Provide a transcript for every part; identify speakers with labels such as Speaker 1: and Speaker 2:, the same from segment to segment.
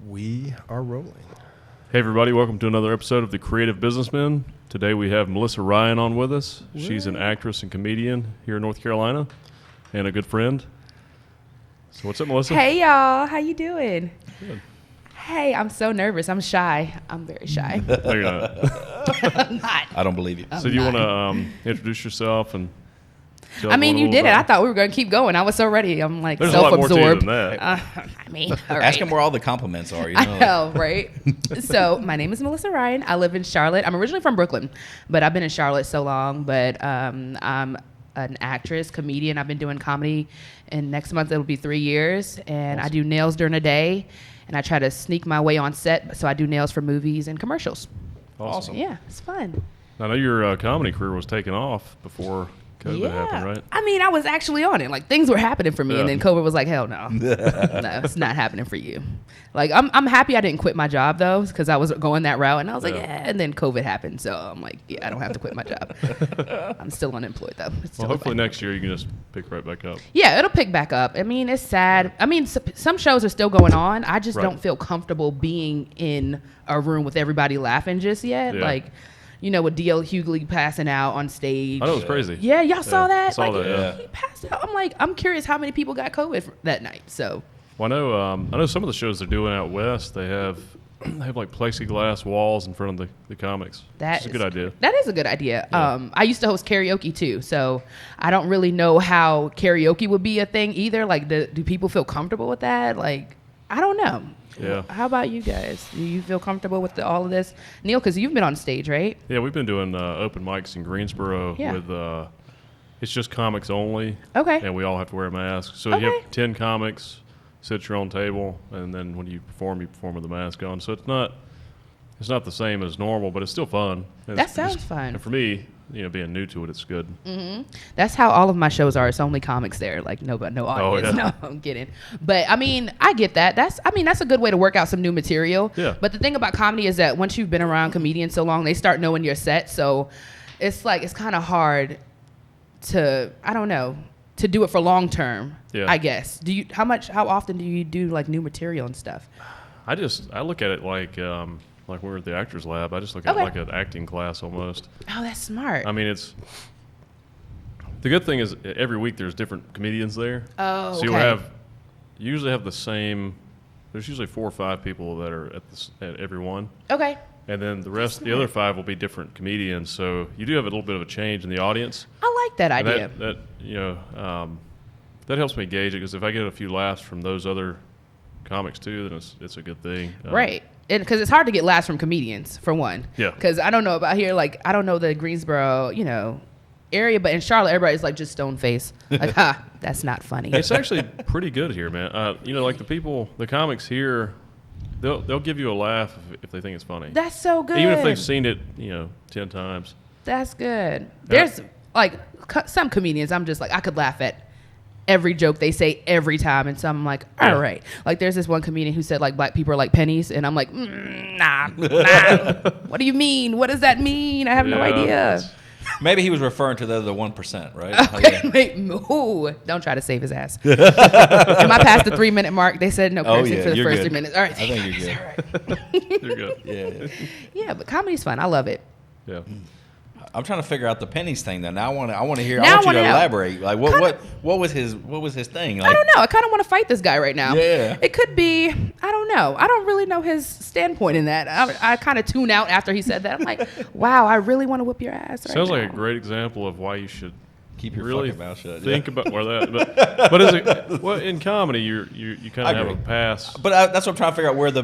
Speaker 1: We are rolling.
Speaker 2: Hey everybody, welcome to another episode of the Creative Businessmen. Today we have Melyssa Ryan on with us. She's an actress and comedian here in North Carolina and a good friend. So what's up, Melyssa?
Speaker 3: Hey y'all, how you doing?
Speaker 2: Good.
Speaker 3: Hey, I'm so nervous. I'm shy. I'm very shy.
Speaker 2: No, you're not.
Speaker 3: I'm not.
Speaker 1: I don't believe you.
Speaker 2: So do you want to introduce yourself and tell
Speaker 3: I mean,
Speaker 2: everyone
Speaker 3: you
Speaker 2: a
Speaker 3: did
Speaker 2: little
Speaker 3: it. I
Speaker 2: about
Speaker 3: thought we were going to keep going. I was so ready. I'm like
Speaker 2: There's a lot more to you
Speaker 3: self-absorbed.
Speaker 2: than that.
Speaker 3: I mean, all right.
Speaker 1: Ask him where all the compliments are. You know?
Speaker 3: I know, right? So my name is Melyssa Ryan. I live in Charlotte. I'm originally from Brooklyn, but I've been in Charlotte so long. But I'm an actress, comedian. I've been doing comedy, and next month it'll be 3 years. And
Speaker 2: Awesome.
Speaker 3: I do nails during the day, and I try to sneak my way on set. So I do nails for movies and commercials.
Speaker 2: Awesome.
Speaker 3: Yeah, it's fun.
Speaker 2: I know your comedy career was taking off before COVID happened, right?
Speaker 3: I mean, I was actually on it. Like, things were happening for me,
Speaker 2: Yeah.
Speaker 3: and then COVID was like, hell no. No, it's not happening for you. Like, I'm happy I didn't quit my job, though, because I was going that route, and I was like,
Speaker 2: Yeah.
Speaker 3: and then COVID happened, so I'm like, yeah, I don't have to quit my job. I'm still unemployed, though. It's
Speaker 2: Well,
Speaker 3: totally
Speaker 2: hopefully
Speaker 3: fine.
Speaker 2: next year you can just pick right back up.
Speaker 3: Yeah, it'll pick back up. I mean, it's sad. I mean, some shows are still going on. I just
Speaker 2: Right.
Speaker 3: don't feel comfortable being in a room with everybody laughing just yet.
Speaker 2: Yeah.
Speaker 3: Like, you know, with D.L. Hughley passing out on stage.
Speaker 2: I know it was crazy.
Speaker 3: Yeah, y'all saw that?
Speaker 2: Saw
Speaker 3: Like,
Speaker 2: that, yeah.
Speaker 3: He passed out. I'm like, I'm curious how many people got COVID that night. So,
Speaker 2: Well, I know some of the shows they're doing out west, they have like plexiglass walls in front of the comics. That's a good idea.
Speaker 3: That is a good idea.
Speaker 2: Yeah.
Speaker 3: I used to host karaoke too, so I don't really know how karaoke would be a thing either. Like, do people feel comfortable with that? Like, I don't know.
Speaker 2: Yeah.
Speaker 3: How about you guys? Do you feel comfortable with all of this? Neil, because you've been on stage, right?
Speaker 2: Yeah, we've been doing open mics in Greensboro
Speaker 3: Yeah.
Speaker 2: with it's just comics only.
Speaker 3: Okay.
Speaker 2: And we all have to wear a mask. So you
Speaker 3: Okay.
Speaker 2: have 10 comics, sit at your own table, and then when you perform with the mask on. So it's not the same as normal, but it's still fun. And
Speaker 3: That
Speaker 2: it's-
Speaker 3: sounds fun.
Speaker 2: And for me, being new to it, it's good.
Speaker 3: That's how all of my shows are. It's only comics there, like no audience.
Speaker 2: yeah.
Speaker 3: No, I'm kidding. But I mean, I get that. That's a good way to work out some new material.
Speaker 2: Yeah.
Speaker 3: But the thing about comedy is that once you've been around comedians so long, they start knowing your set. So it's kind of hard to do it for long term.
Speaker 2: Yeah.
Speaker 3: I guess. How often do you do like new material and stuff?
Speaker 2: I look at it like when we're at the Actors Lab, I just look at it like an acting class almost.
Speaker 3: Oh, that's smart.
Speaker 2: I mean, the good thing is every week there's different comedians there.
Speaker 3: Oh,
Speaker 2: So
Speaker 3: okay.
Speaker 2: you usually have the same. There's usually 4 or 5 people that are at every one,
Speaker 3: Okay.
Speaker 2: and then the other 5 will be different comedians. So you do have a little bit of a change in the audience.
Speaker 3: I like that
Speaker 2: And
Speaker 3: idea.
Speaker 2: that helps me gauge it, because if I get a few laughs from those other comics too, then it's a good thing.
Speaker 3: Right. And because it's hard to get laughs from comedians, for one.
Speaker 2: Yeah.
Speaker 3: Because I don't know about here, like, I don't know the Greensboro, area, but in Charlotte, everybody's like just stone face. Like, that's not funny.
Speaker 2: It's actually pretty good here, man. Like the comics here, they'll give you a laugh if they think it's funny.
Speaker 3: That's so good.
Speaker 2: Even if they've seen it, 10 times.
Speaker 3: That's good. There's like some comedians, I'm just like, I could laugh at every joke they say every time, and so I'm like, all right. Like, there's this one comedian who said like black people are like pennies, and I'm like, nah. What do you mean? What does that mean? I have no idea.
Speaker 1: Maybe he was referring to the other 1%, right?
Speaker 3: Okay, wait, ooh, don't try to save his ass. Am I past the 3-minute mark? They said no cursing for the
Speaker 1: you're
Speaker 3: first
Speaker 1: good.
Speaker 3: 3 minutes. All right,
Speaker 1: I think you're good.
Speaker 2: You're good.
Speaker 1: Yeah.
Speaker 3: yeah, but comedy's fun. I love it.
Speaker 2: Yeah.
Speaker 1: I'm trying to figure out the pennies thing though. Now I want to hear.
Speaker 3: Now
Speaker 1: I
Speaker 3: I
Speaker 1: want you
Speaker 3: wanna
Speaker 1: to
Speaker 3: know.
Speaker 1: elaborate. Like what was his thing? Like,
Speaker 3: I don't know. I kind of want to fight this guy right now.
Speaker 1: Yeah.
Speaker 3: It could be. I don't know. I don't really know his standpoint in that. I kind of tune out after he said that. I'm like, wow, I really want to whip your ass. Right
Speaker 2: Sounds
Speaker 3: now.
Speaker 2: like a great example of why you should
Speaker 1: keep your
Speaker 2: really
Speaker 1: fucking mouth shut.
Speaker 2: think about where that. But is it in comedy you kind
Speaker 1: I
Speaker 2: of have a
Speaker 1: agree.
Speaker 2: pass.
Speaker 1: But that's what I'm trying to figure out. Where the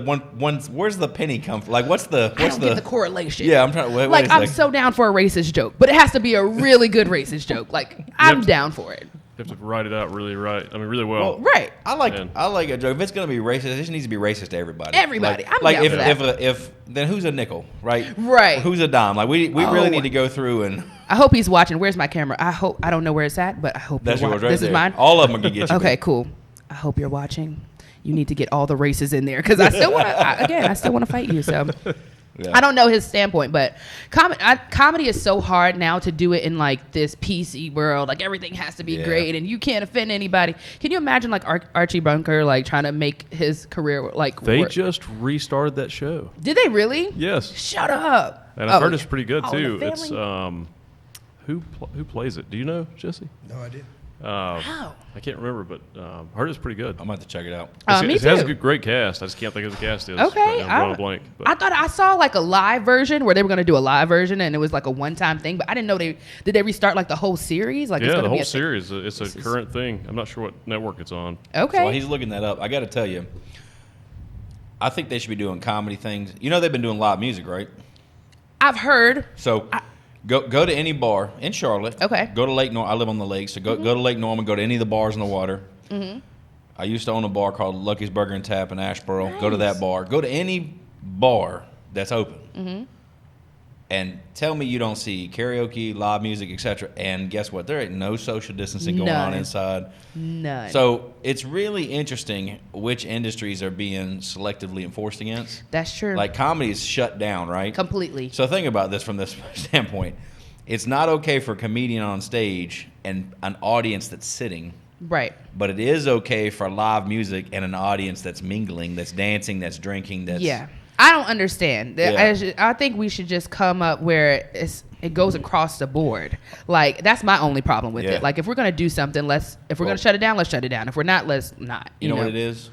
Speaker 1: where's the penny come from? Like what's the
Speaker 3: I don't get the correlation.
Speaker 1: Yeah, I'm trying. Wait
Speaker 3: Like,
Speaker 1: a
Speaker 3: I'm
Speaker 1: second.
Speaker 3: so down for a racist joke, but it has to be a really good racist joke. Like, I'm down for it.
Speaker 2: You have to write it out really really well.
Speaker 3: Right.
Speaker 1: I like
Speaker 2: Man.
Speaker 1: a joke. If it's gonna be racist, it just needs to be racist to everybody.
Speaker 3: Everybody. I'm
Speaker 1: like
Speaker 3: down
Speaker 1: if
Speaker 3: for that.
Speaker 1: if then who's a nickel, right?
Speaker 3: Right.
Speaker 1: Who's a dime? Like we
Speaker 3: Oh.
Speaker 1: really need to go through and
Speaker 3: I hope he's watching. Where's my camera? I don't know where it's at, but I hope
Speaker 1: that's
Speaker 3: you're
Speaker 1: yours
Speaker 3: watching.
Speaker 1: right
Speaker 3: This
Speaker 1: there.
Speaker 3: is mine.
Speaker 1: All of them can get you.
Speaker 3: Okay, cool. I hope you're watching. You need to get all the races in there because I still want to. I still want to fight you. So
Speaker 1: Yeah.
Speaker 3: I don't know his standpoint, but comedy is so hard now to do it in like this PC world. Like everything has to be great, and you can't offend anybody. Can you imagine like Archie Bunker like trying to make his career like?
Speaker 2: They just restarted that show.
Speaker 3: Did they really?
Speaker 2: Yes.
Speaker 3: Shut up.
Speaker 2: And I've heard it's pretty good
Speaker 3: All
Speaker 2: too.
Speaker 3: in the
Speaker 2: It's who plays it? Do you know, Jesse?
Speaker 4: No idea.
Speaker 3: Wow.
Speaker 2: I can't remember, but I heard it's pretty good.
Speaker 1: I'm going to have to check it out.
Speaker 3: Me
Speaker 2: It has
Speaker 3: too.
Speaker 2: a great cast. I just can't think of the cast is.
Speaker 3: Okay,
Speaker 2: Right now, I'm drawing a blank. But
Speaker 3: I thought I saw like a live version where they were going to do a live version, and it was like a one-time thing. But I didn't know did they restart like the whole series? Like it's
Speaker 2: yeah,
Speaker 3: gonna
Speaker 2: the
Speaker 3: be
Speaker 2: whole
Speaker 3: a
Speaker 2: series. It's a current thing. I'm not sure what network it's on.
Speaker 3: Okay.
Speaker 1: So while he's looking that up, I got to tell you, I think they should be doing comedy things. You know they've been doing live music, right?
Speaker 3: I've heard.
Speaker 1: So go to any bar in Charlotte.
Speaker 3: Okay.
Speaker 1: Go to Lake Norman. I live on the lake, so go to Lake Norman. Go to any of the bars in the water. Mm-hmm. I used to own a bar called Lucky's Burger and Tap in Asheboro.
Speaker 3: Nice.
Speaker 1: Go to that bar. Go to any bar that's open.
Speaker 3: Mm-hmm.
Speaker 1: And tell me you don't see karaoke, live music, etc. And guess what? There ain't no social distancing going on
Speaker 3: None.
Speaker 1: inside.
Speaker 3: None.
Speaker 1: So it's really interesting which industries are being selectively enforced against.
Speaker 3: That's true.
Speaker 1: Like comedy is shut down, right?
Speaker 3: Completely.
Speaker 1: So think about this from this standpoint. It's not okay for a comedian on stage and an audience that's sitting,
Speaker 3: Right.
Speaker 1: but it is okay for live music and an audience that's mingling, that's dancing, that's drinking, that's
Speaker 3: Yeah. I don't understand.
Speaker 1: Yeah.
Speaker 3: I think we should just come up where it goes across the board. Like that's my only problem with
Speaker 1: Yeah.
Speaker 3: it. Like if we're gonna do something, if we're gonna shut it down, let's shut it down. If we're not, let's not.
Speaker 1: You know what it is?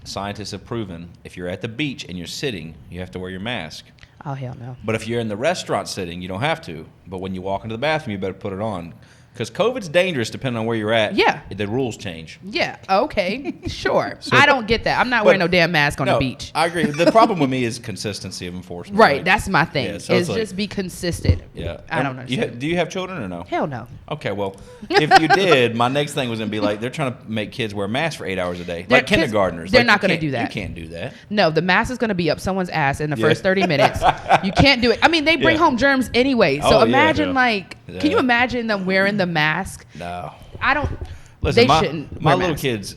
Speaker 1: Scientists have proven if you're at the beach and you're sitting, you have to wear your mask.
Speaker 3: Oh hell no.
Speaker 1: But if you're in the restaurant sitting, you don't have to. But when you walk into the bathroom, you better put it on. Because COVID's dangerous depending on where you're at.
Speaker 3: Yeah.
Speaker 1: The rules change.
Speaker 3: Yeah. Okay. Sure. I don't get that. I'm not wearing no damn mask on the beach.
Speaker 1: I agree. The problem with me is consistency of enforcement.
Speaker 3: Right. That's my thing.
Speaker 1: Yeah, so
Speaker 3: is
Speaker 1: it's like-
Speaker 3: just be consistent.
Speaker 1: Yeah.
Speaker 3: I don't understand.
Speaker 1: Do you have children or no?
Speaker 3: Hell no.
Speaker 1: Okay, well, if you did, my next thing was going to be like, they're trying to make kids wear masks for 8 hours a day.
Speaker 3: They're
Speaker 1: Like kindergartners.
Speaker 3: they're
Speaker 1: Like,
Speaker 3: not
Speaker 1: you
Speaker 3: gonna
Speaker 1: can't-
Speaker 3: do that.
Speaker 1: You can't do that.
Speaker 3: No, the mask is going to be up someone's ass in the first 30 minutes. You can't do it. I mean, they bring
Speaker 1: Yeah.
Speaker 3: home germs anyway. So
Speaker 1: Oh, yeah.
Speaker 3: imagine,
Speaker 2: Yeah.
Speaker 3: like,
Speaker 1: Yeah.
Speaker 3: can you imagine them wearing the mask?
Speaker 1: No.
Speaker 3: I don't.
Speaker 1: Listen,
Speaker 3: they shouldn't.
Speaker 1: my
Speaker 3: wear
Speaker 1: little
Speaker 3: masks.
Speaker 1: kids,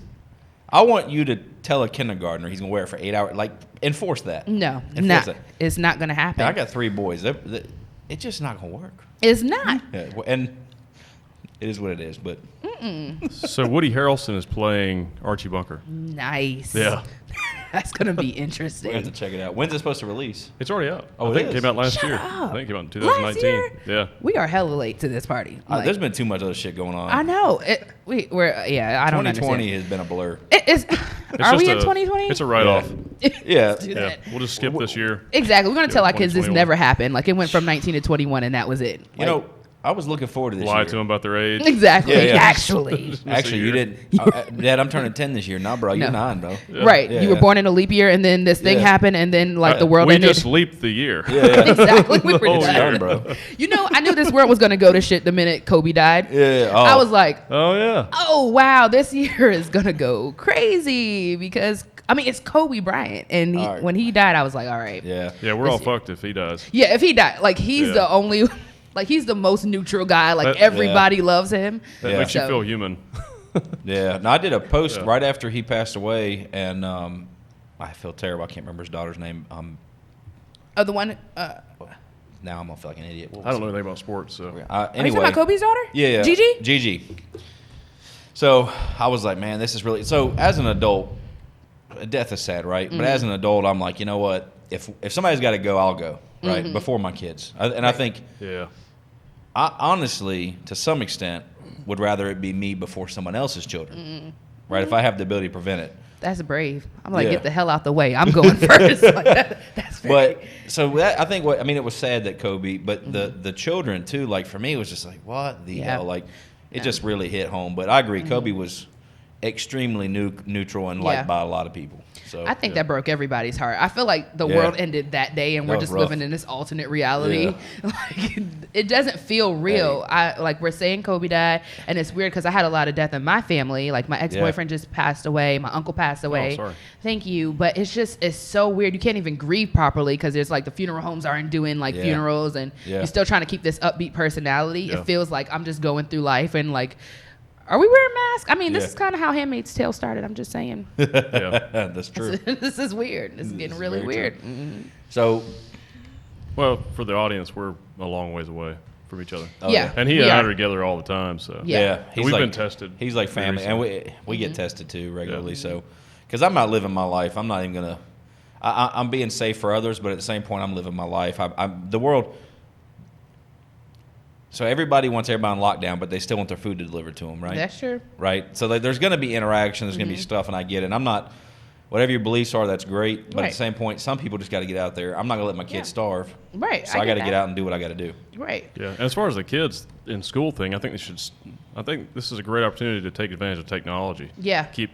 Speaker 1: I want you to tell a kindergartner he's going to wear it for 8 hours. Like, enforce that.
Speaker 3: No,
Speaker 1: Enforce
Speaker 3: no,
Speaker 1: that.
Speaker 3: it's not going to happen.
Speaker 1: And I got 3 boys. It's just not going to work.
Speaker 3: It's not.
Speaker 1: Yeah, and it is what it is, but
Speaker 2: So Woody Harrelson is playing Archie Bunker.
Speaker 3: Nice.
Speaker 2: Yeah.
Speaker 3: That's going to be
Speaker 1: we have to
Speaker 3: interesting.
Speaker 1: check it out. When's it supposed to release?
Speaker 2: It's already out.
Speaker 1: Oh,
Speaker 2: I
Speaker 1: it
Speaker 2: think it
Speaker 1: is?
Speaker 2: came out last
Speaker 3: Shut
Speaker 2: year.
Speaker 3: up.
Speaker 2: I think it came out in
Speaker 3: Last
Speaker 2: 2019.
Speaker 3: year?
Speaker 2: Yeah.
Speaker 3: We are hella late to this party. Like,
Speaker 1: There's been too much other shit going on.
Speaker 3: I know. We're yeah. I don't
Speaker 1: 2020
Speaker 3: understand.
Speaker 1: has been a blur.
Speaker 3: It's
Speaker 2: It's
Speaker 3: are we
Speaker 2: just
Speaker 3: in 2020?
Speaker 2: It's a write-off.
Speaker 1: Yeah.
Speaker 3: Do
Speaker 2: Yeah.
Speaker 3: that.
Speaker 2: We'll just skip this year.
Speaker 3: Exactly. We're gonna tell our kids this
Speaker 2: 2021.
Speaker 3: never happened. Like it went from 19 to 21, and that was it.
Speaker 1: You know, I was looking forward to this
Speaker 2: Lie
Speaker 1: year.
Speaker 2: to them about their age.
Speaker 3: Exactly.
Speaker 1: Yeah, yeah.
Speaker 3: Actually.
Speaker 1: Actually, you
Speaker 2: year.
Speaker 1: didn't. Dad, I'm turning 10 this year. Nah, bro, you're
Speaker 3: No.
Speaker 1: 9, bro.
Speaker 3: Right.
Speaker 1: Yeah,
Speaker 3: you were
Speaker 1: yeah.
Speaker 3: born in a leap year, and then this thing
Speaker 1: Yeah.
Speaker 3: happened, and then like the world
Speaker 2: We
Speaker 3: ended.
Speaker 2: just leaped the year.
Speaker 1: Yeah.
Speaker 3: Exactly. We were
Speaker 2: Oh,
Speaker 3: done.
Speaker 1: Done, bro.
Speaker 3: You know, I knew this world was gonna go to shit the minute Kobe died.
Speaker 1: Yeah. Oh.
Speaker 3: I was like,
Speaker 2: Oh yeah.
Speaker 3: oh wow, this year is gonna go crazy because I mean it's Kobe Bryant, and
Speaker 1: All right.
Speaker 3: when he died, I was like, all right,
Speaker 1: Yeah.
Speaker 2: Yeah, we're all fucked if he does.
Speaker 3: yeah, if he died, like he's
Speaker 2: Yeah.
Speaker 3: the only, like he's the most neutral guy, like
Speaker 2: That-
Speaker 3: everybody loves him.
Speaker 2: That
Speaker 1: Yeah.
Speaker 2: makes you
Speaker 3: So-
Speaker 2: feel human.
Speaker 1: Yeah. No, I did a post
Speaker 2: Yeah.
Speaker 1: right after he passed away, and I feel terrible. I can't remember his daughter's name.
Speaker 3: Oh, the one.
Speaker 1: Now I'm gonna feel like an idiot. What
Speaker 2: I
Speaker 1: was
Speaker 2: don't know
Speaker 1: it?
Speaker 2: anything about sports, so
Speaker 3: Are you
Speaker 1: Anyway.
Speaker 3: talking about Kobe's daughter?
Speaker 1: Yeah.
Speaker 3: Gigi.
Speaker 1: Gigi. So I was like, man, this is really. So as an adult, death is sad, right? But as an adult, I'm like, you know what? If somebody's got to go, I'll go, right? Before my kids. I think,
Speaker 2: yeah.
Speaker 1: I honestly, to some extent, would rather it be me before someone else's children, right? If I have the ability to prevent it.
Speaker 3: That's brave. I'm like,
Speaker 1: Yeah.
Speaker 3: get the hell out the way. I'm going first. Like, that's very.
Speaker 1: But so I think it was sad that Kobe, but the children too. Like for me, it was just like, what the
Speaker 3: Yeah.
Speaker 1: hell? Like it just really hit home. But I agree, Kobe was extremely neutral and liked
Speaker 3: Yeah.
Speaker 1: by a lot of people. So
Speaker 3: I think that broke everybody's heart. I feel like the
Speaker 1: Yeah.
Speaker 3: world ended that day, and
Speaker 1: That
Speaker 3: we're
Speaker 1: was
Speaker 3: just
Speaker 1: rough.
Speaker 3: living in this alternate reality.
Speaker 1: Yeah.
Speaker 3: Like, it doesn't feel real. We're saying Kobe died, and it's weird because I had a lot of death in my family. Like my ex-boyfriend just passed away, my uncle passed away.
Speaker 2: sorry.
Speaker 3: Thank you, but it's so weird. You can't even grieve properly because there's like the funeral homes aren't doing like
Speaker 1: Yeah.
Speaker 3: funerals, and
Speaker 1: Yeah.
Speaker 3: you're still trying to keep this upbeat personality.
Speaker 2: Yeah.
Speaker 3: It feels like I'm just going through life and like. Are we wearing masks? I mean, this
Speaker 1: Yeah.
Speaker 3: is kind of how Handmaid's Tale started. I'm just saying.
Speaker 2: Yeah.
Speaker 1: that's true.
Speaker 3: This is weird. This is getting
Speaker 1: is
Speaker 3: really
Speaker 1: very
Speaker 3: weird.
Speaker 1: true.
Speaker 3: Mhm.
Speaker 1: So
Speaker 2: Well, for the audience, we're a long ways away from each other.
Speaker 1: Oh,
Speaker 3: Yeah.
Speaker 2: And he
Speaker 3: We
Speaker 2: and I
Speaker 3: are.
Speaker 2: are together all the time. So
Speaker 3: Yeah.
Speaker 1: He's
Speaker 2: we've
Speaker 1: like,
Speaker 2: been tested.
Speaker 1: He's like
Speaker 2: pretty
Speaker 1: family, and
Speaker 2: recently.
Speaker 1: we get tested too regularly.
Speaker 2: Yeah.
Speaker 1: So, because I'm not living my life, I'm not even gonna. I'm being safe for others, but at the same point, I'm living my life. I'm the world. So everybody wants everybody on lockdown, but they still want their food delivered to them, right?
Speaker 3: That's true.
Speaker 1: Right. So there's going to be interaction. There's going to be stuff, and I get it. And I'm not. Whatever your beliefs are, that's great. But at
Speaker 3: Right.
Speaker 1: the same point, some people just got to get out there. I'm not going to let my kids starve.
Speaker 3: Right.
Speaker 1: So I got to
Speaker 3: that.
Speaker 1: get out and do what I got to do.
Speaker 3: Right.
Speaker 2: Yeah, and as far as the kids in school thing, I think this is a great opportunity to take advantage of technology.
Speaker 3: Yeah.
Speaker 2: Keep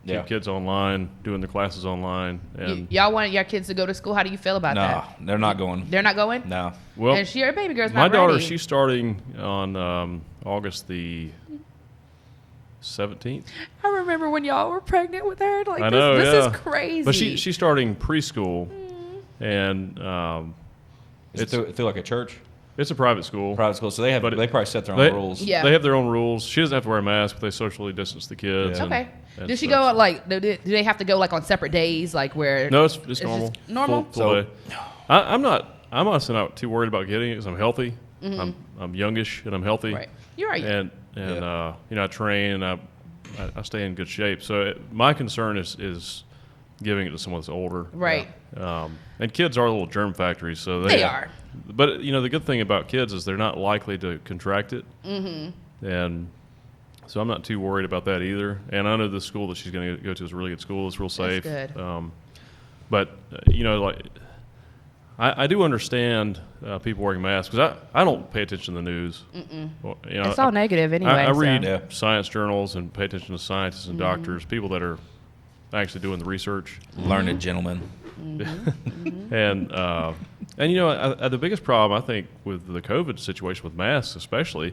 Speaker 1: Yeah.
Speaker 2: kids online, doing their classes online, and
Speaker 3: Y'all want your kids to go to school? How do you feel about
Speaker 1: No,
Speaker 3: that?
Speaker 1: they're not going.
Speaker 3: They're not going?
Speaker 1: No.
Speaker 2: well,
Speaker 3: And your baby girl's
Speaker 2: my
Speaker 3: not
Speaker 2: daughter,
Speaker 3: ready.
Speaker 2: she's starting on August the 17th.
Speaker 3: I remember when y'all were pregnant with her. Like,
Speaker 2: I know,
Speaker 3: this
Speaker 2: yeah.
Speaker 3: is crazy.
Speaker 2: But she's starting preschool, and
Speaker 1: Is it through like a church,
Speaker 2: it's a private school.
Speaker 1: private school? So they
Speaker 2: But
Speaker 1: they probably set their
Speaker 2: They-
Speaker 1: own rules.
Speaker 3: Yeah.
Speaker 2: They have their own rules. She doesn't have to wear a mask, but they socially distance the kids.
Speaker 1: Yeah.
Speaker 2: and-
Speaker 3: Okay.
Speaker 2: and
Speaker 3: Does she
Speaker 2: stuff.
Speaker 3: go like? Do they have to go like on separate days, like where?
Speaker 2: No, it's
Speaker 3: just
Speaker 2: normal.
Speaker 3: normal?
Speaker 2: Full
Speaker 1: So-
Speaker 2: day. I'm honestly not too worried about getting it because I'm healthy. I'm youngish and I'm healthy.
Speaker 3: Right. You're right.
Speaker 2: And I train and I stay in good shape. So my concern is giving it to someone that's older.
Speaker 3: Right.
Speaker 2: And kids are little germ factories, so
Speaker 3: They are.
Speaker 2: But the good thing about kids is they're not likely to contract it. Mm-hmm. And so I'm not too worried about that either. And I know the school that she's going to go to is a really good school. It's real safe.
Speaker 3: good.
Speaker 2: But like I do understand people wearing masks because I don't pay attention to the news. Well,
Speaker 3: It's all negative anyway.
Speaker 2: I
Speaker 3: so-
Speaker 2: read
Speaker 1: Yeah.
Speaker 2: science journals and pay attention to scientists and doctors, people that are actually doing the research.
Speaker 1: Learned gentlemen.
Speaker 2: And the biggest problem I think with the COVID situation with masks especially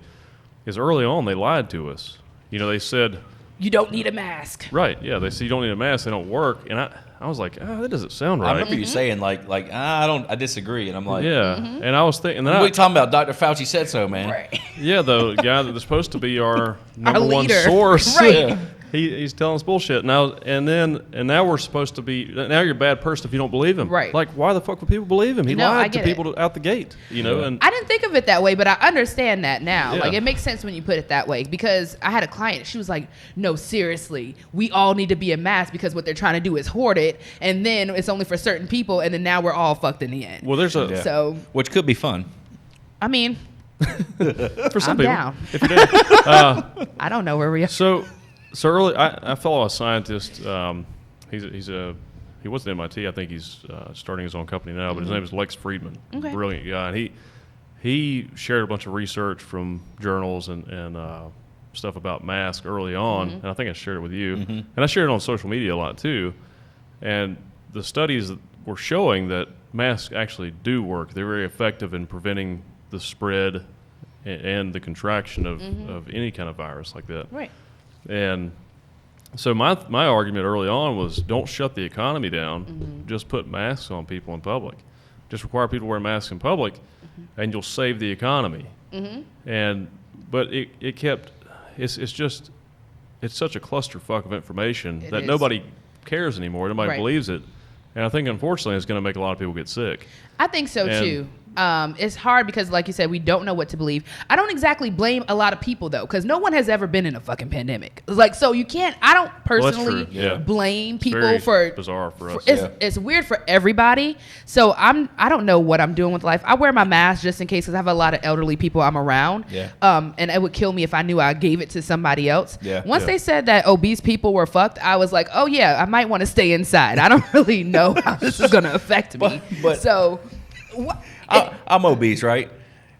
Speaker 2: is early on they lied to us. They said,
Speaker 3: You don't need a mask.
Speaker 2: right, yeah, they said you don't need a mask, they don't work. And I was like, that doesn't sound
Speaker 1: I
Speaker 2: right.
Speaker 1: remember you saying I disagree, and I'm like,
Speaker 2: Yeah, and I was thinking,
Speaker 1: What are you talking about? Dr. Fauci said so, man.
Speaker 3: Right.
Speaker 2: yeah, the guy that's supposed to be our number one
Speaker 3: leader.
Speaker 2: source,
Speaker 3: Right.
Speaker 2: he's telling us bullshit now. And now we're supposed to be. Now you're a bad person if you don't believe him.
Speaker 3: Right.
Speaker 2: Like, why the fuck would people believe him? He
Speaker 3: No, I
Speaker 2: lied to
Speaker 3: get
Speaker 2: people out the gate. And
Speaker 3: I didn't think of it that way, but I understand that now.
Speaker 2: Yeah.
Speaker 3: Like, it makes sense when you put it that way because I had a client. She was like, no, seriously, we all need to be a mask because what they're trying to do is hoard it. And then it's only for certain people. And then now we're all fucked in the end.
Speaker 2: well, there's a
Speaker 1: Yeah.
Speaker 3: So,
Speaker 1: Which could be fun.
Speaker 3: I mean,
Speaker 2: for some
Speaker 3: I'm
Speaker 2: people.
Speaker 3: down.
Speaker 2: If you did.
Speaker 3: I don't know where we are.
Speaker 2: So early, I follow a scientist. He wasn't at MIT. I think he's starting his own company now. But his name is Lex Friedman.
Speaker 3: Okay.
Speaker 2: Brilliant guy. And he shared a bunch of research from journals and stuff about masks early on. And I think I shared it with you. And I shared it on social media a lot too. And the studies were showing that masks actually do work. They're very effective in preventing the spread and the contraction of any kind of virus like that.
Speaker 3: Right.
Speaker 2: And so my argument early on was don't shut the economy down. Just put masks on people in public. Just require people to wear masks in public, and you'll save the economy. But it kept it's such a clusterfuck of information
Speaker 3: It
Speaker 2: that
Speaker 3: is.
Speaker 2: nobody cares anymore. Nobody
Speaker 3: Right.
Speaker 2: believes it. And I think, unfortunately, it's going to make a lot of people get sick.
Speaker 3: I think so
Speaker 2: And-
Speaker 3: too. It's hard because, like you said, we don't know what to believe. I don't exactly blame a lot of people though, because no one has ever been in a fucking pandemic. Like, so you can't. I don't
Speaker 2: that's
Speaker 3: personally
Speaker 2: true, yeah.
Speaker 3: blame
Speaker 2: It's
Speaker 3: people
Speaker 2: very
Speaker 3: for
Speaker 2: bizarre for us.
Speaker 3: It's weird for everybody. So I don't know what I'm doing with life. I wear my mask just in case because I have a lot of elderly people I'm around.
Speaker 1: Yeah.
Speaker 3: And it would kill me if I knew I gave it to somebody else.
Speaker 1: Yeah.
Speaker 3: Once
Speaker 2: Yeah.
Speaker 3: they said that obese people were fucked, I was like, oh yeah, I might want to stay inside. I don't really know how this is gonna affect me.
Speaker 1: But-
Speaker 3: so.
Speaker 1: I'm obese, right?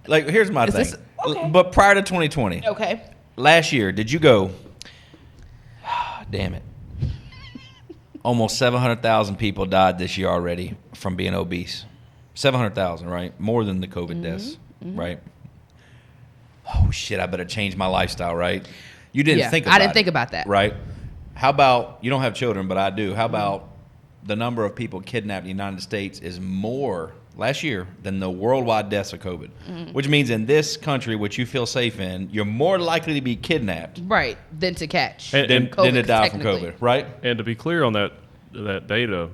Speaker 1: Like, here's my
Speaker 3: Is
Speaker 1: thing.
Speaker 3: this- okay.
Speaker 1: But prior to 2020,
Speaker 3: Okay.
Speaker 1: last year, did you go? Damn it! Almost 700,000 people died this year already from being obese. 700,000, right? More than the COVID deaths, right? Oh shit! I better change my lifestyle, right? You didn't
Speaker 3: Yeah,
Speaker 1: think
Speaker 3: I
Speaker 1: about
Speaker 3: didn't
Speaker 1: it,
Speaker 3: think about that.
Speaker 1: right? How about you don't have children, but I do? How about the number of people kidnapped in the United States is more last year than the worldwide deaths of COVID, which means in this country, which you feel safe in, you're more likely to be kidnapped
Speaker 3: Right. Than to catch.
Speaker 2: And-
Speaker 1: than to die from
Speaker 3: technically.
Speaker 1: COVID, right?
Speaker 2: And to be clear on that data,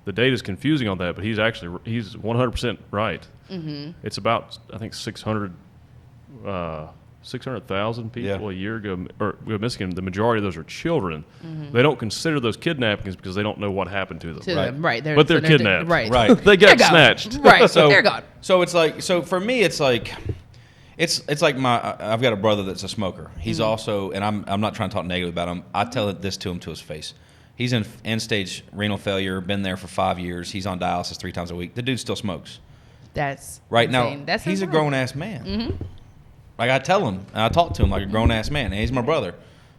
Speaker 2: the data is confusing on that, but he's 100% right. Mm-hmm. It's about, I think, 600,000 people a year go missing. The majority of those are children. Mm-hmm. They don't consider those kidnappings because they don't know what happened to them.
Speaker 3: Right.
Speaker 2: But they're kidnapped.
Speaker 3: Right.
Speaker 2: They got snatched.
Speaker 3: Right.
Speaker 1: So
Speaker 3: they're gone.
Speaker 1: So it's like, so for me, it's like I've got a brother that's a smoker. He's also, and I'm not trying to talk negative about him. I tell this to him to his face. He's in end-stage renal failure, been there for 5 years. He's on dialysis 3 times a week. The dude still smokes.
Speaker 3: That's
Speaker 1: right
Speaker 3: insane.
Speaker 1: Now. He's a grown-ass man. Mm-hmm. Like, I tell him, and I talk to him like a grown-ass man, and he's my brother.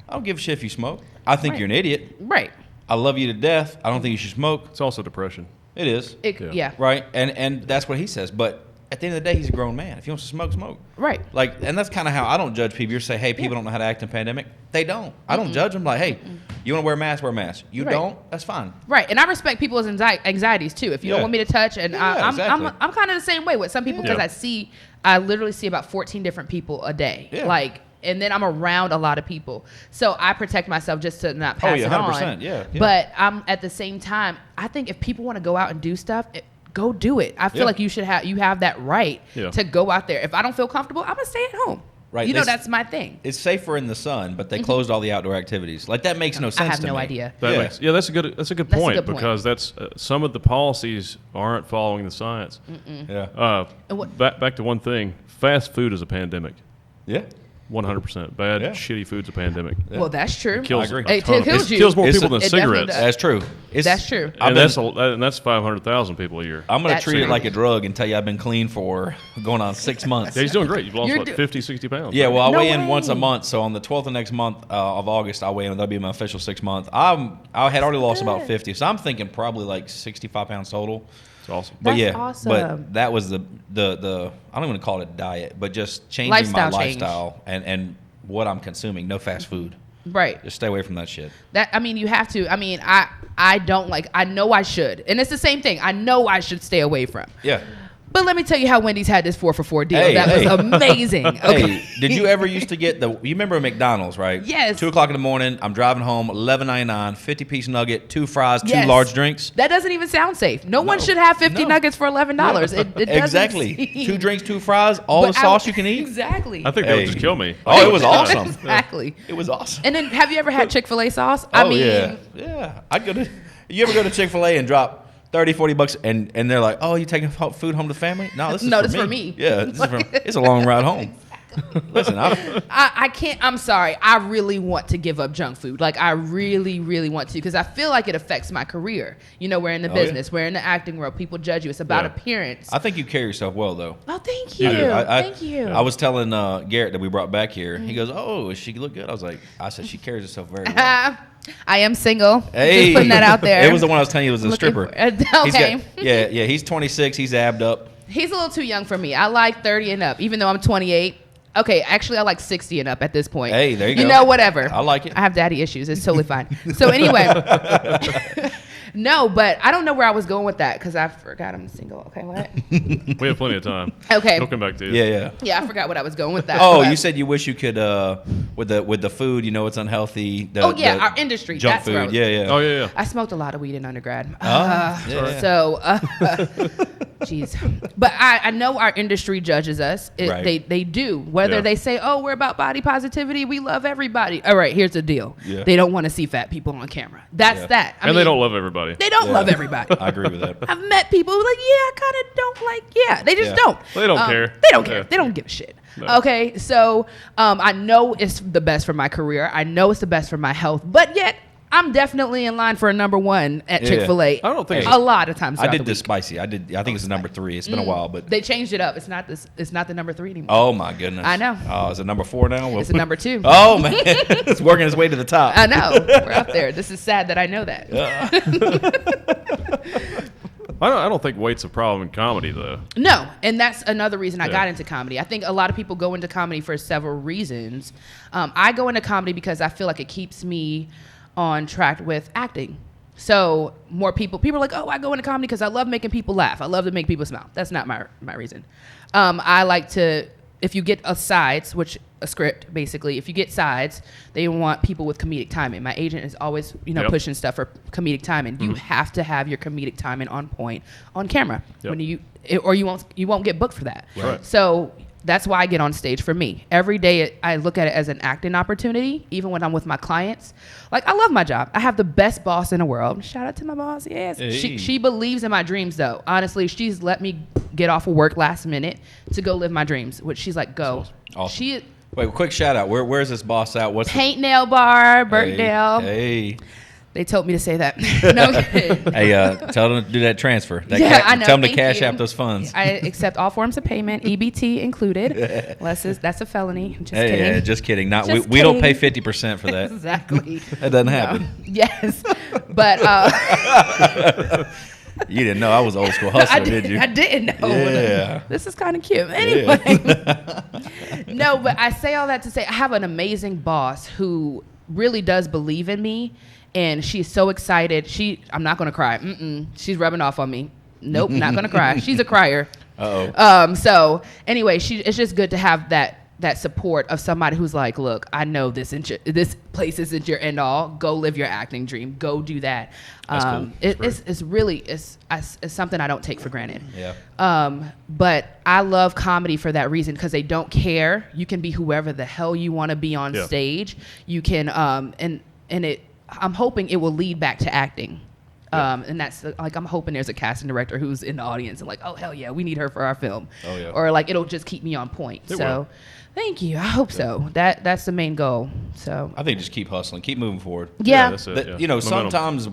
Speaker 1: I don't give a shit if you smoke. I think you're an idiot.
Speaker 3: Right.
Speaker 1: I love you to death. I don't think you should smoke.
Speaker 2: It's also depression.
Speaker 1: It is.
Speaker 3: Yeah.
Speaker 1: Right? And that's what he says. But at the end of the day, he's a grown man. If he wants to smoke, smoke.
Speaker 3: Right.
Speaker 1: Like, and that's kind of how I don't judge people. You say, hey, people don't know how to act in a pandemic. They don't. I don't judge them. Like, hey, you want to wear a mask, wear a mask. You don't, that's fine.
Speaker 3: Right. And I respect people's anxieties too. If you don't want me to touch, and
Speaker 1: exactly.
Speaker 3: I'm kind of the same way with some people because I literally see about 14 different people a day. Yeah. Like, and then I'm around a lot of people. So I protect myself just to not pass it
Speaker 1: 100%,
Speaker 3: on.
Speaker 1: Yeah.
Speaker 3: But at the same time, I think if people want to go out and do stuff, go do it. I feel like you have that right to go out there. If I don't feel comfortable, I'm gonna stay at home.
Speaker 1: Right.
Speaker 3: You know, that's my thing.
Speaker 1: It's safer in the sun, but they closed all the outdoor activities. Like, that makes no sense to me.
Speaker 3: I have no idea.
Speaker 2: That's a good point because that's some of the policies aren't following the science. Yeah. Back to one thing. Fast food is a pandemic.
Speaker 1: Yeah.
Speaker 2: 100%. Bad, shitty food's a pandemic.
Speaker 3: Yeah. Well, that's true.
Speaker 2: I agree.
Speaker 3: It kills you.
Speaker 2: It kills more people than cigarettes.
Speaker 1: That's true.
Speaker 3: That's true.
Speaker 2: And that's 500,000 people a year.
Speaker 1: I'm going to treat it like a drug and tell you I've been clean for going on 6 months.
Speaker 2: Yeah, he's doing great. You've lost, 50, 60 pounds.
Speaker 1: Yeah, well, I weigh in once a month. So on the 12th of next month of August, I'll weigh in. That'll be my official 6 month. I had already lost about 50. So I'm thinking probably like 65 pounds total.
Speaker 2: It's awesome.
Speaker 1: But
Speaker 3: That's awesome.
Speaker 1: But that was the I don't even call it a diet, but just changing my lifestyle and what I'm consuming. No fast food.
Speaker 3: Right.
Speaker 1: Just stay away from that shit.
Speaker 3: You have to. I don't like. I know I should, and it's the same thing. I know I should stay away from.
Speaker 1: Yeah.
Speaker 3: But let me tell you how Wendy's had this 4-for-4 deal. That was amazing. Okay.
Speaker 1: Hey, did you ever used to get you remember McDonald's, right?
Speaker 3: Yes.
Speaker 1: 2 o'clock in the morning, I'm driving home, $11.99, 50-piece nugget, 2 fries, 2 large drinks.
Speaker 3: That doesn't even sound safe. No one should have 50 nuggets for $11. It doesn't
Speaker 1: exactly. 2 drinks, 2 fries, all the sauce you can eat.
Speaker 3: Exactly.
Speaker 2: I think that would just kill me.
Speaker 1: Oh, it was awesome.
Speaker 3: Exactly.
Speaker 1: It was awesome.
Speaker 3: And then, have you ever had Chick-fil-A sauce?
Speaker 1: Yeah. You ever go to Chick-fil-A and drop $30-$40 and they're like, oh, you taking food home to family? No, this is for me. Yeah, it's a long ride home. Listen,
Speaker 3: I can't. I'm sorry. I really want to give up junk food. Like, I really, really want to, because I feel like it affects my career. You know, we're in the business, we're in the acting world. People judge you. It's about appearance.
Speaker 1: I think you carry yourself well, though.
Speaker 3: Oh, thank you. Thank you.
Speaker 1: I was telling Garrett that we brought back here. He goes, oh, does she look good? I said, she carries herself very well.
Speaker 3: I am single.
Speaker 1: Hey.
Speaker 3: Just putting that out there.
Speaker 1: It was the one I was telling you was a stripper.
Speaker 3: Okay.
Speaker 1: He's 26. He's abbed up.
Speaker 3: He's a little too young for me. I like 30 and up, even though I'm 28. Okay, actually, I like 60 and up at this point.
Speaker 1: Hey, there you go.
Speaker 3: You know, whatever.
Speaker 1: I like it.
Speaker 3: I have daddy issues. It's totally fine. So anyway, no, but I don't know where I was going with that because I forgot I'm single. Okay, what?
Speaker 2: We have plenty of time.
Speaker 3: Okay.
Speaker 2: We'll come back to you.
Speaker 3: Yeah, I forgot what I was going with that.
Speaker 1: Oh, you said you wish you could, with the food, you know, it's unhealthy.
Speaker 3: Our industry.
Speaker 1: Junk
Speaker 3: That's
Speaker 1: food. Yeah.
Speaker 2: Oh, yeah.
Speaker 3: I smoked a lot of weed in undergrad.
Speaker 1: So,
Speaker 3: jeez. But I know our industry judges us.
Speaker 1: Right.
Speaker 3: They do. Whether they say, oh, we're about body positivity, we love everybody. All right, here's the deal.
Speaker 1: Yeah.
Speaker 3: They don't want to see fat people on camera. That's that.
Speaker 2: I mean, they don't love everybody.
Speaker 3: They don't love everybody.
Speaker 1: I agree with that.
Speaker 3: I've met people who are like, I kind of don't like, they just don't.
Speaker 2: They don't care.
Speaker 3: They don't care. They don't give a shit. No. Okay, so I know it's the best for my career. I know it's the best for my health. But yet, I'm definitely in line for a number 1 at Chick-fil-A.
Speaker 2: I don't think
Speaker 3: a lot of times.
Speaker 1: I did the spicy. I think it's the number 3. It's been a while, but
Speaker 3: they changed it up. It's not the number 3 anymore.
Speaker 1: Oh my goodness!
Speaker 3: I know.
Speaker 1: Oh, is it number 4 now?
Speaker 3: It's a number 2.
Speaker 1: Oh man, it's working its way to the top.
Speaker 3: I know. We're up there. This is sad that I know that.
Speaker 2: I don't think weight's a problem in comedy, though.
Speaker 3: No, and that's another reason I got into comedy. I think a lot of people go into comedy for several reasons. I go into comedy because I feel like it keeps me on track with acting. So more people are like, oh, I go into comedy because I love making people laugh. I love to make people smile. That's not my reason. I like to, if you get asides, which a script, basically. If you get sides, they want people with comedic timing. My agent is always, pushing stuff for comedic timing. You have to have your comedic timing on point on camera when you won't get booked for that.
Speaker 2: Right.
Speaker 3: So that's why I get on stage. For me, every day I look at it as an acting opportunity. Even when I'm with my clients, like I love my job. I have the best boss in the world. Shout out to my boss. Yes,
Speaker 1: hey.
Speaker 3: She believes in my dreams though. Honestly, she's let me get off of work last minute to go live my dreams. Which she's like, go.
Speaker 1: Awesome. Wait, quick shout out. Where's this boss at? What's
Speaker 3: Paint Nail Bar, Burtondale.
Speaker 1: Hey.
Speaker 3: They told me to say that. No kidding.
Speaker 1: Hey, tell them to do that transfer.
Speaker 3: I know.
Speaker 1: Tell them to
Speaker 3: Thank
Speaker 1: cash
Speaker 3: you.
Speaker 1: out those funds.
Speaker 3: I accept all forms of payment, EBT included. Unless that's a felony. Just kidding.
Speaker 1: Yeah, just kidding.
Speaker 3: We
Speaker 1: don't pay 50% for that.
Speaker 3: Exactly.
Speaker 1: That doesn't happen.
Speaker 3: Yes, but
Speaker 1: you didn't know I was old school hustler, did you?
Speaker 3: I didn't know.
Speaker 1: Yeah.
Speaker 3: This is kind of cute. Anyway. No, but I say all that to say I have an amazing boss who really does believe in me, and she's so excited. I'm not going to cry. She's rubbing off on me. Nope, not going to cry. She's a crier.
Speaker 1: Uh-oh.
Speaker 3: So anyway, it's just good to have that support of somebody who's like, look, I know this place isn't your end all. Go live your acting dream. Go do that.
Speaker 1: That's cool.
Speaker 3: It's really something I don't take for granted.
Speaker 1: Yeah.
Speaker 3: But I love comedy for that reason because they don't care. You can be whoever the hell you want to be on stage. You can I'm hoping it will lead back to acting. And that's like, I'm hoping there's a casting director who's in the audience and like, oh, hell yeah, we need her for our film.
Speaker 1: Oh, yeah.
Speaker 3: Or like, it'll just keep me on point. Thank you. I hope so. That's the main goal. So
Speaker 1: I think just keep hustling, keep moving forward.
Speaker 3: Yeah.
Speaker 2: That's it, yeah.
Speaker 1: Momentum. Sometimes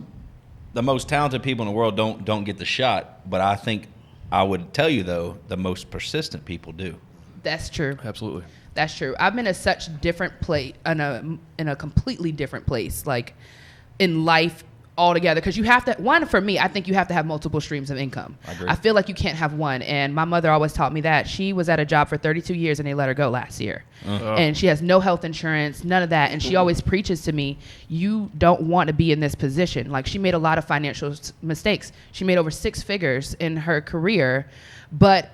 Speaker 1: the most talented people in the world don't get the shot, but I think I would tell you though, the most persistent people do.
Speaker 3: That's true.
Speaker 2: Absolutely.
Speaker 3: That's true. I've been in such different place, in a completely different place, like in life altogether. Because you have to, for me, I think you have to have multiple streams of income.
Speaker 1: I agree.
Speaker 3: I feel like you can't have one. And my mother always taught me that. She was at a job for 32 years and they let her go last year. And she has no health insurance, none of that. And she always preaches to me, you don't want to be in this position. Like she made a lot of financial mistakes. She made over 6 figures in her career, but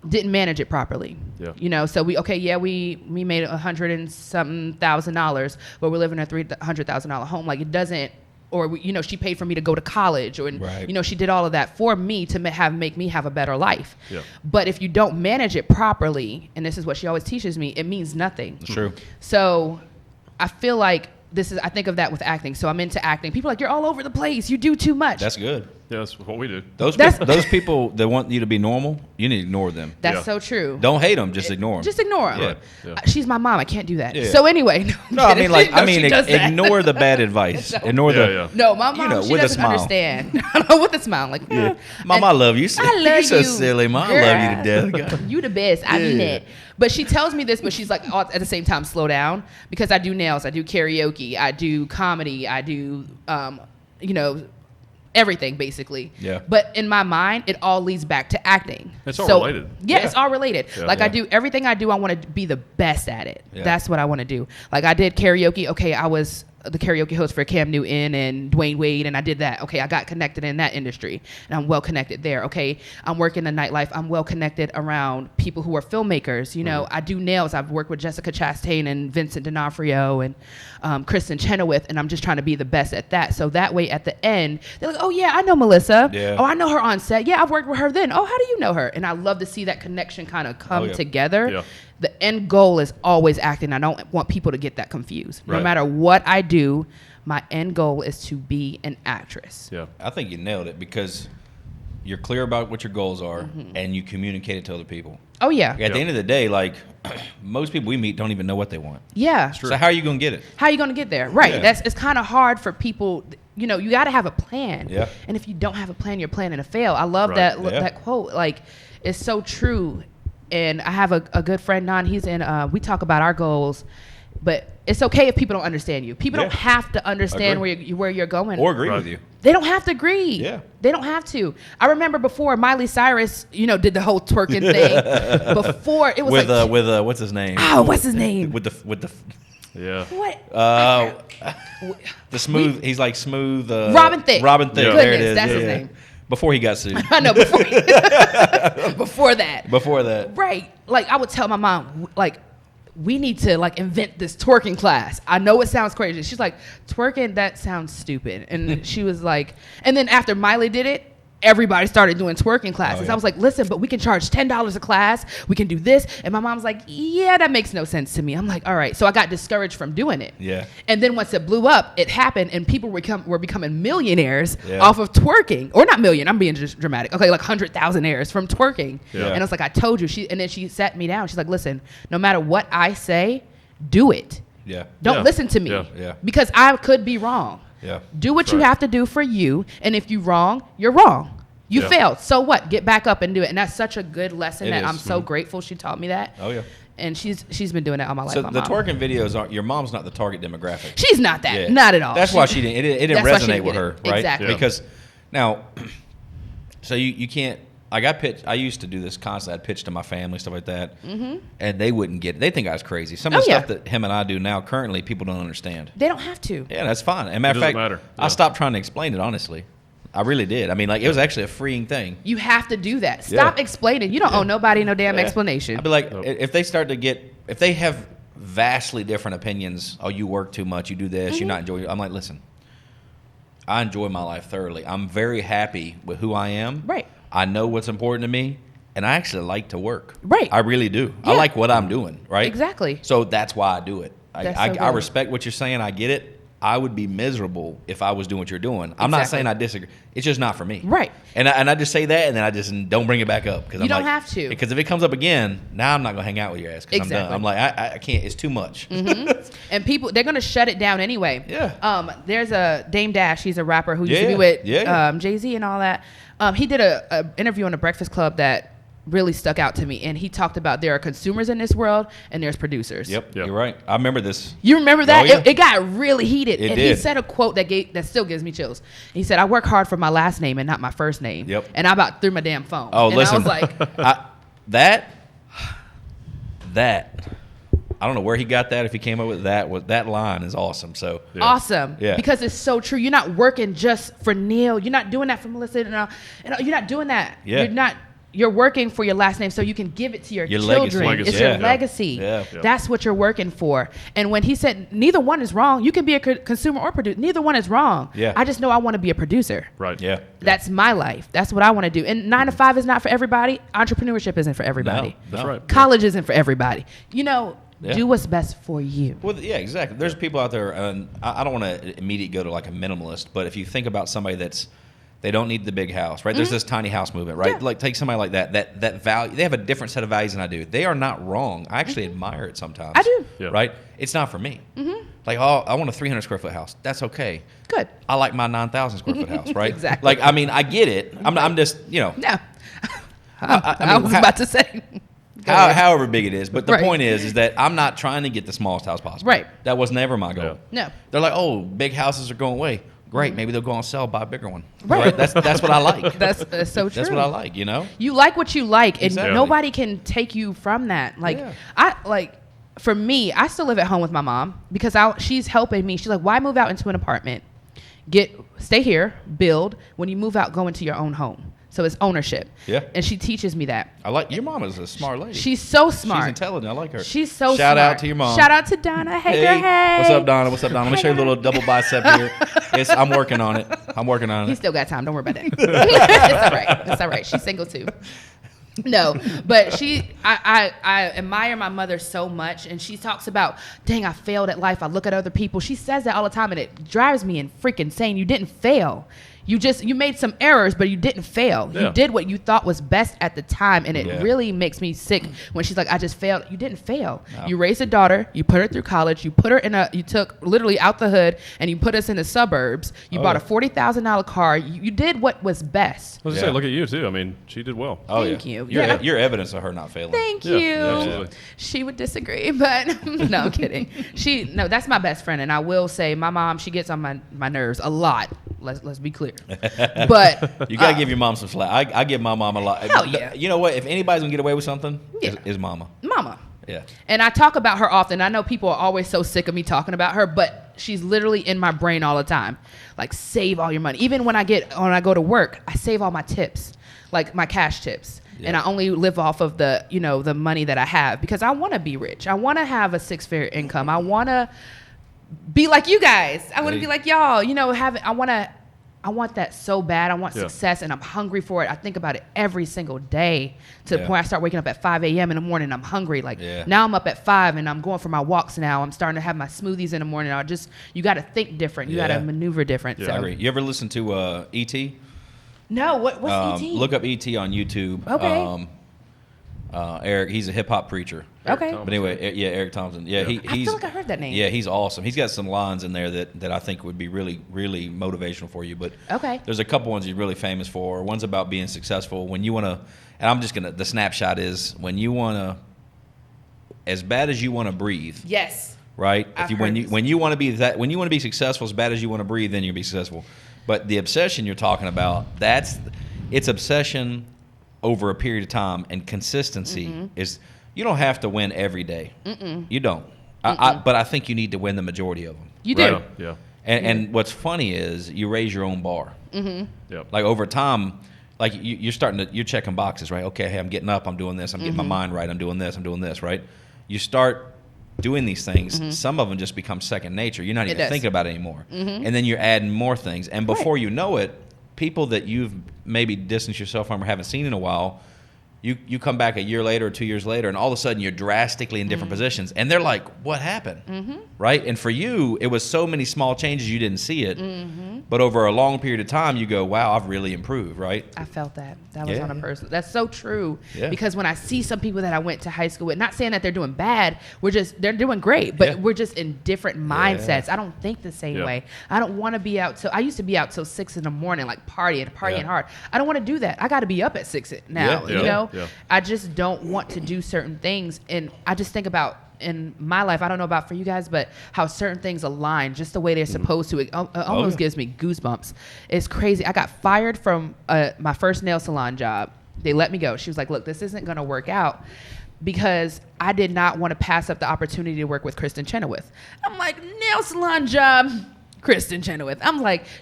Speaker 3: didn't manage it properly.
Speaker 2: Yeah.
Speaker 3: So we made $100 and something $1,000, but we're living in a $300,000 home. Like it doesn't, or she paid for me to go to college, or
Speaker 1: right.
Speaker 3: She did all of that for me to make me have a better life.
Speaker 2: Yeah.
Speaker 3: But if you don't manage it properly, and this is what she always teaches me, it means nothing.
Speaker 1: It's true.
Speaker 3: So I feel like I think of that with acting. So I'm into acting. People are like, you're all over the place. You do too much.
Speaker 1: That's good.
Speaker 2: Yeah, that's what we do.
Speaker 1: Those people that want you to be normal, you need to ignore them.
Speaker 3: That's so true.
Speaker 1: Don't hate them, just ignore them.
Speaker 3: Just ignore them.
Speaker 1: Yeah.
Speaker 2: Yeah.
Speaker 3: She's my mom. I can't do that.
Speaker 1: Yeah.
Speaker 3: So anyway,
Speaker 1: ignore the bad advice. Ignore
Speaker 3: No, my mom, she
Speaker 1: with a
Speaker 3: doesn't
Speaker 1: smile.
Speaker 3: understand. With a smile, like,
Speaker 1: Mom, I love you.
Speaker 3: I love
Speaker 1: You're so
Speaker 3: you.
Speaker 1: silly, Mom.
Speaker 3: Girl.
Speaker 1: I love you to death.
Speaker 3: You the best. I mean
Speaker 1: Yeah.
Speaker 3: it. But she tells me this, but she's like, at the same time, slow down, because I do nails, I do karaoke, I do comedy, I do, everything basically.
Speaker 1: Yeah.
Speaker 3: But in my mind, it all leads back to acting.
Speaker 2: It's all related.
Speaker 3: Yeah, it's all related.
Speaker 2: Yeah.
Speaker 3: Like
Speaker 1: Yeah.
Speaker 3: I do everything I do, I want to be the best at it.
Speaker 1: Yeah.
Speaker 3: That's what I want to do. Like I did karaoke. Okay, I was the karaoke host for Cam Newton and Dwayne Wade, and I did that. Okay, I got connected in that industry, and I'm well connected there. Okay, I'm working in nightlife. I'm well connected around people who are filmmakers. I do nails. I've worked with Jessica Chastain and Vincent D'Onofrio and Kristen Chenoweth, and I'm just trying to be the best at that. So that way, at the end, they're like, "Oh yeah, I know Melyssa.
Speaker 1: Yeah.
Speaker 3: Oh, I know her on set. Yeah, I've worked with her then. Oh, how do you know her?" And I love to see that connection kind of come together.
Speaker 2: Yeah.
Speaker 3: The end goal is always acting. I don't want people to get that confused. No
Speaker 2: Right.
Speaker 3: matter what I do, my end goal is to be an actress.
Speaker 2: Yeah.
Speaker 1: I think you nailed it because you're clear about what your goals are and you communicate it to other people.
Speaker 3: Oh, yeah.
Speaker 1: At the end of the day, like most people we meet don't even know what they want.
Speaker 3: Yeah.
Speaker 1: So how are you going to get it?
Speaker 3: How are you going to get there? Right.
Speaker 1: Yeah.
Speaker 3: It's kind of hard for people. You got to have a plan.
Speaker 1: Yeah.
Speaker 3: And if you don't have a plan, you're planning to fail. I love
Speaker 2: Right.
Speaker 3: that quote. Like, it's so true. And I have a good friend, Nan. He's in, we talk about our goals, but it's okay if people don't understand you. People don't have to understand where you're going.
Speaker 1: Or agree
Speaker 2: Right.
Speaker 1: with you.
Speaker 3: They don't have to agree.
Speaker 1: Yeah.
Speaker 3: They don't have to. I remember before Miley Cyrus, did the whole twerking thing. Before it was
Speaker 1: with what's his name?
Speaker 3: Oh, what's his name?
Speaker 1: With the
Speaker 2: Yeah.
Speaker 3: What?
Speaker 1: the smooth. He's like smooth.
Speaker 3: Robin Thicke.
Speaker 1: Robin Thicke.
Speaker 2: Yeah.
Speaker 1: There it
Speaker 3: Goodness,
Speaker 1: is.
Speaker 3: that's his
Speaker 1: Yeah.
Speaker 3: name.
Speaker 1: Before he got sued.
Speaker 3: I know, before before that.
Speaker 1: Before that.
Speaker 3: Right. Like I would tell my mom, like, we need to like invent this twerking class. I know it sounds crazy. She's like, twerking, that sounds stupid. And she was like, and then after Miley did it, everybody started doing twerking classes. I was like, listen, but we can charge $10 a class. We can do this. And my mom's like, yeah, that makes no sense to me. I'm like, all right. So I got discouraged from doing it.
Speaker 1: Yeah.
Speaker 3: And then once it blew up, it happened and people were becoming millionaires off of twerking. Or not million, I'm being just dramatic. Okay, like 100,000-aires from twerking.
Speaker 2: Yeah.
Speaker 3: And I was like, I told you. And then she sat me down. She's like, listen, no matter what I say, do it.
Speaker 1: Yeah.
Speaker 3: Don't listen to me.
Speaker 2: Yeah.
Speaker 3: Because I could be wrong.
Speaker 1: Yeah.
Speaker 3: Do what you have to do for you, and if you're wrong, you're wrong. You failed. So what? Get back up and do it. And that's such a good lesson I'm so grateful she taught me that.
Speaker 1: Oh yeah.
Speaker 3: And she's been doing that all my life.
Speaker 1: So the twerking videos aren't. Your mom's not the target demographic.
Speaker 3: She's not that. Not at all.
Speaker 1: That's why she didn't. It didn't resonate with her, right?
Speaker 3: Exactly.
Speaker 1: Yeah. Because now, so you can't. Like I used to do this constantly. I'd pitch to my family, stuff like that, and they wouldn't get it. They think I was crazy. Some of the stuff that him and I do now, currently, people don't understand.
Speaker 3: They don't have to.
Speaker 1: Yeah, that's fine. As a matter of fact,
Speaker 2: matter.
Speaker 1: I stopped trying to explain it, honestly. I really did. I mean, like, it was actually a freeing thing.
Speaker 3: You have to do that. Stop explaining. You don't owe nobody no damn explanation.
Speaker 1: I'd be like, if they start to if they have vastly different opinions, oh, you work too much, you do this, you're not enjoying it. I'm like, listen, I enjoy my life thoroughly. I'm very happy with who I am.
Speaker 3: Right.
Speaker 1: I know what's important to me, and I actually like to work.
Speaker 3: Right.
Speaker 1: I really do.
Speaker 3: Yeah.
Speaker 1: I like what I'm doing, right?
Speaker 3: Exactly.
Speaker 1: So that's why I do it. I
Speaker 3: good.
Speaker 1: respect what you're saying. I get it. I would be miserable if I was doing what you're doing. I'm not saying I disagree. It's just not for me.
Speaker 3: Right.
Speaker 1: And I just say that, and then I just don't bring it back up. Because
Speaker 3: You don't have to.
Speaker 1: Because if it comes up again, now I'm not going to hang out with your ass because I'm done. I'm like, I can't. It's too much.
Speaker 3: And people, they're going to shut it down anyway.
Speaker 1: Yeah.
Speaker 3: There's a Dame Dash. He's a rapper who used to be with Jay-Z and all that. He did a interview on the Breakfast Club that really stuck out to me, and he talked about there are consumers in this world and there's producers.
Speaker 1: Yep. You're right. I remember this.
Speaker 3: You remember that?
Speaker 1: Oh, yeah.
Speaker 3: It got really heated.
Speaker 1: It
Speaker 3: and
Speaker 1: did.
Speaker 3: He said a quote that still gives me chills. He said, I work hard for my last name and not my first name.
Speaker 1: Yep.
Speaker 3: And I about threw my damn phone.
Speaker 1: Oh,
Speaker 3: and
Speaker 1: listen.
Speaker 3: I was like,
Speaker 1: that I don't know where he got that. If he came up with that line is awesome. So
Speaker 3: awesome.
Speaker 1: Yeah.
Speaker 3: Because it's so true. You're not working just for Neil. You're not doing that for Melyssa. You're not doing that.
Speaker 1: Yeah.
Speaker 3: You're working for your last name so you can give it to your children.
Speaker 2: legacy.
Speaker 3: It's
Speaker 2: Yeah.
Speaker 3: your legacy.
Speaker 1: Yeah.
Speaker 3: That's what you're working for. And when he said neither one is wrong, you can be a consumer or producer. Neither one is wrong.
Speaker 1: Yeah.
Speaker 3: I just know I want to be a producer.
Speaker 2: Right.
Speaker 1: Yeah.
Speaker 3: That's my life. That's what I want to do. And 9 to 5 is not for everybody. Entrepreneurship isn't for everybody.
Speaker 2: That's right.
Speaker 3: College isn't for everybody.
Speaker 1: Yeah.
Speaker 3: Do what's best for you.
Speaker 1: Well, yeah, exactly. There's people out there, and I don't want to immediately go to like a minimalist, but if you think about somebody they don't need the big house, right? There's this tiny house movement, right?
Speaker 3: Yeah.
Speaker 1: Like take somebody like that value. They have a different set of values than I do. They are not wrong. I actually admire it sometimes.
Speaker 3: I do.
Speaker 2: Yeah.
Speaker 1: Right? It's not for me. Like, oh, I want a 300 square foot house. That's okay.
Speaker 3: Good.
Speaker 1: I like my 9,000 square foot house, right?
Speaker 3: Exactly.
Speaker 1: Like, I mean, I get it. I'm just,
Speaker 3: No.
Speaker 1: I mean,
Speaker 3: was about to say.
Speaker 1: however big it is. But the
Speaker 3: Right.
Speaker 1: point is that I'm not trying to get the smallest house possible.
Speaker 3: Right.
Speaker 1: That was never my goal.
Speaker 3: No.
Speaker 1: They're like, oh, big houses are going away. Great. Maybe they'll go on sale, buy a bigger one.
Speaker 3: Right.
Speaker 1: That's what I like.
Speaker 3: That's so true.
Speaker 1: That's what I like, you know?
Speaker 3: You like what you like, and
Speaker 1: Exactly.
Speaker 3: nobody can take you from that. Like for me, I still live at home with my mom because she's helping me. She's like, why move out into an apartment? Stay here, build. When you move out, go into your own home. So it's ownership.
Speaker 1: Yeah.
Speaker 3: And she teaches me that.
Speaker 1: I like your mom is a smart lady.
Speaker 3: She's so smart.
Speaker 1: She's intelligent. I like her.
Speaker 3: She's so
Speaker 1: Shout
Speaker 3: smart.
Speaker 1: out to your mom.
Speaker 3: Shout out to Donna. Hey, girl, hey.
Speaker 1: What's up, Donna? What's up, Donna? Let me show you a little double bicep here. I'm working on it.
Speaker 3: He still got time. Don't worry about that. It's all right. It's all right. She's single too. No, but I admire my mother so much, and she talks about, dang, I failed at life. I look at other people. She says that all the time, and it drives me insane. You didn't fail. You made some errors, but you didn't fail.
Speaker 2: Yeah.
Speaker 3: You did what you thought was best at the time, and it
Speaker 1: Yeah.
Speaker 3: really makes me sick when she's like, I just failed. You didn't fail.
Speaker 1: No.
Speaker 3: You raised a daughter. You put her through college. You took literally out the hood, and you put us in the suburbs. You bought a $40,000 car. You did what was best.
Speaker 2: I was
Speaker 1: Yeah.
Speaker 2: gonna say, look at you too. I mean, she did well.
Speaker 1: Oh,
Speaker 3: Thank
Speaker 1: yeah.
Speaker 3: you.
Speaker 1: You're,
Speaker 3: Yeah.
Speaker 1: you're evidence of her not failing.
Speaker 3: Thank
Speaker 2: Yeah,
Speaker 3: you.
Speaker 2: absolutely.
Speaker 3: She would disagree, but no, I'm kidding. That's my best friend, and I will say my mom, she gets on my nerves a lot. Let's be clear. But
Speaker 1: You gotta give your mom some slack. I give my mom a lot.
Speaker 3: Hell yeah.
Speaker 1: You know what? If anybody's gonna get away with something,
Speaker 3: Yeah.
Speaker 1: is mama.
Speaker 3: mama.
Speaker 1: Yeah.
Speaker 3: And I talk about her often. I know people are always so sick of me talking about her, but she's literally in my brain all the time. Like, save all your money. Even when I go to work, I save all my tips, like my cash tips. and I only live off of the, the money that I have, because I want to be rich. I want to have a 6-figure income. I want to be like you guys. I want to be like y'all, I want that so bad. I want success, and I'm hungry for it. I think about it every single day to the point I start waking up at 5 a.m. in the morning. I'm hungry. Now I'm up at 5 and I'm going for my walks now. I'm starting to have my smoothies in the morning. You got to think different. You got to maneuver different.
Speaker 1: Yeah,
Speaker 3: so.
Speaker 1: I agree. You ever listen to E.T.?
Speaker 3: No. What's E.T.?
Speaker 1: Look up E.T. on YouTube.
Speaker 3: Okay.
Speaker 1: Eric, he's a hip hop preacher.
Speaker 3: Okay.
Speaker 1: But anyway, Eric Thompson. Yeah,
Speaker 3: I feel like I heard that name.
Speaker 1: Yeah, he's awesome. He's got some lines in there that I think would be really, really motivational for you. But there's a couple ones he's really famous for. One's about being successful. When you want to, and I'm just gonna. The snapshot is when you want to, as bad as you want to breathe.
Speaker 3: Yes.
Speaker 1: Right. When you want to be successful, as bad as you want to breathe, then you'll be successful. But the obsession you're talking about, it's obsession over a period of time, and consistency is. You don't have to win every day. You don't. But I think you need to win the majority of them.
Speaker 3: You do.
Speaker 2: Yeah.
Speaker 1: And what's funny is you raise your own bar.
Speaker 2: Yep.
Speaker 1: Like over time, like you're checking boxes, right? Okay, hey, I'm getting up, I'm doing this, I'm getting my mind right, I'm doing this, right? You start doing these things. Some of them just become second nature. You're not even thinking about it anymore. And then you're adding more things. And before you know it, people that you've maybe distanced yourself from or haven't seen in a while, you come back a year later or 2 years later, and all of a sudden you're drastically in different positions, and they're like, "What happened?" Right? And for you, it was so many small changes you didn't see it, but over a long period of time, you go, "Wow, I've really improved." Right?
Speaker 3: I felt that. That was on a person. That's so true.
Speaker 1: Yeah.
Speaker 3: Because when I see some people that I went to high school with, not saying that they're doing bad, they're doing great, but we're just in different mindsets. I don't think the same way. I don't want to be out I used to be out till 6 in the morning, like partying hard. I don't want to do that. I got to be up at 6 now. You know. Yeah. I just don't want to do certain things, and I just think about in my life, I don't know about for you guys, but how certain things align just the way they're supposed to. It almost gives me goosebumps. It's crazy. I got fired from my first nail salon job. They let me go. She was like, "Look, this isn't going to work out," because I did not want to pass up the opportunity to work with Kristen Chenoweth. I'm like, nail salon job, Kristen Chenoweth.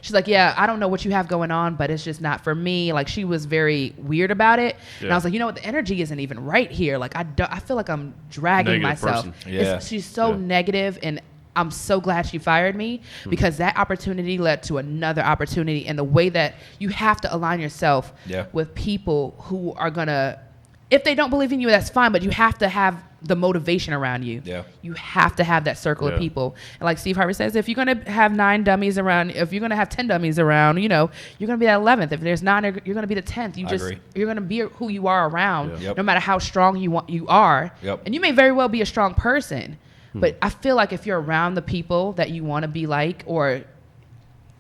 Speaker 3: She's like, "Yeah, I don't know what you have going on, but it's just not for me." Like, she was very weird about it. And I was like, you know what? The energy isn't even right here. Like, I feel like I'm dragging myself. She's so negative, and I'm so glad she fired me, because that opportunity led to another opportunity. And the way that you have to align yourself with people who are going to, if they don't believe in you, that's fine, but you have to have the motivation around you. Yeah. You have to have that circle of people. And like Steve Harvey says, if you're going to have 9 dummies around, if you're going to have 10 dummies around, you're going to be that 11th. If there's 9, you're going to be the 10th. You're going to be who you are around, no matter how strong you are. And you may very well be a strong person, but I feel like if you're around the people that you want to be like, or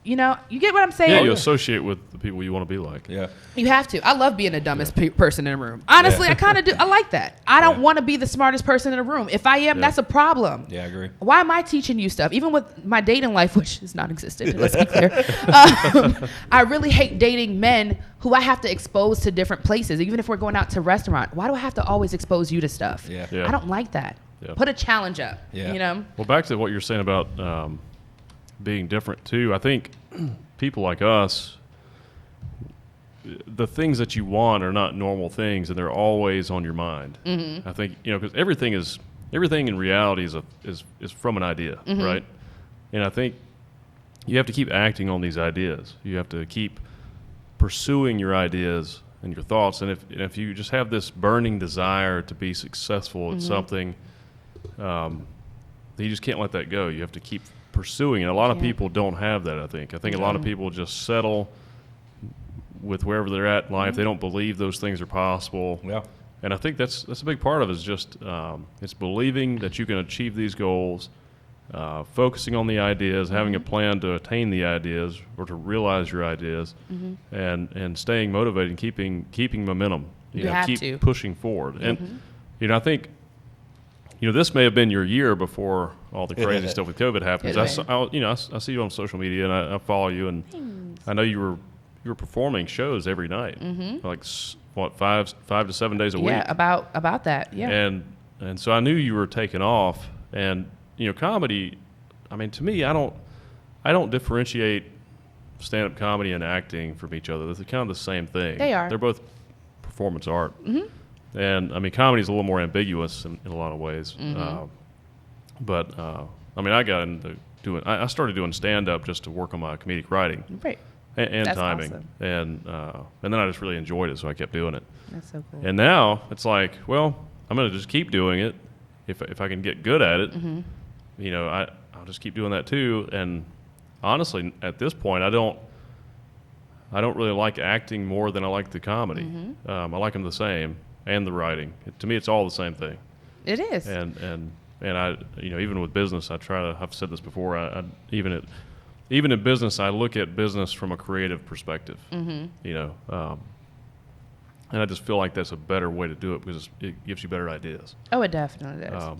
Speaker 3: you get what I'm saying?
Speaker 2: Yeah, you associate with the people you want to be like.
Speaker 1: Yeah.
Speaker 3: You have to. I love being the dumbest person in the room. Honestly, I kind of do. I like that. I don't want to be the smartest person in the room. If I am, that's a problem.
Speaker 1: Yeah, I agree.
Speaker 3: Why am I teaching you stuff? Even with my dating life, which is non-existent, let's be clear. I really hate dating men who I have to expose to different places. Even if we're going out to a restaurant, why do I have to always expose you to stuff?
Speaker 1: Yeah.
Speaker 3: I don't like that. Yeah. Put a challenge up,
Speaker 2: Well, back to what you're saying about being different too. I think people like us, the things that you want are not normal things, and they're always on your mind. I think because everything in reality is from an idea, right? And I think you have to keep acting on these ideas. You have to keep pursuing your ideas and your thoughts. And if you just have this burning desire to be successful at something, you just can't let that go. You have to keep pursuing it. A lot of people don't have that, I think. A lot of people just settle with wherever they're at in life. They don't believe those things are possible. Yeah. And I think that's a big part of it, is just it's believing that you can achieve these goals, focusing on the ideas, having a plan to attain the ideas or to realize your ideas, and staying motivated and keeping momentum. Keep pushing forward. And I think this may have been your year before all the crazy stuff with COVID happens. I see you on social media, and I follow you, and I know you were performing shows every night, like what, 5 to 7 days a week.
Speaker 3: Yeah, about that. Yeah.
Speaker 2: And so I knew you were taking off, and comedy. I mean, to me, I don't differentiate stand-up comedy and acting from each other. They're kind of the same thing.
Speaker 3: They are.
Speaker 2: They're both performance art. And I mean, comedy is a little more ambiguous in a lot of ways. But I mean, I got into I started doing stand up just to work on my comedic writing,
Speaker 3: Right.
Speaker 2: and
Speaker 3: That's
Speaker 2: timing,
Speaker 3: awesome.
Speaker 2: and then I just really enjoyed it, so I kept doing it.
Speaker 3: That's so cool.
Speaker 2: And now it's like, well, I'm going to just keep doing it if I can get good at it. You know, I'll just keep doing that too. And honestly, at this point, I don't really like acting more than I like the comedy. I like them the same, and the writing. To me, it's all the same thing.
Speaker 3: It is.
Speaker 2: And I, you know, even with business, I've said this before. Even in business, I look at business from a creative perspective. You know, and I just feel like that's a better way to do it because it gives you better ideas.
Speaker 3: Oh, it definitely does.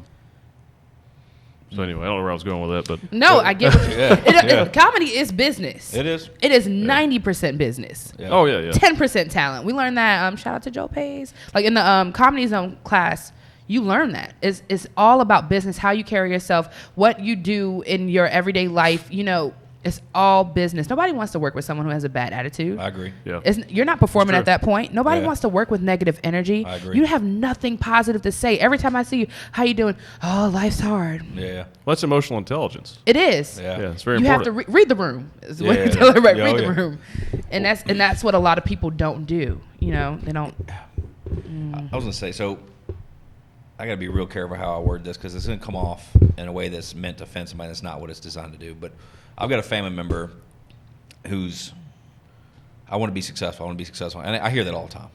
Speaker 2: So anyway, I don't know where I was going with that, but
Speaker 3: No, I get what you comedy is business.
Speaker 1: It is.
Speaker 3: It is 90% business.
Speaker 1: Yeah.
Speaker 2: oh yeah,
Speaker 3: 10% talent. We learned that. Shout out to Joe Pays. Like in the Comedy Zone class, you learn that. It's all about business, how you carry yourself, what you do in your everyday life. You know, it's all business. Nobody wants to work with someone who has a bad attitude.
Speaker 1: I agree.
Speaker 2: yeah.
Speaker 3: You're not performing
Speaker 2: It's
Speaker 3: at that point. Nobody
Speaker 1: Yeah.
Speaker 3: wants to work with negative energy.
Speaker 1: I agree.
Speaker 3: You have nothing positive to say. Every time I see you, how you doing? Oh, life's hard.
Speaker 1: Yeah.
Speaker 2: Well, that's emotional intelligence.
Speaker 3: It is.
Speaker 1: Yeah.
Speaker 2: Yeah, it's very
Speaker 3: You have
Speaker 2: important.
Speaker 3: to read the room. Is what
Speaker 1: Yeah.
Speaker 3: you tell everybody.
Speaker 1: Yeah,
Speaker 3: Read
Speaker 1: oh,
Speaker 3: the
Speaker 1: yeah.
Speaker 3: room, and that's what a lot of people don't do. You know, they don't.
Speaker 1: I was gonna say, so I gotta be real careful how I word this because it's gonna come off in a way that's meant to offend somebody. That's not what it's designed to do. But I've got a family member who's, I want to be successful. I want to be successful, and I hear that all the time.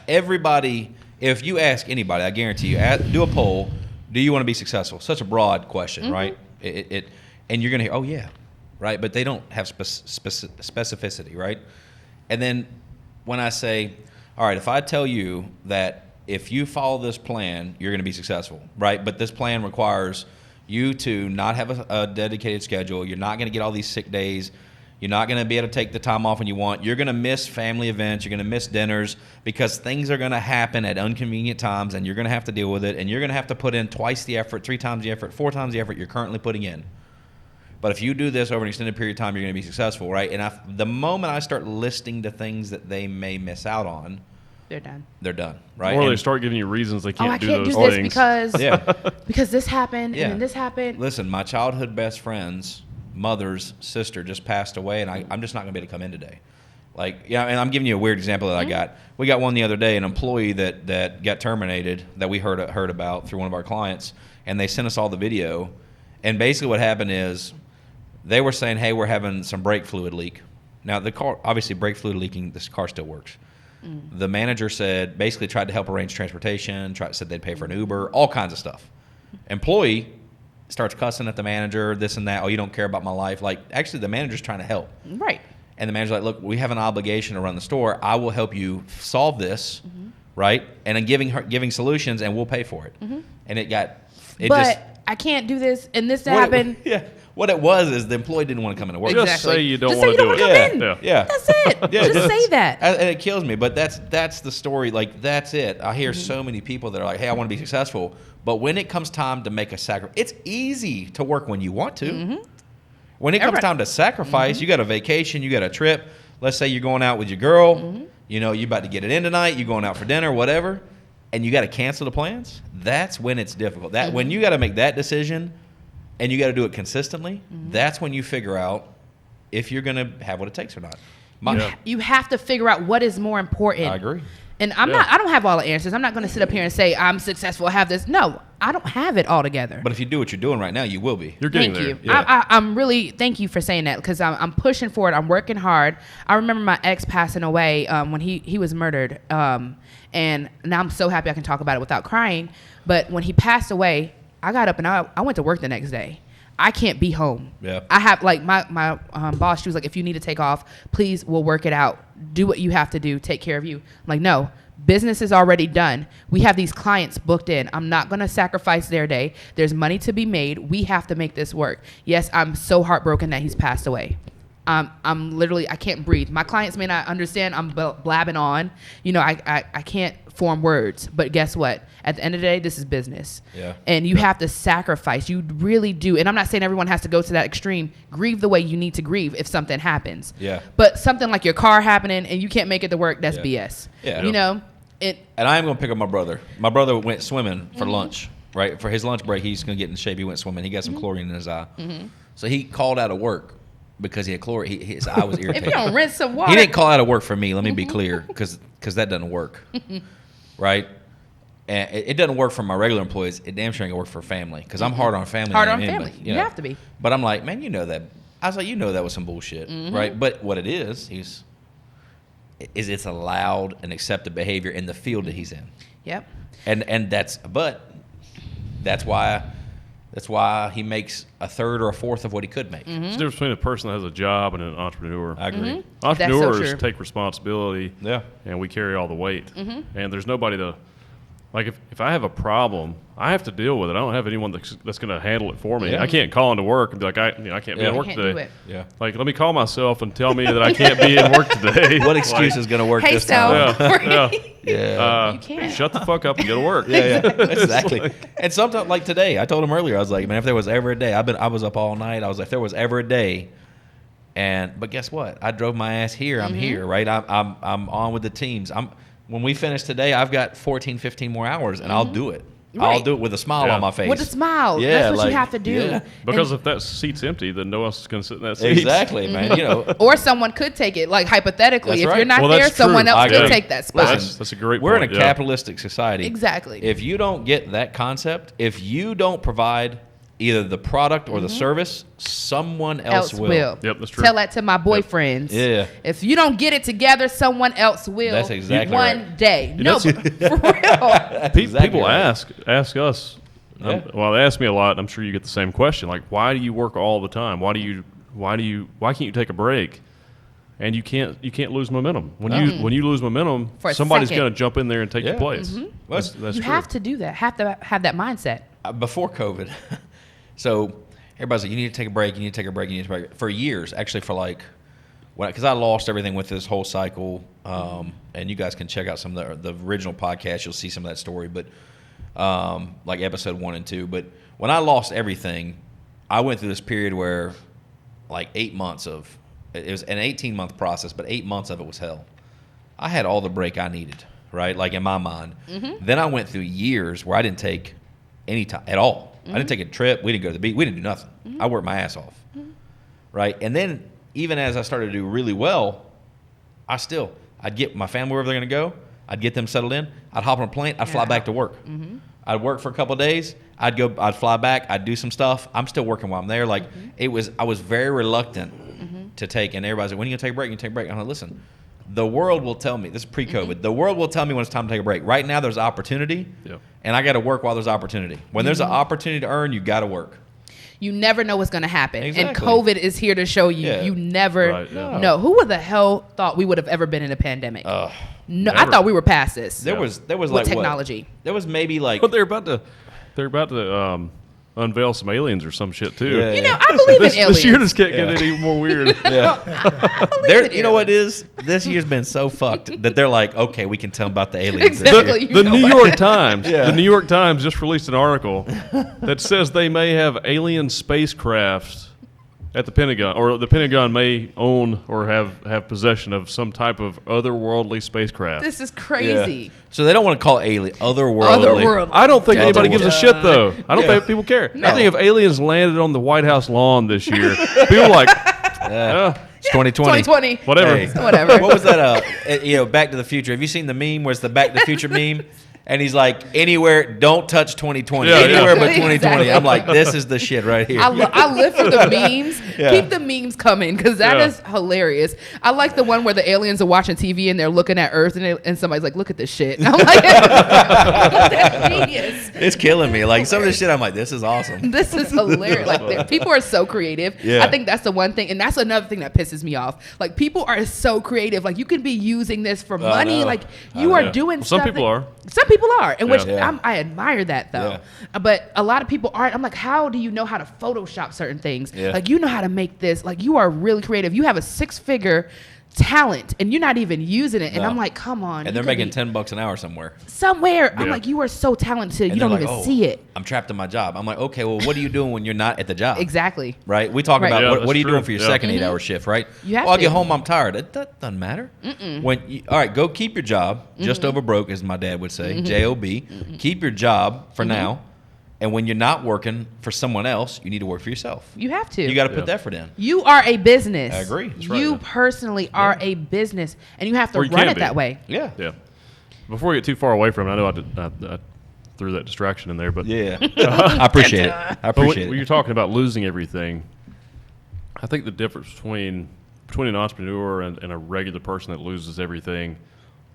Speaker 1: Everybody. If you ask anybody, I guarantee you, do a poll. Do you want to be successful? Such a broad question, right? And you're gonna hear, oh yeah, right? But they don't have specificity, right? And then when I say, all right, if I tell you that if you follow this plan, you're going to be successful, right? But this plan requires you to not have a dedicated schedule. You're not going to get all these sick days. You're not going to be able to take the time off when you want. You're going to miss family events. You're going to miss dinners because things are going to happen at inconvenient times, and you're going to have to deal with it. And you're going to have to put in twice the effort, 3 times the effort, 4 times the effort you're currently putting in. But if you do this over an extended period of time, you're going to be successful, right? And the moment I start listing the things that they may miss out on,
Speaker 3: They're done.
Speaker 1: they're done, right?
Speaker 2: Or
Speaker 1: And
Speaker 2: they start giving you reasons they can't
Speaker 3: I
Speaker 2: do
Speaker 3: can't
Speaker 2: those
Speaker 3: do this
Speaker 2: things.
Speaker 3: because
Speaker 1: yeah.
Speaker 3: because this happened
Speaker 1: Yeah.
Speaker 3: and then this happened.
Speaker 1: Listen, my childhood best friend's mother's sister just passed away, and I'm just not going to be able to come in today. Like, yeah, and I'm giving you a weird example that I got. We got one the other day, an employee that got terminated that we heard about through one of our clients, and they sent us all the video. And basically what happened is they were saying, hey, we're having some brake fluid leak. Now, the car, obviously brake fluid leaking, this car still works. The manager basically tried to help arrange transportation, said they'd pay for an Uber, all kinds of stuff. Employee starts cussing at the manager, this and that. Oh, you don't care about my life. Like, actually, the manager's trying to help.
Speaker 3: Right.
Speaker 1: And the manager's like, look, we have an obligation to run the store. I will help you solve this, right? And then giving solutions, and we'll pay for it. And
Speaker 3: But I can't do this and this happened.
Speaker 1: What it was is the employee didn't want to come into work.
Speaker 2: Just
Speaker 3: Exactly.
Speaker 2: say you don't
Speaker 3: Just
Speaker 2: want
Speaker 3: say
Speaker 2: to
Speaker 3: you
Speaker 2: do
Speaker 3: don't
Speaker 2: it.
Speaker 3: wanna come in.
Speaker 1: Yeah.
Speaker 3: That's it. Just say that.
Speaker 1: And it kills me, but that's the story. Like, that's it. I hear so many people that are like, hey, I want to be successful. But when it comes time to make a sacrifice, it's easy to work when you want to. When it comes time to sacrifice, you got a vacation, you got a trip. Let's say you're going out with your girl. You know, you're about to get it in tonight. You're going out for dinner, whatever. And you got to cancel the plans. That's when it's difficult. When you got to make that decision and you got to do it consistently, that's when you figure out if you're going to have what it takes or not.
Speaker 3: You have to figure out what is more important.
Speaker 1: I agree.
Speaker 3: And I don't have all the answers. I'm not going to sit up here and say I'm successful, I have this. No, I don't have it all together.
Speaker 1: But if you do what you're doing right now, you will be.
Speaker 2: You're getting
Speaker 3: Thank
Speaker 2: there.
Speaker 3: you.
Speaker 1: Yeah.
Speaker 3: I'm really, thank you for saying that because I'm pushing for it. I'm working hard. I remember my ex passing away when he was murdered. And now I'm so happy I can talk about it without crying. But when he passed away, I got up and I went to work the next day. I can't be home.
Speaker 1: Yeah.
Speaker 3: I have, like, my boss, she was like, if you need to take off, please, we'll work it out. Do what you have to do. Take care of you. I'm like, no. Business is already done. We have these clients booked in. I'm not going to sacrifice their day. There's money to be made. We have to make this work. Yes, I'm so heartbroken that he's passed away. I'm literally, I can't breathe. My clients may not understand. I'm blabbing on. You know, I can't form words. But guess what? At the end of the day, this is business.
Speaker 1: Yeah.
Speaker 3: And you have to sacrifice. You really do. And I'm not saying everyone has to go to that extreme. Grieve the way you need to grieve if something happens.
Speaker 1: Yeah.
Speaker 3: But something like your car happening and you can't make it to work, that's BS.
Speaker 1: Yeah.
Speaker 3: You know?
Speaker 1: And I am going to pick up my brother. My brother went swimming for lunch, right? For his lunch break, he's going to get in shape. He went swimming. He got some chlorine in his eye. So he called out of work because he had chlorine. His eye was irritated.
Speaker 3: If you don't rinse some water.
Speaker 1: He didn't call out of work for me. Let me be clear, because that doesn't work, right? And it doesn't work for my regular employees. It damn sure ain't gonna work for family, because I'm hard on family.
Speaker 3: Hard on family. You
Speaker 1: know.
Speaker 3: have to be.
Speaker 1: But I'm like, man, you know that. I was like, you know that was some bullshit, right? But what it is it's allowed and accepted behavior in the field that he's in.
Speaker 3: Yep.
Speaker 1: And that's why he makes a third or a fourth of what he could make.
Speaker 2: It's the difference between a person that has a job and an entrepreneur.
Speaker 1: I agree.
Speaker 2: Entrepreneurs
Speaker 3: That's so true.
Speaker 2: take responsibility, and we carry all the weight. And there's nobody to, like, if I have a problem, I have to deal with it. I don't have anyone that's going to handle it for me.
Speaker 1: Yeah.
Speaker 2: I can't call into work and be like, I can't be at work
Speaker 3: Can't
Speaker 2: today.
Speaker 3: do it.
Speaker 1: Yeah.
Speaker 2: Like, let me call myself and tell me that I can't be in work today.
Speaker 1: What excuse is going to work
Speaker 3: Hey,
Speaker 1: this time?
Speaker 3: Sal.
Speaker 1: Yeah.
Speaker 3: You can't.
Speaker 2: Shut the fuck up and go to work.
Speaker 1: Yeah, exactly. And sometimes, like today, I told him earlier, I was like, man, if there was ever a day, I was up all night. I was like, if there was ever a day, but guess what? I drove my ass here. I'm here, right? I'm on with the teams. When we finish today, I've got 14, 15 more hours, and I'll do it.
Speaker 3: Right.
Speaker 1: I'll do it with a smile on my face.
Speaker 3: With a smile.
Speaker 1: Yeah,
Speaker 3: That's what you have to do.
Speaker 1: Yeah.
Speaker 2: Because if that seat's empty, then no one else is going to sit in that seat.
Speaker 1: Exactly, man. You know,
Speaker 3: Or someone could take it, like hypothetically.
Speaker 1: That's
Speaker 3: If
Speaker 1: right.
Speaker 3: you're not
Speaker 2: Well,
Speaker 3: there,
Speaker 2: that's true.
Speaker 3: someone else
Speaker 1: I
Speaker 3: could
Speaker 1: agree.
Speaker 3: take that spot.
Speaker 1: Listen,
Speaker 2: That's a great
Speaker 1: we're
Speaker 2: point.
Speaker 1: in a capitalistic society.
Speaker 3: Exactly.
Speaker 1: If you don't get that concept, if you don't provide either the product or the service, someone else will.
Speaker 2: Yep, that's true.
Speaker 3: Tell that to my boyfriends.
Speaker 1: Yeah.
Speaker 3: If you don't get it together, someone else will.
Speaker 1: That's exactly
Speaker 3: one
Speaker 1: right.
Speaker 3: day. No,
Speaker 2: that's-
Speaker 3: but for real.
Speaker 1: Exactly
Speaker 2: People
Speaker 1: right.
Speaker 2: ask us.
Speaker 1: Yeah.
Speaker 2: Well, they ask me a lot. I'm sure you get the same question. Like, why do you work all the time? Why can't you take a break? And you can't lose momentum. When you lose momentum,
Speaker 3: For a
Speaker 2: somebody's
Speaker 3: second.
Speaker 2: going to jump in there and take your
Speaker 1: Yeah.
Speaker 2: place.
Speaker 1: Well,
Speaker 2: That's
Speaker 3: You
Speaker 2: true.
Speaker 3: have to do that. Have to have that mindset.
Speaker 1: Before COVID, so everybody's like, you need to take a break, you need to take a break, you need to take a break. For years, actually for like, because I lost everything with this whole cycle, and you guys can check out some of the original podcasts, you'll see some of that story, but like episode 1 and 2. But when I lost everything, I went through this period where like 8 months of, it was an 18-month process, but 8 months of it was hell. I had all the break I needed, right? Like in my mind. Then I went through years where I didn't take any time at all. I didn't take a trip. We didn't go to the beach. We didn't do nothing. I worked my ass off, right? And then even as I started to do really well, I'd get my family wherever they're going to go. I'd get them settled in. I'd hop on a plane. I'd fly back to work. I'd work for a couple of days. I'd fly back. I'd do some stuff. I'm still working while I'm there. Like I was very reluctant to take, and everybody's like, when are you going to take a break? You take a break. I'm like, listen, the world will tell me, this is pre-COVID, the world will tell me when it's time to take a break. Right now there's opportunity, and I got to work while there's opportunity. When there's an opportunity to earn, you got to work.
Speaker 3: You never know what's going to happen.
Speaker 1: Exactly.
Speaker 3: And COVID is here to show you.
Speaker 1: Yeah.
Speaker 3: You never
Speaker 2: Right, yeah.
Speaker 3: know. Who the hell thought we would have ever been in a pandemic? No,
Speaker 2: never.
Speaker 3: I thought we were past this.
Speaker 1: There was
Speaker 3: With
Speaker 1: like
Speaker 3: technology.
Speaker 1: What? There was maybe like
Speaker 2: But they're about to unveil some aliens or some shit too.
Speaker 1: Yeah.
Speaker 3: You know, I believe in
Speaker 2: This
Speaker 3: aliens.
Speaker 2: year just can't get any more weird.
Speaker 1: there. You know what it is? This year's been so fucked that they're like, okay, we can tell them about the aliens. this
Speaker 3: Exactly.
Speaker 1: year.
Speaker 3: You
Speaker 2: The
Speaker 3: know
Speaker 2: New
Speaker 3: what?
Speaker 2: York Times. The New York Times just released an article that says they may have alien spacecraft at the Pentagon, or the Pentagon may own or have possession of some type of otherworldly spacecraft.
Speaker 3: This is
Speaker 1: Yeah.
Speaker 3: crazy.
Speaker 1: So they don't want to call it alien, otherworldly.
Speaker 3: Otherworldly.
Speaker 2: I don't think
Speaker 1: Yeah,
Speaker 2: anybody gives a
Speaker 1: otherworldly.
Speaker 2: shit though. I don't
Speaker 1: Yeah.
Speaker 2: think people care.
Speaker 3: No.
Speaker 2: I think if aliens landed on the White House lawn this year, people are like,
Speaker 1: It's 2020.
Speaker 3: 2020.
Speaker 2: whatever.
Speaker 1: Hey.
Speaker 3: Whatever.
Speaker 1: What was that? Back to the Future. Have you seen the meme where it's the Back to the Future meme? And he's like, anywhere, don't touch 2020.
Speaker 2: Yeah,
Speaker 1: Anywhere
Speaker 2: yeah.
Speaker 1: but 2020.
Speaker 3: Exactly.
Speaker 1: I'm like, this is the shit right here.
Speaker 3: I live for the memes.
Speaker 1: Yeah.
Speaker 3: Keep the memes coming because that
Speaker 2: Yeah.
Speaker 3: is hilarious. I like the one where the aliens are watching TV and they're looking at Earth and somebody's like, look at this shit. And I'm like, that's genius.
Speaker 1: It's killing me. Like some of this shit, I'm like, this is awesome.
Speaker 3: This is hilarious. Like people are so creative.
Speaker 1: Yeah.
Speaker 3: I think that's the one thing, and that's another thing that pisses me off. Like people are so creative. Like you can be using this for money.
Speaker 1: know.
Speaker 3: Like you are
Speaker 2: Yeah.
Speaker 3: doing
Speaker 2: Well, some
Speaker 3: stuff
Speaker 2: people
Speaker 3: that-
Speaker 2: are.
Speaker 3: Some people people are, and which
Speaker 1: Yeah.
Speaker 3: I admire that though.
Speaker 1: Yeah.
Speaker 3: But a lot of people aren't. I'm like, how do you know how to Photoshop certain things?
Speaker 1: Yeah.
Speaker 3: Like, you know how to make this. Like, you are really creative. You have a 6-figure talent, and you're not even using it. And
Speaker 1: No.
Speaker 3: I'm like, come on.
Speaker 1: And they're making $10 an hour somewhere.
Speaker 3: somewhere. I'm
Speaker 2: Yeah.
Speaker 3: like, you are so talented.
Speaker 1: And
Speaker 3: You don't
Speaker 1: they're
Speaker 3: even
Speaker 1: like,
Speaker 3: see it.
Speaker 1: I'm trapped in my job. I'm like, okay, well, what are you doing when you're not at the job?
Speaker 3: Exactly.
Speaker 1: Right? We talk
Speaker 3: Right.
Speaker 1: about
Speaker 2: Yeah,
Speaker 1: what are
Speaker 2: that's
Speaker 1: you
Speaker 2: true.
Speaker 1: doing for your
Speaker 2: Yeah.
Speaker 1: second 8-hour shift, right?
Speaker 3: You have
Speaker 1: well, I
Speaker 3: to.
Speaker 1: get home, I'm tired. That doesn't matter. All right, go keep your job. Just over broke, as my dad would say. J-O-B. Keep your job for now. And when you're not working for someone else, you need to work for yourself.
Speaker 3: You have to.
Speaker 1: You got to put
Speaker 2: Yeah.
Speaker 1: the effort in.
Speaker 3: You are a business.
Speaker 1: I agree. That's
Speaker 2: right.
Speaker 3: You personally are a business, and you have to
Speaker 2: Or you
Speaker 3: run
Speaker 2: can
Speaker 3: it
Speaker 2: be.
Speaker 3: that way.
Speaker 1: Yeah.
Speaker 2: Yeah. Before we get too far away from it, I know I threw that distraction in there, but
Speaker 1: Yeah. I appreciate it. I
Speaker 2: But
Speaker 1: appreciate
Speaker 2: when
Speaker 1: it.
Speaker 2: you're talking about losing everything, I think the difference between an entrepreneur and a regular person that loses everything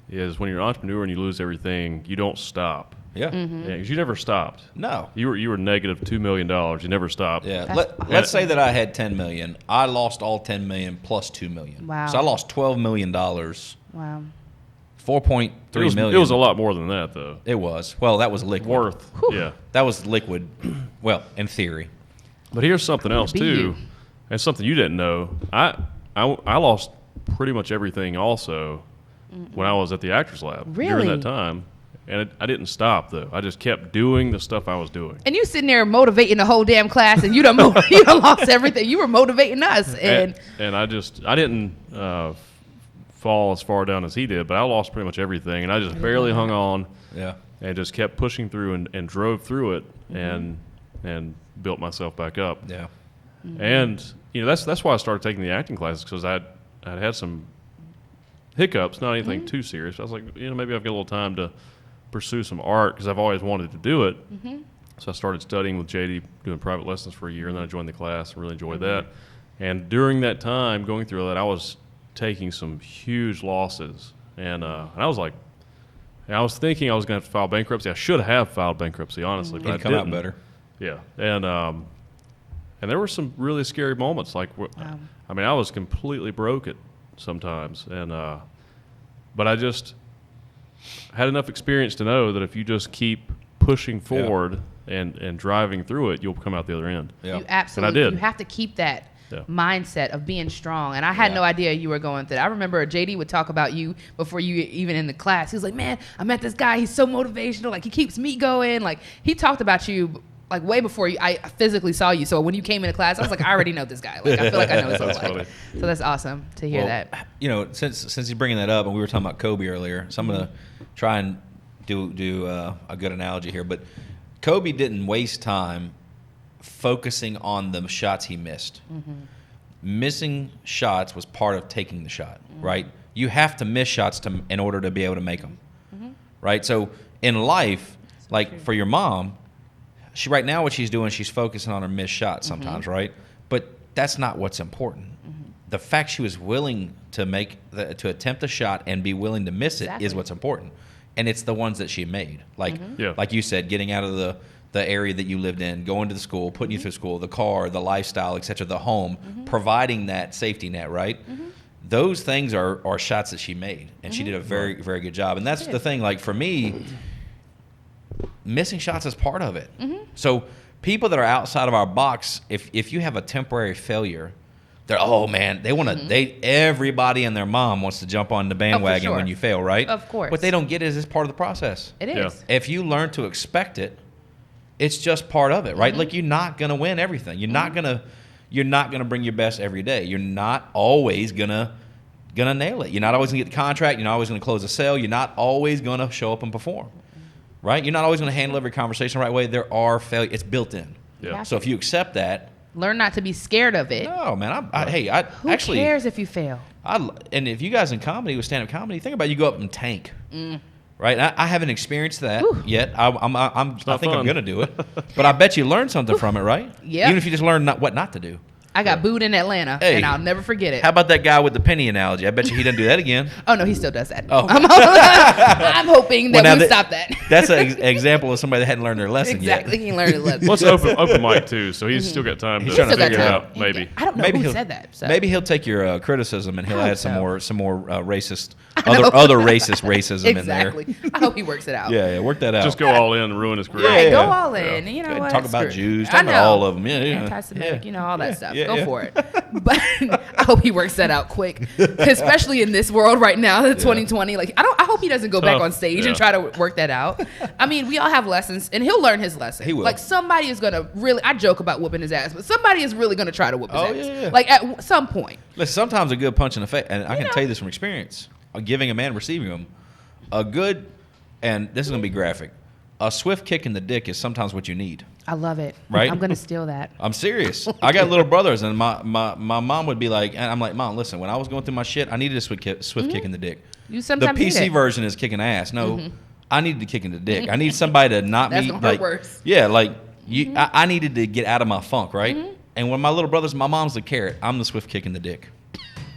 Speaker 2: is when you're an entrepreneur and you lose everything, you don't stop.
Speaker 1: Yeah.
Speaker 2: Yeah, 'cause you never stopped.
Speaker 1: No.
Speaker 2: You were negative $2 million. You never stopped.
Speaker 1: Yeah.
Speaker 3: That's
Speaker 1: Let's say that I had 10 million. I lost all 10 million plus 2 million.
Speaker 3: Wow.
Speaker 1: So I lost $12 million.
Speaker 3: Wow.
Speaker 1: 4.3 million.
Speaker 2: It was a lot more than that, though.
Speaker 1: It was. Well, that was liquid.
Speaker 2: Worth. Yeah.
Speaker 1: That was liquid. Well, in theory.
Speaker 2: But here's something else
Speaker 3: be
Speaker 2: too,
Speaker 3: you.
Speaker 2: and something you didn't know. I lost pretty much everything also when I was at the Actors Lab during
Speaker 3: Really?
Speaker 2: that time, and I didn't stop though. I just kept doing the stuff I was doing.
Speaker 3: And you sitting there motivating the whole damn class, and you done lost everything. You were motivating us, and
Speaker 2: I didn't fall as far down as he did, but I lost pretty much everything, and I just barely hung on
Speaker 1: Yeah.
Speaker 2: and just kept pushing through and drove through it and built myself back up.
Speaker 1: Yeah.
Speaker 2: And that's why I started taking the acting classes, because I'd had some hiccups, not anything too serious. I was like, maybe I've got a little time to pursue some art, because I've always wanted to do it. So I started studying with JD, doing private lessons for a year, and then I joined the class and really enjoyed that. And during that time, going through that, I was taking some huge losses, and I was like, I was thinking I was going to have to file bankruptcy. I should have filed bankruptcy, honestly, but I
Speaker 1: It'd come out
Speaker 2: didn't.
Speaker 1: better.
Speaker 2: Yeah, and there were some really scary moments. Like,
Speaker 3: Wow.
Speaker 2: I mean, I was completely broke at sometimes, and but I just had enough experience to know that if you just keep pushing forward and driving through it, you'll come out the other end.
Speaker 1: Yeah.
Speaker 3: you absolutely
Speaker 2: did.
Speaker 3: you have to keep that
Speaker 2: Yeah.
Speaker 3: mindset of being strong. And I had
Speaker 1: Yeah.
Speaker 3: no idea you were going through that. I remember JD would talk about you before you even in the class. He was like, "Man, I met this guy. He's so motivational. Like, he keeps me going." Like, he talked about you like way before I physically saw you. So when you came into class, I was like, I already know this guy. Like, I feel like I know this
Speaker 2: That's
Speaker 3: whole
Speaker 2: funny.
Speaker 3: life. So that's awesome to hear
Speaker 1: Well,
Speaker 3: that.
Speaker 1: Since he's bringing that up, and we were talking about Kobe earlier, so I'm going to try and do a good analogy here. But Kobe didn't waste time focusing on the shots he missed. Missing shots was part of taking the shot, right? You have to miss shots in order to be able to make them, right? So in life, like for your mom, she right now what she's doing, she's focusing on her missed shots sometimes, right? But that's not what's important. The fact she was willing to to attempt a shot and be willing to miss it
Speaker 3: Exactly.
Speaker 1: is what's important, and it's the ones that she made. Like
Speaker 2: Yeah.
Speaker 1: like you said, getting out of the area that you lived in, going to the school, putting you through school, the car, the lifestyle, etc., the home, providing that safety net, right? Those things are shots that she made, and she did a very, very good job. And that's the thing, like for me, missing shots is part of it. So people that are outside of our box, if you have a temporary failure, they're, oh man, they want to, everybody and their mom wants to jump on the bandwagon
Speaker 3: sure.
Speaker 1: when you fail, right?
Speaker 3: Of course.
Speaker 1: What they don't get is it's part of the process.
Speaker 3: It is.
Speaker 2: Yeah.
Speaker 1: If you learn to expect it, it's just part of it, right? Like you're not gonna win everything. You're not gonna bring your best every day. You're not always gonna nail it. You're not always gonna get the contract. You're not always gonna close a sale. You're not always gonna show up and perform, right? You're not always gonna handle every conversation the right way. There are failures. It's built in.
Speaker 2: Yeah.
Speaker 1: So if you accept that,
Speaker 3: Learn not to be scared of it.
Speaker 1: no, man.
Speaker 3: Who
Speaker 1: Actually,
Speaker 3: cares if you fail?
Speaker 1: and if you guys in comedy with stand-up comedy, think about it, you go up and tank. Right, I haven't experienced that yet. I think I'm
Speaker 2: fun.
Speaker 1: gonna do it, but I bet you learn something from it, right?
Speaker 3: Yeah.
Speaker 1: Even if you just learn what not to do.
Speaker 3: I got booed in Atlanta,
Speaker 1: Hey.
Speaker 3: and I'll never forget it.
Speaker 1: How about that guy with the penny analogy? I bet you he doesn't do that again.
Speaker 3: Oh, no, he still does that.
Speaker 1: Oh.
Speaker 3: I'm hoping that we stop that.
Speaker 1: That's an example of somebody that hadn't learned their lesson
Speaker 3: Exactly.
Speaker 1: yet.
Speaker 3: He learned his lesson.
Speaker 2: Well, it's open mic too, so he's still got time
Speaker 1: He's
Speaker 2: to
Speaker 1: trying to
Speaker 2: figure it
Speaker 1: figure it
Speaker 2: out. Maybe.
Speaker 3: I don't know
Speaker 1: Maybe
Speaker 3: who
Speaker 1: he'll
Speaker 3: said that. So.
Speaker 1: Maybe he'll take your criticism and he'll
Speaker 3: I hope
Speaker 1: add some
Speaker 3: so.
Speaker 1: more racist
Speaker 3: know.
Speaker 1: other racist racism
Speaker 3: Exactly.
Speaker 1: in there.
Speaker 3: I hope he works it out.
Speaker 1: Yeah, work that out.
Speaker 2: Just go all in and ruin his career.
Speaker 3: Right,
Speaker 1: Yeah.
Speaker 3: go all in. You know
Speaker 1: Go ahead and
Speaker 3: what?
Speaker 1: talk about
Speaker 3: Screw it.
Speaker 1: Jews.
Speaker 3: I
Speaker 1: Talk about
Speaker 3: know.
Speaker 1: all of them. Yeah.
Speaker 3: Anti-Semitic, all that stuff.
Speaker 1: Yeah,
Speaker 3: Go
Speaker 1: yeah.
Speaker 3: for it. But I hope he works that out quick, especially in this world right now, 2020. Like, I hope he doesn't go back
Speaker 2: Tough.
Speaker 3: on stage
Speaker 2: Yeah.
Speaker 3: and try to work that out. I mean, we all have lessons, and he'll learn his lesson.
Speaker 1: He will.
Speaker 3: Like, somebody is gonna really. I joke about whooping his ass, but somebody is really gonna try to whoop his
Speaker 1: Oh,
Speaker 3: ass.
Speaker 1: yeah.
Speaker 3: Like at some point.
Speaker 1: Listen, sometimes a good punch in the face, and I can
Speaker 3: know.
Speaker 1: tell you this from experience, giving a man, receiving him, a good, and this is going to be graphic, a swift kick in the dick is sometimes what you need.
Speaker 3: I love it.
Speaker 1: Right?
Speaker 3: I'm gonna steal that.
Speaker 1: I'm serious. I got little brothers, and my mom would be like, and I'm like, Mom, listen, when I was going through my shit, I needed a swift kick in the dick.
Speaker 3: You
Speaker 1: The
Speaker 3: sometimes need
Speaker 1: PC
Speaker 3: it.
Speaker 1: version is kicking ass. No, I needed to kick in the dick. I need somebody to not
Speaker 3: That's
Speaker 1: me.
Speaker 3: gonna hurt
Speaker 1: Like,
Speaker 3: worse.
Speaker 1: yeah, like you. I needed to get out of my funk, right? And when my little brothers, my mom's the carrot, I'm the swift kick in the dick.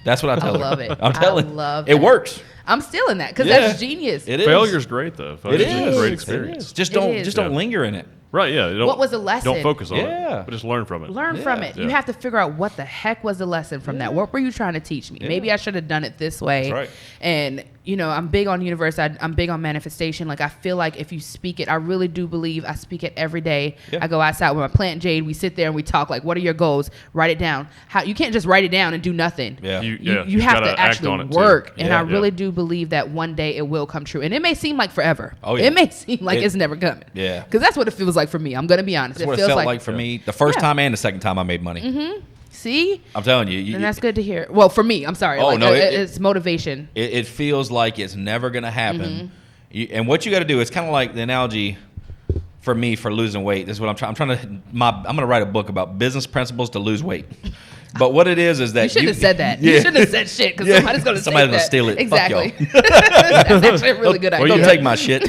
Speaker 1: That's what I tell her.
Speaker 3: love it.
Speaker 1: I'm telling.
Speaker 3: I love
Speaker 1: it
Speaker 3: that.
Speaker 1: works.
Speaker 3: I'm stealing that because
Speaker 1: Yeah.
Speaker 3: that's genius.
Speaker 1: It is.
Speaker 2: Failure's great though.
Speaker 1: It
Speaker 2: Failure's
Speaker 1: is.
Speaker 2: a great
Speaker 1: It
Speaker 2: experience.
Speaker 1: is. Just
Speaker 3: It
Speaker 1: don't
Speaker 3: is.
Speaker 1: just don't
Speaker 2: Yeah.
Speaker 1: linger in it.
Speaker 2: Right? Yeah. Don't,
Speaker 3: What was the lesson?
Speaker 2: Don't focus on
Speaker 1: Yeah.
Speaker 2: it, but just learn from it.
Speaker 3: Learn from
Speaker 1: Yeah.
Speaker 3: it.
Speaker 2: Yeah.
Speaker 3: You have to figure out what the heck was the lesson from that. What were you trying to teach me? Maybe I should have done it this way.
Speaker 1: That's right.
Speaker 3: And I'm big on universe. I'm big on manifestation. Like I feel like if you speak it, I really do believe I speak it every day.
Speaker 1: Yeah.
Speaker 3: I go outside with my plant Jade. We sit there and we talk like, what are your goals? Write it down. How you can't just write it down and do nothing.
Speaker 1: Yeah.
Speaker 3: You have
Speaker 2: gotta
Speaker 3: to
Speaker 2: act
Speaker 3: actually
Speaker 2: on it, too.
Speaker 3: work. And
Speaker 1: Yeah.
Speaker 3: I really do believe that one day it will come true. And it may seem like forever.
Speaker 1: Oh, yeah.
Speaker 3: It may seem like
Speaker 1: It-
Speaker 3: it's never coming.
Speaker 1: Yeah.
Speaker 3: Because that's what it feels like for me. I'm going to be honest.
Speaker 1: That's what it
Speaker 3: feels
Speaker 1: felt like for me the first
Speaker 3: Yeah.
Speaker 1: time and the second time I made money.
Speaker 3: See?
Speaker 1: I'm telling you.
Speaker 3: And that's good to hear. Well, for me, I'm sorry.
Speaker 1: Oh,
Speaker 3: like,
Speaker 1: no,
Speaker 3: it's motivation.
Speaker 1: It feels like it's never going to happen.
Speaker 3: Mm-hmm.
Speaker 1: And what you got to do, it's kind of like the analogy for me for losing weight. This is what I'm trying to. I'm going to write a book about business principles to lose weight. But what it is that
Speaker 3: You shouldn't have said that.
Speaker 1: Yeah.
Speaker 3: You shouldn't have said shit because
Speaker 1: Yeah.
Speaker 3: somebody's going to
Speaker 1: Somebody's gonna
Speaker 3: that.
Speaker 1: steal it. Fuck
Speaker 3: Exactly.
Speaker 1: y'all.
Speaker 3: That's actually a really good
Speaker 2: Well,
Speaker 3: idea.
Speaker 1: Don't take my shit.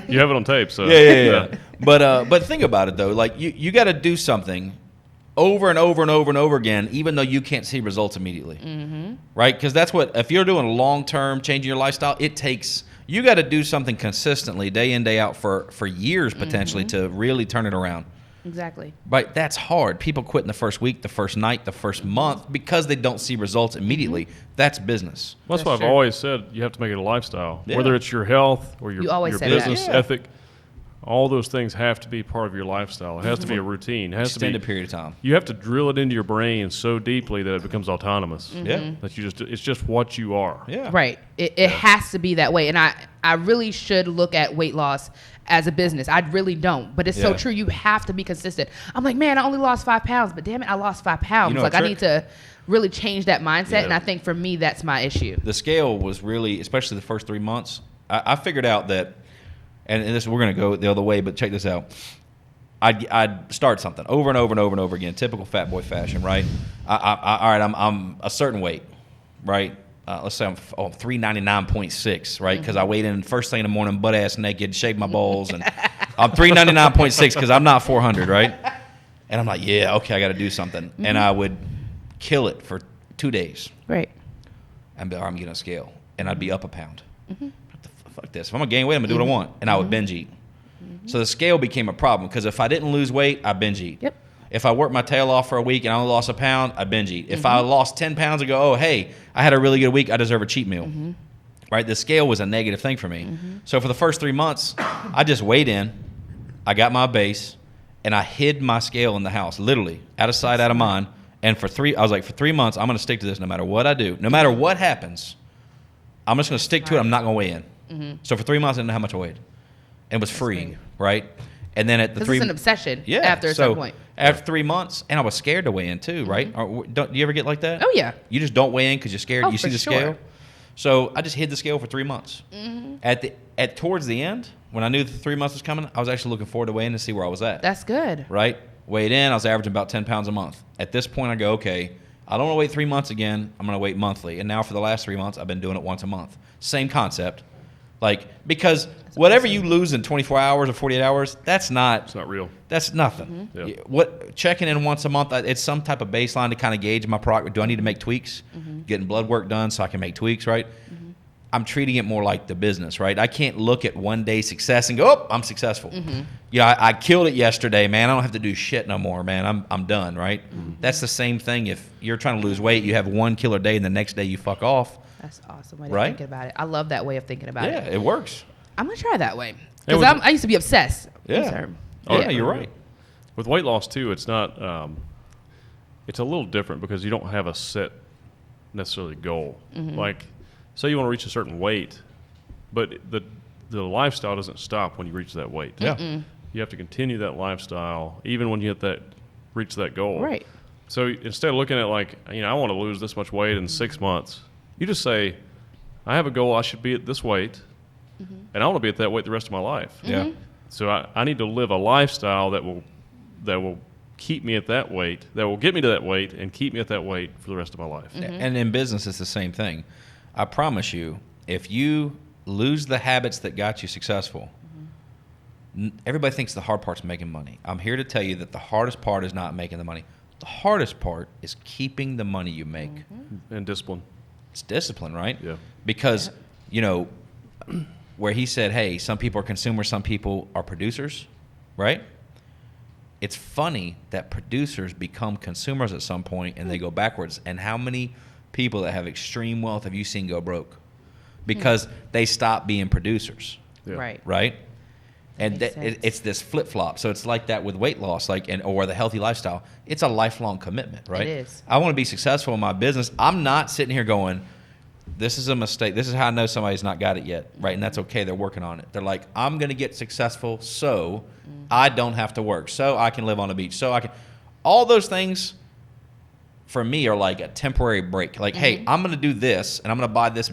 Speaker 2: You have it on tape, so
Speaker 1: Yeah. But think about it though. Like you got to do something over and over and over and over again, even though you can't see results immediately, right? Because that's what if you're doing long term changing your lifestyle, it takes. You got to do something consistently, day in day out for years potentially to really turn it around.
Speaker 3: Exactly.
Speaker 1: Right, that's hard. People quit in the first week, the first night, the first month because they don't see results immediately. That's business.
Speaker 2: Well, that's why I've
Speaker 3: true.
Speaker 2: always said you have to make it a lifestyle.
Speaker 1: Yeah.
Speaker 2: Whether it's your health or your
Speaker 3: You always say that.
Speaker 2: business
Speaker 1: Yeah.
Speaker 2: ethic, all those things have to be part of your lifestyle. It has to be a routine. It has to
Speaker 1: Extended
Speaker 2: be.
Speaker 1: period of time.
Speaker 2: You have to drill it into your brain so deeply that it becomes autonomous.
Speaker 1: Yeah.
Speaker 2: That it's just what you are.
Speaker 1: Yeah.
Speaker 3: Right. It has to be that way. And I really should look at weight loss as a business. I really don't. But it's so
Speaker 1: Yeah.
Speaker 3: true. You have to be consistent. I'm like, man, I only lost 5 pounds. But damn it, I lost 5 pounds.
Speaker 1: You know
Speaker 3: like
Speaker 1: a
Speaker 3: I
Speaker 1: trick?
Speaker 3: need to really change that mindset.
Speaker 2: Yeah.
Speaker 3: And I think for me, that's my issue.
Speaker 1: The scale was really, especially the first 3 months, I figured out that, and this we're going to go the other way, but check this out. I'd start something over and over and over and over again, typical fat boy fashion, right? All right, I'm a certain weight, right? Let's say I'm 399.6, right? Because I weighed in first thing in the morning, butt ass naked, shaved my balls, and I'm 399.6 because I'm not 400, right? And I'm like, yeah, okay, I got to do something, and I would kill it for 2 days.
Speaker 3: Right.
Speaker 1: I'm getting a scale, and I'd be up a pound. Fuck this. If I'm gonna gain weight, I'm gonna do what I want, and I would binge eat. So the scale became a problem because if I didn't lose weight, I binge eat.
Speaker 3: Yep.
Speaker 1: If I worked my tail off for a week and I only lost a pound, I binge eat. If I lost 10 pounds and go, oh hey, I had a really good week, I deserve a cheat meal. Right? The scale was a negative thing for me. So for the first 3 months, I just weighed in, I got my base, and I hid my scale in the house, literally out of sight, out of mind. And for 3 months, I'm gonna stick to this no matter what I do, no matter what happens. I'm just gonna stick to it. I'm not gonna weigh in. So for 3 months, I didn't know how much I weighed. And it was freeing, right? And then at the
Speaker 3: Because
Speaker 1: 3
Speaker 3: it's an obsession
Speaker 1: yeah,
Speaker 3: after a
Speaker 1: so
Speaker 3: certain point.
Speaker 1: after 3 months, and I was scared to weigh in too, right? Or, do you ever get like that?
Speaker 3: Oh, yeah.
Speaker 1: You just don't weigh in because you're scared.
Speaker 3: Oh,
Speaker 1: You see
Speaker 3: for
Speaker 1: the
Speaker 3: sure.
Speaker 1: scale. So I just hid the scale for 3 months. Towards the end, when I knew the 3 months was coming, I was actually looking forward to weighing to see where I was at.
Speaker 3: That's good.
Speaker 1: Right? Weighed in, I was averaging about 10 pounds a month. At this point, I go, okay, I don't want to wait 3 months again. I'm going to wait monthly. And now for the last 3 months, I've been doing it once a month. Same concept. Like, because whatever you lose in 24 hours or 48 hours,
Speaker 2: It's not real.
Speaker 1: that's nothing.
Speaker 2: Mm-hmm. Yeah.
Speaker 1: What checking in once a month, it's some type of baseline to kind of gauge my progress. Do I need to make tweaks? Getting blood work done so I can make tweaks, right? I'm treating it more like the business, right? I can't look at one day success and go, oh, I'm successful. Yeah, I killed it yesterday, man. I don't have to do shit no more, man. I'm done, right? That's the same thing. If you're trying to lose weight, you have one killer day and the next day you fuck off.
Speaker 3: That's awesome way to
Speaker 1: Right?
Speaker 3: think about it. I love that way of thinking about
Speaker 1: Yeah,
Speaker 3: it.
Speaker 1: it works.
Speaker 3: I'm gonna try that way
Speaker 2: And
Speaker 3: because
Speaker 2: with-
Speaker 3: I used to be obsessed.
Speaker 1: Yeah.
Speaker 3: I'm sorry.
Speaker 1: Oh,
Speaker 3: Yeah.
Speaker 1: yeah, you're right.
Speaker 2: With weight loss too, it's not. It's a little different because you don't have a set necessarily goal. Like, say you want to reach a certain weight, but the lifestyle doesn't stop when you reach that weight.
Speaker 1: Yeah.
Speaker 2: You have to continue that lifestyle even when you reach that goal.
Speaker 3: Right.
Speaker 2: So instead of looking at like, I want to lose this much weight in 6 months, you just say, I have a goal. I should be at this weight, and I want to be at that weight the rest of my life.
Speaker 1: Yeah.
Speaker 2: So I need to live a lifestyle that will keep me at that weight, that will get me to that weight and keep me at that weight for the rest of my life.
Speaker 1: And in business, it's the same thing. I promise you, if you lose the habits that got you successful, everybody thinks the hard part's making money. I'm here to tell you that the hardest part is not making the money. The hardest part is keeping the money you make.
Speaker 2: And discipline.
Speaker 1: It's discipline, right?
Speaker 2: Yeah.
Speaker 1: Because, where he said, hey, some people are consumers, some people are producers, right? It's funny that producers become consumers at some point and they go backwards. And how many people that have extreme wealth have you seen go broke? Because they stop being producers,
Speaker 3: Right.
Speaker 1: right? And
Speaker 3: Makes sense.
Speaker 1: it's this flip-flop. So it's like that with weight loss, or the healthy lifestyle. It's a lifelong commitment, right?
Speaker 3: It is.
Speaker 1: I want to be successful in my business. I'm not sitting here going, this is a mistake. This is how I know somebody's not got it yet, right? And that's okay. They're working on it. They're like, I'm going to get successful so I don't have to work, so I can live on the beach, so I can. All those things for me are like a temporary break. Like, hey, I'm going to do this, and I'm going to buy this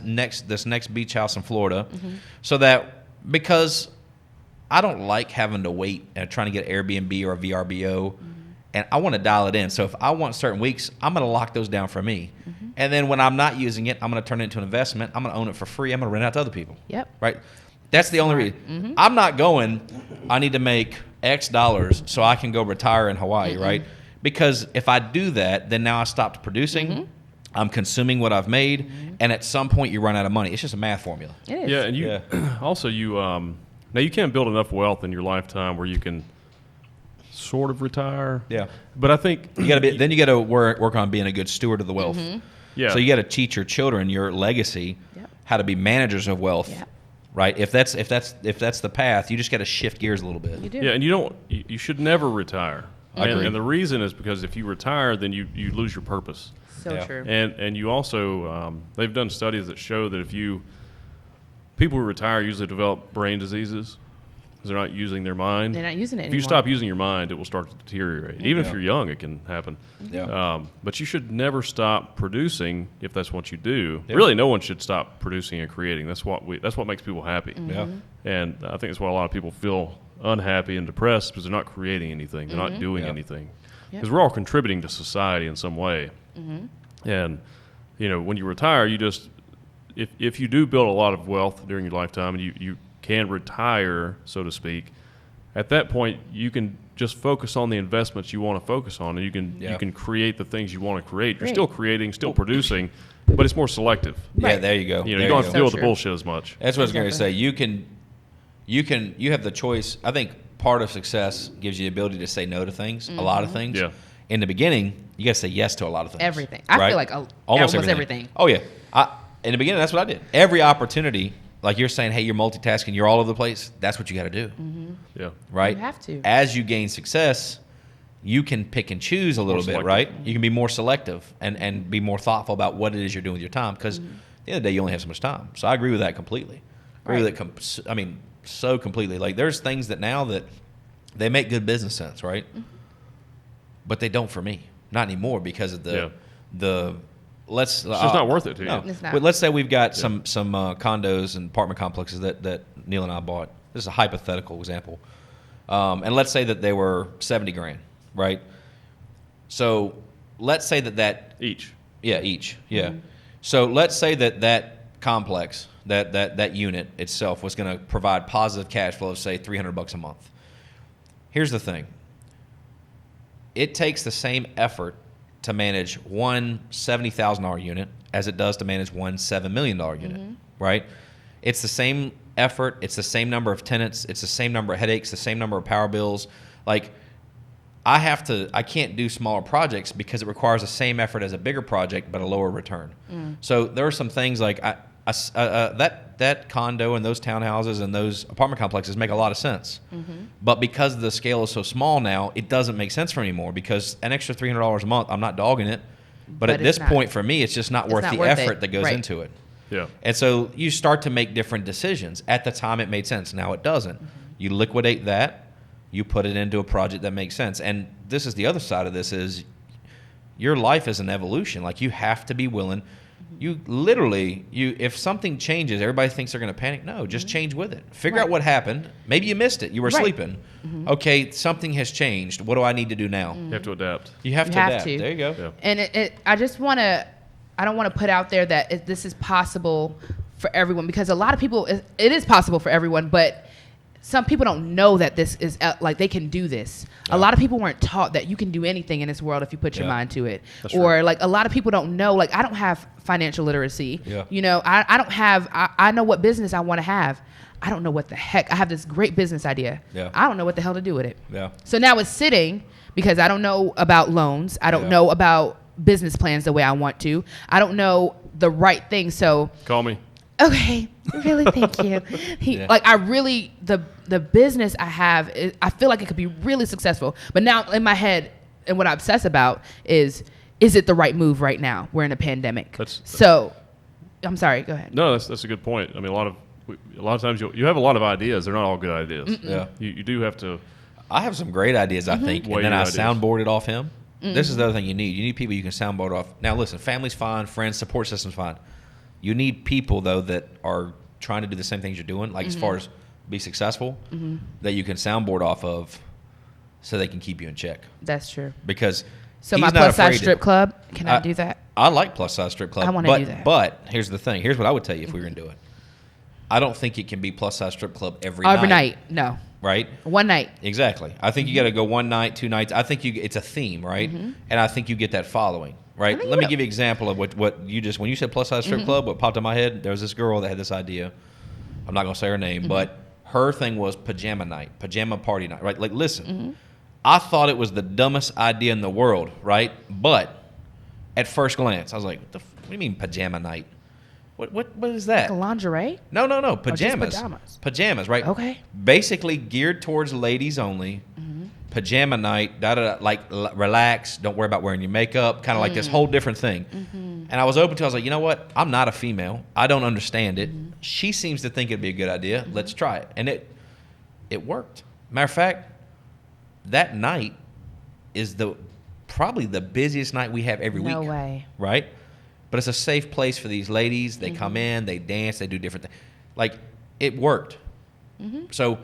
Speaker 1: next beach house in Florida, so that because I don't like having to wait and trying to get Airbnb or a VRBO, and I want to dial it in. So if I want certain weeks, I'm going to lock those down for me. And then when I'm not using it, I'm going to turn it into an investment. I'm going to own it for free. I'm going to rent it out to other people.
Speaker 3: Yep.
Speaker 1: Right? That's the only reason. I'm not going, I need to make X dollars so I can go retire in Hawaii, right? Because if I do that, then now I stopped producing. I'm consuming what I've made. And at some point, you run out of money. It's just a math formula.
Speaker 3: It is.
Speaker 2: Yeah, and you also now you can't build enough wealth in your lifetime where you can sort of retire.
Speaker 1: Yeah.
Speaker 2: But I think
Speaker 1: You got to be. Then you got to work on being a good steward of the wealth.
Speaker 2: yeah.
Speaker 1: So you got to teach your children your legacy,
Speaker 3: Yep.
Speaker 1: how to be managers of wealth,
Speaker 3: Yep.
Speaker 1: right? If that's the path, you just got to shift gears a little bit.
Speaker 3: You do.
Speaker 2: Yeah, and you should never retire.
Speaker 1: I agree.
Speaker 2: And the reason is because if you retire, then you lose your purpose.
Speaker 3: So
Speaker 1: Yeah.
Speaker 3: true.
Speaker 2: And you also they've done studies that show that people who retire usually develop brain diseases because they're not using their mind.
Speaker 3: They're not using it
Speaker 2: If
Speaker 3: anymore.
Speaker 2: you stop using your mind, it will start to deteriorate. Even if
Speaker 1: Yeah.
Speaker 2: you're young, it can happen.
Speaker 1: Yeah.
Speaker 2: But you should never stop producing if that's what you do.
Speaker 1: Yeah.
Speaker 2: Really, no one should stop producing and creating. That's what makes people happy.
Speaker 1: Yeah.
Speaker 2: And I think that's why a lot of people feel unhappy and depressed because they're not creating anything. They're not doing
Speaker 1: Yeah.
Speaker 2: anything.
Speaker 3: Yep.
Speaker 2: Because we're all contributing to society in some way. And, when you retire, you just, if you do build a lot of wealth during your lifetime and you can retire, so to speak, at that point, you can just focus on the investments you want to focus on, and you can create the things you want to create. You're
Speaker 3: Great.
Speaker 2: still creating, still producing, but it's more selective.
Speaker 1: Yeah,
Speaker 3: Right.
Speaker 1: there you go.
Speaker 2: You
Speaker 1: There
Speaker 2: don't have to
Speaker 3: So
Speaker 2: deal with
Speaker 3: true.
Speaker 2: the bullshit as much.
Speaker 1: That's what I was going to say.
Speaker 3: Exactly.
Speaker 1: You have the choice. I think part of success gives you the ability to say no to things, a lot of things.
Speaker 2: Yeah.
Speaker 1: In the beginning, you got to say yes to a lot of things.
Speaker 3: Everything. I
Speaker 1: right?
Speaker 3: feel like almost everything.
Speaker 1: Oh yeah. In the beginning, that's what I did. Every opportunity, like you're saying, hey, you're multitasking, you're all over the place. That's what you got to do,
Speaker 2: Yeah.
Speaker 1: right?
Speaker 3: You have to.
Speaker 1: As you gain success, you can pick and choose a little bit,
Speaker 2: selective.
Speaker 1: right? You can be more selective and be more thoughtful about what it is you're doing with your time. Because at the end of the day, you only have so much time. So I agree with that completely. So completely. Like there's things that now that they make good business sense, right? But they don't for me. Not anymore because of the let's.
Speaker 2: It's just not worth it to you.
Speaker 1: No.
Speaker 3: It's not.
Speaker 1: But let's say we've got some condos and apartment complexes that Neil and I bought. This is a hypothetical example. And let's say that they were $70,000, right? So let's say that
Speaker 2: Each.
Speaker 1: each. Yeah. So let's say that complex, that unit itself was going to provide positive cash flow of, say, $300 a month. Here's the thing. It takes the same effort to manage one $70,000 unit as it does to manage one $7 million unit, right? It's the same effort. It's the same number of tenants. It's the same number of headaches, the same number of power bills. Like, I can't do smaller projects because it requires the same effort as a bigger project, but a lower return. So there are some things like that condo and those townhouses and those apartment complexes make a lot of sense. But because the scale is so small now, it doesn't make sense for me anymore, because an extra $300 a month, I'm not dogging it. But at this point, for me, it's just not worth the effort that goes into it.
Speaker 2: Yeah.
Speaker 1: And so you start to make different decisions. At the time, it made sense. Now it doesn't. You liquidate that. You put it into a project that makes sense. And this is the other side of this is your life is an evolution. Like, you have to be willing. You literally, if something changes, everybody thinks they're going to panic. No, just change with it. Figure out what happened. Maybe you missed it. You were sleeping. Okay, something has changed. What do I need to do now?
Speaker 2: You have to adapt.
Speaker 1: You have to adapt. There you go.
Speaker 2: Yeah.
Speaker 3: And I just want to, I don't want to put out there that this is possible for everyone, because a lot of people, it is possible for everyone, but some people don't know that this is like they can do this. A lot of people weren't taught that you can do anything in this world if you put your mind to it.
Speaker 2: That's
Speaker 3: or
Speaker 2: right.
Speaker 3: like a lot of people don't know, like I don't have financial literacy.
Speaker 1: Yeah.
Speaker 3: You know, I don't have, I know what business I want to have. I don't know what the heck. I have this great business idea.
Speaker 1: Yeah.
Speaker 3: I don't know what the hell to do with it.
Speaker 1: Yeah.
Speaker 3: So now it's sitting because I don't know about loans. I don't know about business plans the way I want to. I don't know the right thing. So
Speaker 2: Call me.
Speaker 3: okay, really, thank you. Like, I really, the business I have, I feel like it could be really successful. But now in my head, and what I obsess about is it the right move right now? We're in a pandemic. So, I'm sorry, go ahead.
Speaker 2: No, that's a good point. I mean, a lot of times you have a lot of ideas. They're not all good ideas.
Speaker 1: Yeah.
Speaker 2: You do have to.
Speaker 1: I have some great ideas, I think,
Speaker 2: Weigh
Speaker 1: and then
Speaker 2: your
Speaker 1: I
Speaker 2: ideas.
Speaker 1: soundboard it off him. This is the other thing you need. You need people you can soundboard off. Now, listen, family's fine, friends, support system's fine. You need people, though, that are trying to do the same things you're doing, like as far as be successful, that you can soundboard off of so they can keep you in check.
Speaker 3: That's true.
Speaker 1: Because
Speaker 3: So
Speaker 1: he's
Speaker 3: my
Speaker 1: not
Speaker 3: plus size
Speaker 1: afraid
Speaker 3: strip club, can I do that?
Speaker 1: I like plus size strip club.
Speaker 3: I wanna do that.
Speaker 1: But here's the thing. Here's what I would tell you if we were going to do it. I don't think it can be plus size strip club every night.
Speaker 3: No.
Speaker 1: Right?
Speaker 3: One night.
Speaker 1: Exactly. I think you got to go one night, 2 nights. I think it's a theme, right? And I think you get that following, right? Let me give you an example of what you just, when you said plus size strip club, what popped in my head, there was this girl that had this idea. I'm not going to say her name, but her thing was pajama night, pajama party night, right? Like, listen, I thought it was the dumbest idea in the world, right? But at first glance, I was like, what do you mean pajama night? What is that?
Speaker 3: Like a lingerie?
Speaker 1: No.
Speaker 3: just
Speaker 1: Pajamas.
Speaker 3: pajamas.
Speaker 1: Pajamas, right?
Speaker 3: Okay.
Speaker 1: Basically geared towards ladies only. Pajama night, relax, don't worry about wearing your makeup, kind of like this whole different thing. And I was open to it. I was like, you know what? I'm not a female. I don't understand it. She seems to think it'd be a good idea. Let's try it. And it worked. Matter of fact, that night is probably the busiest night we have every week.
Speaker 3: No way.
Speaker 1: Right? But it's a safe place for these ladies. They come in, they dance, they do different things. Like, it worked. So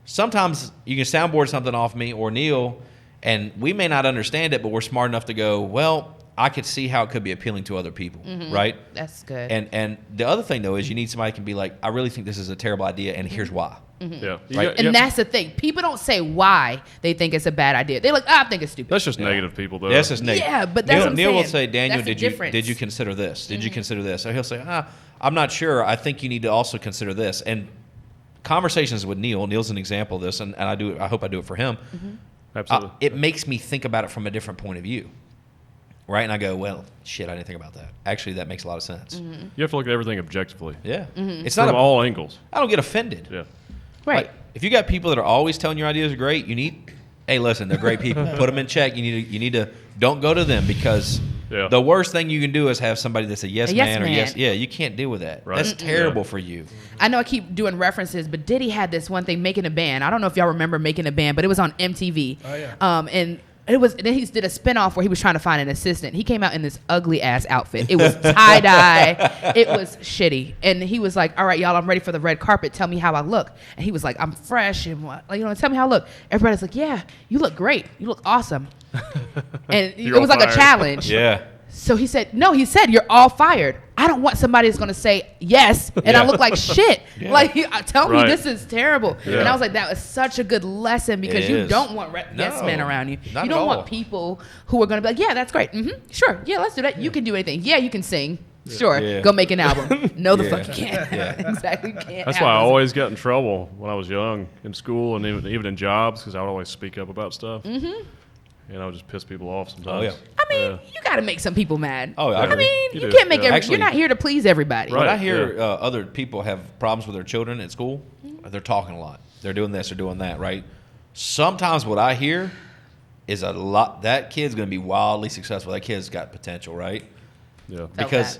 Speaker 1: sometimes you can soundboard something off me or Neil, and we may not understand it, but we're smart enough to go, well, I could see how it could be appealing to other people, right?
Speaker 3: That's good.
Speaker 1: And the other thing, though, is you need somebody who can be like, I really think this is a terrible idea, and here's why.
Speaker 2: Yeah.
Speaker 1: Right.
Speaker 3: And that's the thing. People don't say why they think it's a bad idea. They're like, I think it's stupid.
Speaker 2: That's just negative people, though.
Speaker 1: That's just negative.
Speaker 3: Yeah, but that's what I'm
Speaker 1: Neil will
Speaker 3: saying.
Speaker 1: say, Daniel,
Speaker 3: That's the
Speaker 1: did
Speaker 3: difference.
Speaker 1: you consider this? Did you consider this? So he'll say, I'm not sure. I think you need to also consider this. And conversations with Neil's an example of this, and I hope I do it for him.
Speaker 2: Absolutely.
Speaker 1: It makes me think about it from a different point of view. Right? And I go, well, shit, I didn't think about that. Actually, that makes a lot of sense.
Speaker 2: You have to look at everything objectively.
Speaker 1: Yeah. It's
Speaker 2: From
Speaker 1: not
Speaker 2: all angles.
Speaker 1: I don't get offended.
Speaker 2: Yeah.
Speaker 3: Right.
Speaker 1: Like, if you got people that are always telling your ideas are great, hey, listen, they're great people. Put them in check. You need to don't go to them, because the worst thing you can do is have somebody that's a yes man or yes. Yeah, you can't deal with that.
Speaker 2: Right.
Speaker 1: That's terrible for you.
Speaker 3: I know I keep doing references, but Diddy had this one thing, Making a Band. I don't know if y'all remember Making a Band, but it was on MTV.
Speaker 4: Oh, yeah.
Speaker 3: And then he did a spinoff where he was trying to find an assistant. He came out in this ugly ass outfit. It was tie dye. It was shitty. And he was like, "All right, y'all, I'm ready for the red carpet. Tell me how I look." And he was like, "I'm fresh and tell me how I look." Everybody's like, "Yeah, you look great. You look awesome." And it was like a challenge.
Speaker 1: Yeah.
Speaker 3: So he said, no, he said, you're all fired. I don't want somebody that's going to say yes, and I look like shit.
Speaker 1: Yeah.
Speaker 3: Like, tell me
Speaker 2: Right.
Speaker 3: this is terrible.
Speaker 2: Yeah.
Speaker 3: And I was like, that was such a good lesson because
Speaker 1: It
Speaker 3: you
Speaker 1: is.
Speaker 3: don't want yes men around you.
Speaker 1: Not
Speaker 3: You
Speaker 1: at
Speaker 3: don't
Speaker 1: all.
Speaker 3: want people who are going to be like, yeah, that's great. Sure. Yeah, let's do that. You can do anything. Yeah, you can sing. Sure.
Speaker 1: Yeah.
Speaker 3: Go make an album. No, the
Speaker 1: Yeah.
Speaker 3: fuck you can't.
Speaker 1: Yeah.
Speaker 3: Exactly. You can't.
Speaker 2: That's why I always got in trouble when I was young in school and even in jobs because I would always speak up about stuff. And I would just piss people off sometimes.
Speaker 1: Oh, yeah.
Speaker 3: I mean, you got to make some people mad.
Speaker 1: Oh, I
Speaker 3: I
Speaker 1: agree.
Speaker 3: mean,
Speaker 2: You
Speaker 3: you
Speaker 2: do.
Speaker 3: can't make
Speaker 2: Yeah.
Speaker 3: every. You're not here to please everybody.
Speaker 2: Right.
Speaker 1: When I hear other people have problems with their children at school, they're talking a lot. They're doing this or doing that, right? Sometimes what I hear is a lot. That kid's going to be wildly successful. That kid's got potential, right?
Speaker 2: Yeah.
Speaker 1: Because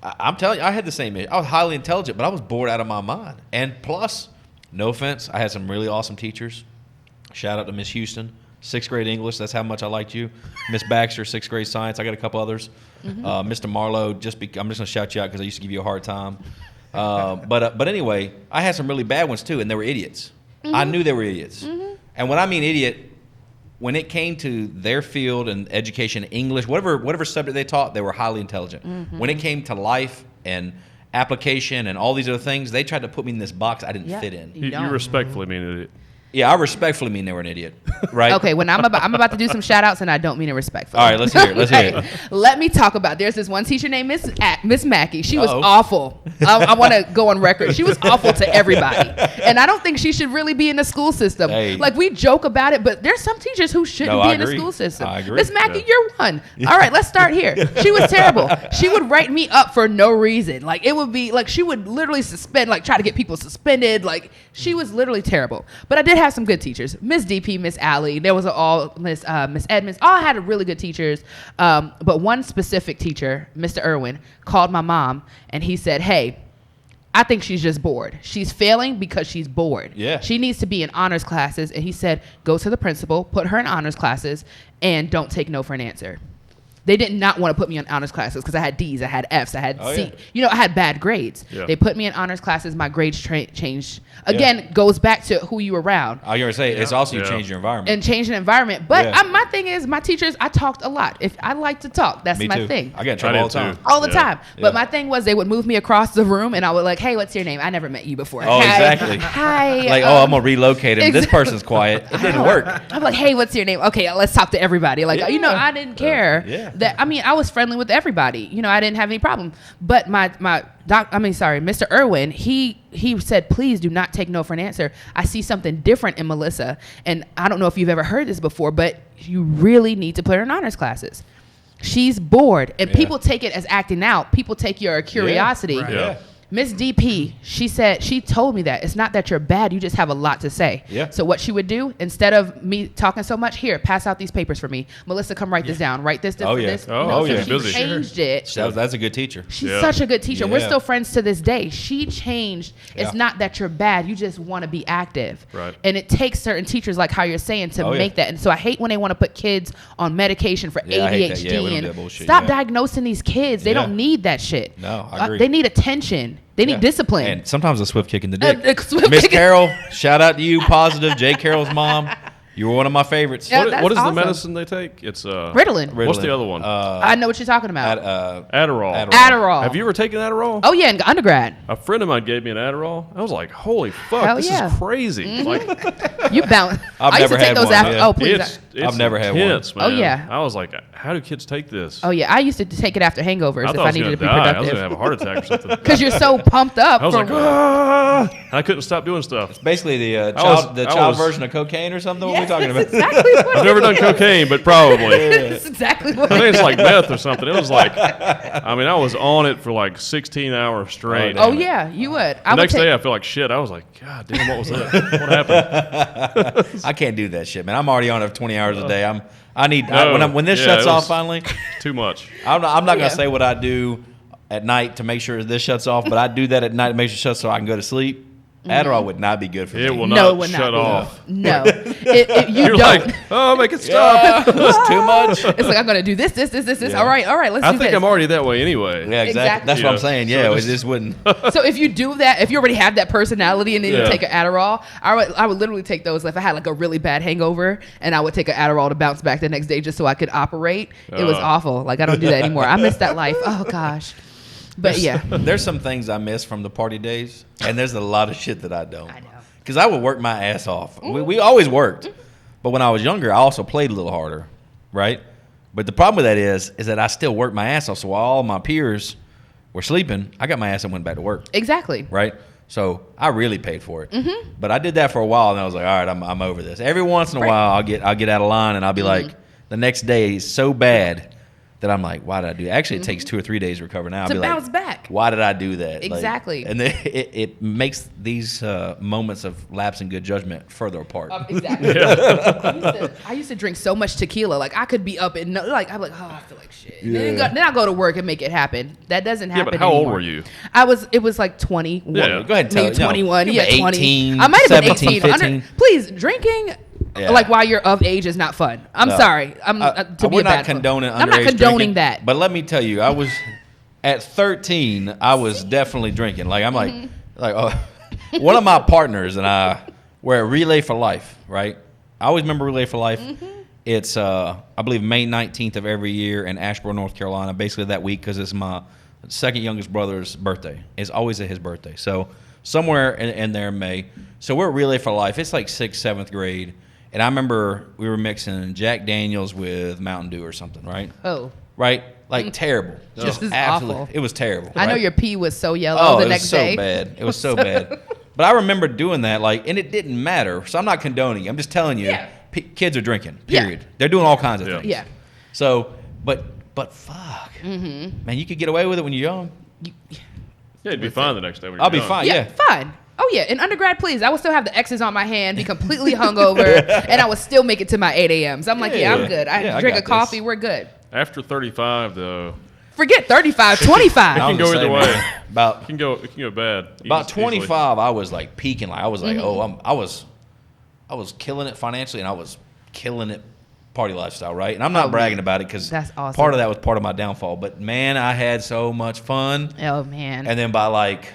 Speaker 1: I'm telling you, I had the same issue. I was highly intelligent, but I was bored out of my mind. And plus, no offense, I had some really awesome teachers. Shout out to Miss Houston, 6th grade English. That's how much I liked you. Miss Baxter, 6th grade science. I got a couple others. Mr. Marlowe, I'm just going to shout you out because I used to give you a hard time. But anyway, I had some really bad ones too, and they were idiots. I knew they were idiots. And when I mean idiot, when it came to their field and education, English, whatever subject they taught, they were highly intelligent. When it came to life and application and all these other things, they tried to put me in this box I didn't fit in.
Speaker 3: You
Speaker 2: You
Speaker 3: don't.
Speaker 2: respectfully mean it.
Speaker 1: Yeah, I respectfully mean they were an idiot, right?
Speaker 3: Okay, when I'm about to do some shout outs and I don't mean it respectfully.
Speaker 1: All right, let's hear it. Let's hear it.
Speaker 3: Let me talk about, there's this one teacher named Miss Mackey. She was
Speaker 1: Uh-oh.
Speaker 3: awful. I want to go on record. She was awful to everybody. And I don't think she should really be in the school system.
Speaker 1: Hey.
Speaker 3: Like, we joke about it, but there's some teachers who shouldn't
Speaker 1: No,
Speaker 3: be
Speaker 1: I
Speaker 3: in the
Speaker 1: agree.
Speaker 3: school system.
Speaker 1: I agree.
Speaker 3: Miss Mackey,
Speaker 2: Yeah.
Speaker 3: you're one. All right, let's start here. She was terrible. She would write me up for no reason. Like, it would be, like, she would literally suspend, like, try to get people suspended. Like, she was literally terrible. But I did have some good teachers. Miss DP, Miss Allie, there was Miss Edmonds. All had really good teachers. But one specific teacher, Mr. Irwin, called my mom and he said, hey, I think she's just bored. She's failing because she's bored.
Speaker 1: Yeah.
Speaker 3: She needs to be in honors classes. And he said, go to the principal, put her in honors classes, and don't take no for an answer. They did not want to put me in honors classes because I had D's, I had F's, I had C.
Speaker 1: yeah.
Speaker 3: You know, I had bad grades.
Speaker 2: Yeah.
Speaker 3: They put me in honors classes. My grades changed. Again, goes back to who you were around.
Speaker 1: I was going to say, it's also you
Speaker 2: Yeah.
Speaker 1: change your environment.
Speaker 3: And change an environment. But
Speaker 1: Yeah.
Speaker 3: my thing is, my teachers, I talked a lot. If I like to talk, that's
Speaker 1: Me
Speaker 3: my
Speaker 1: too.
Speaker 3: thing.
Speaker 1: I get in trouble all the
Speaker 2: did
Speaker 1: time.
Speaker 2: too.
Speaker 3: All the
Speaker 2: Yeah.
Speaker 3: time. But
Speaker 1: Yeah.
Speaker 3: my thing was they would move me across the room and I would like, hey, what's your name? I never met you before.
Speaker 1: Oh,
Speaker 3: Hi.
Speaker 1: exactly.
Speaker 3: Hi.
Speaker 1: Like, I'm going to relocate him. This
Speaker 3: exactly.
Speaker 1: person's quiet. It didn't work.
Speaker 3: I'm like, hey, what's your name? Okay, let's talk to everybody. Like, you know, I didn't care.
Speaker 1: Yeah.
Speaker 3: That I mean, I was friendly with everybody. You know, I didn't have any problem. But Mr. Irwin, he said, please do not take no for an answer. I see something different in Melyssa. And I don't know if you've ever heard this before, but you really need to put her in honors classes. She's bored. And
Speaker 1: Yeah.
Speaker 3: people take it as acting out. People take your curiosity.
Speaker 4: Right.
Speaker 2: Yeah.
Speaker 3: Miss DP, she told me that it's not that you're bad, you just have a lot to say.
Speaker 1: Yeah.
Speaker 3: So what she would do, instead of me talking so much, here, pass out these papers for me. Melyssa, come write this down. Write this,
Speaker 1: Oh,
Speaker 3: for
Speaker 1: yeah.
Speaker 3: this.
Speaker 2: Oh,
Speaker 3: No,
Speaker 2: yeah.
Speaker 3: so she
Speaker 2: Busy.
Speaker 3: changed it.
Speaker 1: That's a good teacher.
Speaker 3: She's
Speaker 2: Yeah.
Speaker 3: such a good teacher. We're
Speaker 1: Yeah.
Speaker 3: still friends to this day. She changed. It's
Speaker 1: Yeah.
Speaker 3: not that you're bad. You just want to be active.
Speaker 2: Right.
Speaker 3: And it takes certain teachers, like how you're saying, to
Speaker 1: Oh, yeah.
Speaker 3: make that. And so I hate when they want to put kids on medication for
Speaker 1: Yeah, I hate that.
Speaker 3: ADHD.
Speaker 1: Yeah, we don't do
Speaker 3: and
Speaker 1: that bullshit.
Speaker 3: stop
Speaker 1: Yeah.
Speaker 3: diagnosing these kids. They
Speaker 1: Yeah.
Speaker 3: don't need that shit.
Speaker 1: No, I agree.
Speaker 3: They need attention. They need
Speaker 1: Yeah.
Speaker 3: discipline.
Speaker 1: And sometimes a swift kick in the dick.
Speaker 3: A swift
Speaker 1: Miss
Speaker 3: kick-
Speaker 1: Carol, shout out to you, positive. Jay Carroll's mom. You were one of my favorites.
Speaker 3: Yeah.
Speaker 2: What
Speaker 3: that's
Speaker 2: is
Speaker 3: awesome.
Speaker 2: the medicine they take? It's
Speaker 3: Ritalin.
Speaker 2: What's the other one?
Speaker 3: I know what you're talking about.
Speaker 2: Adderall.
Speaker 3: Adderall.
Speaker 2: Have you ever taken Adderall?
Speaker 3: Oh yeah, in undergrad.
Speaker 2: A friend of mine gave me an Adderall. I was like, "Holy fuck,
Speaker 3: Hell
Speaker 2: this
Speaker 3: yeah.
Speaker 2: is crazy!" Like,
Speaker 3: You bounce.
Speaker 1: I've
Speaker 3: I used to
Speaker 1: never
Speaker 3: take
Speaker 1: had
Speaker 3: those
Speaker 1: one,
Speaker 3: after.
Speaker 1: yeah.
Speaker 3: Oh please.
Speaker 2: it's
Speaker 1: I've never had one.
Speaker 2: intense, man.
Speaker 3: Oh, yeah.
Speaker 2: I was like, "How do kids take this?"
Speaker 3: Oh yeah, I used to take it after hangovers
Speaker 2: I
Speaker 3: if
Speaker 2: thought I
Speaker 3: I
Speaker 2: was
Speaker 3: needed
Speaker 2: gonna
Speaker 3: to be
Speaker 2: die. I was gonna
Speaker 3: productive.
Speaker 2: have a heart attack or something.
Speaker 3: Because you're so pumped up.
Speaker 2: I was
Speaker 3: from,
Speaker 2: like, "Ah!" And I couldn't stop doing stuff.
Speaker 1: Basically, the
Speaker 2: was-
Speaker 1: child
Speaker 2: was-
Speaker 1: version of cocaine or something. What are we
Speaker 3: Yes,
Speaker 1: talking
Speaker 3: that's
Speaker 1: about?
Speaker 3: exactly what
Speaker 2: I've never done cocaine, but probably.
Speaker 3: That's exactly what
Speaker 2: I think it's like meth or something. It was like, I mean, I was on it for like 16 hours straight.
Speaker 1: damn.
Speaker 3: Oh yeah, you would. I
Speaker 2: The
Speaker 3: would
Speaker 2: next
Speaker 3: take,
Speaker 2: day, I feel like shit. I was like, God damn, what was that? What happened?
Speaker 1: I can't do that shit, man. I'm already on it 20 hours a day.
Speaker 2: No.
Speaker 1: When this
Speaker 2: Yeah,
Speaker 1: shuts
Speaker 2: it
Speaker 1: off
Speaker 2: was-
Speaker 1: finally,
Speaker 2: Too much.
Speaker 1: I'm not
Speaker 3: Yeah.
Speaker 1: gonna say what I do at night to make sure this shuts off, but I do that at night to make sure it shuts so I can go to sleep. Adderall would not be good for me.
Speaker 2: It will
Speaker 3: No, it
Speaker 2: not
Speaker 3: would not
Speaker 2: shut
Speaker 3: be.
Speaker 2: off.
Speaker 3: No. You
Speaker 2: You're
Speaker 3: don't.
Speaker 2: like, oh, make it stop.
Speaker 1: It's too much.
Speaker 3: It's like, I'm going to do this.
Speaker 1: Yeah.
Speaker 3: All right, let's
Speaker 2: I
Speaker 3: do
Speaker 2: think
Speaker 3: this.
Speaker 2: I'm already that way anyway.
Speaker 1: Yeah, exactly. That's
Speaker 2: Yeah.
Speaker 1: what I'm saying.
Speaker 2: So
Speaker 1: Yeah, it
Speaker 2: just-
Speaker 1: just wouldn't.
Speaker 3: So if you do that, if you already have that personality and then you
Speaker 2: Yeah.
Speaker 3: take an Adderall, I would literally take those if I had like a really bad hangover, and I would take an Adderall to bounce back the next day just so I could operate. It was awful. Like, I don't do that anymore. I miss that life. Oh gosh. But yeah.
Speaker 1: There's some things I miss from the party days, and there's a lot of shit that I don't.
Speaker 3: I know.
Speaker 1: Because I would work my ass off. We always worked. But when I was younger, I also played a little harder, right? But the problem with that is that I still worked my ass off. So while all my peers were sleeping, I got my ass and went back to work,
Speaker 3: Exactly.
Speaker 1: right? So I really paid for it. But I did that for a while, and I was like, all right, I'm over this. Every once in a while, I'll get out of line, and I'll be like, the next day is so bad that I'm like, why did I do that? Actually, it takes 2 or 3 days to recover now. I'll
Speaker 3: To
Speaker 1: be
Speaker 3: bounce
Speaker 1: like,
Speaker 3: back.
Speaker 1: why did I do that? Like,
Speaker 3: Exactly.
Speaker 1: and then it makes these moments of lapse in good judgment further apart.
Speaker 3: Exactly. I used to drink so much tequila. Like, I could be up and like, I'm like, oh, I feel like shit. And then I go to work and make it happen. That doesn't happen.
Speaker 2: Yeah, but how old
Speaker 3: anymore.
Speaker 2: were you?
Speaker 3: It was like 20.
Speaker 2: Yeah.
Speaker 1: Go ahead and tell
Speaker 3: Maybe
Speaker 1: it. No,
Speaker 3: 21.
Speaker 1: you
Speaker 3: Yeah,
Speaker 1: were
Speaker 3: 20.
Speaker 1: 18,
Speaker 3: I might have been
Speaker 1: 17,
Speaker 3: 18.
Speaker 1: 15.
Speaker 3: Please, drinking
Speaker 1: Yeah.
Speaker 3: like while you're of age is not fun. I'm
Speaker 1: No.
Speaker 3: sorry. I'm to be
Speaker 1: we're
Speaker 3: a bad
Speaker 1: not condoning
Speaker 3: I'm not
Speaker 1: underage
Speaker 3: condoning
Speaker 1: drinking,
Speaker 3: that.
Speaker 1: But let me tell you, I was at 13. I was definitely drinking. Like I'm one of my partners and I were at Relay for Life. Right. I always remember Relay for Life. It's I believe May 19th of every year in Asheboro, North Carolina. Basically that week because it's my second youngest brother's birthday. It's always at his birthday. So somewhere in there in May. So we're at Relay for Life. It's like 6th, 7th grade. And I remember we were mixing Jack Daniels with Mountain Dew or something, right?
Speaker 3: Oh.
Speaker 1: Right? Like terrible. Just
Speaker 3: This is
Speaker 1: absolutely.
Speaker 3: awful.
Speaker 1: It was terrible.
Speaker 3: I know
Speaker 1: right?
Speaker 3: your pee was so yellow
Speaker 1: Oh,
Speaker 3: the
Speaker 1: it was
Speaker 3: next
Speaker 1: so
Speaker 3: day.
Speaker 1: bad. It was so bad. But I remember doing that, like, and it didn't matter. So I'm not condoning. I'm just telling you,
Speaker 3: Yeah.
Speaker 1: Kids are drinking.
Speaker 3: Yeah.
Speaker 1: Period. They're doing all kinds of
Speaker 2: Yeah.
Speaker 1: things.
Speaker 3: Yeah.
Speaker 1: So, but fuck, man, you could get away with it when you're young.
Speaker 2: Yeah, it'd be fine the next day. When
Speaker 1: I'll
Speaker 2: you're
Speaker 1: be
Speaker 2: done.
Speaker 1: fine.
Speaker 3: Yeah,
Speaker 1: Yeah.
Speaker 3: fine. Oh yeah, in undergrad, please. I would still have the X's on my hand, be completely hungover, and I would still make it to my 8 a.m. So I'm like, yeah, I'm good. I
Speaker 1: Yeah, I
Speaker 3: drink a
Speaker 1: got
Speaker 3: coffee,
Speaker 1: this.
Speaker 3: we're good.
Speaker 2: After 35, though,
Speaker 3: Forget 35, 25.
Speaker 2: It can go
Speaker 1: I'm the
Speaker 2: either
Speaker 1: same,
Speaker 2: way.
Speaker 1: man.
Speaker 2: it can go bad.
Speaker 1: About
Speaker 2: easily.
Speaker 1: 25, I was like peaking. Like I was like,
Speaker 3: Mm-hmm.
Speaker 1: I was killing it financially, and I was killing it party lifestyle, right? And I'm not bragging about it because
Speaker 3: That's awesome.
Speaker 1: part of that was part of my downfall. But man, I had so much fun.
Speaker 3: Oh man.
Speaker 1: And then by like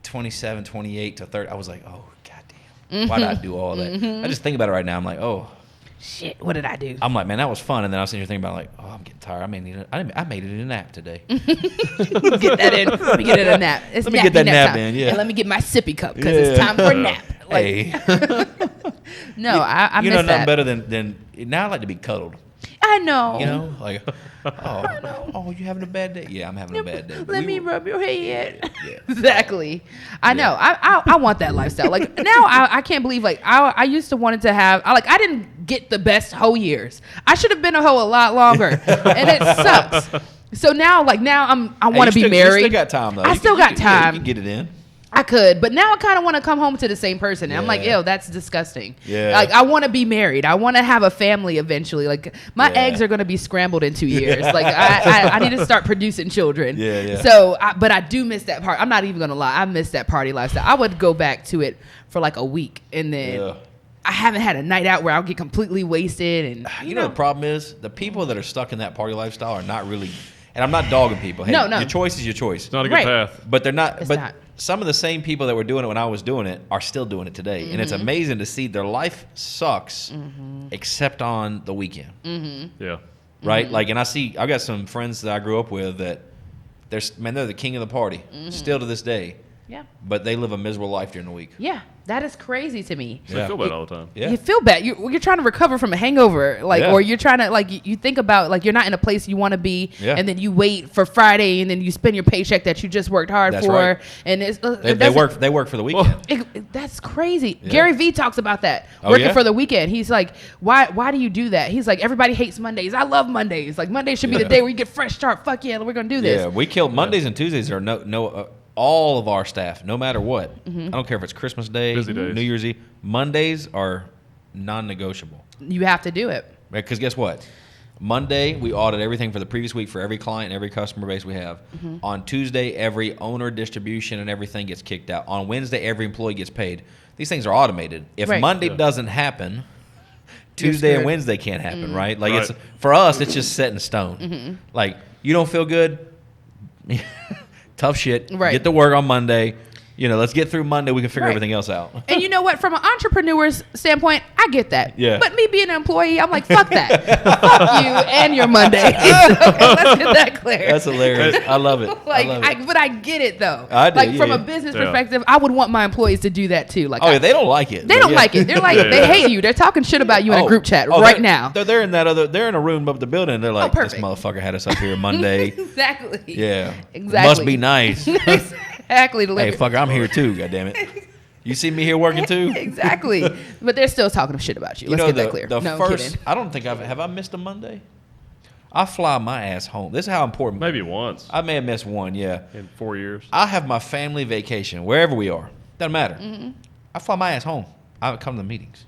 Speaker 1: 27, 28 to 30, I was like, oh goddamn, why did I do all that? I just think about it right now. I'm like, oh,
Speaker 3: Shit, what did I do?
Speaker 1: I'm like, man, that was fun. And then I was sitting here thinking about like, oh, I'm getting tired. I made it in a nap today.
Speaker 3: Get that in. Let me get in a nap. It's
Speaker 1: Let me get that nap
Speaker 3: time.
Speaker 1: in, yeah.
Speaker 3: And let me get my sippy cup because it's time for a nap. Like,
Speaker 1: Hey,
Speaker 3: no, I
Speaker 1: you
Speaker 3: miss
Speaker 1: know nothing
Speaker 3: that.
Speaker 1: better than now. I like to be cuddled.
Speaker 3: I know.
Speaker 1: You know, like, oh, you having a bad day? Yeah, I'm having a bad day. But
Speaker 3: Let me rub your head.
Speaker 1: Yeah.
Speaker 3: Exactly. I know. I want that lifestyle. Like now, I can't believe. Like I used to wanted to have. I didn't get the best hoe years. I should have been a hoe a lot longer, and it sucks. So now, I want to be married.
Speaker 1: You still got time though.
Speaker 3: I still got
Speaker 1: You
Speaker 3: time.
Speaker 1: can get it in.
Speaker 3: I could, but now I kind of want to come home to the same person. And I'm like,
Speaker 1: Yeah.
Speaker 3: ew, that's disgusting.
Speaker 1: Yeah.
Speaker 3: Like, I want to be married. I want to have a family eventually. Like, my
Speaker 1: Yeah.
Speaker 3: eggs are going to be scrambled in 2 years. Like, I need to start producing children.
Speaker 1: Yeah.
Speaker 3: So, but I do miss that part. I'm not even going to lie. I miss that party lifestyle. I would go back to it for like a week. And then
Speaker 1: Yeah.
Speaker 3: I haven't had a night out where I'll get completely wasted. And,
Speaker 1: You know the problem is the people that are stuck in that party lifestyle are not really. And I'm not dogging people. Hey,
Speaker 3: No.
Speaker 1: Your choice is your choice.
Speaker 2: It's not a good
Speaker 3: Right.
Speaker 2: path.
Speaker 1: But they're not.
Speaker 3: It's
Speaker 1: but
Speaker 3: not.
Speaker 1: some of the same people that were doing it when I was doing it are still doing it today, and it's amazing to see their life sucks, except on the weekend,
Speaker 2: Yeah.
Speaker 1: right? Like, and I got some friends that I grew up with that they're the king of the party still to this day,
Speaker 3: yeah.
Speaker 1: but they live a miserable life during the week.
Speaker 3: Yeah. That is crazy to me.
Speaker 2: So I feel bad all the time.
Speaker 1: Yeah.
Speaker 3: You feel bad. You're trying to recover from a hangover,
Speaker 1: Yeah.
Speaker 3: or you're trying to you think about you're not in a place you want to be,
Speaker 1: Yeah.
Speaker 3: and then you wait for Friday, and then you spend your paycheck that you just worked hard
Speaker 1: That's
Speaker 3: for,
Speaker 1: right.
Speaker 3: and it's
Speaker 1: They work for the weekend.
Speaker 3: That's crazy.
Speaker 1: Yeah.
Speaker 3: Gary Vee talks about that
Speaker 1: Oh,
Speaker 3: working
Speaker 1: yeah?
Speaker 3: for the weekend. He's like, why do you do that? He's like, everybody hates Mondays. I love Mondays. Like Monday should be the day where you get fresh start. Fuck yeah, we're gonna do this.
Speaker 1: Yeah, we kill Mondays and Tuesdays are all of our staff, no matter what. I don't care if it's Christmas Day,
Speaker 2: Busy days.
Speaker 1: New Year's Eve. Mondays are non-negotiable.
Speaker 3: You have to do it.
Speaker 1: Because guess what? Monday, we audit everything for the previous week for every client and every customer base we have. On Tuesday, every owner, distribution, and everything gets kicked out. On Wednesday, every employee gets paid. These things are automated. If Monday doesn't happen, Tuesday and Wednesday can't happen, right? Like it's for us, it's just set in stone. Like you don't feel good, tough shit.
Speaker 3: Right.
Speaker 1: Get to work on Monday. You know, let's get through Monday. We can figure everything else out.
Speaker 3: And you know what? From an entrepreneur's standpoint, I get that.
Speaker 1: Yeah.
Speaker 3: But me being an employee, I'm like, fuck that. Fuck you and your Monday. Okay, let's get that clear.
Speaker 1: That's hilarious. I love it.
Speaker 3: Like,
Speaker 1: I love it.
Speaker 3: but I get it though.
Speaker 1: I do,
Speaker 3: like from
Speaker 1: yeah.
Speaker 3: a business perspective, I would want my employees to do that too. Like,
Speaker 1: Oh, yeah, they don't like it.
Speaker 3: they don't like it. They're like, they hate you. They're talking shit about you in a group chat right now.
Speaker 1: They're in that other. They're in a room up the building. And they're like, this
Speaker 3: perfect.
Speaker 1: motherfucker had us up here Monday.
Speaker 3: Exactly.
Speaker 1: Yeah.
Speaker 3: Exactly.
Speaker 1: Must be nice.
Speaker 3: Exactly.
Speaker 1: Hey, fucker, I'm here too. Goddammit. You see me here working too?
Speaker 3: Exactly. But they're still talking shit about you. Let's get that clear.
Speaker 1: The
Speaker 3: No, I'm
Speaker 1: first,
Speaker 3: kidding.
Speaker 1: I don't think have I missed a Monday? I fly my ass home. This is how important.
Speaker 2: Maybe once
Speaker 1: I may have missed one. Yeah.
Speaker 2: in 4 years.
Speaker 1: I have my family vacation wherever we are. Doesn't matter. I fly my ass home. I come to the meetings,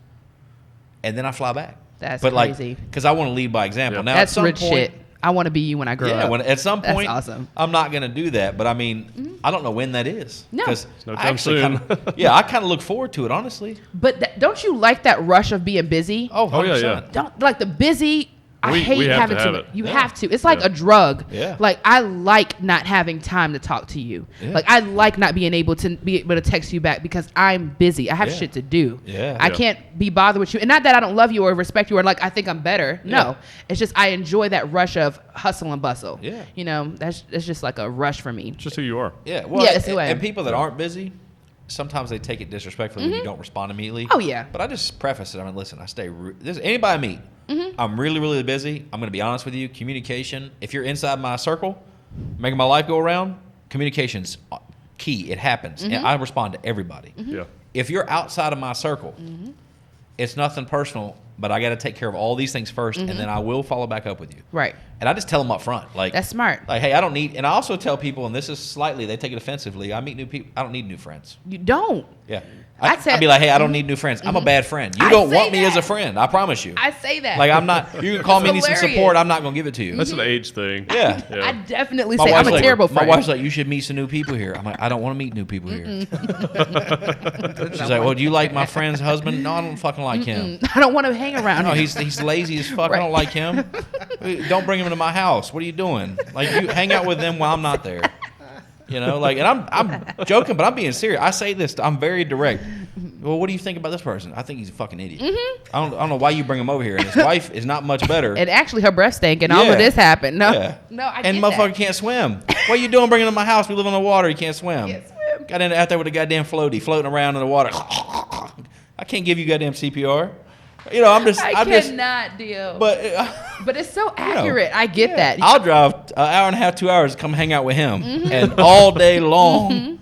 Speaker 1: and then I fly back.
Speaker 3: That's
Speaker 1: but
Speaker 3: crazy.
Speaker 1: Because I want to lead by example.
Speaker 2: Yeah.
Speaker 1: Now,
Speaker 3: That's
Speaker 1: at some
Speaker 3: rich
Speaker 1: point,
Speaker 3: shit. I want to be you when I grow
Speaker 1: Yeah,
Speaker 3: up.
Speaker 1: at some
Speaker 3: That's
Speaker 1: point,
Speaker 3: awesome.
Speaker 1: I'm not going to do that. But I mean, I don't know when that is.
Speaker 3: No.
Speaker 1: Because
Speaker 2: no
Speaker 1: I
Speaker 2: time
Speaker 1: actually
Speaker 2: soon.
Speaker 1: I kind of look forward to it, honestly.
Speaker 3: But don't you like that rush of being busy?
Speaker 1: Oh, 100%.
Speaker 2: yeah.
Speaker 3: Don't like the busy. I
Speaker 2: We
Speaker 3: hate
Speaker 2: have
Speaker 3: having
Speaker 2: to have
Speaker 3: to.
Speaker 2: it.
Speaker 3: You
Speaker 1: Yeah.
Speaker 3: have to. It's like
Speaker 2: Yeah.
Speaker 3: a drug.
Speaker 1: Yeah.
Speaker 3: Like I like not having time to talk to you.
Speaker 1: Yeah.
Speaker 3: Like I like not being able to text you back because I'm busy. I have
Speaker 1: Yeah.
Speaker 3: shit to do.
Speaker 1: Yeah.
Speaker 3: I
Speaker 1: Yeah.
Speaker 3: can't be bothered with you. And not that I don't love you or respect you or like I think I'm better. No.
Speaker 1: Yeah.
Speaker 3: It's just I enjoy that rush of hustle and bustle.
Speaker 1: Yeah.
Speaker 3: You know, it's just like a rush for me.
Speaker 2: It's just who you are.
Speaker 1: Yeah. Well,
Speaker 3: Yeah, it's who I am.
Speaker 1: and people that aren't busy, sometimes they take it disrespectfully when you don't respond immediately.
Speaker 3: Oh, yeah.
Speaker 1: But I just preface it. I mean, listen, I stay. Anybody I meet, I'm really, really busy. I'm going to be honest with you. Communication. If you're inside my circle, making my life go around, communication's key. It happens, and I respond to everybody.
Speaker 2: Yeah.
Speaker 1: If you're outside of my circle, it's nothing personal. But I got to take care of all these things first, and then I will follow back up with you.
Speaker 3: Right.
Speaker 1: And I just tell them up front, like
Speaker 3: That's smart.
Speaker 1: Like, hey, I don't need. And I also tell people, and this is slightly, they take it offensively. I meet new people. I don't need new friends.
Speaker 3: You don't.
Speaker 1: Yeah.
Speaker 3: I said-
Speaker 1: I'd be like, hey, I don't need new friends. I'm a bad friend. You
Speaker 3: I
Speaker 1: don't
Speaker 3: say
Speaker 1: want me as a
Speaker 3: that.
Speaker 1: friend. I promise you.
Speaker 3: I say that.
Speaker 1: Like, I'm not. You can call me, need some
Speaker 3: hilarious.
Speaker 1: support. I'm not gonna give it to you.
Speaker 2: That's an age thing.
Speaker 1: Yeah.
Speaker 2: Yeah.
Speaker 3: I definitely
Speaker 1: My
Speaker 3: say I'm
Speaker 1: wife's
Speaker 3: a
Speaker 1: like,
Speaker 3: terrible friend.
Speaker 1: My wife's like, you should meet some new people here. I'm like, I don't want to meet new people here. She's like, well, do you like my friend's husband? No, I don't fucking like him.
Speaker 3: I don't want to hang around
Speaker 1: No,
Speaker 3: him.
Speaker 1: he's lazy as fuck. I
Speaker 3: Right.
Speaker 1: don't like him. Don't bring him into my house. What are you doing? Like, you hang out with them while I'm not there. You know, like, and I'm joking, but I'm being serious. I say this. I'm very direct. Well, what do you think about this person? I think he's a fucking idiot. I don't know why you bring him over here. And his wife is not much better.
Speaker 3: And actually, her breath stank, and all
Speaker 1: Yeah.
Speaker 3: of this happened. No,
Speaker 1: Yeah.
Speaker 3: no, I
Speaker 1: And
Speaker 3: get
Speaker 1: motherfucker
Speaker 3: that.
Speaker 1: can't swim. What you doing bringing him to my house? We live on the water. He can't swim.
Speaker 3: Can't swim.
Speaker 1: Got in out there with a goddamn floaty, floating around in the water. I can't give you goddamn CPR. You know, I'm just.
Speaker 3: I
Speaker 1: I'm just.
Speaker 3: cannot deal.
Speaker 1: But.
Speaker 3: But it's so accurate. I get that.
Speaker 1: I'll drive an hour and a half, 2 hours to come hang out with him, and all day long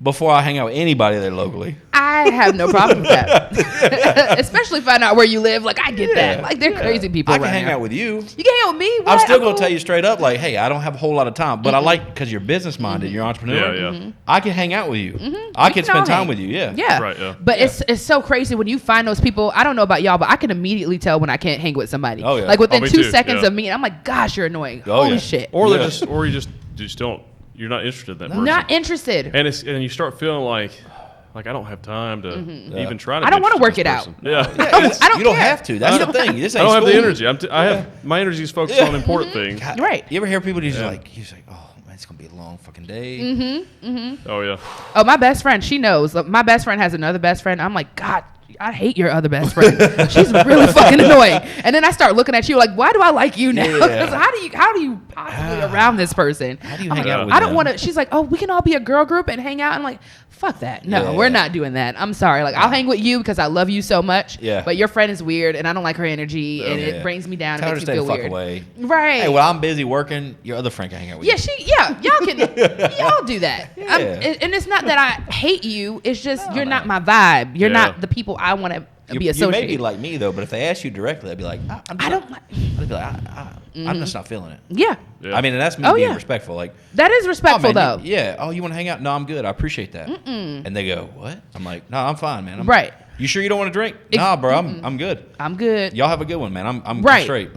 Speaker 1: before I hang out with anybody there locally.
Speaker 3: I have no problem with that. Especially find out where you live. Like, I get that. Like, they're crazy people
Speaker 1: I can
Speaker 3: around
Speaker 1: hang
Speaker 3: here.
Speaker 1: out with you.
Speaker 3: You can hang out with me.
Speaker 1: I'm
Speaker 3: What?
Speaker 1: still gonna
Speaker 3: cool.
Speaker 1: tell you straight up, like, hey, I don't have a whole lot of time, but I like because you're business minded, you're an entrepreneur.
Speaker 2: Yeah, yeah.
Speaker 1: I can hang out with you. I
Speaker 3: We
Speaker 1: can
Speaker 3: can
Speaker 1: spend
Speaker 3: all
Speaker 1: time
Speaker 3: hang.
Speaker 1: with you. Yeah.
Speaker 3: Yeah.
Speaker 2: Right, yeah.
Speaker 3: But it's so crazy when you find those people. I don't know about y'all, but I can immediately tell when I can't hang with somebody.
Speaker 1: Oh, yeah.
Speaker 3: Like within
Speaker 2: Oh, me
Speaker 3: 2
Speaker 2: too,
Speaker 3: seconds
Speaker 2: yeah.
Speaker 3: of meeting, I'm like, gosh, you're annoying.
Speaker 1: Oh,
Speaker 3: Holy
Speaker 1: yeah.
Speaker 3: shit.
Speaker 2: Or
Speaker 1: Yeah.
Speaker 2: they or you just don't. You're not interested in that person.
Speaker 3: Not interested.
Speaker 2: And you start feeling like I don't have time to even try to.
Speaker 3: I don't
Speaker 2: be
Speaker 3: wanna
Speaker 2: interested
Speaker 3: work
Speaker 2: in
Speaker 3: it
Speaker 2: this
Speaker 3: out.
Speaker 2: person. Yeah.
Speaker 3: I don't
Speaker 1: you don't
Speaker 3: care.
Speaker 1: have to. That's the thing. This
Speaker 2: I
Speaker 1: ain't
Speaker 2: don't have the
Speaker 1: school.
Speaker 2: energy. I have my energy is focused on important things.
Speaker 1: God,
Speaker 3: Right.
Speaker 1: You ever hear people just
Speaker 2: Yeah.
Speaker 1: he's like, oh man, it's gonna be a long fucking day.
Speaker 2: Oh yeah.
Speaker 3: Oh, my best friend, she knows. Like, my best friend has another best friend. I'm like, God, I hate your other best friend. She's really fucking annoying. And then I start looking at you like, why do I like you now?
Speaker 1: Yeah.
Speaker 3: 'Cause how do you possibly around this person?
Speaker 1: How do you
Speaker 3: I'm
Speaker 1: hang
Speaker 3: like,
Speaker 1: out with
Speaker 3: I don't
Speaker 1: them?
Speaker 3: want to. She's like, oh, we can all be a girl group and hang out. And like, fuck that. No,
Speaker 1: Yeah.
Speaker 3: we're not doing that. I'm sorry. Like, I'll hang with you because I love you so much.
Speaker 1: Yeah.
Speaker 3: But your friend is weird, and I don't like her energy, and
Speaker 1: Yeah.
Speaker 3: it brings me down.
Speaker 1: Tell her
Speaker 3: and
Speaker 1: to
Speaker 3: makes
Speaker 1: stay
Speaker 3: me
Speaker 1: the
Speaker 3: feel
Speaker 1: fuck
Speaker 3: weird.
Speaker 1: away.
Speaker 3: Right.
Speaker 1: Hey, when I'm busy working, your other friend can hang out with
Speaker 3: Yeah,
Speaker 1: you.
Speaker 3: y'all can, y'all do that.
Speaker 1: Yeah.
Speaker 3: And it's not that I hate you. It's just you're not my vibe. You're
Speaker 2: Yeah.
Speaker 3: not the people I want to be
Speaker 1: You
Speaker 3: associated.
Speaker 1: may be like me though, but if they ask you directly, I'd be like,
Speaker 3: I don't like.
Speaker 1: I'd be like, I'm just not feeling it.
Speaker 3: Yeah,
Speaker 2: Yeah.
Speaker 1: I mean, and that's me
Speaker 3: Oh,
Speaker 1: being
Speaker 3: yeah.
Speaker 1: respectful. Like,
Speaker 3: that is
Speaker 1: oh,
Speaker 3: respectful
Speaker 1: man,
Speaker 3: though.
Speaker 1: yeah. Oh, you want to hang out? No, I'm good. I appreciate that. And they go, what? I'm like, no, I'm fine, man.
Speaker 3: Right.
Speaker 1: You sure you don't want to drink? Nah, bro, I'm good.
Speaker 3: I'm good.
Speaker 1: Y'all have a good one, man. I'm
Speaker 3: Right.
Speaker 1: straight.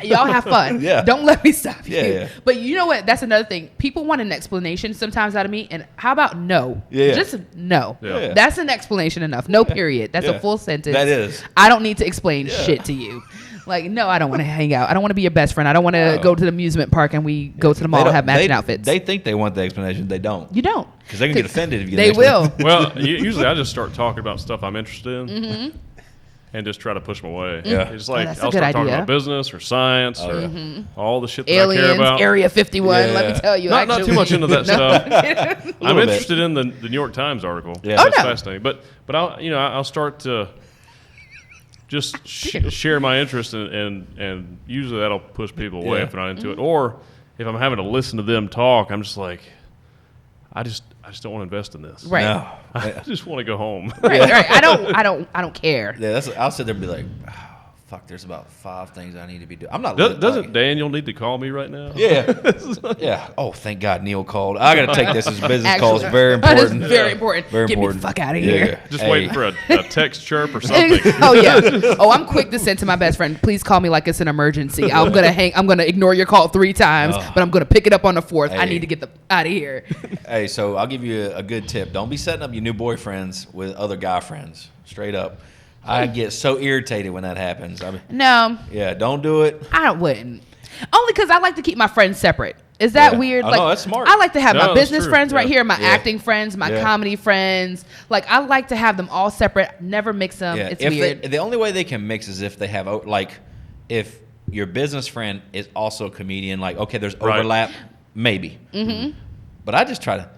Speaker 3: Y'all have fun.
Speaker 1: Yeah.
Speaker 3: Don't let me stop you.
Speaker 1: Yeah.
Speaker 3: But you know what? That's another thing. People want an explanation sometimes out of me. And how about no?
Speaker 1: Yeah.
Speaker 3: Just no.
Speaker 2: Yeah.
Speaker 3: That's an explanation enough. No period. That's
Speaker 1: Yeah.
Speaker 3: a full sentence.
Speaker 1: That is.
Speaker 3: I don't need to explain shit to you. Like, no, I don't want to hang out. I don't want to be your best friend. I don't want to go to the amusement park and we go to the mall and have matching outfits.
Speaker 1: They think they want the explanation. They don't.
Speaker 3: You don't.
Speaker 1: Because they can get offended if you get
Speaker 3: They
Speaker 1: an
Speaker 3: will.
Speaker 1: explanation.
Speaker 2: Well, usually I just start talking about stuff I'm interested in and just try to push them away.
Speaker 1: Yeah.
Speaker 2: It's like
Speaker 3: that's a
Speaker 2: I'll
Speaker 3: good
Speaker 2: start talking
Speaker 3: idea.
Speaker 2: about business or science or all the shit that I
Speaker 3: Aliens,
Speaker 2: care about.
Speaker 3: Area 51.
Speaker 1: Yeah.
Speaker 3: Let me tell you.
Speaker 2: Not too much into that stuff. I'm
Speaker 1: bit.
Speaker 2: interested in the New York Times article.
Speaker 1: Yeah.
Speaker 2: That's
Speaker 3: Oh, no.
Speaker 2: fascinating. But I'll start to just share my interest and usually that'll push people away
Speaker 1: Yeah.
Speaker 2: if they're not into it. Or if I'm having to listen to them talk, I'm just like, I just don't want to invest in this.
Speaker 3: Right.
Speaker 1: No.
Speaker 2: I just want to go home.
Speaker 3: Right. I don't care.
Speaker 1: Yeah, I'll sit there and be like, oh, fuck, there's about 5 things I need to be doing. I'm not
Speaker 2: Doesn't Daniel need to call me right now?
Speaker 1: Yeah. Yeah. Oh, thank God Neil called. I got to take this as a business call. It's
Speaker 3: Actually,
Speaker 1: very
Speaker 3: that is
Speaker 1: important.
Speaker 3: very important.
Speaker 1: Very
Speaker 3: Get
Speaker 1: important.
Speaker 3: me the fuck out of
Speaker 1: Yeah.
Speaker 3: here.
Speaker 2: Just
Speaker 1: Hey.
Speaker 2: waiting for a text chirp or something.
Speaker 3: Oh yeah. Oh, I'm quick to send to my best friend. Please call me like it's an emergency. I'm gonna ignore your call 3 times, but I'm gonna pick it up on the 4th. I
Speaker 1: Hey.
Speaker 3: need to get out of here.
Speaker 1: Hey, so I'll give you a good tip. Don't be setting up your new boyfriends with other guy friends. Straight up. I get so irritated when that happens. I mean,
Speaker 3: No,
Speaker 1: yeah, don't do it.
Speaker 3: I wouldn't. Only because I like to keep my friends separate. Is that
Speaker 1: Yeah.
Speaker 3: weird?
Speaker 1: Oh,
Speaker 3: Like,
Speaker 1: no, that's smart.
Speaker 3: I like to have
Speaker 2: No,
Speaker 3: my
Speaker 2: that's
Speaker 3: business
Speaker 2: true.
Speaker 3: friends right
Speaker 2: Yeah.
Speaker 3: here, my
Speaker 1: Yeah.
Speaker 3: acting friends, my
Speaker 1: Yeah.
Speaker 3: comedy friends. Like, I like to have them all separate. Never mix them.
Speaker 1: Yeah.
Speaker 3: It's
Speaker 1: If
Speaker 3: weird.
Speaker 1: the only way they can mix is if they have if your business friend is also a comedian. Like, okay, there's
Speaker 2: Right.
Speaker 1: overlap, maybe. Mm-hmm. But I just try to.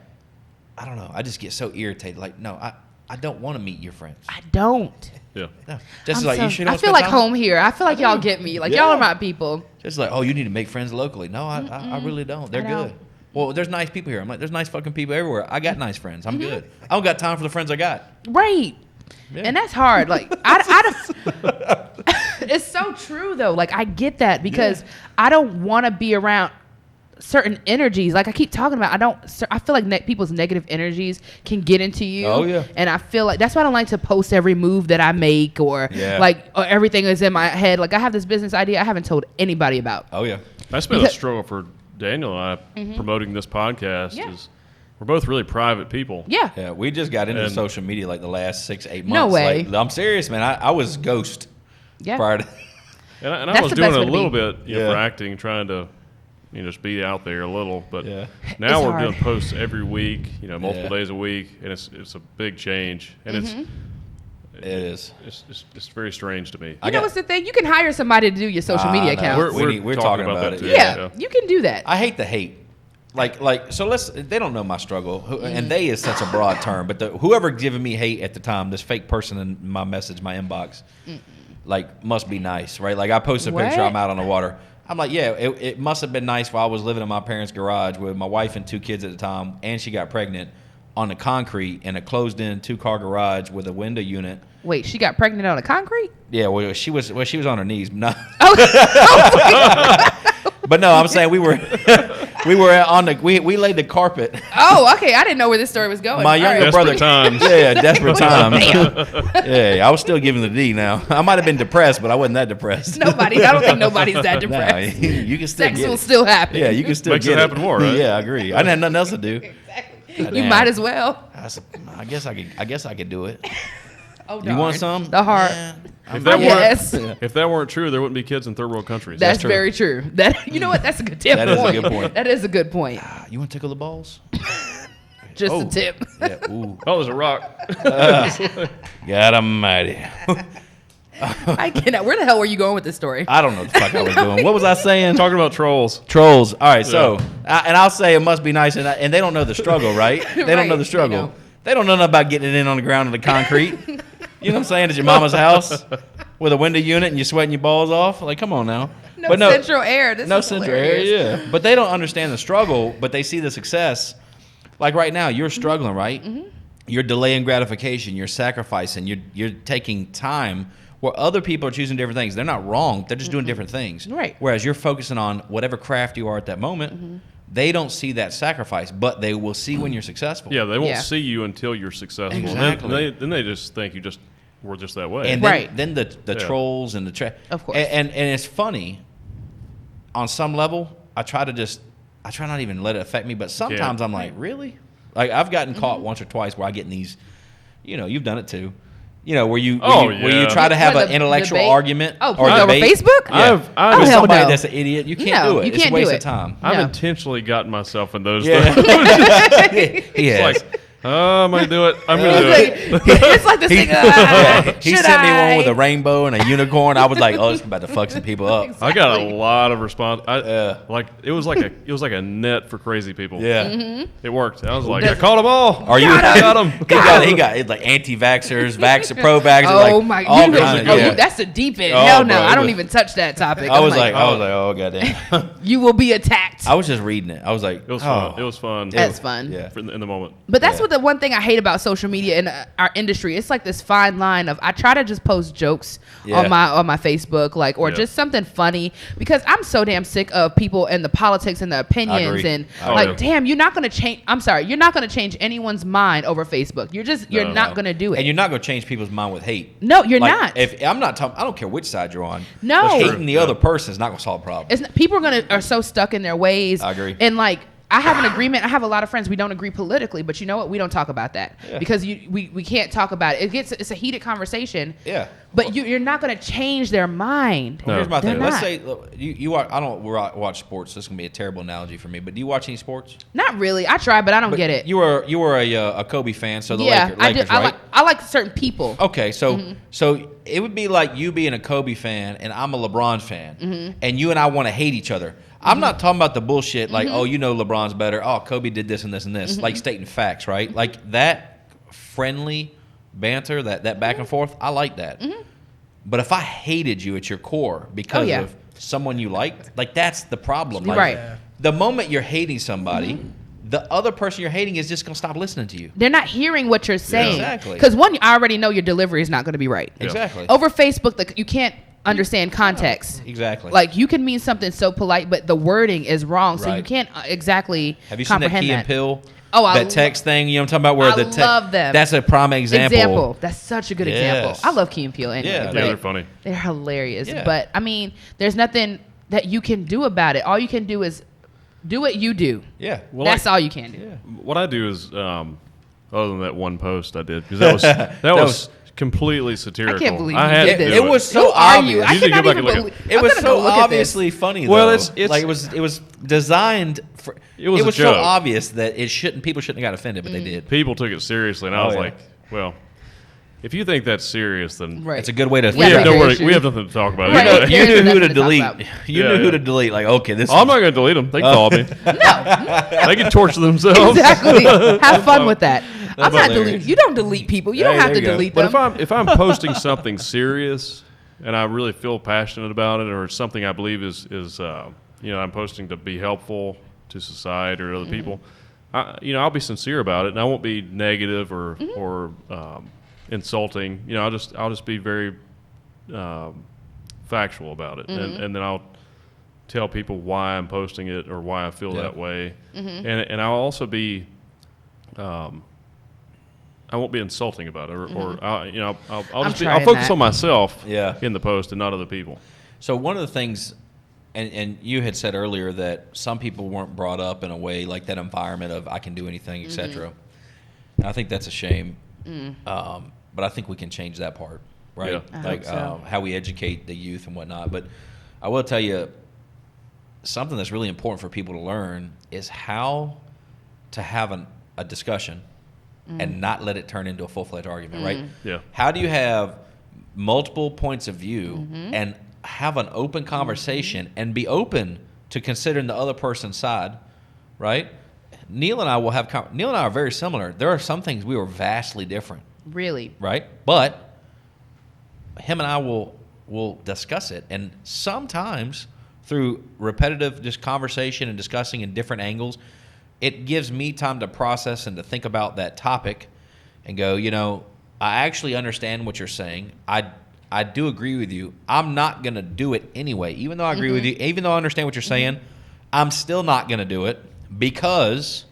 Speaker 1: I don't know. I just get so irritated. Like, no, I don't want to meet your friends.
Speaker 3: I don't.
Speaker 2: Yeah.
Speaker 1: No. Just
Speaker 3: I'm
Speaker 1: like
Speaker 3: so-
Speaker 1: you should.
Speaker 3: I feel like home here. I feel like y'all get me. Like,
Speaker 1: Yeah.
Speaker 3: y'all are my people.
Speaker 1: Just like, oh, you need to make friends locally. No, I really don't. They're
Speaker 3: I don't.
Speaker 1: good. Well, there's nice people here. I'm like, there's nice fucking people everywhere. I got nice friends. I'm
Speaker 3: Mm-hmm.
Speaker 1: good. I don't got time for the friends I got.
Speaker 3: Right.
Speaker 1: Yeah.
Speaker 3: And that's hard. Like, it's so true though. Like, I get that because I don't want to be around certain energies. Like I keep talking about, I feel like people's negative energies can get into you.
Speaker 1: Oh, yeah.
Speaker 3: And I feel like that's why I don't like to post every move that I make or or everything is in my head. Like I have this business idea I haven't told anybody about.
Speaker 1: Oh yeah.
Speaker 2: That's been a struggle for Daniel and I promoting this podcast.
Speaker 3: Yeah.
Speaker 2: Is we're both really private people.
Speaker 3: Yeah.
Speaker 1: Yeah, we just got into
Speaker 2: And-
Speaker 1: social media like the last 6-8 months.
Speaker 3: No way.
Speaker 1: Like, I'm serious, man. I was ghost
Speaker 3: Yeah.
Speaker 1: prior to.
Speaker 2: And I
Speaker 3: That's
Speaker 2: was
Speaker 3: the
Speaker 2: doing
Speaker 3: best
Speaker 2: it
Speaker 3: way
Speaker 2: a
Speaker 3: to
Speaker 2: little
Speaker 3: be.
Speaker 2: bit for acting, trying to just be out there a little. But
Speaker 1: Yeah.
Speaker 2: now
Speaker 3: It's
Speaker 2: we're
Speaker 3: hard.
Speaker 2: doing posts every week, multiple
Speaker 1: Yeah.
Speaker 2: days a week, and it's a big change. And
Speaker 1: It is.
Speaker 2: it's very strange to me.
Speaker 3: You know what's the thing? You can hire somebody to do your social media
Speaker 1: no.
Speaker 3: accounts.
Speaker 1: We're talking about it.
Speaker 2: too.
Speaker 3: Yeah, you can do that.
Speaker 1: I hate the hate. So they don't know my struggle, and they is such a broad term. But whoever giving me hate at the time, this fake person in my message, my inbox, must be nice, right? Like I posted a picture,
Speaker 3: What?
Speaker 1: I'm out on the water. I'm like, yeah, it must have been nice while I was living in my parents' garage with my wife and 2 kids at the time, and she got pregnant on the concrete in a closed-in 2-car garage with a window unit.
Speaker 3: Wait, she got pregnant on the concrete?
Speaker 1: Yeah, well, she was on her knees. No.
Speaker 3: Oh,
Speaker 1: But no, I'm saying we were we laid the carpet.
Speaker 3: oh, okay. I didn't know where this story was going.
Speaker 1: My
Speaker 3: All
Speaker 1: younger
Speaker 3: right.
Speaker 1: brother.
Speaker 2: times.
Speaker 1: Yeah, desperate times. Yeah, I was still giving the D now. I might have been depressed, but I wasn't that depressed.
Speaker 3: I don't think nobody's that
Speaker 1: Nah,
Speaker 3: depressed.
Speaker 1: you can still
Speaker 3: Sex
Speaker 1: get
Speaker 3: will
Speaker 1: it.
Speaker 3: still happen.
Speaker 1: Yeah, you can still
Speaker 2: Makes
Speaker 1: get
Speaker 2: it happen more, right?
Speaker 1: Yeah, I agree. I didn't have nothing else to do.
Speaker 3: Exactly. You
Speaker 1: Damn.
Speaker 3: might as well.
Speaker 1: I guess I could do it.
Speaker 3: Oh,
Speaker 1: You want
Speaker 3: darn.
Speaker 1: some?
Speaker 3: The heart.
Speaker 1: Yeah.
Speaker 2: If that,
Speaker 3: Yes.
Speaker 2: if that weren't true, there wouldn't be kids in third world countries.
Speaker 3: That's
Speaker 1: true.
Speaker 3: very true. You know what? That's a good tip.
Speaker 1: That is a good point.
Speaker 3: That is a good point.
Speaker 1: You want to tickle the balls?
Speaker 3: Just
Speaker 1: Oh.
Speaker 3: a tip.
Speaker 1: Yeah. Ooh.
Speaker 2: Oh, there's a rock.
Speaker 1: God almighty.
Speaker 3: I cannot. Where the hell were you going with this story?
Speaker 1: I don't know what the fuck I was doing. What was I saying?
Speaker 2: Talking about trolls.
Speaker 1: Trolls. All right, so and I'll say it must be nice, and they don't know the struggle, right? They don't
Speaker 3: Right,
Speaker 1: know the
Speaker 3: they
Speaker 1: struggle.
Speaker 3: don't.
Speaker 1: They don't know nothing about getting it in on the ground on the concrete. You know what I'm saying? At your mama's house with a window unit and you're sweating your balls off. Like, come on now.
Speaker 3: No,
Speaker 1: But
Speaker 3: central air. This
Speaker 1: no
Speaker 3: is
Speaker 1: central air.
Speaker 3: hilarious.
Speaker 1: Yeah, but they don't understand the struggle, but they see the success. Like right now, you're struggling, right? You're delaying gratification. You're sacrificing. You're taking time. Where other people are choosing different things. They're not wrong. They're just doing different things.
Speaker 3: Right.
Speaker 1: Whereas you're focusing on whatever craft you are at that moment. They don't see that sacrifice, but they will see when you're successful.
Speaker 2: Yeah, they won't
Speaker 3: Yeah.
Speaker 2: see you until you're successful.
Speaker 1: Exactly.
Speaker 2: Then they just think we're just that way.
Speaker 1: And then,
Speaker 3: Right.
Speaker 1: then the trolls and the
Speaker 3: Of course.
Speaker 1: and it's funny on some level, I try not even let it affect me. But sometimes I'm like, really? Like I've gotten caught once or twice where I get in these, you've done it too. Where you try to have an intellectual argument or
Speaker 3: over
Speaker 1: debate.
Speaker 3: Facebook?
Speaker 1: Yeah.
Speaker 3: With
Speaker 1: somebody that's an idiot. You can't do it. It's a waste of time.
Speaker 2: I've intentionally gotten myself in those.
Speaker 1: Yeah.
Speaker 2: He has. I'm going to do it. I'm going to do it.
Speaker 3: It's like this thing.
Speaker 1: He sent me one with a rainbow and a unicorn. I was like, oh, it's about to fuck some people up.
Speaker 2: Exactly. I got a lot of response. It was like a net for crazy people.
Speaker 1: Yeah.
Speaker 2: It worked. I was like, I caught them all.
Speaker 1: Got him. He got like anti-vaxxers, pro-vaxxers.
Speaker 3: Oh my God. That's the deep end. Hell no. I don't even touch that topic.
Speaker 1: I was like, oh, goddamn.
Speaker 3: You will be attacked.
Speaker 1: I was just reading it. I was like,
Speaker 2: it was fun. It was fun.
Speaker 3: That's fun.
Speaker 1: Yeah.
Speaker 2: In the moment.
Speaker 3: But that's what the one thing I hate about social media in our industry. It's like this fine line of I try to just post jokes on my Facebook, or just something funny, because I'm so damn sick of people and the politics and the opinions and damn, you're not gonna change. I'm sorry, you're not gonna change anyone's mind over Facebook. You're not gonna do it,
Speaker 1: and you're not gonna change people's mind with hate.
Speaker 3: No, you're not.
Speaker 1: If I'm not talking, I don't care which side you're on.
Speaker 3: No,
Speaker 1: but hating the other person is not gonna solve a problem.
Speaker 3: People are so stuck in their ways.
Speaker 1: I agree.
Speaker 3: And I have an agreement. I have a lot of friends. We don't agree politically, but you know what? We don't talk about that because we can't talk about it. It's a heated conversation.
Speaker 1: Yeah.
Speaker 3: But you're not going to change their mind.
Speaker 1: No. Here's my thing. Let's say you watch. I don't watch sports. This is gonna be a terrible analogy for me. But do you watch any sports?
Speaker 3: Not really. I try, but I don't get it.
Speaker 1: You were a Kobe fan, so the Lakers, right?
Speaker 3: I like certain people.
Speaker 1: Okay, so it would be like you being a Kobe fan and I'm a LeBron fan, and you and I want to hate each other. I'm not talking about the bullshit like, oh, LeBron's better. Oh, Kobe did this and this and this. Like stating facts, right? Like that friendly banter, that back and forth, I like that. But if I hated you at your core because of someone you liked, that's the problem.
Speaker 3: Right.
Speaker 1: The moment you're hating somebody, the other person you're hating is just going to stop listening to you.
Speaker 3: They're not hearing what you're saying.
Speaker 1: Exactly.
Speaker 3: Because I already know your delivery is not going to be right.
Speaker 1: Exactly.
Speaker 3: Over Facebook, you can't understand context.
Speaker 1: Exactly.
Speaker 3: You can mean something so polite, but the wording is wrong, so you can't exactly
Speaker 1: Have you seen that Key and Peele?
Speaker 3: Oh,
Speaker 1: that text thing, you know what I'm talking about? Where
Speaker 3: I love them.
Speaker 1: That's a prime example.
Speaker 3: That's such a good example. I love Key and Peele anyway.
Speaker 1: Yeah,
Speaker 2: they're funny.
Speaker 3: They're hilarious.
Speaker 1: Yeah.
Speaker 3: But, I mean, there's nothing that you can do about it. All you can do is do what you do.
Speaker 1: Yeah.
Speaker 3: Well, that's all you can do.
Speaker 2: Yeah. What I do is, other than that one post I did, because that was completely satirical.
Speaker 3: I can't believe you did this.
Speaker 1: It was so obvious.
Speaker 3: I cannot even believe
Speaker 1: it was so obviously funny, though.
Speaker 2: Well,
Speaker 1: it was designed for. It was so obvious that people shouldn't have got offended, but they did.
Speaker 2: People took it seriously, and I was like, well, if you think that's serious, then
Speaker 1: it's a good way to.
Speaker 2: We have nothing to talk about.
Speaker 3: Right.
Speaker 1: You knew who to delete. You knew who to delete. Like, okay, this.
Speaker 2: I'm not going to delete them. They can call me.
Speaker 3: No,
Speaker 2: they can torture themselves.
Speaker 3: Exactly. Have fun with that. I'm not deleting. You don't delete people. You don't have to delete them.
Speaker 2: But if I'm posting something serious and I really feel passionate about it, or something I believe is I'm posting to be helpful to society or other people, I'll be sincere about it, and I won't be negative or insulting. I'll just be very factual about it, and then I'll tell people why I'm posting it or why I feel that way, and I'll also be. I won't be insulting about it, or I'll focus on myself in the post and not other people.
Speaker 1: So one of the things, and you had said earlier that some people weren't brought up in a way like that environment of I can do anything, etc. I think that's a shame, but I think we can change that part, right?
Speaker 3: Yeah.
Speaker 1: How we educate the youth and whatnot. But I will tell you something that's really important for people to learn is how to have a discussion. And not let it turn into a full-fledged argument, right?
Speaker 2: Yeah.
Speaker 1: How do you have multiple points of view and have an open conversation and be open to considering the other person's side, right? Neil and I are very similar. There are some things we were vastly different.
Speaker 3: Really?
Speaker 1: Right? But him and I will discuss it. And sometimes through repetitive just conversation and discussing in different angles, it gives me time to process and to think about that topic and go, I actually understand what you're saying. I do agree with you. I'm not going to do it anyway. Even though I agree with you, even though I understand what you're saying, I'm still not going to do it because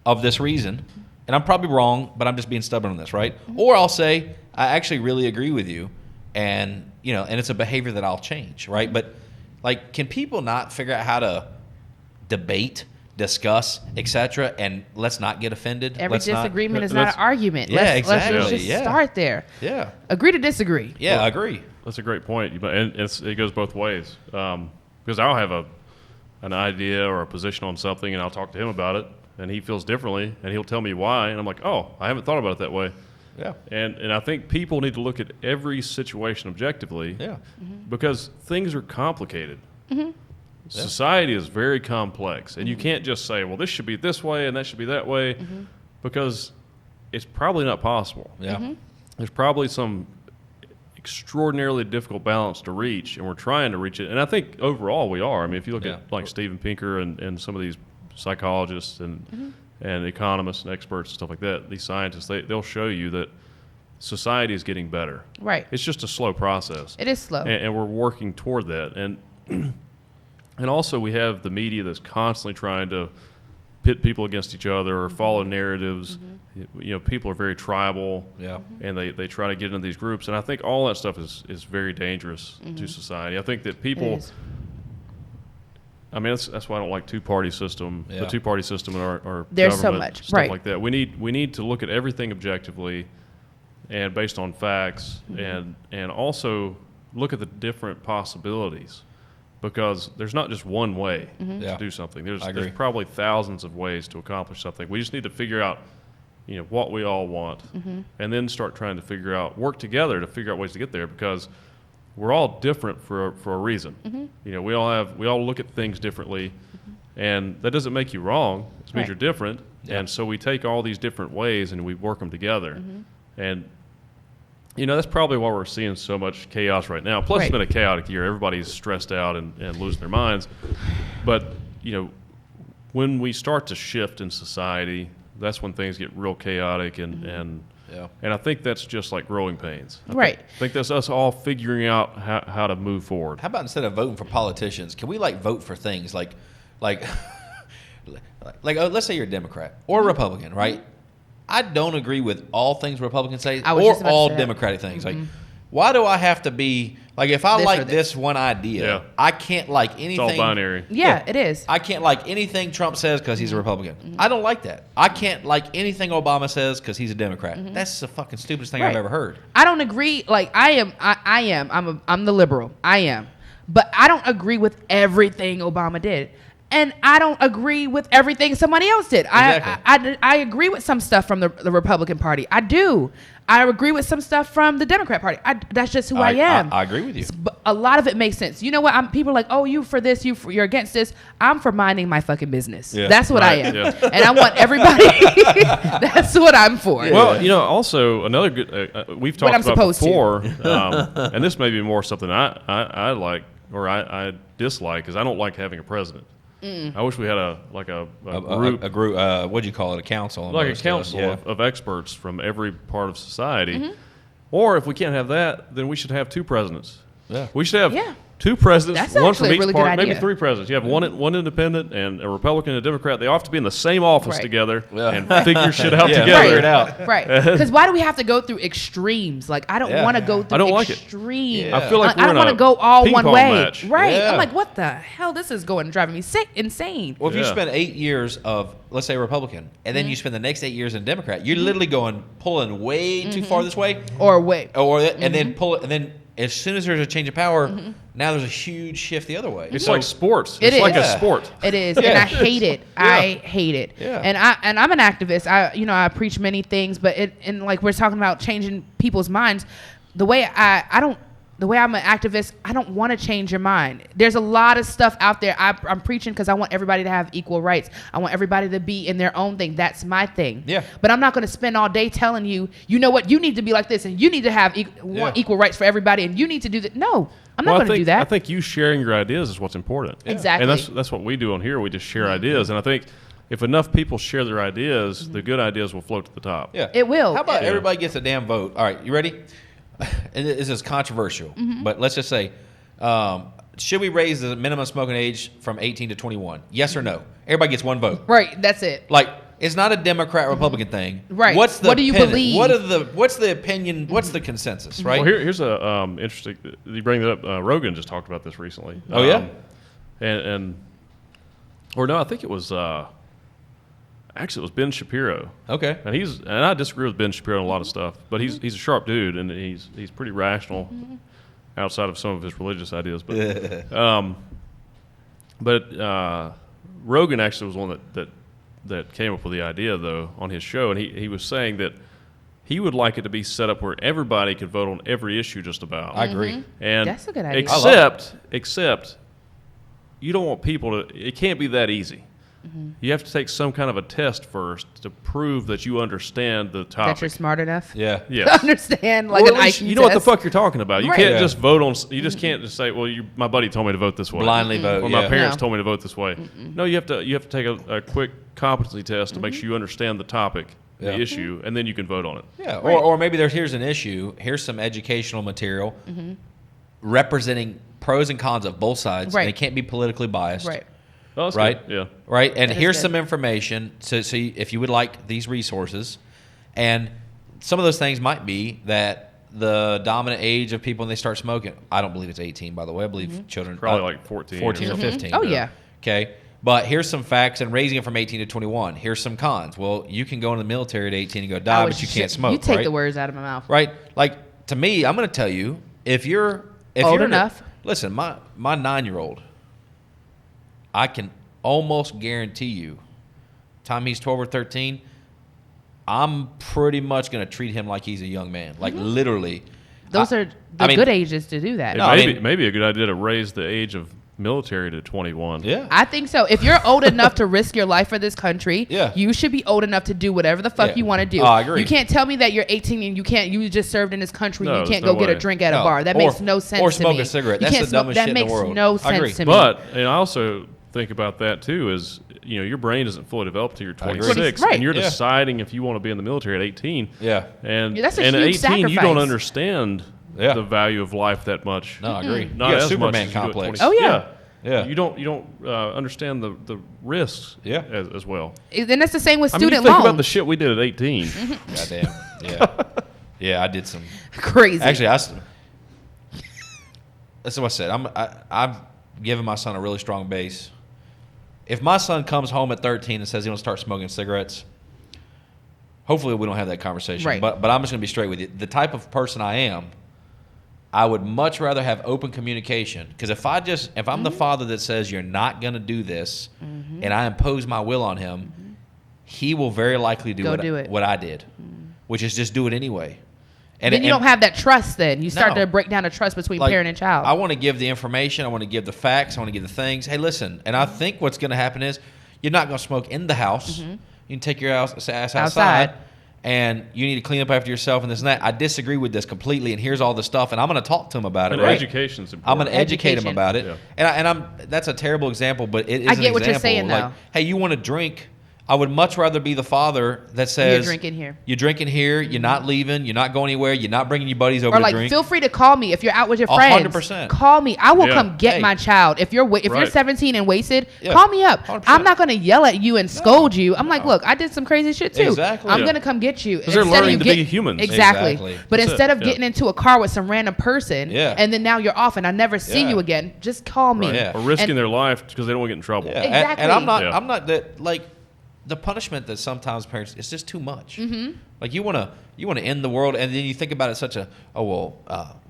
Speaker 1: of this reason. And I'm probably wrong, but I'm just being stubborn on this, right? Or I'll say, I actually really agree with you. And, and it's a behavior that I'll change, right? But Like, can people not figure out how to debate, discuss, etc., and let's not get offended?
Speaker 3: Every disagreement is not an argument.
Speaker 1: Yeah, exactly.
Speaker 3: Let's just start there.
Speaker 1: Yeah.
Speaker 3: Agree to disagree.
Speaker 1: Yeah, I agree.
Speaker 2: That's a great point, and it goes both ways. Because I'll have an idea or a position on something, and I'll talk to him about it, and he feels differently, and he'll tell me why, and I'm like, oh, I haven't thought about it that way.
Speaker 1: Yeah.
Speaker 2: And I think people need to look at every situation objectively.
Speaker 1: Yeah.
Speaker 2: Because things are complicated.
Speaker 3: Mm-hmm.
Speaker 2: Society is very complex, and you can't just say, well, this should be this way and that should be that way, because it's probably not possible.
Speaker 1: Yeah.
Speaker 2: There's probably some extraordinarily difficult balance to reach, and we're trying to reach it. And I think overall we are. I mean, if you look at like Steven Pinker and some of these psychologists and economists and experts and stuff like that, these scientists, they'll show you that society is getting better.
Speaker 3: Right.
Speaker 2: It's just a slow process.
Speaker 3: It is slow.
Speaker 2: And we're working toward that. And also we have the media that's constantly trying to pit people against each other or follow narratives. You know, people are very tribal.
Speaker 1: Yeah.
Speaker 2: And they try to get into these groups. And I think all that stuff is very dangerous to society. I think that people, I mean, that's why I don't like two-party system, the two-party system in our
Speaker 3: There's so
Speaker 2: government,
Speaker 3: much.
Speaker 2: stuff
Speaker 3: Right.
Speaker 2: like that. We need to look at everything objectively and based on facts and also look at the different possibilities, because there's not just one way to do something. There's probably thousands of ways to accomplish something. We just need to figure out, you know, what we all want, and then start trying to work together to figure out ways to get there, because we're all different for a reason. You know, we all look at things differently, and that doesn't make you wrong. It means you're different, and so we take all these different ways and we work them together. And you know, that's probably why we're seeing so much chaos right now. Plus, it's been a chaotic year. Everybody's stressed out and losing their minds. But, you know, when we start to shift in society, that's when things get real chaotic. And I think that's just like growing pains. I think that's us all figuring out how to move forward.
Speaker 1: How about instead of voting for politicians, can we like vote for things like let's say you're a Democrat or a Republican, right? I don't agree with all things Republicans say or all Democratic things. Like, why do I have to be like, if I like this one idea, I can't like anything.
Speaker 2: It's all binary.
Speaker 3: Yeah, it is.
Speaker 1: I can't like anything Trump says because he's a Republican. I don't like that. I can't like anything Obama says because he's a Democrat. That's the fucking stupidest thing I've ever heard.
Speaker 3: I don't agree. Like, I'm the liberal. I am. But I don't agree with everything Obama did. And I don't agree with everything somebody else did.
Speaker 1: Exactly.
Speaker 3: I agree with some stuff from the Republican Party. I do. I agree with some stuff from the Democrat Party. That's just who I am.
Speaker 1: I agree with you.
Speaker 3: But a lot of it makes sense. You know what? People are like, oh, you for this, you're against this. I'm for minding my fucking business. Yeah. That's what I am. Yeah. And I want everybody. That's what I'm for.
Speaker 2: Well, you know, also another good. We've talked about before, and this may be more something I like or I dislike, because I don't like having a president. I wish we had a group.
Speaker 1: What'd you call it? A council.
Speaker 2: Like a council of experts from every part of society. Or if we can't have that, then we should have two presidents. Yeah. We should have two presidents,
Speaker 3: That's
Speaker 2: one from each
Speaker 3: really
Speaker 2: part, maybe three presidents. You have one independent and a Republican and a Democrat. They all have to be in the same office together and figure shit out together.
Speaker 1: Figure it out.
Speaker 3: Right. Because why do we have to go through extremes? Like, I don't want to go through extremes.
Speaker 2: I feel like
Speaker 3: I don't want to go all one way.
Speaker 2: Match.
Speaker 3: Right. Yeah. I'm like, what the hell? This is driving me insane.
Speaker 1: Well, if you spend 8 years of, let's say, Republican, and then you spend the next 8 years in Democrat, you're literally pulling way too far this way, and then pull it, and then as soon as there's a change of power, now there's a huge shift the other way.
Speaker 2: It's like sports. It's like a sport.
Speaker 3: It is, and I hate it. I hate it. Yeah. And I'm an activist. I preach many things, but like we're talking about changing people's minds. The way I'm an activist, I don't want to change your mind. There's a lot of stuff out there. I'm preaching because I want everybody to have equal rights. I want everybody to be in their own thing. That's my thing. Yeah. But I'm not going to spend all day telling you, you know what, you need to be like this, and you need to have equal rights for everybody, and you need to do that. No, I'm not going to do that.
Speaker 2: I think you sharing your ideas is what's important.
Speaker 3: Yeah. Exactly.
Speaker 2: And that's what we do on here. We just share ideas. And I think if enough people share their ideas, the good ideas will float to the top.
Speaker 1: Yeah.
Speaker 3: It will.
Speaker 1: How about everybody gets a damn vote? All right, you ready? And this is controversial, but let's just say, should we raise the minimum smoking age from 18 to 21? Yes or no? Everybody gets one vote.
Speaker 3: Right, that's it.
Speaker 1: Like, it's not a Democrat Republican thing.
Speaker 3: Right.
Speaker 1: What's the
Speaker 3: What do you believe?
Speaker 1: What's the opinion? What's the consensus? Right.
Speaker 2: Well, here's a interesting. You bring that up. Rogan just talked about this recently.
Speaker 1: Oh yeah.
Speaker 2: Or no, I think it was. Actually, it was Ben Shapiro.
Speaker 1: Okay.
Speaker 2: And I disagree with Ben Shapiro on a lot of stuff, but he's a sharp dude, and he's pretty rational outside of some of his religious ideas. But Rogan actually was one that came up with the idea, though, on his show, and he was saying that he would like it to be set up where everybody could vote on every issue just about.
Speaker 1: I agree.
Speaker 2: And
Speaker 3: that's a good idea.
Speaker 2: Except you don't want people to. It can't be that easy. You have to take some kind of a test first to prove that you understand the topic.
Speaker 3: That you're smart enough.
Speaker 1: Yeah.
Speaker 2: Yes.
Speaker 3: To understand, like
Speaker 2: Well,
Speaker 3: an
Speaker 2: at least
Speaker 3: IQ
Speaker 2: you know what the
Speaker 3: test.
Speaker 2: fuck you're talking about. You
Speaker 3: Right.
Speaker 2: can't
Speaker 1: Yeah.
Speaker 2: just vote on. You just can't just say, "Well, my buddy told me to vote this way."
Speaker 1: Blindly vote.
Speaker 2: Or
Speaker 1: yeah.
Speaker 2: my parents
Speaker 3: No.
Speaker 2: told me to vote this way. No, you have to take a quick competency test to make sure you understand the topic,
Speaker 1: Yeah.
Speaker 2: the issue, and then you can vote on it.
Speaker 1: Yeah,
Speaker 3: Right.
Speaker 1: or maybe here's an issue. Here's some educational material representing pros and cons of both sides.
Speaker 3: Right.
Speaker 1: And it can't be politically biased.
Speaker 3: Right.
Speaker 2: Oh, that's
Speaker 1: Right.
Speaker 2: good. Yeah.
Speaker 1: Right. And
Speaker 3: That is
Speaker 1: here's
Speaker 3: good.
Speaker 1: some information. So if you would like these resources, and some of those things might be that the dominant age of people when they start smoking. I don't believe it's 18, by the way. I believe children
Speaker 2: Probably like 14.
Speaker 1: 14 or
Speaker 2: something.
Speaker 1: 15.
Speaker 3: Oh yeah.
Speaker 1: Okay. But here's some facts and raising it from 18 to 21. Here's some cons. Well, you can go into the military at 18 and go die, but you can't smoke.
Speaker 3: You take
Speaker 1: right?
Speaker 3: the words out of my mouth.
Speaker 1: Right? Like, to me, I'm going to tell you, if you're
Speaker 3: Old
Speaker 1: you're
Speaker 3: enough.
Speaker 1: Listen, my 9-year-old, I can almost guarantee you, time he's 12 or 13, I'm pretty much going to treat him like he's a young man. Like, literally.
Speaker 3: Those are the good ages to do that.
Speaker 2: It
Speaker 1: No, I mean-
Speaker 2: maybe a good idea to raise the age of military to 21.
Speaker 1: Yeah.
Speaker 3: I think so. If you're old enough to risk your life for this country,
Speaker 1: Yeah.
Speaker 3: you should be old enough to do whatever the fuck
Speaker 1: Yeah.
Speaker 3: you want to do.
Speaker 1: Oh, I agree.
Speaker 3: You can't tell me that you're 18 and you just served in this country and
Speaker 2: No,
Speaker 3: you can't
Speaker 2: there's
Speaker 3: go
Speaker 2: no
Speaker 3: get a
Speaker 2: way.
Speaker 3: drink at a
Speaker 1: No.
Speaker 3: bar. That
Speaker 1: Or-
Speaker 3: makes no sense
Speaker 1: or
Speaker 3: to
Speaker 1: smoke
Speaker 3: me.
Speaker 1: a cigarette.
Speaker 3: You
Speaker 1: That's
Speaker 3: can't
Speaker 1: the
Speaker 3: smoke.
Speaker 1: dumbest
Speaker 3: That
Speaker 1: shit in the
Speaker 3: makes
Speaker 1: world.
Speaker 3: no
Speaker 1: I agree.
Speaker 3: sense to me.
Speaker 2: But and I also think about that too is your brain isn't fully developed till you're
Speaker 1: I agree.
Speaker 2: 26,
Speaker 3: Right.
Speaker 2: and you're
Speaker 1: Yeah.
Speaker 2: deciding if you want to be in the military at 18.
Speaker 1: Yeah.
Speaker 2: And
Speaker 3: Yeah, that's a
Speaker 2: and at
Speaker 3: huge
Speaker 2: 18 you
Speaker 3: sacrifice.
Speaker 2: don't understand
Speaker 1: Yeah.
Speaker 2: the value of life that much.
Speaker 1: No, I agree.
Speaker 2: Not
Speaker 1: You got
Speaker 2: as
Speaker 1: Superman
Speaker 2: much as you do at
Speaker 1: complex.
Speaker 2: 20.
Speaker 3: Oh, yeah.
Speaker 1: Yeah.
Speaker 2: You don't understand the risks
Speaker 1: Yeah.
Speaker 2: as well.
Speaker 3: And that's the same with
Speaker 2: I mean, you
Speaker 3: student
Speaker 2: think about
Speaker 3: loans.
Speaker 2: the shit we did at 18.
Speaker 1: Goddamn. Yeah. Yeah, I did some.
Speaker 3: Crazy.
Speaker 1: Actually, that's what I said. I've given my son a really strong base. If my son comes home at 13 and says he wants to start smoking cigarettes, hopefully we don't have that conversation.
Speaker 3: Right.
Speaker 1: But I'm just going to be straight with you. The type of person I am, I would much rather have open communication. Because if I'm the father that says you're not going to do this, and I impose my will on him, he will very likely do what I did, which is just do it anyway.
Speaker 3: Then you don't have that trust then. You start
Speaker 1: No.
Speaker 3: to break down the trust between
Speaker 1: Like,
Speaker 3: parent and child.
Speaker 1: I want to give the information. I want to give the facts. I want to give the things. Hey, listen. And I think what's going to happen is you're not going to smoke in the house. You can take your ass outside.
Speaker 3: Outside.
Speaker 1: And you need to clean up after yourself and this and that. I disagree with this completely. And here's all the stuff. And I'm going to talk to him about it.
Speaker 2: And
Speaker 1: Right?
Speaker 2: education's important.
Speaker 1: I'm going to educate him
Speaker 3: Education.
Speaker 1: about it.
Speaker 2: Yeah.
Speaker 1: And I'm that's a terrible example, but it is
Speaker 3: I get
Speaker 1: an
Speaker 3: what you're
Speaker 1: example.
Speaker 3: saying,
Speaker 1: Like,
Speaker 3: though.
Speaker 1: hey, you want to drink? I would much rather be the father that says
Speaker 3: drinking here.
Speaker 1: You're drinking here. You're not leaving. You're not going anywhere. You're not bringing your buddies over
Speaker 3: Or
Speaker 1: to
Speaker 3: like,
Speaker 1: drink.
Speaker 3: feel free to call me if you're out with your friends.
Speaker 1: 100%.
Speaker 3: Call me. I will
Speaker 2: Yeah.
Speaker 3: come get
Speaker 1: Hey.
Speaker 3: my child. If you're
Speaker 2: Right.
Speaker 3: 17 and wasted,
Speaker 1: Yeah.
Speaker 3: call me up.
Speaker 1: 100%.
Speaker 3: I'm not gonna yell at you and scold you. I'm like, look, I did some crazy shit too.
Speaker 1: Exactly.
Speaker 3: I'm
Speaker 2: Yeah.
Speaker 3: gonna come get you.
Speaker 2: 'Cause they're
Speaker 3: Instead of
Speaker 2: learning
Speaker 3: you
Speaker 2: to be humans.
Speaker 3: Exactly.
Speaker 1: Exactly.
Speaker 3: But
Speaker 2: That's
Speaker 3: instead
Speaker 2: it.
Speaker 3: of
Speaker 2: Yeah.
Speaker 3: getting into a car with some random person,
Speaker 1: Yeah.
Speaker 3: and then now you're off and I never see
Speaker 1: Yeah.
Speaker 3: you again, just call me.
Speaker 1: Right. Yeah.
Speaker 2: Or risking
Speaker 3: And-
Speaker 2: their life because they don't want to get in trouble.
Speaker 1: Yeah,
Speaker 3: Exactly.
Speaker 1: and I'm not.
Speaker 2: Yeah.
Speaker 1: I'm not that like the punishment that sometimes parents. It's just too much. Like you want to end the world, and then you think about it such a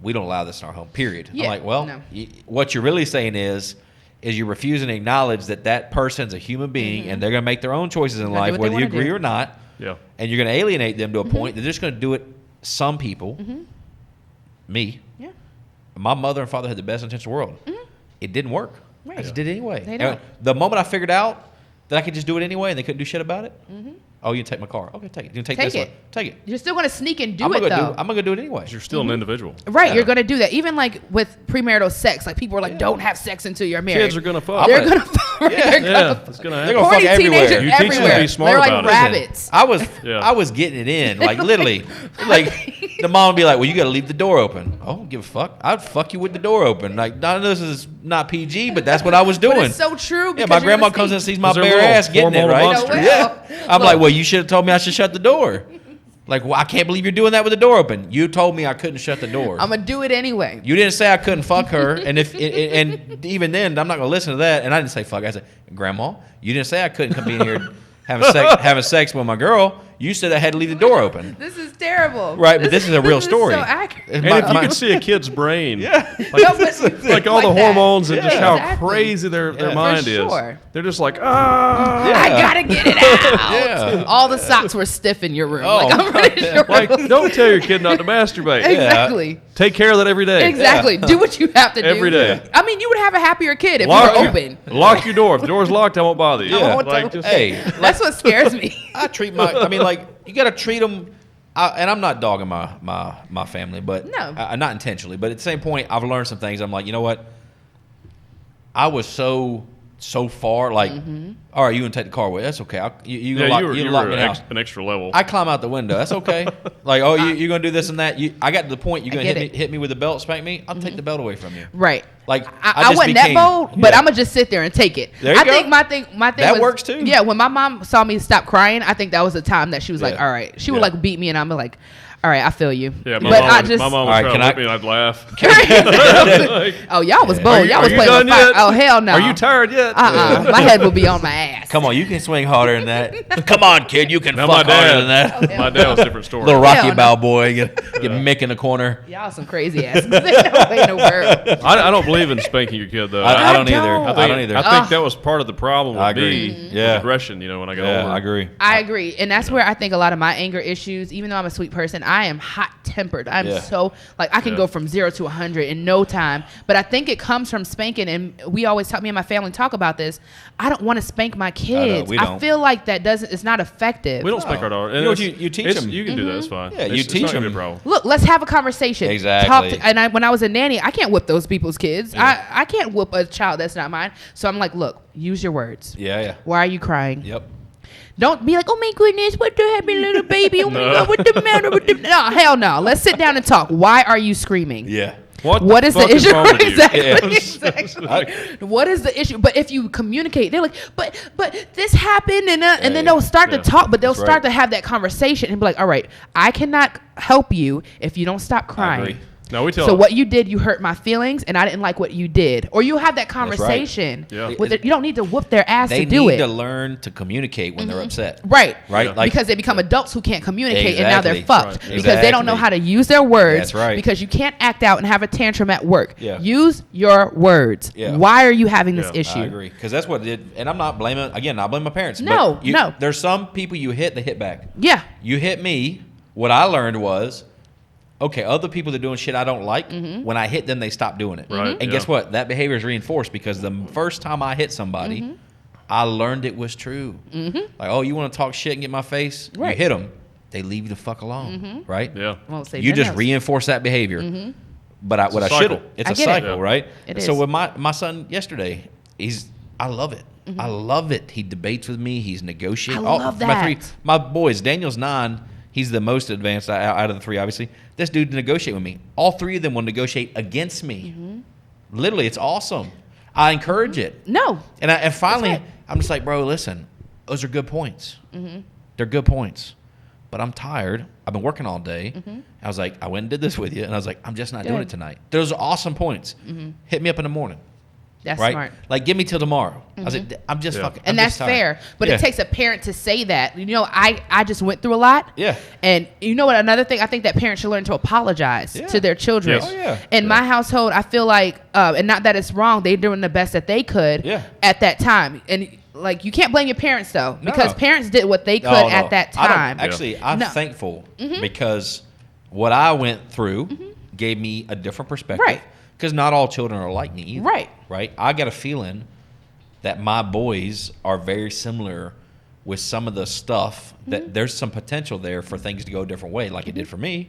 Speaker 1: we don't allow this in our home. Period.
Speaker 3: Yeah,
Speaker 1: I'm like, well,
Speaker 3: no.
Speaker 1: What you're really saying is you're refusing to acknowledge that person's a human being, and they're going to make their own choices in
Speaker 3: Gonna do
Speaker 1: life,
Speaker 3: what they
Speaker 1: whether you
Speaker 3: wanna
Speaker 1: agree
Speaker 3: do.
Speaker 1: or not.
Speaker 2: Yeah.
Speaker 1: And you're going to alienate them to a point. They're just going to do it. Some people, me,
Speaker 3: Yeah.
Speaker 1: my mother and father had the best intentions in the world. It didn't work.
Speaker 3: Right.
Speaker 1: I just did it anyway.
Speaker 3: They
Speaker 1: And
Speaker 3: don't.
Speaker 1: the moment I figured out that I could just do it anyway and they couldn't do shit about it, oh, you can take my car. Okay, take it. You can take
Speaker 3: Take
Speaker 1: this
Speaker 3: it.
Speaker 1: one. Take it.
Speaker 3: You're still gonna sneak and do
Speaker 1: I'm
Speaker 3: it
Speaker 1: gonna
Speaker 3: though.
Speaker 1: I'm gonna do it anyway.
Speaker 2: You're still an individual.
Speaker 3: Right,
Speaker 1: Yeah.
Speaker 3: you're gonna do that. Even like with premarital sex, like people are like,
Speaker 1: Yeah.
Speaker 3: don't have sex until you're married.
Speaker 2: Kids are going to fuck.
Speaker 3: They're
Speaker 1: gonna-
Speaker 3: gonna. They're
Speaker 1: Yeah.
Speaker 3: gonna.
Speaker 2: Yeah, it's going to
Speaker 1: They're
Speaker 2: happen.
Speaker 1: gonna fuck
Speaker 3: Horny
Speaker 1: everywhere.
Speaker 3: teenagers
Speaker 2: You teach them to
Speaker 3: everywhere.
Speaker 2: be smart
Speaker 3: They're
Speaker 2: about
Speaker 3: like
Speaker 2: it.
Speaker 3: rabbits.
Speaker 1: I was
Speaker 2: Yeah.
Speaker 1: I was getting it in. Like literally, like the mom would be like, well, you got to leave the door open. Oh, I don't give a fuck. I'd fuck you with the door open. Like, none of this is not PG, but that's what I was doing.
Speaker 3: But it's so true.
Speaker 1: Yeah, my grandma comes in and sees my bare ass getting it, right?
Speaker 2: Monster.
Speaker 1: Yeah. I'm like, well, you should have told me I should shut the door. Like, well, I can't believe you're doing that with the door open. You told me I couldn't shut the door.
Speaker 3: I'm gonna do it anyway.
Speaker 1: You didn't say I couldn't fuck her, and and even then, I'm not gonna listen to that. And I didn't say fuck. I said, Grandma, you didn't say I couldn't come in here having sex with my girl. You said I had to leave the door open.
Speaker 3: This is terrible.
Speaker 1: Right, but this is a real story.
Speaker 3: So accurate.
Speaker 2: And if you could see a kid's brain,
Speaker 1: Yeah.
Speaker 2: like all the
Speaker 3: that.
Speaker 2: hormones and just how
Speaker 3: Exactly.
Speaker 2: crazy their mind is.
Speaker 3: sure.
Speaker 2: They're just like, ah.
Speaker 3: I gotta get it out.
Speaker 1: Yeah.
Speaker 3: All the socks were stiff in your room.
Speaker 1: Oh,
Speaker 3: like I'm pretty sure.
Speaker 2: Like, don't tell your kid not to masturbate.
Speaker 3: Exactly.
Speaker 2: Take care of that every day.
Speaker 3: Exactly. Do what you have to do
Speaker 2: Every day.
Speaker 3: I mean, you would have a happier kid if
Speaker 2: Lock
Speaker 3: you were
Speaker 2: your-
Speaker 3: open.
Speaker 2: Lock your door. If the door's locked, I won't bother you.
Speaker 3: I
Speaker 1: Yeah.
Speaker 3: won't
Speaker 2: Like,
Speaker 3: tell-
Speaker 2: just,
Speaker 1: Hey,
Speaker 3: That's what scares me.
Speaker 1: I treat I mean, like, you got to treat them, and I'm not dogging my family, but
Speaker 3: No.
Speaker 1: not intentionally, but at the same point, I've learned some things. I'm like, you know what? I was so far, like, all right, you can take the car away. That's okay. You
Speaker 2: yeah,
Speaker 1: lock,
Speaker 2: you
Speaker 1: you
Speaker 2: were
Speaker 1: lock me in the house.
Speaker 2: an extra level.
Speaker 1: I climb out the window. That's okay. Like, oh, you're gonna do this and that. I got to the point. You're
Speaker 3: I
Speaker 1: gonna
Speaker 3: get it.
Speaker 1: hit me with a belt, spank me. I'll take the belt away from you.
Speaker 3: Right.
Speaker 1: Like,
Speaker 3: I
Speaker 1: just
Speaker 3: wasn't
Speaker 1: became-
Speaker 3: that bold, but
Speaker 1: Yeah.
Speaker 3: I'm gonna just sit there and take it.
Speaker 1: There you
Speaker 3: I
Speaker 1: go.
Speaker 3: think my thing
Speaker 1: That
Speaker 3: was,
Speaker 1: works too.
Speaker 3: Yeah, when my mom saw me stop crying, I think that was the time that she was like,
Speaker 1: Yeah.
Speaker 3: "All right." She would
Speaker 1: Yeah.
Speaker 3: like beat me, and I'm like, "All right, I feel you."
Speaker 2: yeah,
Speaker 3: but I just,
Speaker 2: my mom
Speaker 1: All
Speaker 2: would
Speaker 1: right,
Speaker 2: try
Speaker 1: can
Speaker 2: to
Speaker 1: I-
Speaker 2: whip me and I'd laugh. Like,
Speaker 3: oh, y'all was
Speaker 1: Yeah.
Speaker 3: bold. Y'all was
Speaker 2: you
Speaker 3: playing
Speaker 2: done
Speaker 3: with fire.
Speaker 2: yet?
Speaker 3: Oh hell no.
Speaker 2: Are you tired yet?
Speaker 3: My head will be on my ass.
Speaker 1: Come on, you can swing harder than that. Come on, kid, you can
Speaker 2: Now, my
Speaker 1: fuck harder
Speaker 2: dad,
Speaker 1: than that.
Speaker 2: my dad was a different story.
Speaker 1: Little Rocky
Speaker 3: Hell no.
Speaker 1: Balboa, get Mick in the corner.
Speaker 3: Y'all some crazy asses. There's no way in the world.
Speaker 2: I don't believe in spanking your kid though.
Speaker 1: I don't either.
Speaker 3: don't.
Speaker 1: I don't either.
Speaker 2: I think that was part of the problem with
Speaker 1: I agree.
Speaker 2: me.
Speaker 1: Yeah.
Speaker 2: Aggression, when I got
Speaker 1: Yeah,
Speaker 2: older.
Speaker 1: I agree.
Speaker 3: I agree. And that's where I think a lot of my anger issues, even though I'm a sweet person, I am hot tempered. I'm
Speaker 1: Yeah.
Speaker 3: so, like, I can
Speaker 2: Yeah.
Speaker 3: go from 0 to 100 in no time. But I think it comes from spanking. And we always me and my family talk about this. I don't want to spank my kids.
Speaker 1: we
Speaker 3: I
Speaker 1: don't.
Speaker 3: feel like it's not effective.
Speaker 2: We don't spank our daughter.
Speaker 1: You know what, you teach them.
Speaker 2: You can do that. It's fine.
Speaker 1: Yeah, you
Speaker 2: It's
Speaker 1: teach
Speaker 2: not gonna be a
Speaker 1: them.
Speaker 2: problem.
Speaker 3: Look, let's have a conversation.
Speaker 1: Exactly.
Speaker 3: When I was a nanny, I can't whip those people's kids.
Speaker 1: Yeah.
Speaker 3: I can't whip a child that's not mine. So I'm like, look, use your words.
Speaker 1: Yeah, yeah.
Speaker 3: Why are you crying?
Speaker 1: Yep.
Speaker 3: Don't be like, oh my goodness, what the happened, little baby? Oh my
Speaker 2: No.
Speaker 3: God, what the matter with the... No, hell no. Let's sit down and talk. Why are you screaming?
Speaker 1: Yeah.
Speaker 3: What is the
Speaker 2: fuck
Speaker 3: issue?
Speaker 2: wrong with you?
Speaker 3: Exactly.
Speaker 1: Yeah.
Speaker 3: Exactly. What is the issue? But if you communicate, they're like, but this happened, and then
Speaker 1: Yeah.
Speaker 3: they'll start
Speaker 2: Yeah.
Speaker 3: to talk, but they'll
Speaker 1: That's
Speaker 3: start
Speaker 1: right.
Speaker 3: to have that conversation and be like, all right, I cannot help you if you don't stop crying.
Speaker 1: agree.
Speaker 2: No, we tell
Speaker 3: So
Speaker 2: them.
Speaker 3: what you did, you hurt my feelings, and I didn't like what you did. Or you have that
Speaker 1: right.
Speaker 3: conversation.
Speaker 2: Yeah.
Speaker 3: With it. You don't need to whoop their ass
Speaker 1: They
Speaker 3: to do
Speaker 1: need
Speaker 3: it.
Speaker 1: to learn to communicate when they're upset.
Speaker 3: Right.
Speaker 1: Right?
Speaker 2: Yeah.
Speaker 1: Like,
Speaker 3: Because they become adults who can't communicate, and now they're
Speaker 1: Exactly.
Speaker 3: fucked
Speaker 2: Right.
Speaker 3: because they don't know how to use their words.
Speaker 1: That's right.
Speaker 3: Because you can't act out and have a tantrum at work.
Speaker 1: Yeah.
Speaker 3: Use your words.
Speaker 1: Yeah.
Speaker 3: Why are you having this
Speaker 2: Yeah.
Speaker 3: issue?
Speaker 1: I agree. Because that's what it did. And I'm not blaming, again, I blame my parents.
Speaker 3: No,
Speaker 1: but
Speaker 3: no.
Speaker 1: There's some people you hit, they hit back.
Speaker 3: Yeah.
Speaker 1: You hit me. What I learned was, okay, other people that are doing shit I don't like, when I hit them, they stop doing it.
Speaker 2: Right,
Speaker 1: And guess what? That behavior is reinforced because the first time I hit somebody, I learned it was true. Like, oh, you want to talk shit and get in my face?
Speaker 3: Right.
Speaker 1: You hit them, they leave you the fuck alone, right?
Speaker 2: Yeah.
Speaker 3: Won't say
Speaker 1: You
Speaker 3: nothing
Speaker 1: just
Speaker 3: else.
Speaker 1: reinforce that behavior. But what
Speaker 2: a
Speaker 1: I should have,
Speaker 2: cycle.
Speaker 1: it's
Speaker 3: I
Speaker 1: a
Speaker 3: get it.
Speaker 1: cycle,
Speaker 2: Yeah.
Speaker 1: right?
Speaker 3: It
Speaker 1: So
Speaker 3: is.
Speaker 1: with my son yesterday, I love it. I love it. He debates with me. He's negotiating.
Speaker 3: I love that.
Speaker 1: My boys, Daniel's 9. He's the most advanced out of the 3, obviously. This dude negotiate with me. All 3 of them will negotiate against me. Literally, it's awesome. I encourage it.
Speaker 3: No.
Speaker 1: And finally,
Speaker 3: right.
Speaker 1: I'm just like, bro, listen, those are good points. They're good points. But I'm tired. I've been working all day. I was like, I went and did this with you. And I was like, I'm just not doing
Speaker 3: Good.
Speaker 1: it tonight. Those are awesome points. Hit me up in the morning.
Speaker 3: That's
Speaker 1: Right?
Speaker 3: smart.
Speaker 1: Like, give me till tomorrow. I was like, I'm just
Speaker 2: Yeah.
Speaker 1: fucking.
Speaker 3: And
Speaker 1: I'm
Speaker 3: that's
Speaker 1: just tired.
Speaker 3: fair. But
Speaker 1: Yeah.
Speaker 3: it takes a parent to say that. You know, I just went through a lot.
Speaker 1: Yeah.
Speaker 3: And you know what? Another thing, I think that parents should learn to apologize
Speaker 1: Yeah.
Speaker 3: to their children.
Speaker 2: Yes.
Speaker 1: Oh, yeah.
Speaker 3: In my household, I feel like, and not that it's wrong, they're doing the best that they could
Speaker 1: Yeah.
Speaker 3: at that time. And like, you can't blame your parents though,
Speaker 1: No.
Speaker 3: because parents did what they could
Speaker 1: Oh, no.
Speaker 3: at that
Speaker 1: I don't-
Speaker 3: time.
Speaker 1: Actually, I'm
Speaker 3: No.
Speaker 1: thankful because what I went through gave me a different perspective.
Speaker 3: Right.
Speaker 1: Because not all children are like me either.
Speaker 3: Right.
Speaker 1: Right. I got a feeling that my boys are very similar with some of the stuff that there's some potential there for things to go a different way, like it did for me.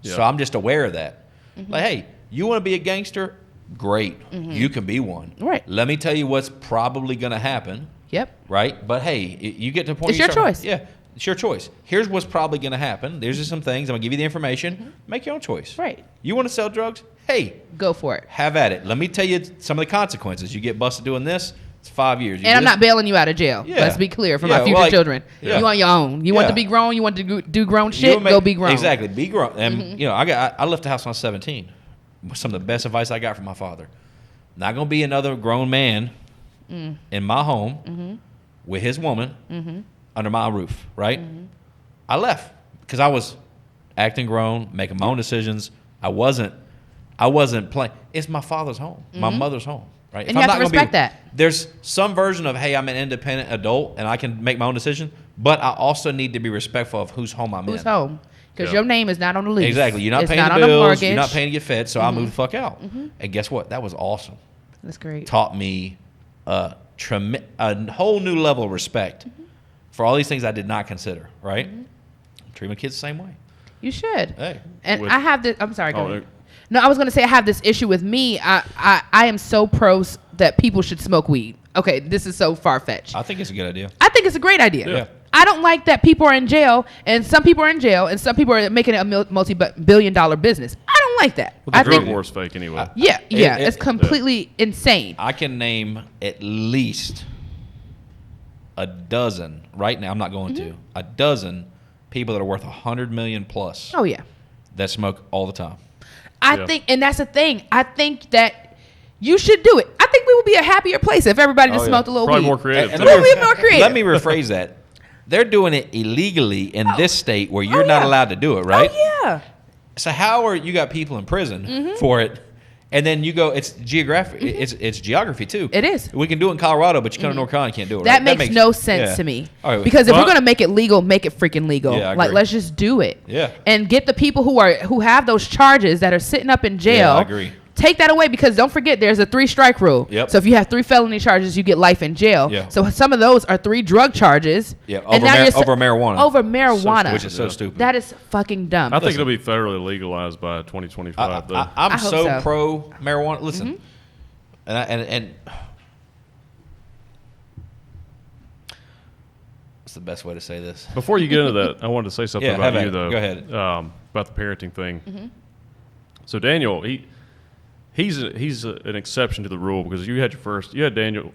Speaker 1: So
Speaker 2: Yeah.
Speaker 1: I'm just aware of that. Like, hey, you want to be a gangster? Great. You can be one.
Speaker 3: Right.
Speaker 1: Let me tell you what's probably going to happen.
Speaker 3: Yep.
Speaker 1: Right. But hey, you get to the point.
Speaker 3: It's
Speaker 1: you
Speaker 3: your
Speaker 1: start-
Speaker 3: choice.
Speaker 1: Yeah. It's your choice. Here's what's probably going to happen. There's just some things. I'm going to give you the information. Make your own choice.
Speaker 3: Right.
Speaker 1: You want to sell drugs? Hey.
Speaker 3: Go for it.
Speaker 1: Have at it. Let me tell you some of the consequences. You get busted doing this, it's 5 years.
Speaker 3: And I'm not bailing you out of jail.
Speaker 1: Yeah.
Speaker 3: Let's be clear for my future children. Yeah. You on your own. You want to be grown. You want to do grown shit. Go be grown.
Speaker 1: Exactly. Be grown. And I left the house when I was 17. Some of the best advice I got from my father. Not gonna be another grown man in my home with his woman under my roof. Right. I left because I was acting grown, making my own decisions. I wasn't playing. It's my father's home, my mother's home. Right?
Speaker 3: And you have to respect that.
Speaker 1: There's some version of, hey, I'm an independent adult and I can make my own decision, but I also need to be respectful of whose home I'm in.
Speaker 3: Whose home? Because your name is not on the lease.
Speaker 1: Exactly. You're not paying the bills. You're not paying to get fed, so I moved the fuck out. And guess what? That was awesome.
Speaker 3: That's great.
Speaker 1: Taught me a whole new level of respect for all these things I did not consider, right? Treat my kids the same way.
Speaker 3: You should.
Speaker 1: Hey.
Speaker 3: And I have this. I'm sorry. Go ahead. No, I was going to say I have this issue with me. I am so pro that people should smoke weed. Okay, this is so far-fetched.
Speaker 1: I think it's a good idea.
Speaker 3: I think it's a great idea.
Speaker 1: Yeah.
Speaker 3: I don't like that people are in jail, and some people are in jail, and some people are making it a multi-billion-dollar business. I don't like that.
Speaker 2: Well, the drug war's fake anyway.
Speaker 3: It's completely insane.
Speaker 1: I can name at least a dozen, right now, I'm not going to, a dozen people that are worth $100 million plus.
Speaker 3: Oh, yeah.
Speaker 1: That smoke all the time.
Speaker 3: I think, and that's the thing. I think that you should do it. I think we would be a happier place if everybody just smoked a little
Speaker 2: Probably
Speaker 3: weed.
Speaker 2: more creative.
Speaker 1: And
Speaker 3: we would be more creative.
Speaker 1: Let me rephrase that. They're doing it illegally in this state where you're not allowed to do it, right?
Speaker 3: Oh, yeah.
Speaker 1: So how are you got people in prison for it? And then you go, it's geographic. It's geography too.
Speaker 3: It is.
Speaker 1: We can do it in Colorado, but you come to North Carolina, you can't do it.
Speaker 3: That
Speaker 1: right?
Speaker 3: makes no sense to me.
Speaker 1: All right.
Speaker 3: Because if we're gonna make it legal, make it freaking legal.
Speaker 1: Yeah, I
Speaker 3: like
Speaker 1: agree.
Speaker 3: let's just do it.
Speaker 1: Yeah.
Speaker 3: And get the people who have those charges that are sitting up in jail.
Speaker 1: Yeah, I agree.
Speaker 3: Take that away because don't forget there's a 3-strike rule.
Speaker 1: Yep.
Speaker 3: So if you have 3 felony charges, you get life in jail.
Speaker 1: Yeah.
Speaker 3: So some of those are 3 drug charges.
Speaker 1: Yeah.
Speaker 3: And
Speaker 1: Over marijuana.
Speaker 3: Over marijuana.
Speaker 1: Which is so stupid.
Speaker 3: That is fucking dumb.
Speaker 2: I think it'll be federally legalized by 2025. though.
Speaker 1: I'm
Speaker 3: I hope
Speaker 1: so
Speaker 3: so.
Speaker 1: pro marijuana. Listen, and what's the best way to say this?
Speaker 2: Before you get into that, I wanted to say something about you, though.
Speaker 1: Go ahead.
Speaker 2: About the parenting thing. So Daniel, he's an exception to the rule because you had Daniel,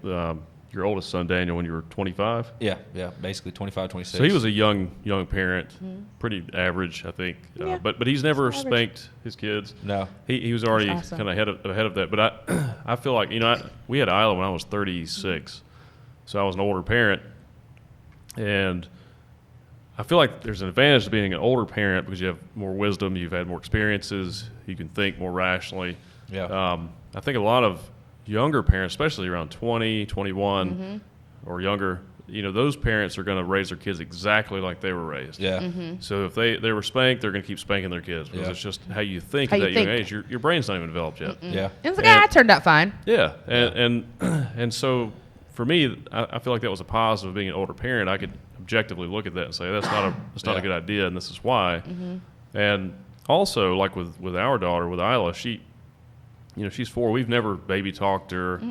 Speaker 2: your oldest son Daniel, when you were 25.
Speaker 1: Yeah, basically 25, 26.
Speaker 2: So he was a young parent, pretty average, I think.
Speaker 3: Yeah.
Speaker 2: But he's never spanked his kids.
Speaker 1: No.
Speaker 2: He was already
Speaker 3: That's awesome.
Speaker 2: kind of ahead of that. But I feel like we had Isla when I was 36, so I was an older parent, and I feel like there's an advantage to being an older parent because you have more wisdom, you've had more experiences, you can think more rationally.
Speaker 1: Yeah.
Speaker 2: I think a lot of younger parents, especially around 20, 21 or younger, those parents are going to raise their kids exactly like they were raised.
Speaker 1: Yeah.
Speaker 2: So if they were spanked, they're going to keep spanking their kids because it's just how you think
Speaker 3: How
Speaker 2: at
Speaker 3: you
Speaker 2: that young
Speaker 3: think.
Speaker 2: age. Your brain's not even developed yet.
Speaker 1: Yeah.
Speaker 3: And it's like, I turned out fine.
Speaker 2: Yeah, and so for me, I feel like that was a positive of being an older parent. I could objectively look at that and say that's not a good idea, and this is why. And also, like with our daughter, with Isla, she's 4. We've never baby talked her.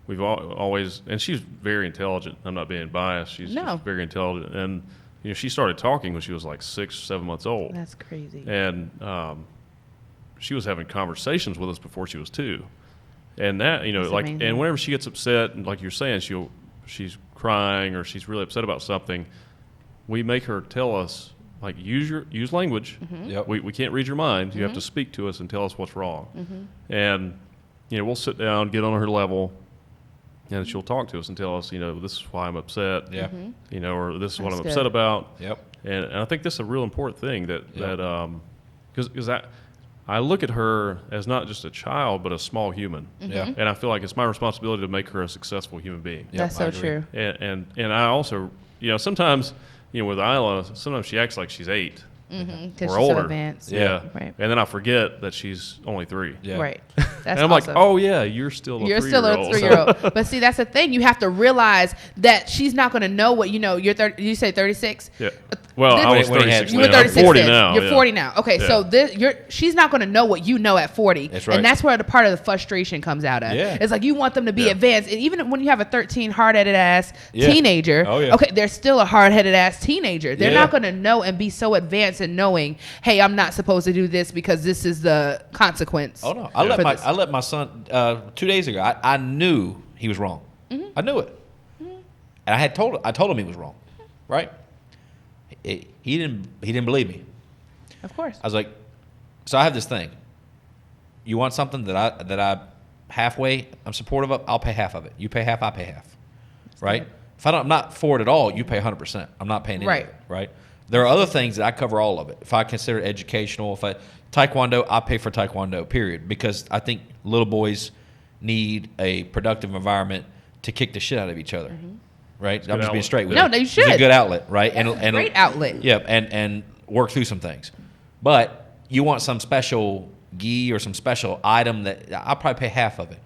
Speaker 2: We've always, and she's very intelligent. I'm not being biased. She's just very intelligent, and she started talking when she was like 6, 7 months old.
Speaker 3: That's crazy.
Speaker 2: And she was having conversations with us before she was 2. And that,
Speaker 3: That's
Speaker 2: like,
Speaker 3: amazing.
Speaker 2: and whenever she gets upset, and like you're saying, she's crying or she's really upset about something, we make her tell us, like, use language.
Speaker 1: Yep.
Speaker 2: We can't read your mind. You have to speak to us and tell us what's wrong. And, we'll sit down, get on her level, and she'll talk to us and tell us, this is why I'm upset.
Speaker 1: Yeah.
Speaker 2: Or this is what
Speaker 3: That's
Speaker 2: I'm
Speaker 3: good.
Speaker 2: upset about.
Speaker 1: Yep.
Speaker 2: And I think that's a real important thing because I look at her as not just a child, but a small human.
Speaker 1: Yeah.
Speaker 2: And I feel like it's my responsibility to make her a successful human being.
Speaker 1: Yep,
Speaker 3: That's
Speaker 1: I
Speaker 3: so
Speaker 1: agree.
Speaker 3: true.
Speaker 2: And I also, sometimes, with Isla, sometimes she acts like she's 8.
Speaker 3: Because
Speaker 2: or
Speaker 3: she's
Speaker 2: older.
Speaker 3: so advanced.
Speaker 2: Yeah.
Speaker 3: Right.
Speaker 2: And then I forget that she's only 3.
Speaker 1: Yeah.
Speaker 3: Right. That's
Speaker 2: And I'm
Speaker 3: awesome.
Speaker 2: like, oh yeah, you're still a 3-year-old.
Speaker 3: You're still a 3-year-old. But see, that's the thing. You have to realize that she's not going to know what you know. You're 30. You say 36.
Speaker 2: Yeah. Well, I was
Speaker 1: When he
Speaker 2: 36.
Speaker 1: had-
Speaker 3: You were
Speaker 2: then. I'm
Speaker 3: 36.
Speaker 2: 40
Speaker 3: then.
Speaker 2: now.
Speaker 3: You're
Speaker 2: yeah.
Speaker 3: 40 now. Okay,
Speaker 2: Yeah.
Speaker 3: so she's not going to know what you know at 40.
Speaker 1: That's right.
Speaker 3: And that's where the part of the frustration comes out of.
Speaker 1: Yeah.
Speaker 3: It's like you want them to be
Speaker 2: Yeah.
Speaker 3: advanced. And even when you have a 13 hard-headed ass
Speaker 1: Yeah.
Speaker 3: teenager,
Speaker 1: Oh, yeah.
Speaker 3: okay, they're still a hard-headed ass teenager. They're
Speaker 1: Yeah.
Speaker 3: not going to know and be so advanced in knowing, hey, I'm not supposed to do this because this is the consequence.
Speaker 1: Oh no!
Speaker 3: for
Speaker 1: I
Speaker 3: this.
Speaker 1: let my son 2 days ago. I knew he was wrong. I knew it, and I told him he was wrong, right? He didn't believe me.
Speaker 3: Of course.
Speaker 1: I was like, so I have this thing. You want something that I halfway I'm supportive of? I'll pay half of it. You pay half, I pay half, right? If I'm not for it at all, you pay 100%. I'm not paying any
Speaker 3: Right.
Speaker 1: of it, right? There are other things that I cover all of it. If I consider it educational, Taekwondo, I pay for Taekwondo, period. Because I think little boys need a productive environment to kick the shit out of each other, right? I'm just being
Speaker 2: outlet.
Speaker 1: straight with
Speaker 3: No,
Speaker 1: you.
Speaker 3: no, you
Speaker 1: It's a
Speaker 3: should.
Speaker 1: good outlet, right?
Speaker 3: That's a great outlet.
Speaker 1: Yeah, and work through some things. But you want some special gi or some special item that I'll probably pay half of it.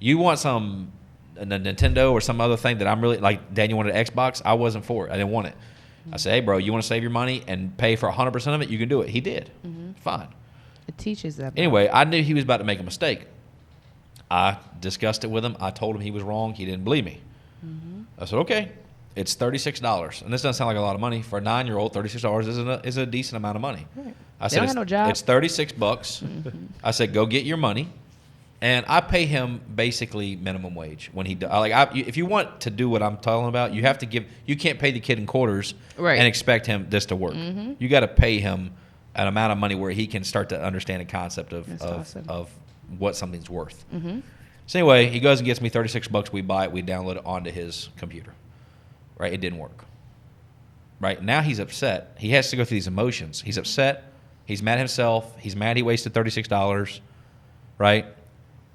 Speaker 1: You want a Nintendo or some other thing that I'm really like. Daniel wanted an Xbox. I wasn't for it. I didn't want it. I said, hey, bro, you want to save your money and pay for 100% of it? You can do it. He did. Fine.
Speaker 3: It teaches them.
Speaker 1: Anyway, I knew he was about to make a mistake. I discussed it with him. I told him he was wrong. He didn't believe me. I said, okay, it's $36. And this doesn't sound like a lot of money. For a 9-year-old, $36 is a decent amount of money. I said,
Speaker 3: don't have no job.
Speaker 1: it's $36. I said, go get your money. And I pay him basically minimum wage when he does. If you want to do what I'm talking about, you have to give. You can't pay the kid in quarters
Speaker 3: Right.
Speaker 1: and expect him this to work. You got to pay him an amount of money where he can start to understand the concept
Speaker 3: That's
Speaker 1: of
Speaker 3: awesome.
Speaker 1: what something's worth. So anyway, he goes and gets me $36. We buy it. We download it onto his computer. Right? It didn't work. Right? Now he's upset. He has to go through these emotions. He's upset. He's mad at himself. He's mad he wasted $36. Right?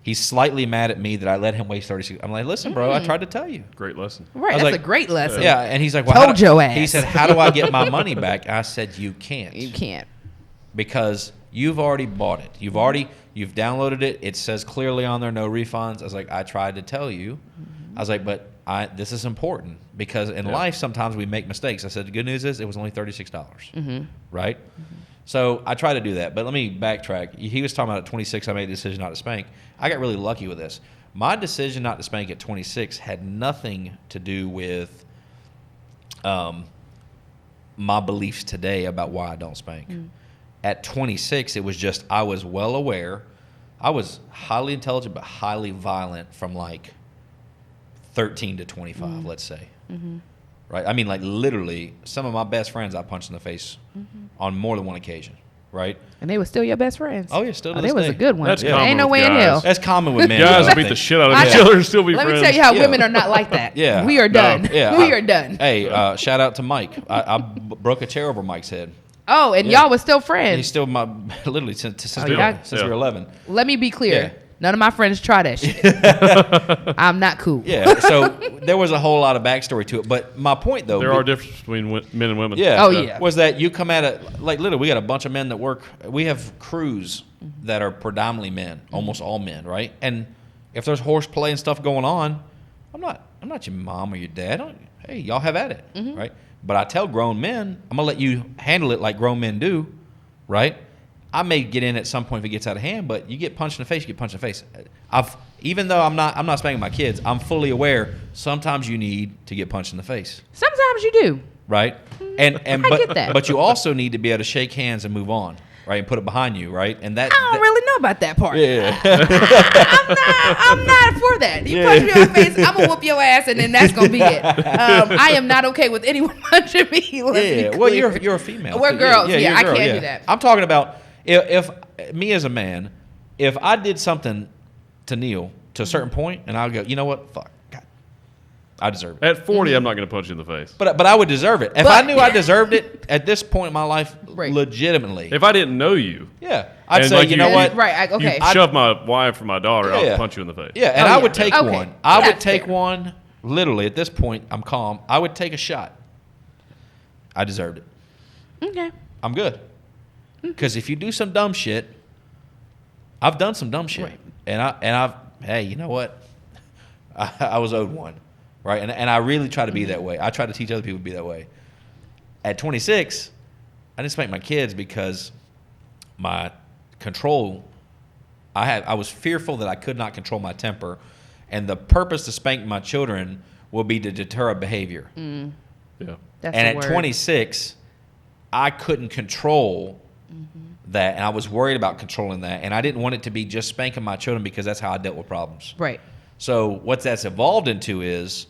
Speaker 1: He's slightly mad at me that I let him waste $36. I'm like, listen, bro, I tried to tell you.
Speaker 2: Great lesson.
Speaker 3: Right.
Speaker 1: I was
Speaker 3: That's
Speaker 1: like,
Speaker 3: a great lesson.
Speaker 1: Yeah, and he's like, well,
Speaker 3: Told your ass.
Speaker 1: He said, how do I get my money back? I said, you can't.
Speaker 3: You can't.
Speaker 1: Because you've already bought it. You've downloaded it. It says clearly on there, no refunds. I was like, I tried to tell you. I was like, but this is important because in life sometimes we make mistakes. I said, the good news is it was only $36, right? So I try to do that. But let me backtrack. He was talking about at 26, I made a decision not to spank. I got really lucky with this. My decision not to spank at 26 had nothing to do with my beliefs today about why I don't spank. At 26, it was just I was well aware. I was highly intelligent but highly violent from like 13 to 25, let's say. Right? I mean, like literally, some of my best friends I punched in the face on more than one occasion. Right?
Speaker 3: And they were still your best friends.
Speaker 1: Oh, yeah, still to
Speaker 3: They
Speaker 1: this
Speaker 3: was a
Speaker 1: day.
Speaker 3: good one.
Speaker 2: That's
Speaker 3: Ain't
Speaker 2: common
Speaker 3: no
Speaker 2: with
Speaker 3: way in
Speaker 2: guys.
Speaker 3: hell.
Speaker 1: That's common with men.
Speaker 2: Guys
Speaker 1: I
Speaker 2: beat the
Speaker 1: think.
Speaker 2: shit out of
Speaker 3: I
Speaker 2: each
Speaker 3: know.
Speaker 2: other and still be
Speaker 3: Let
Speaker 2: friends.
Speaker 3: me tell you how
Speaker 1: Yeah.
Speaker 3: women are not like that.
Speaker 1: Yeah.
Speaker 3: We are done.
Speaker 1: Yeah,
Speaker 3: We are done.
Speaker 1: Hey, shout out to Mike. I broke a chair over Mike's head.
Speaker 3: Oh, and
Speaker 1: Yeah.
Speaker 3: y'all was still
Speaker 1: And he's
Speaker 3: friends.
Speaker 1: still since
Speaker 3: Oh,
Speaker 1: we
Speaker 3: yeah?
Speaker 1: since we were 11.
Speaker 3: Let me be clear.
Speaker 1: Yeah.
Speaker 3: None of my friends try that shit. I'm not cool.
Speaker 1: Yeah, so there was a whole lot of backstory to it. But my point, though,
Speaker 2: There are differences between men and women.
Speaker 1: yeah,
Speaker 3: Oh, yeah.
Speaker 1: was that you come at it like literally. We got a bunch of men that work. We have crews that are predominantly men, almost all men, right? And if there's horseplay and stuff going on, I'm not your mom or your dad. Hey, y'all have at it, right? But I tell grown men, I'm gonna let you handle it like grown men do, right? I may get in at some point if it gets out of hand, but you get punched in the face, you get punched in the face. Even though I'm not spanking my kids, I'm fully aware sometimes you need to get punched in the face,
Speaker 3: Sometimes you do.
Speaker 1: right? And
Speaker 3: I
Speaker 1: but
Speaker 3: get that.
Speaker 1: but you also need to be able to shake hands and move on, right? And put it behind you, right? And that
Speaker 3: I don't really know about that part.
Speaker 1: yeah.
Speaker 3: I'm not for that. You punch me in the face, I'm gonna whoop your ass, and then that's gonna be it. I am not okay with anyone punching me. Let's be
Speaker 1: Yeah,
Speaker 3: clear.
Speaker 1: well, you're a female.
Speaker 3: We're
Speaker 1: too.
Speaker 3: girls. Yeah,
Speaker 1: you're a
Speaker 3: I
Speaker 1: girl,
Speaker 3: can't do that.
Speaker 1: I'm talking about if me as a man, if I did something to Neil to a certain point, and I'll go, you know what, fuck, God, I deserve it.
Speaker 2: At 40, I'm not going to punch you in the face.
Speaker 1: But I would deserve it if I knew I deserved it at this point in my life,
Speaker 3: Right.
Speaker 1: legitimately.
Speaker 2: If I didn't know you,
Speaker 1: Yeah, I'd
Speaker 2: And
Speaker 1: say,
Speaker 2: like
Speaker 1: you know what,
Speaker 3: Right. Okay.
Speaker 2: you shove my wife or my daughter,
Speaker 1: Yeah.
Speaker 2: I'll punch you in the face.
Speaker 1: yeah, and
Speaker 3: Oh,
Speaker 1: I
Speaker 3: yeah.
Speaker 1: would take
Speaker 3: Okay.
Speaker 1: one. I would
Speaker 3: That's
Speaker 1: take
Speaker 3: fair.
Speaker 1: one. Literally, at this point, I'm calm. I would take a shot. I deserved it.
Speaker 3: Okay.
Speaker 1: I'm good. Because if you do some dumb shit, I've done some dumb shit.
Speaker 3: Right.
Speaker 1: And hey, you know what? I was owed one, right? And I really try to be that way. I try to teach other people to be that way. At 26, I didn't spank my kids because my control, I was fearful that I could not control my temper. And the purpose to spank my children will be to deter a behavior.
Speaker 2: Yeah.
Speaker 3: That's
Speaker 1: And
Speaker 3: the
Speaker 1: at
Speaker 3: word.
Speaker 1: 26, I couldn't control that, and I was worried about controlling that, and I didn't want it to be just spanking my children because that's how I dealt with problems.
Speaker 3: Right.
Speaker 1: So what that's evolved into is,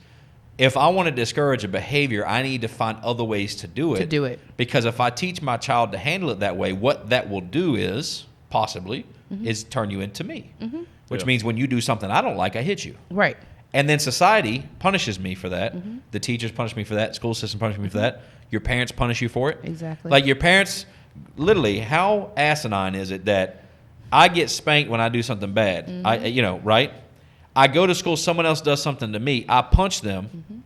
Speaker 1: if I want to discourage a behavior, I need to find other ways to do it. Because if I teach my child to handle it that way, what that will do is, possibly, is turn you into me. Which means when you do something I don't like, I hit you.
Speaker 3: Right.
Speaker 1: And then society punishes me for that. The teachers punish me for that. School system punishes me for that. Your parents punish you for it.
Speaker 3: Exactly.
Speaker 1: Like your parents, literally, how asinine is it that I get spanked when I do something bad? Right? I go to school, someone else does something to me. I punch them.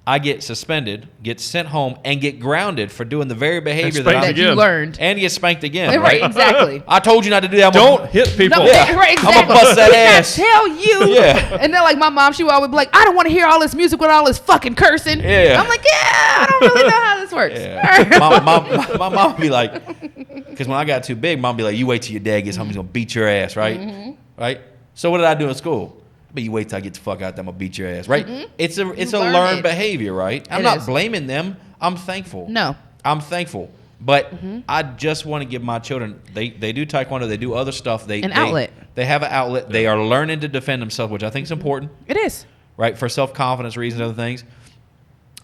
Speaker 1: I get suspended, get sent home, and get grounded for doing the very behavior
Speaker 3: that you learned.
Speaker 1: And get spanked again.
Speaker 3: Right, exactly.
Speaker 1: I told you not to do that.
Speaker 2: Don't hit people.
Speaker 3: No,
Speaker 1: Yeah.
Speaker 3: right, exactly.
Speaker 1: I'm gonna bust that
Speaker 3: Did I
Speaker 1: ass.
Speaker 3: tell you.
Speaker 1: Yeah.
Speaker 3: And then like my mom, she would always be like, I don't want to hear all this music with all this fucking cursing.
Speaker 1: Yeah.
Speaker 3: I'm like, I don't really know how this works.
Speaker 1: Yeah. my mom would be like, because when I got too big, mom would be like, you wait till your dad gets home, he's gonna beat your ass, right? Right? So what did I do in school? But you wait till I get the fuck out there, I'm gonna beat your ass, right? It's a
Speaker 3: learn
Speaker 1: learned
Speaker 3: it.
Speaker 1: behavior, right? I'm
Speaker 3: It
Speaker 1: not
Speaker 3: is.
Speaker 1: blaming them. I'm thankful.
Speaker 3: No.
Speaker 1: I'm thankful. But I just want to give my children, they do taekwondo, they do other stuff.
Speaker 3: An outlet.
Speaker 1: They have an outlet. They are learning to defend themselves, which I think is important,
Speaker 3: It is.
Speaker 1: right? For self-confidence reasons, other things.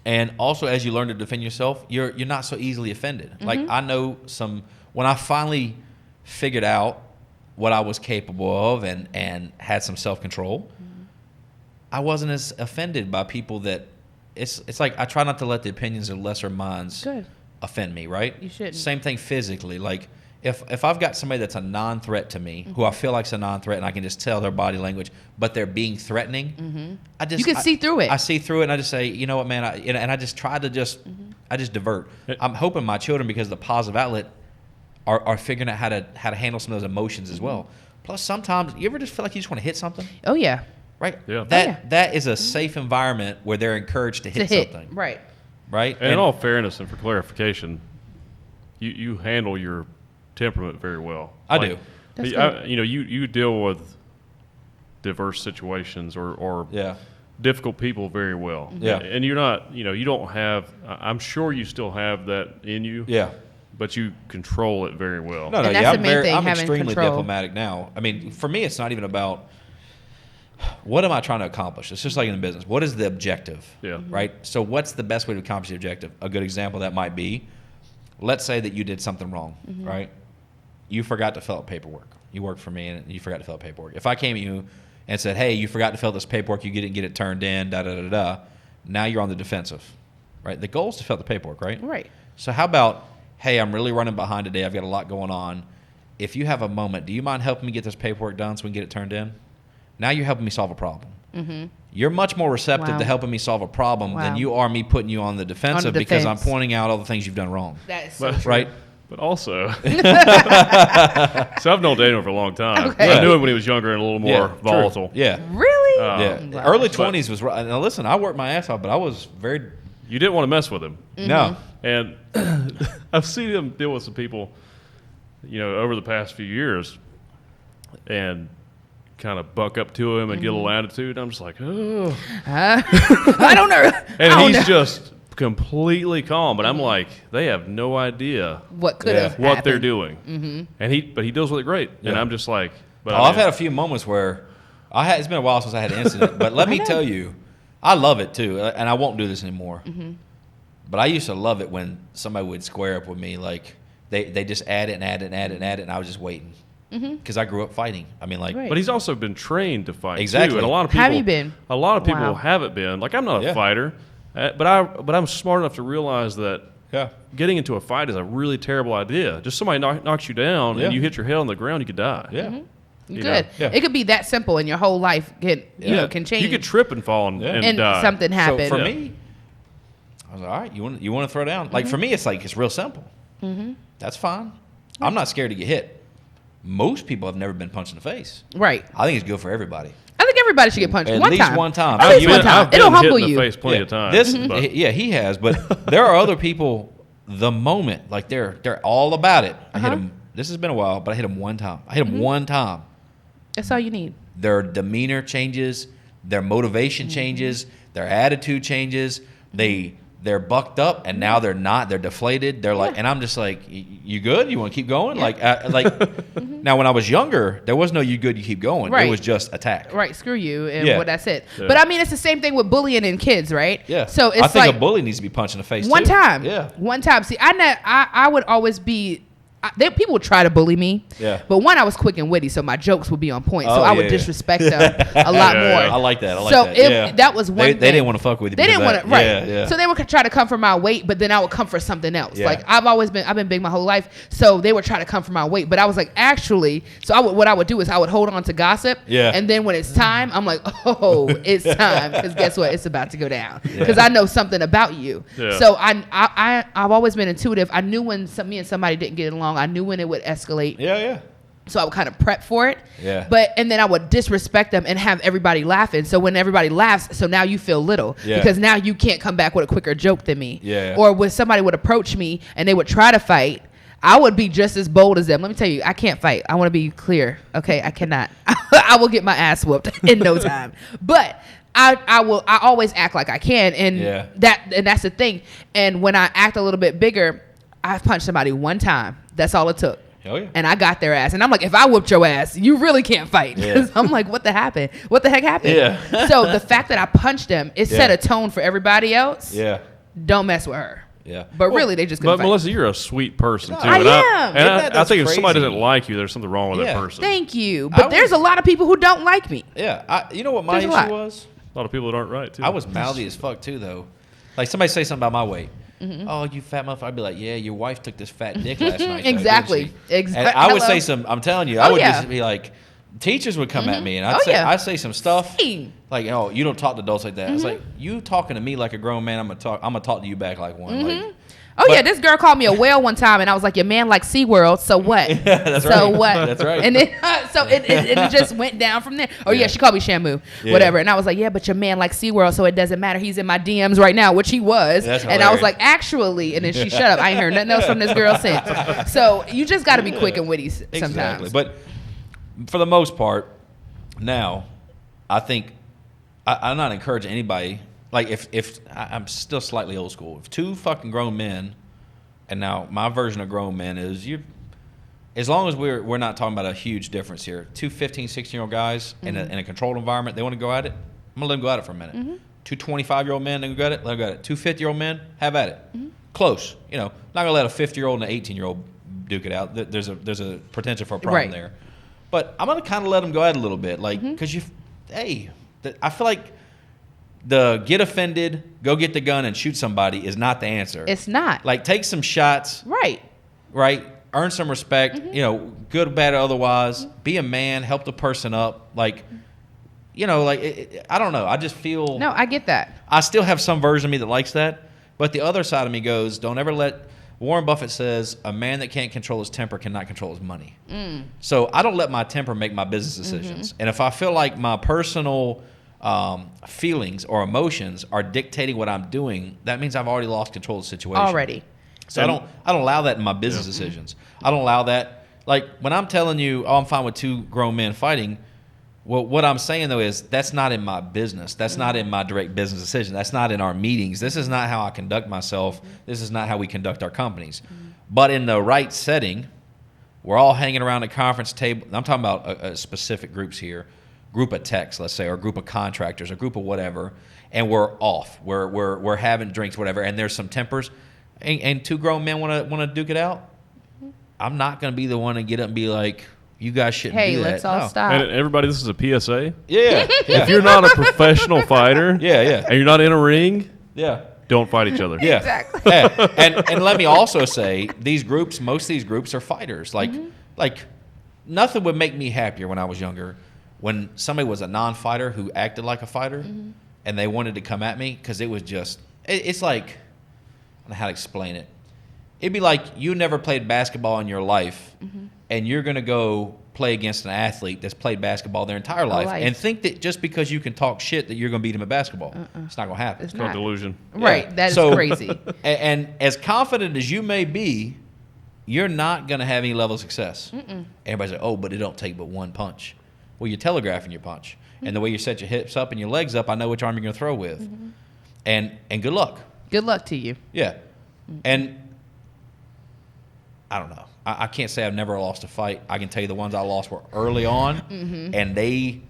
Speaker 1: And also, as you learn to defend yourself, you're not so easily offended. Like I know when I finally figured out what I was capable of and had some self-control, I wasn't as offended by people that it's like I try not to let the opinions of lesser minds offend me, right?
Speaker 3: You shouldn't.
Speaker 1: Same thing physically. Like if I've got somebody that's a non-threat to me, who I feel like's a non-threat, and I can just tell their body language, but they're being threatening,
Speaker 3: You can see through it.
Speaker 1: I see through it, and I just say, you know what, man, and I just try to I just divert. I'm hoping my children, because of the positive outlet, are figuring out how to handle some of those emotions as well. Plus, sometimes you ever just feel like you just want to hit something,
Speaker 3: Oh yeah.
Speaker 1: right?
Speaker 2: Yeah.
Speaker 1: That is a safe environment where they're encouraged to hit something,
Speaker 3: Right.
Speaker 1: right?
Speaker 2: And in all fairness and for clarification, you handle your temperament very well.
Speaker 1: I do.
Speaker 3: That's
Speaker 2: You deal with diverse situations or
Speaker 1: Yeah.
Speaker 2: difficult people very well.
Speaker 1: Yeah.
Speaker 2: And you're not, you don't have, I'm sure you still have that in you.
Speaker 1: Yeah.
Speaker 2: But you control it very well.
Speaker 1: No,
Speaker 3: And
Speaker 1: yeah,
Speaker 3: that's the main thing,
Speaker 1: I'm
Speaker 3: having
Speaker 1: extremely
Speaker 3: control.
Speaker 1: diplomatic now. I mean, for me, it's not even about what am I trying to accomplish. It's just like in business. What is the objective?
Speaker 2: Yeah.
Speaker 1: Right? So what's the best way to accomplish the objective? A good example of that might be, let's say that you did something wrong, right? You forgot to fill out paperwork. You worked for me and you forgot to fill out paperwork. If I came at you and said, hey, you forgot to fill out this paperwork, you didn't get it turned in, da-da-da-da, now you're on the defensive, right? The goal is to fill out the paperwork, right?
Speaker 3: Right.
Speaker 1: So how about, hey, I'm really running behind today. I've got a lot going on. If you have a moment, do you mind helping me get this paperwork done so we can get it turned in? Now you're helping me solve a problem. You're much more receptive
Speaker 3: Wow.
Speaker 1: to helping me solve a problem than
Speaker 3: Wow.
Speaker 1: you are me putting you on the defensive because I'm
Speaker 3: defense.
Speaker 1: pointing out all the things you've done wrong.
Speaker 3: That is so
Speaker 2: But-
Speaker 3: true.
Speaker 1: Right?
Speaker 2: But also, so I've known Daniel for a long time.
Speaker 3: Okay.
Speaker 2: I knew him when he was younger and a little more
Speaker 1: true.
Speaker 2: volatile.
Speaker 1: Yeah.
Speaker 3: Really?
Speaker 1: Yeah.
Speaker 3: Wow.
Speaker 1: Early 20s was right. Now listen, I worked my ass off, but I was very
Speaker 2: You didn't want to mess with him.
Speaker 1: no.
Speaker 2: And I've seen him deal with some people, over the past few years and kind of buck up to him and get a little attitude. I'm just like, oh.
Speaker 3: I don't know.
Speaker 2: And
Speaker 3: I don't
Speaker 2: he's
Speaker 3: know
Speaker 2: just completely calm. But I'm like, they have no idea
Speaker 3: what could have
Speaker 2: what they're
Speaker 3: happened.
Speaker 2: doing. And he deals with it great. And
Speaker 1: Yeah.
Speaker 2: I'm just like, but
Speaker 1: Oh, I've had a few moments where it's been a while since I had an incident, but let me tell you, I love it too, and I won't do this anymore. But I used to love it when somebody would square up with me, like they just add it and add it and add it and add it, and I was just waiting because I grew up fighting. I mean, like,
Speaker 3: Right.
Speaker 2: But he's also been trained to fight
Speaker 1: Exactly.
Speaker 2: too, and a lot of people
Speaker 3: Have you been?
Speaker 2: A lot of people
Speaker 3: Wow.
Speaker 2: haven't been. Like I'm not a
Speaker 1: Yeah.
Speaker 2: fighter, but I'm smart enough to realize that
Speaker 1: yeah,
Speaker 2: getting into a fight is a really terrible idea. Just somebody knocks you down
Speaker 1: Yeah.
Speaker 2: and you hit your head on the ground, you could die.
Speaker 1: yeah,
Speaker 3: Good.
Speaker 1: Yeah.
Speaker 3: It could be that simple, and your whole life can
Speaker 1: Yeah.
Speaker 3: can change.
Speaker 2: You could trip and fall and,
Speaker 1: Yeah.
Speaker 3: and
Speaker 2: die.
Speaker 3: something happened.
Speaker 1: So for
Speaker 2: Yeah.
Speaker 1: me, I was like, all right, you want to throw down? Like for me, it's real simple. That's fine. I'm not scared to get hit. Most people have never been punched in the face.
Speaker 3: Right.
Speaker 1: I think it's good for everybody.
Speaker 3: I think everybody should get punched
Speaker 1: At
Speaker 3: one
Speaker 1: least
Speaker 3: time.
Speaker 1: one time.
Speaker 3: At least one time.
Speaker 2: I've been
Speaker 3: It'll
Speaker 2: hit
Speaker 3: humble
Speaker 2: in the
Speaker 3: you.
Speaker 2: face plenty of times.
Speaker 1: He has. But there are other people. The moment, like they're all about it. I hit them. This has been a while, but I hit them one time. I hit them one time.
Speaker 3: That's all you need.
Speaker 1: Their demeanor changes. Their motivation changes. Their attitude changes. They're bucked up, and now they're not. They're deflated. They're like, and I'm just like, you good? You want to keep going? Now when I was younger, there was no you good, you keep going.
Speaker 3: Right.
Speaker 1: It was just attack.
Speaker 3: Right, screw you, and that's it.
Speaker 2: Yeah.
Speaker 3: But I mean, it's the same thing with bullying in kids, right?
Speaker 1: Yeah.
Speaker 3: So it's
Speaker 1: I think
Speaker 3: like
Speaker 1: a bully needs to be punched in the face
Speaker 3: one
Speaker 1: too.
Speaker 3: time.
Speaker 1: Yeah.
Speaker 3: One time. See, I would always be. People would try to bully me.
Speaker 1: Yeah.
Speaker 3: But one, I was quick and witty, so my jokes would be on point. So
Speaker 1: Oh,
Speaker 3: I would
Speaker 1: yeah.
Speaker 3: disrespect them a lot more.
Speaker 1: I like that.
Speaker 3: So
Speaker 1: that.
Speaker 3: that was one
Speaker 1: They
Speaker 3: thing.
Speaker 1: didn't want to fuck with you.
Speaker 3: They didn't want to, right?
Speaker 1: Yeah.
Speaker 3: So they would try to come for my weight, but then I would come for something else.
Speaker 1: Yeah.
Speaker 3: Like I've been big my whole life, so they would try to come for my weight, but I was like, actually, what I would do is I would hold on to gossip,
Speaker 1: Yeah.
Speaker 3: and then when it's time, I'm like, oh, it's time, because guess what? It's about to go down, because I know something about you.
Speaker 2: Yeah.
Speaker 3: So I've always been intuitive. I knew when me and somebody didn't get along. I knew when it would escalate.
Speaker 1: Yeah.
Speaker 3: So I would kind of prep for it.
Speaker 1: Yeah.
Speaker 3: And then I would disrespect them and have everybody laughing. So when everybody laughs, so now you feel little.
Speaker 1: Yeah.
Speaker 3: Because now you can't come back with a quicker joke than me.
Speaker 1: Yeah.
Speaker 3: Or when somebody would approach me and they would try to fight, I would be just as bold as them. Let me tell you, I can't fight. I want to be clear. Okay, I cannot. I will get my ass whooped in no time. But I always act like I can, and that's the thing. And when I act a little bit bigger, I've punched somebody one time. That's all it took.
Speaker 1: Oh, yeah.
Speaker 3: And I got their ass. And I'm like, if I whooped your ass, you really can't fight.
Speaker 1: Yeah.
Speaker 3: I'm like, what the heck happened?
Speaker 1: Yeah.
Speaker 3: So the fact that I punched them, it set a tone for everybody else.
Speaker 1: Yeah.
Speaker 3: Don't mess with her.
Speaker 1: Yeah.
Speaker 3: But really, they just couldn't
Speaker 2: But
Speaker 3: fight.
Speaker 2: Melissa, you're a sweet person too.
Speaker 3: I am.
Speaker 2: I think if somebody
Speaker 1: crazy.
Speaker 2: doesn't like you, there's something wrong with that person.
Speaker 3: Thank you. But there's a lot of people who don't like me.
Speaker 1: Yeah. You know what my
Speaker 3: There's a lot.
Speaker 1: issue was?
Speaker 2: A lot of people that aren't right too.
Speaker 1: I was mouthy as fuck too, though. Like somebody say something about my weight. Oh, you fat motherfucker! I'd be like, yeah, your wife took this fat dick last night. though,
Speaker 3: Exactly.
Speaker 1: didn't she?"
Speaker 3: Exactly.
Speaker 1: And I would say some. I'm telling you, I would just be like, teachers would come at me, and I'd say some stuff
Speaker 3: Same.
Speaker 1: like, "Oh, you don't talk to adults like that." It's like you talking to me like a grown man. I'm gonna talk to you back like one. Like,
Speaker 3: Oh, yeah, this girl called me a whale one time, and I was like, your man likes SeaWorld, so what?
Speaker 1: That's
Speaker 3: so
Speaker 1: right.
Speaker 3: what?
Speaker 1: That's right.
Speaker 3: And then, so it just went down from there. Oh, yeah, she called me Shamu, whatever. And I was like, yeah, but your man likes SeaWorld, so it doesn't matter. He's in my DMs right now, which he was.
Speaker 1: That's
Speaker 3: and I was
Speaker 1: hilarious.
Speaker 3: like, actually, and then she shut up. I ain't heard nothing else from this girl since. So you just got to be quick and witty sometimes.
Speaker 1: Exactly. But for the most part, now, I think I'm not encouraging anybody. Like if I'm still slightly old school. If two fucking grown men, and now my version of grown men is as long as we're not talking about a huge difference here. Two 15, 16-year-old guys in a controlled environment, they want to go at it. I'm gonna let them go at it for a minute. Two 25-year-old men, they can go at it. Let them go at it. Two 50-year-old men, have at it. Close. Not gonna let a 50-year-old and an 18-year-old duke it out. There's a potential for a problem there. But I'm gonna kind of let them go at it a little bit, like because I feel like the get offended, go get the gun and shoot somebody is not the answer.
Speaker 3: It's not.
Speaker 1: Like take some shots,
Speaker 3: Right.
Speaker 1: earn some respect, good, bad, or otherwise. Be a man, help the person up. Like, I don't know. I just feel.
Speaker 3: No, I get that.
Speaker 1: I still have some version of me that likes that, but the other side of me goes, don't ever let. Warren Buffett says a man that can't control his temper cannot control his money. So I don't let my temper make my business decisions. And if I feel like my personal feelings or emotions are dictating what I'm doing, that means I've already lost control of the situation.
Speaker 3: Already.
Speaker 1: So I don't allow that in my business decisions. I don't allow that. Like when I'm telling you, I'm fine with two grown men fighting. Well, what I'm saying though is that's not in my business. That's not in my direct business decision. That's not in our meetings. This is not how I conduct myself. This is not how we conduct our companies. But in the right setting, we're all hanging around a conference table. I'm talking about specific groups here. Group of techs, let's say, or a group of contractors, a group of whatever, and we're off. We're having drinks, whatever, and there's some tempers, and two grown men want to duke it out. I'm not going to be the one to get up and be like, you guys shouldn't do that.
Speaker 3: Let's all
Speaker 1: No.
Speaker 3: stop.
Speaker 2: And everybody, this is a PSA.
Speaker 1: Yeah.
Speaker 2: If you're not a professional fighter, and you're not in a ring, don't fight each other.
Speaker 1: Yeah.
Speaker 3: Exactly.
Speaker 1: Yeah. And let me also say, most of these groups are fighters. Like nothing would make me happier when I was younger when somebody was a non-fighter who acted like a fighter and they wanted to come at me because it was just, it's like, I don't know how to explain it. it'd be like you never played basketball in your life, and you're going to go play against an athlete that's played basketball their entire life and think that just because you can talk shit that you're going to beat him at basketball. It's not going to happen.
Speaker 2: It's called delusion.
Speaker 3: Right.
Speaker 1: Yeah.
Speaker 3: That is
Speaker 1: So-
Speaker 3: crazy.
Speaker 1: And as confident as you may be, you're not going to have any level of success. Everybody's like, oh, but it don't take but one punch. Well, you're telegraphing your punch. And the way you set your hips up and your legs up, I know which arm you're going to throw with. And good luck.
Speaker 3: Good luck to you.
Speaker 1: Yeah. And I don't know. I can't say I've never lost a fight. I can tell you the ones I lost were early on, and they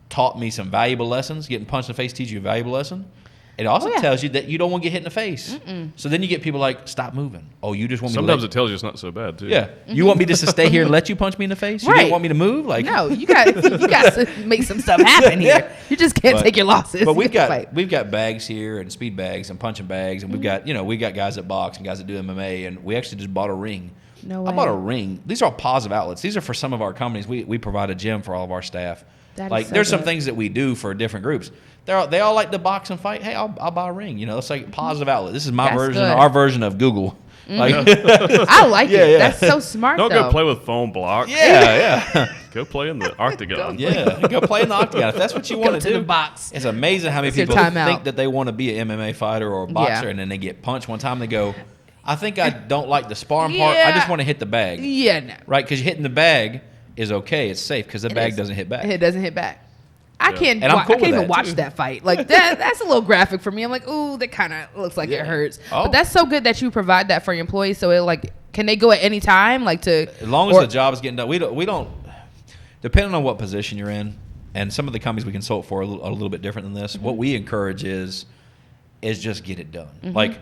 Speaker 1: taught me some valuable lessons. Getting punched in the face teaches you a valuable lesson. It also tells you that you don't want to get hit in the face. So then you get people like, stop moving. Oh, you just want me
Speaker 2: Sometimes
Speaker 1: to
Speaker 2: it tells you it's not so bad, too.
Speaker 1: Yeah. You want me just to stay here and let you punch me in the face? You
Speaker 3: Right.
Speaker 1: don't want me to move? Like
Speaker 3: No, you got to make some stuff happen here.
Speaker 1: Yeah.
Speaker 3: You just can't take your losses.
Speaker 1: But
Speaker 3: You
Speaker 1: we've
Speaker 3: gotta
Speaker 1: got
Speaker 3: fight.
Speaker 1: we've got bags here and speed bags and punching bags, and we've got we got guys that box and guys that do MMA, and we actually just bought a ring.
Speaker 3: No
Speaker 1: I bought a
Speaker 3: way.
Speaker 1: ring. These are all positive outlets. These are for some of our companies. We provide a gym for all of our staff.
Speaker 3: That is
Speaker 1: Like
Speaker 3: so
Speaker 1: there's some
Speaker 3: good.
Speaker 1: things that we do for different groups. They all like to box and fight. Hey, I'll buy a ring. It's like a positive outlet. This is my
Speaker 3: That's
Speaker 1: version,
Speaker 3: good.
Speaker 1: our version of Google. Like
Speaker 3: I like
Speaker 1: Yeah,
Speaker 3: it.
Speaker 1: yeah.
Speaker 3: That's so smart,
Speaker 2: Don't
Speaker 3: though.
Speaker 2: go play with foam blocks.
Speaker 1: yeah.
Speaker 2: Go play in the octagon.
Speaker 1: Yeah, go play in the octagon if that's what you
Speaker 3: Go
Speaker 1: want
Speaker 3: to
Speaker 1: to do.
Speaker 3: the box.
Speaker 1: It's amazing how many
Speaker 3: It's your
Speaker 1: people
Speaker 3: timeout.
Speaker 1: think that they want to be an MMA fighter or a boxer,
Speaker 3: Yeah.
Speaker 1: and then they get punched one time. And they go, "I think I don't like the sparring part. I
Speaker 3: Yeah.
Speaker 1: just want to hit the bag."
Speaker 3: Yeah, no.
Speaker 1: Right? Because hitting the bag is okay. It's safe because the bag
Speaker 3: is.
Speaker 1: doesn't hit back.
Speaker 3: It doesn't hit back. I can't.
Speaker 1: And I'm
Speaker 3: I
Speaker 1: cool
Speaker 3: can't
Speaker 1: with
Speaker 3: even
Speaker 1: that,
Speaker 3: watch
Speaker 1: too.
Speaker 3: that fight. Like that. That's a little graphic for me. I'm like, ooh, that kind of looks like it hurts.
Speaker 1: Oh.
Speaker 3: But that's so good that you provide that for your employees. So it like, can they go at any time? Like to
Speaker 1: As long as
Speaker 3: or-
Speaker 1: the job is getting done, we don't. Depending on what position you're in, and some of the companies we consult for are a little bit different than this. What we encourage is just get it done. Like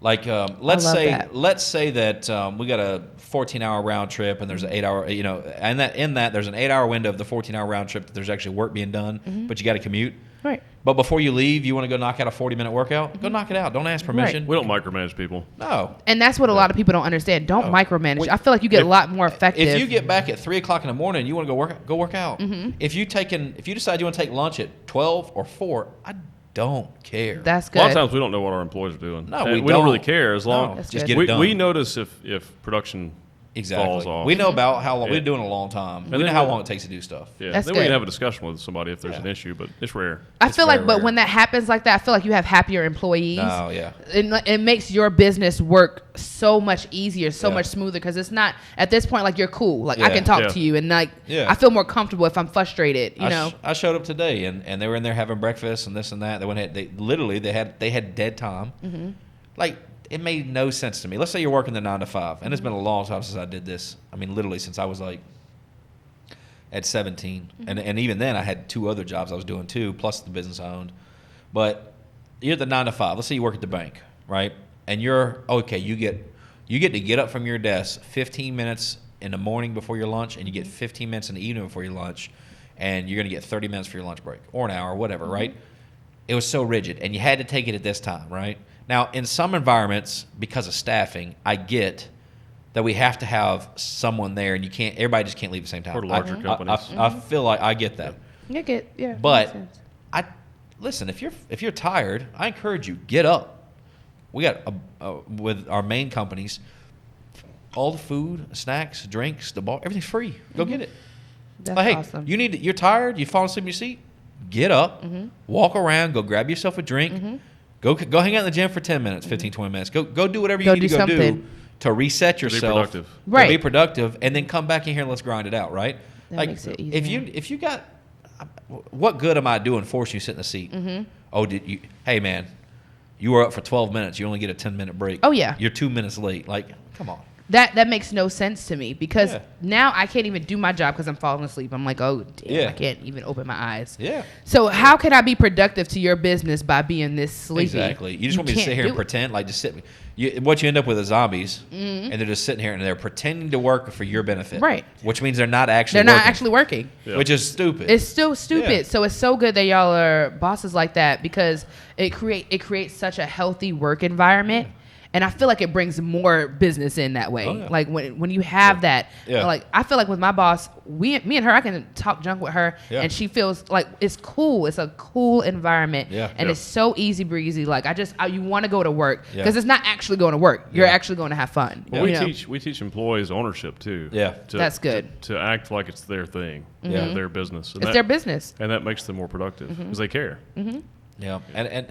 Speaker 1: let's
Speaker 3: love
Speaker 1: say that we got a 14-hour round trip, and there's an 8-hour, and in that there's an 8-hour window of the 14-hour round trip that there's actually work being done, but you got to commute.
Speaker 3: Right.
Speaker 1: But before you leave, you want to go knock out a 40-minute workout? Go knock it out. Don't ask permission.
Speaker 2: We don't micromanage people.
Speaker 1: No.
Speaker 3: And that's what a lot of people don't understand. Don't micromanage.
Speaker 1: Wait,
Speaker 3: I feel like you get a lot more effective.
Speaker 1: If you get back at 3 o'clock in the morning, and you want to go work out. If you decide you want to take lunch at 12 or 4, I don't care.
Speaker 3: That's
Speaker 2: A
Speaker 3: good.
Speaker 2: lot of times we don't know what our employees are doing.
Speaker 1: No,
Speaker 2: And
Speaker 1: we
Speaker 2: don't really
Speaker 1: don't.
Speaker 2: care as long
Speaker 1: No,
Speaker 3: That's
Speaker 1: just
Speaker 3: good.
Speaker 1: get it done.
Speaker 2: we notice if production falls off.
Speaker 1: We know about how long
Speaker 2: Yeah.
Speaker 1: we're doing a long time. We
Speaker 2: then
Speaker 1: know how
Speaker 2: we-
Speaker 1: long it takes to do stuff.
Speaker 2: Yeah,
Speaker 3: That's
Speaker 2: then we can
Speaker 3: good.
Speaker 2: have a discussion with somebody if there's an issue, but it's rare.
Speaker 3: I
Speaker 1: It's
Speaker 3: feel
Speaker 1: very
Speaker 3: like, but
Speaker 1: rare.
Speaker 3: when that happens like that, I feel like you have happier employees.
Speaker 1: No, yeah.
Speaker 3: It makes your business work so much easier, so
Speaker 1: Yeah.
Speaker 3: much smoother, because it's not at this point like you're cool. Like I
Speaker 1: Yeah.
Speaker 3: can talk
Speaker 2: Yeah.
Speaker 3: to you, and like
Speaker 1: Yeah.
Speaker 3: I feel more comfortable if I'm frustrated. You know,
Speaker 1: I showed up today, and they were in there having breakfast and this and that. They had dead time. Like it made no sense to me. Let's say you're working the 9 to 5, and it's been a long time since I did this. I mean, literally since I was like at 17, and even then I had 2 other jobs I was doing too, plus the business I owned. But you're at the 9 to 5. Let's say you work at the bank, right? And you're okay. You get to get up from your desk 15 minutes in the morning before your lunch, and you get 15 minutes in the evening before your lunch, and you're gonna get 30 minutes for your lunch break or an hour, whatever, right? It was so rigid, and you had to take it at this time, right? Now, in some environments, because of staffing, I get that we have to have someone there, and everybody just can't leave at the same time.
Speaker 2: For larger companies.
Speaker 1: I feel like I get that.
Speaker 3: yeah.
Speaker 1: But
Speaker 3: makes sense.
Speaker 1: listen, if you're tired, I encourage you, get up. We got with our main companies, all the food, snacks, drinks, the bar, everything's free. Go get it.
Speaker 3: That's
Speaker 1: Like, hey,
Speaker 3: awesome.
Speaker 1: you're tired, you fall asleep in your seat, get up, walk around, go grab yourself a drink, go hang out in the gym for 10 minutes, 15, 20 minutes. Go do whatever you
Speaker 3: Go
Speaker 1: need to
Speaker 3: do
Speaker 1: go do
Speaker 3: something.
Speaker 1: to reset
Speaker 2: be
Speaker 1: yourself.
Speaker 2: productive.
Speaker 1: To
Speaker 3: Right.
Speaker 1: be productive, and then come back in here and let's grind it out, right?
Speaker 3: That makes it easier.
Speaker 1: If you got, what good am I doing forcing you to sit in the seat? Oh, hey man, you were up for 12 minutes. You only get a 10-minute break.
Speaker 3: Oh, yeah.
Speaker 1: You're 2 minutes late. Like, come on.
Speaker 3: That makes no sense to me, because
Speaker 1: Yeah.
Speaker 3: now I can't even do my job because I'm falling asleep. I'm like, oh damn,
Speaker 1: Yeah.
Speaker 3: I can't even open my eyes.
Speaker 1: Yeah.
Speaker 3: So how can I be productive to your business by being this sleepy?
Speaker 1: Exactly. You just want me to
Speaker 3: can't
Speaker 1: sit here
Speaker 3: do
Speaker 1: and
Speaker 3: it.
Speaker 1: pretend, like just sit. What you end up with is zombies, and they're just sitting here and they're pretending to work for your benefit.
Speaker 3: Right.
Speaker 1: Which means they're not actually
Speaker 3: They're not
Speaker 1: working,
Speaker 3: actually working.
Speaker 2: Yeah.
Speaker 1: which is stupid.
Speaker 3: It's still stupid.
Speaker 1: Yeah.
Speaker 3: So it's so good that y'all are bosses like that, because it creates such a healthy work environment. And I feel like it brings more business in that way.
Speaker 1: Oh, yeah.
Speaker 3: Like when you have that, like I feel like with my boss, me and her, I can talk junk with her, and she feels like it's cool. It's a cool environment, and it's so easy breezy. Like you want to go to work because it's not actually going to work. You're actually going to have fun.
Speaker 2: Well, we teach employees ownership too.
Speaker 1: Yeah,
Speaker 3: that's good.
Speaker 2: To act like it's their thing, their business. And
Speaker 3: it's their business,
Speaker 2: and that makes them more productive because they care.
Speaker 1: Yeah, and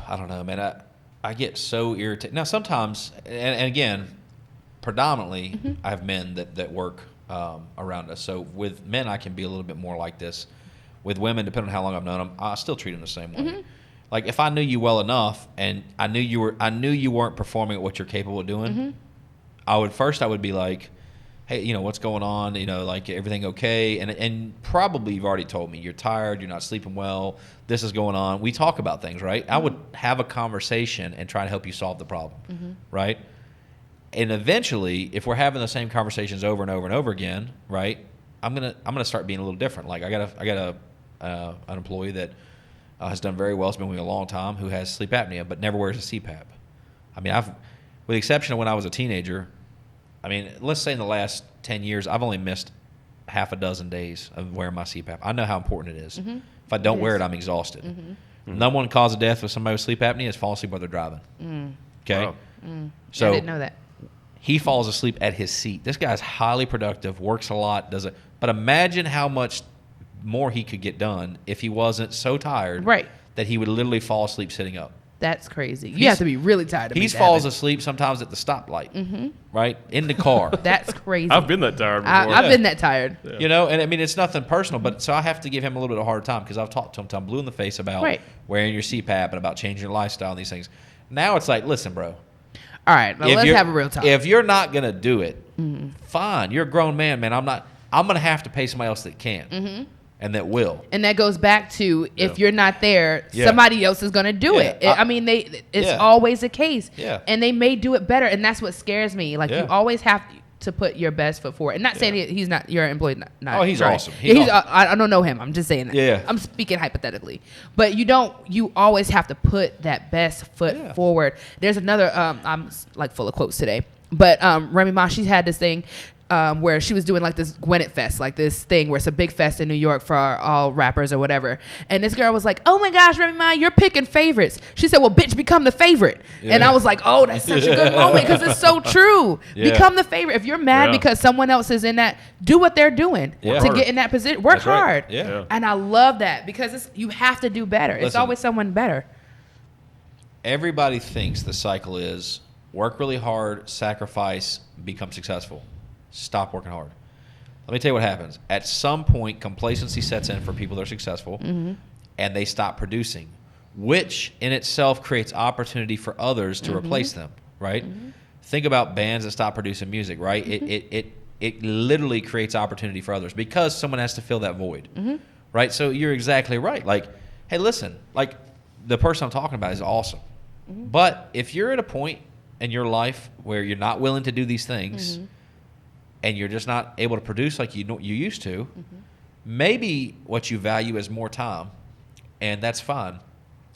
Speaker 1: I don't know, man. I get so irritated. Now, sometimes, and again, predominantly, I have men that work around us. So with men, I can be a little bit more like this. With women, depending on how long I've known them, I still treat them the same way. Like if I knew you well enough, and I knew you weren't performing at what you're capable of doing, I would be like, hey, what's going on? Like everything okay? And probably you've already told me you're tired, you're not sleeping well, this is going on. We talk about things, right? I would have a conversation and try to help you solve the problem, right? And eventually, if we're having the same conversations over and over and over again, right? I'm gonna start being a little different. Like I got an employee that has done very well. Has been with me a long time. Who has sleep apnea, but never wears a CPAP. I mean, with the exception of when I was a teenager. I mean, let's say in the last 10 years, I've only missed half a dozen days of wearing my CPAP. I know how important it is. If I don't wear it, I'm exhausted. Number one cause of death with somebody with sleep apnea is falling asleep while they're driving. Okay?
Speaker 2: Wow.
Speaker 1: So
Speaker 3: I didn't know that.
Speaker 1: He falls asleep at his seat. This guy's highly productive, works a lot, does it. But imagine how much more he could get done if he wasn't so tired that he would literally fall asleep sitting up.
Speaker 3: That's crazy. You have to be really tired.
Speaker 1: He falls asleep sometimes at the stoplight, right? In the car.
Speaker 3: That's crazy.
Speaker 2: I've been that tired before.
Speaker 3: I've been that tired.
Speaker 1: Yeah. And I mean, it's nothing personal, but so I have to give him a little bit of a hard time because I've talked to him till I'm blue in the face about wearing your CPAP and about changing your lifestyle and these things. Now it's like, listen, bro.
Speaker 3: All right, let's have a real talk.
Speaker 1: If you're not going to do it, fine. You're a grown man, man. I'm going to have to pay somebody else that can. And that will. And
Speaker 3: that goes back to if you're not there, somebody else is going to do it. I mean, it's always the case.
Speaker 1: Yeah.
Speaker 3: And they may do it better. And that's what scares me. Like, you always have to put your best foot forward. And not saying he's not your employee. Not,
Speaker 1: he's awesome.
Speaker 3: He's awesome. I don't know him. I'm just saying that.
Speaker 1: Yeah.
Speaker 3: I'm speaking hypothetically. But you always have to put that best foot forward. There's another, I'm like full of quotes today. But Remy Ma, she had this thing. Where she was doing like this Gwinnett Fest, like this thing where it's a big fest in New York for all rappers or whatever. And this girl was like, "Oh my gosh, Remy Ma, you're picking favorites." She said, "Well, bitch, become the favorite." And I was like, "Oh, that's such a good moment because it's so true. Become the favorite. If you're mad because someone else is in that, do what they're doing to get in that position. Work hard."
Speaker 1: Yeah.
Speaker 3: And I love that because you have to do better. It's always someone better.
Speaker 1: Everybody thinks the cycle is work really hard, sacrifice, become successful. Stop working hard. Let me tell you what happens. At some point, complacency sets in for people that are successful, and they stop producing, which in itself creates opportunity for others to replace them, right? Think about bands that stop producing music, right? It literally creates opportunity for others because someone has to fill that void, right? So you're exactly right. Like, hey, listen, like the person I'm talking about is awesome. But if you're at a point in your life where you're not willing to do these things, and you're just not able to produce like you used to, maybe what you value is more time, and that's fine. I'm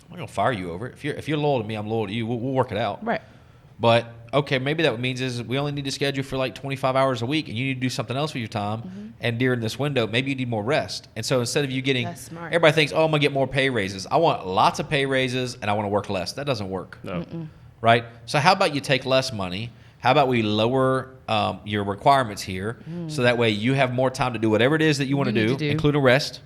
Speaker 1: not gonna fire you over it. If you're loyal to me, I'm loyal to you. We'll work it out.
Speaker 3: Right.
Speaker 1: But okay, maybe that means is we only need to schedule for like 25 hours a week, and you need to do something else with your time. And during this window, maybe you need more rest. And so instead of you getting, everybody thinks, oh, I'm gonna get more pay raises. I want lots of pay raises, and I want to work less. That doesn't work.
Speaker 2: No.
Speaker 1: Right. So how about you take less money? How about we lower your requirements here so that way you have more time to do whatever it is that you want to do, including rest.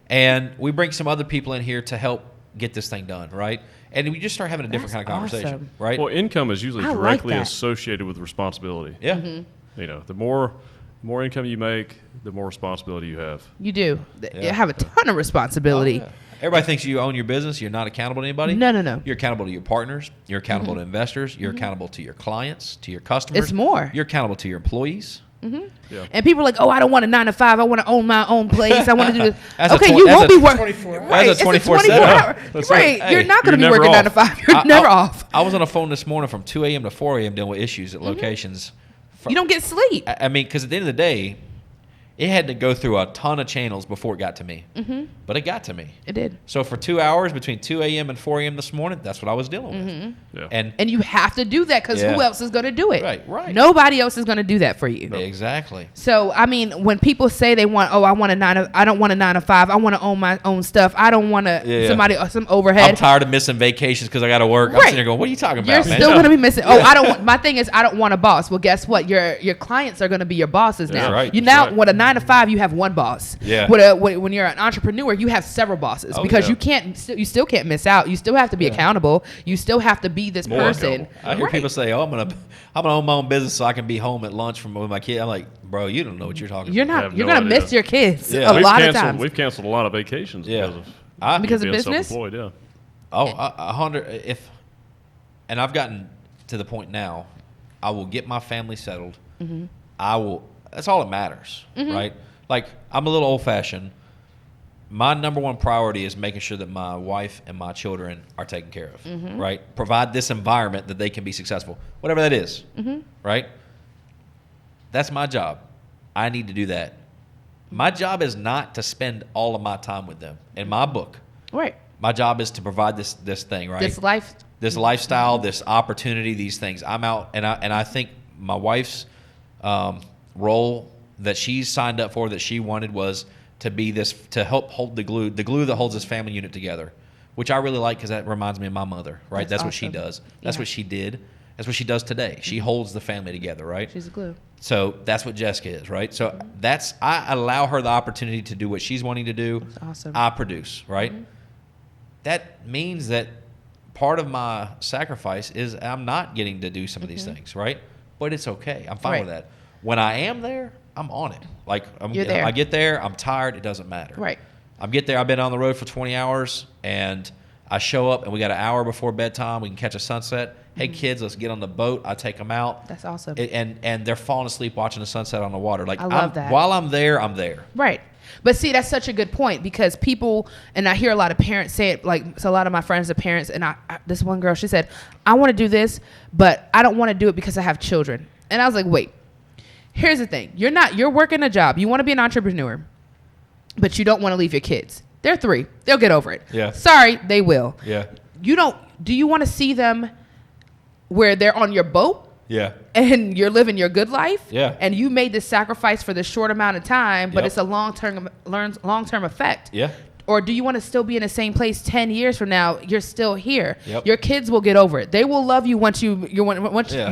Speaker 1: And we bring some other people in here to help get this thing done, right? And we just start having a different kind of conversation, right?
Speaker 2: Well, income is usually directly associated with responsibility.
Speaker 1: Yeah.
Speaker 2: The more income you make, the more responsibility you have.
Speaker 3: You do. You have a ton of responsibility.
Speaker 1: Everybody thinks you own your business. You're not accountable to anybody.
Speaker 3: No.
Speaker 1: You're accountable to your partners. You're accountable to investors. You're accountable to your clients, to your customers.
Speaker 3: It's more.
Speaker 1: You're accountable to your employees.
Speaker 2: Yeah.
Speaker 3: And people are like, "Oh, I don't want a 9 to 5. I want to own my own place. I want to do this." Okay, you won't be working. Right.
Speaker 1: That's a 24/7.
Speaker 3: Right. Hey, you're not going to be working 9 to 5. You're never off.
Speaker 1: I was on the phone this morning from 2 a.m. to 4 a.m. dealing with issues at locations.
Speaker 3: You don't get sleep.
Speaker 1: I mean, because at the end of the day, It had to go through a ton of channels before it got to me. Mm-hmm. But it got to me.
Speaker 3: It did.
Speaker 1: So for 2 hours between 2 a.m. and 4 a.m. this morning, that's what I was dealing with.
Speaker 2: Yeah.
Speaker 1: And
Speaker 3: you have to do that because who else is going to do it?
Speaker 1: Right.
Speaker 3: Nobody else is going to do that for you.
Speaker 1: Exactly.
Speaker 3: So, I mean, when people say they want, I don't want a 9 to 5. I want to own my own stuff. I don't want some overhead.
Speaker 1: I'm tired of missing vacations because I got to work. I'm sitting there going, what are you talking about,
Speaker 3: You're
Speaker 1: man?
Speaker 3: still going to be missing. My thing is, I don't want a boss. Well, guess what? Your clients are going to be your bosses now.
Speaker 1: Right.
Speaker 3: With a 9 to 5, you have one boss.
Speaker 1: Yeah.
Speaker 3: When you're an entrepreneur, you have several bosses because you still can't miss out. You still have to be accountable. You still have to be this person.
Speaker 1: I hear people say, "Oh, I'm gonna own my own business so I can be home at lunch with my kid." I'm like, "Bro, you don't know what you're talking about.
Speaker 3: You're gonna miss your kids
Speaker 1: Yeah.
Speaker 3: a lot of times.
Speaker 2: We've canceled a lot of vacations
Speaker 3: Because of
Speaker 2: being
Speaker 3: business.
Speaker 2: self-employed, yeah.
Speaker 1: Oh, 100. And I've gotten to the point now. I will get my family settled. Mm-hmm. I will. That's all that matters, right? Like, I'm a little old-fashioned. My number one priority is making sure that my wife and my children are taken care of, right? Provide this environment that they can be successful, whatever that is, right? That's my job. I need to do that. My job is not to spend all of my time with them. In my book,
Speaker 3: Right.
Speaker 1: my job is to provide this thing, right? This lifestyle, this opportunity, these things. I'm out, and I think my wife's role that she's signed up for, that she wanted, was to be this, to help hold the glue that holds this family unit together, which I really like because that reminds me of my mother, right? That's what she does. That's what she did. That's what she does today. She holds the family together, right?
Speaker 3: She's a glue.
Speaker 1: So that's what Jessica is, right? So I allow her the opportunity to do what she's wanting to do.
Speaker 3: That's awesome.
Speaker 1: I produce, right? That means that part of my sacrifice is I'm not getting to do some of these things, right? But it's okay. I'm fine with that. When I am there, I'm on it. Like,
Speaker 3: You're there.
Speaker 1: I get there, I'm tired, it doesn't matter.
Speaker 3: Right.
Speaker 1: I get there, I've been on the road for 20 hours, and I show up, and we got an hour before bedtime. We can catch a sunset. Hey, kids, let's get on the boat. I take them out.
Speaker 3: That's awesome.
Speaker 1: And they're falling asleep watching the sunset on the water. Like,
Speaker 3: I love that.
Speaker 1: While I'm there, I'm there.
Speaker 3: Right. But see, that's such a good point because people, and I hear a lot of parents say it, like, so a lot of my friends are parents, and this one girl, she said, I want to do this, but I don't want to do it because I have children. And I was like, wait, here's the thing. You're working a job. You want to be an entrepreneur, but you don't want to leave your kids. They're 3. They'll get over it.
Speaker 1: Yeah.
Speaker 3: Sorry, they will.
Speaker 1: Yeah.
Speaker 3: Do you want to see them where they're on your boat?
Speaker 1: Yeah.
Speaker 3: And you're living your good life?
Speaker 1: Yeah.
Speaker 3: And you made this sacrifice for this short amount of time, but
Speaker 1: Yep.
Speaker 3: it's a long-term effect.
Speaker 1: Yeah.
Speaker 3: Or do you want to still be in the same place 10 years from now? You're still here.
Speaker 1: Yep.
Speaker 3: Your kids will get over it. They will love you once you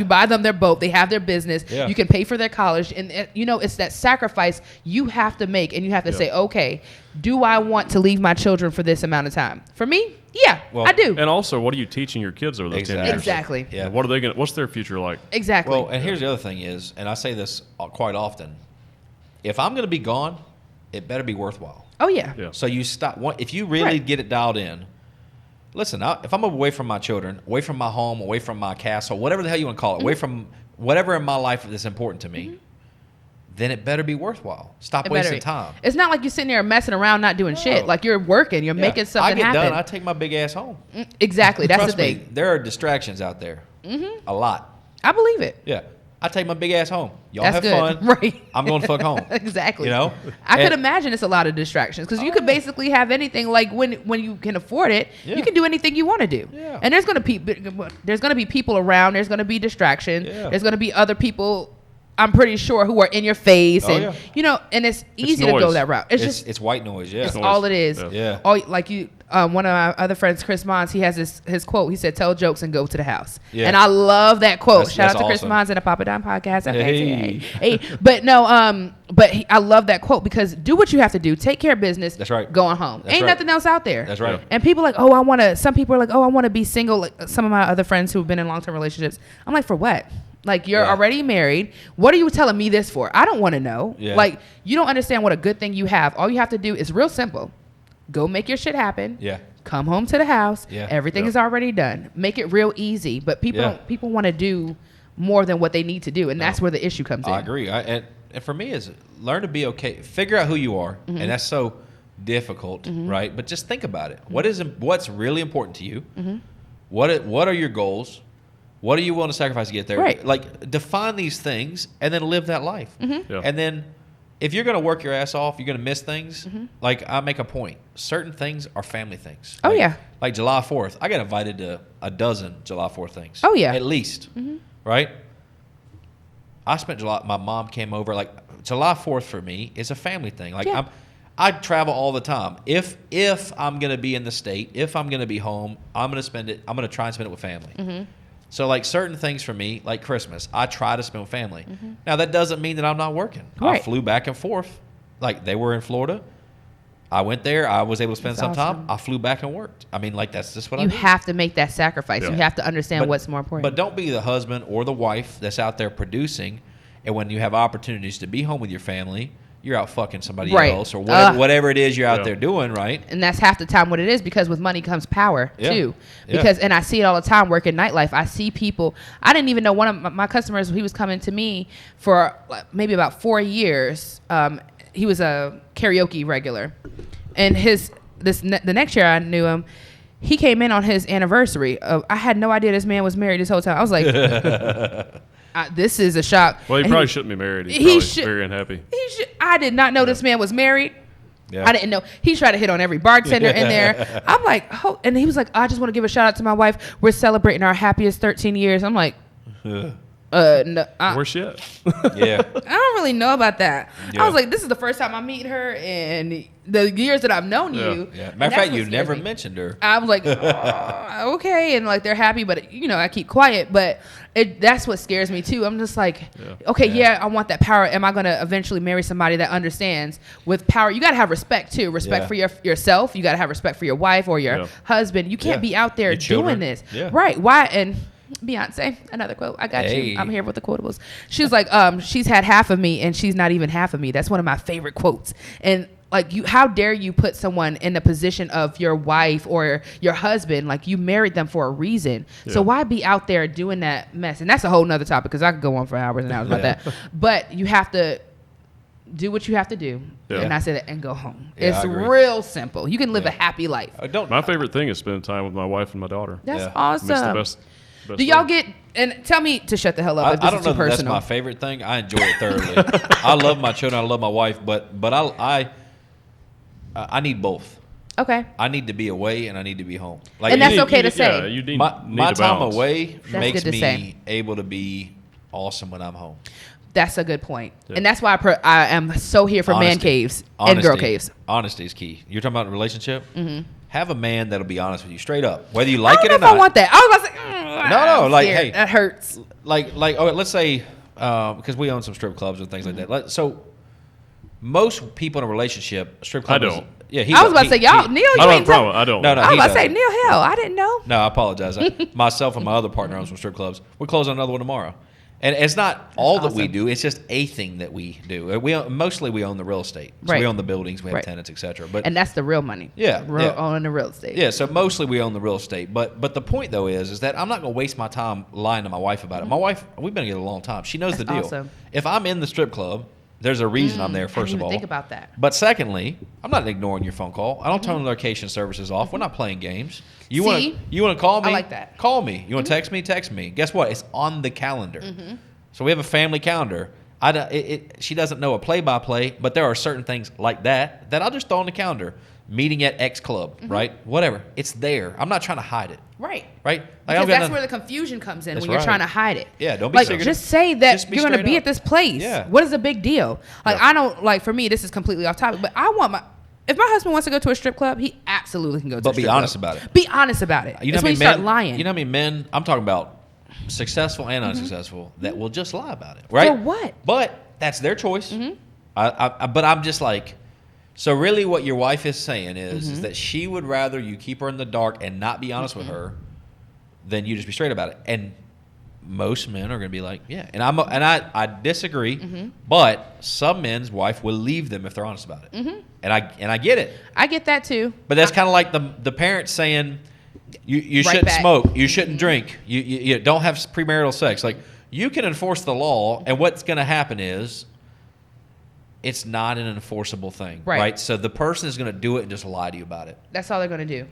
Speaker 3: buy them their boat. They have their business.
Speaker 1: Yeah.
Speaker 3: You can pay for their college. And, it's that sacrifice you have to make. And you have to say, okay, do I want to leave my children for this amount of time? For me, yeah,
Speaker 1: Well,
Speaker 3: I do.
Speaker 2: And also, what are you teaching your kids over those 10 years?
Speaker 3: Exactly.
Speaker 1: Yeah.
Speaker 2: What are they what's their future like?
Speaker 3: Exactly.
Speaker 1: Well, and here's the other thing is, and I say this quite often, if I'm going to be gone, it better be worthwhile.
Speaker 3: Oh, yeah.
Speaker 2: Yeah.
Speaker 1: So you stop. If you really get it dialed in, listen, if I'm away from my children, away from my home, away from my castle, whatever the hell you want to call it, away from whatever in my life that's important to me, then it better be worthwhile. Stop wasting time.
Speaker 3: It's not like you're sitting there messing around not doing shit. Like, you're working. You're making something happen.
Speaker 1: I get done. I take my big ass home.
Speaker 3: Exactly. That's
Speaker 1: Trust
Speaker 3: the thing.
Speaker 1: me, there are distractions out there. A lot.
Speaker 3: I believe it.
Speaker 1: Yeah. I take my big ass home. Y'all
Speaker 3: That's
Speaker 1: have
Speaker 3: good.
Speaker 1: fun.
Speaker 3: Right.
Speaker 1: I'm going to fuck home.
Speaker 3: Exactly.
Speaker 1: You know?
Speaker 3: I could imagine it's a lot of distractions because you could basically have anything. Like, when you can afford it, you can do anything you want to do.
Speaker 1: Yeah.
Speaker 3: And there's going to be people around. There's going to be distractions.
Speaker 1: Yeah.
Speaker 3: There's going to be other people, I'm pretty sure, who are in your face.
Speaker 1: Oh,
Speaker 3: and,
Speaker 1: yeah.
Speaker 3: And it's easy to go
Speaker 2: noise.
Speaker 3: that route.
Speaker 1: It's white noise. Yeah.
Speaker 3: It's all it is.
Speaker 1: Yeah.
Speaker 3: Oh, like one of my other friends, Chris Mons, he has his quote. He said, "Tell jokes and go to the house."
Speaker 1: Yeah.
Speaker 3: And I love that quote. Shout out to Chris
Speaker 1: awesome.
Speaker 3: Mons and the Papa Don podcast.
Speaker 1: Hey.
Speaker 3: Hey. But no, I love that quote because do what you have to do. Take care of business.
Speaker 1: That's right.
Speaker 3: Going home.
Speaker 1: That's
Speaker 3: Ain't
Speaker 1: right.
Speaker 3: nothing else out there.
Speaker 1: That's right.
Speaker 3: And people are like, some people are like, I want to be single. Like some of my other friends who've been in long-term relationships. I'm like, for what? Like, you're already married. What are you telling me this for? I don't want to know.
Speaker 1: Yeah.
Speaker 3: Like, you don't understand what a good thing you have. All you have to do is real simple. Go make your shit happen.
Speaker 1: Yeah.
Speaker 3: Come home to the house.
Speaker 1: Yeah.
Speaker 3: Everything is already done. Make it real easy. But people want to do more than what they need to do, and that's where the issue comes in.
Speaker 1: I agree. And for me, is learn to be okay. Figure out who you are, and that's so difficult, right? But just think about it. What's really important to you? What are your goals? What are you willing to sacrifice to get there?
Speaker 3: Right.
Speaker 1: Like, define these things and then live that life.
Speaker 2: Yeah.
Speaker 1: And then if you're going to work your ass off, you're going to miss things. Like, I make a point. Certain things are family things.
Speaker 3: Oh, yeah.
Speaker 1: Like July 4th. I got invited to a dozen July 4th things.
Speaker 3: Oh, yeah.
Speaker 1: At least. Right? I spent my mom came over. Like, July 4th for me is a family thing. Like,
Speaker 3: Yeah.
Speaker 1: I travel all the time. If I'm going to be in the state, if I'm going to be home, I'm going to try and spend it with family. So, like, certain things for me, like Christmas, I try to spend with family. Now, that doesn't mean that I'm not working.
Speaker 3: Right.
Speaker 1: I flew back and forth. Like, they were in Florida. I went there. I was able to spend some time. I flew back and worked. I mean, like, that's just what I do.
Speaker 3: You have to make that sacrifice.
Speaker 2: Yeah.
Speaker 3: You have to understand what's more important.
Speaker 1: But don't be the husband or the wife that's out there producing, and when you have opportunities to be home with your family, you're out fucking somebody else or whatever it is you're out there doing, right?
Speaker 3: And that's half the time what it is, because with money comes power too. Because and I see it all the time working nightlife. I see people. I didn't even know one of my customers. He was coming to me for maybe about 4 years. He was a karaoke regular, and the next year I knew him. He came in on his anniversary. I had no idea this man was married this whole time. I was like. This is a shock.
Speaker 2: Well, he probably shouldn't be married. He's probably very unhappy.
Speaker 3: I did not know this man was married.
Speaker 1: Yeah.
Speaker 3: I didn't know. He tried to hit on every bartender in there. I'm like, and he was like, I just want to give a shout out to my wife. We're celebrating our happiest 13 years. I'm like, no.
Speaker 2: Where's she at?
Speaker 1: Yeah.
Speaker 3: I don't really know about that.
Speaker 1: Yeah.
Speaker 3: I was like, this is the first time I meet her in the years that I've known you.
Speaker 1: Yeah. Matter of fact, you never mentioned her.
Speaker 3: I was like, okay. And like, they're happy, but I keep quiet. But that's what scares me too. I'm just like, I want that power. Am I going to eventually marry somebody that understands with power? You got to have respect too. Respect for yourself. You got to have respect for your wife or your husband. You can't be out there doing this.
Speaker 1: Yeah.
Speaker 3: Right. Why? And Beyonce, another quote. I got you. I'm here with the quotables. She was like, she's had half of me and she's not even half of me. That's one of my favorite quotes. And like, how dare you put someone in the position of your wife or your husband? Like, you married them for a reason. Yeah. So why be out there doing that mess? And that's a whole nother topic, because I could go on for hours and hours about that. But you have to do what you have to do. Yeah. And I said it, and go home. Yeah, it's real simple. You can live a happy life.
Speaker 2: My favorite thing is spending time with my wife and my daughter.
Speaker 3: That's awesome.
Speaker 2: It's the best
Speaker 3: do y'all get, and tell me to shut the hell up if this
Speaker 1: I don't
Speaker 3: is
Speaker 1: know
Speaker 3: too
Speaker 1: that
Speaker 3: personal.
Speaker 1: that's my favorite thing. I enjoy it thoroughly. I love my children. I love my wife, but I need both.
Speaker 3: Okay.
Speaker 1: I need to be away and I need to be home. Like,
Speaker 3: and that's okay to say.
Speaker 2: Yeah, you need
Speaker 1: my time away makes me
Speaker 3: say.
Speaker 1: able to be awesome when I'm home.
Speaker 3: That's a good point. Yeah. And that's why I am so here for man caves and girl caves.
Speaker 1: Honesty is key. You're talking about a relationship? Mm-hmm. Have a man that'll be honest with you straight up, whether you like it or not.
Speaker 3: I want that. I was about to say,
Speaker 1: no, like, hey,
Speaker 3: that hurts.
Speaker 1: Like, let's say, because we own some strip clubs and things like that. So, most people in a relationship, strip club.
Speaker 2: I don't.
Speaker 1: Yeah,
Speaker 3: I was about to say, y'all, Neil, you ain't
Speaker 2: I don't.
Speaker 1: No,
Speaker 3: I was about to say, Neil, hell, I didn't know.
Speaker 1: No, I apologize. Myself and my other partner own some strip clubs. We're closing another one tomorrow. And it's not all that we do. It's just a thing that we do. Mostly we own the real estate. So we own the buildings. We have tenants, et cetera.
Speaker 3: And that's the real money.
Speaker 1: Yeah.
Speaker 3: Owning the real estate.
Speaker 1: Yeah, so mostly we own the real estate. But the point, though, is that I'm not going to waste my time lying to my wife about it. My wife, we've been together a long time. She knows the deal.
Speaker 3: Awesome.
Speaker 1: If I'm in the strip club, there's a reason I'm there, first of all.
Speaker 3: Think about that.
Speaker 1: But secondly, I'm not ignoring your phone call. I don't turn the location services off. We're not playing games. You want to call me?
Speaker 3: I like that.
Speaker 1: Call me. You want to text me? Text me. Guess what? It's on the calendar. So we have a family calendar. She doesn't know a play-by-play, but there are certain things like that I'll just throw on the calendar. Meeting at X club, right? Whatever. It's there. I'm not trying to hide it.
Speaker 3: Right.
Speaker 1: Right?
Speaker 3: Because that's where the confusion comes in when you're trying to hide it.
Speaker 1: Yeah, don't be
Speaker 3: like,
Speaker 1: secretive.
Speaker 3: just say that you're going to be at this place.
Speaker 1: Yeah.
Speaker 3: What is the big deal? Like, I don't, like, for me, this is completely off topic, but if my husband wants to go to a strip club, he absolutely can go to a strip club. But be honest about it. Be honest about it. That's when you start lying.
Speaker 1: You know how many men, I'm talking about successful and unsuccessful, that will just lie about it, right?
Speaker 3: For what?
Speaker 1: But that's their choice. But I'm just like, so really what your wife is saying is that she would rather you keep her in the dark and not be honest with her than you just be straight about it. And most men are going to be like, yeah. And I disagree, but some men's wife will leave them if they're honest about it. And I get it.
Speaker 3: I get that too.
Speaker 1: But that's kind of like the parents saying, You shouldn't smoke. You shouldn't drink. You don't have premarital sex. Like, you can enforce the law, and what's going to happen is it's not an enforceable thing, right? So the person is going to do it and just lie to you about it.
Speaker 3: That's all they're going to do.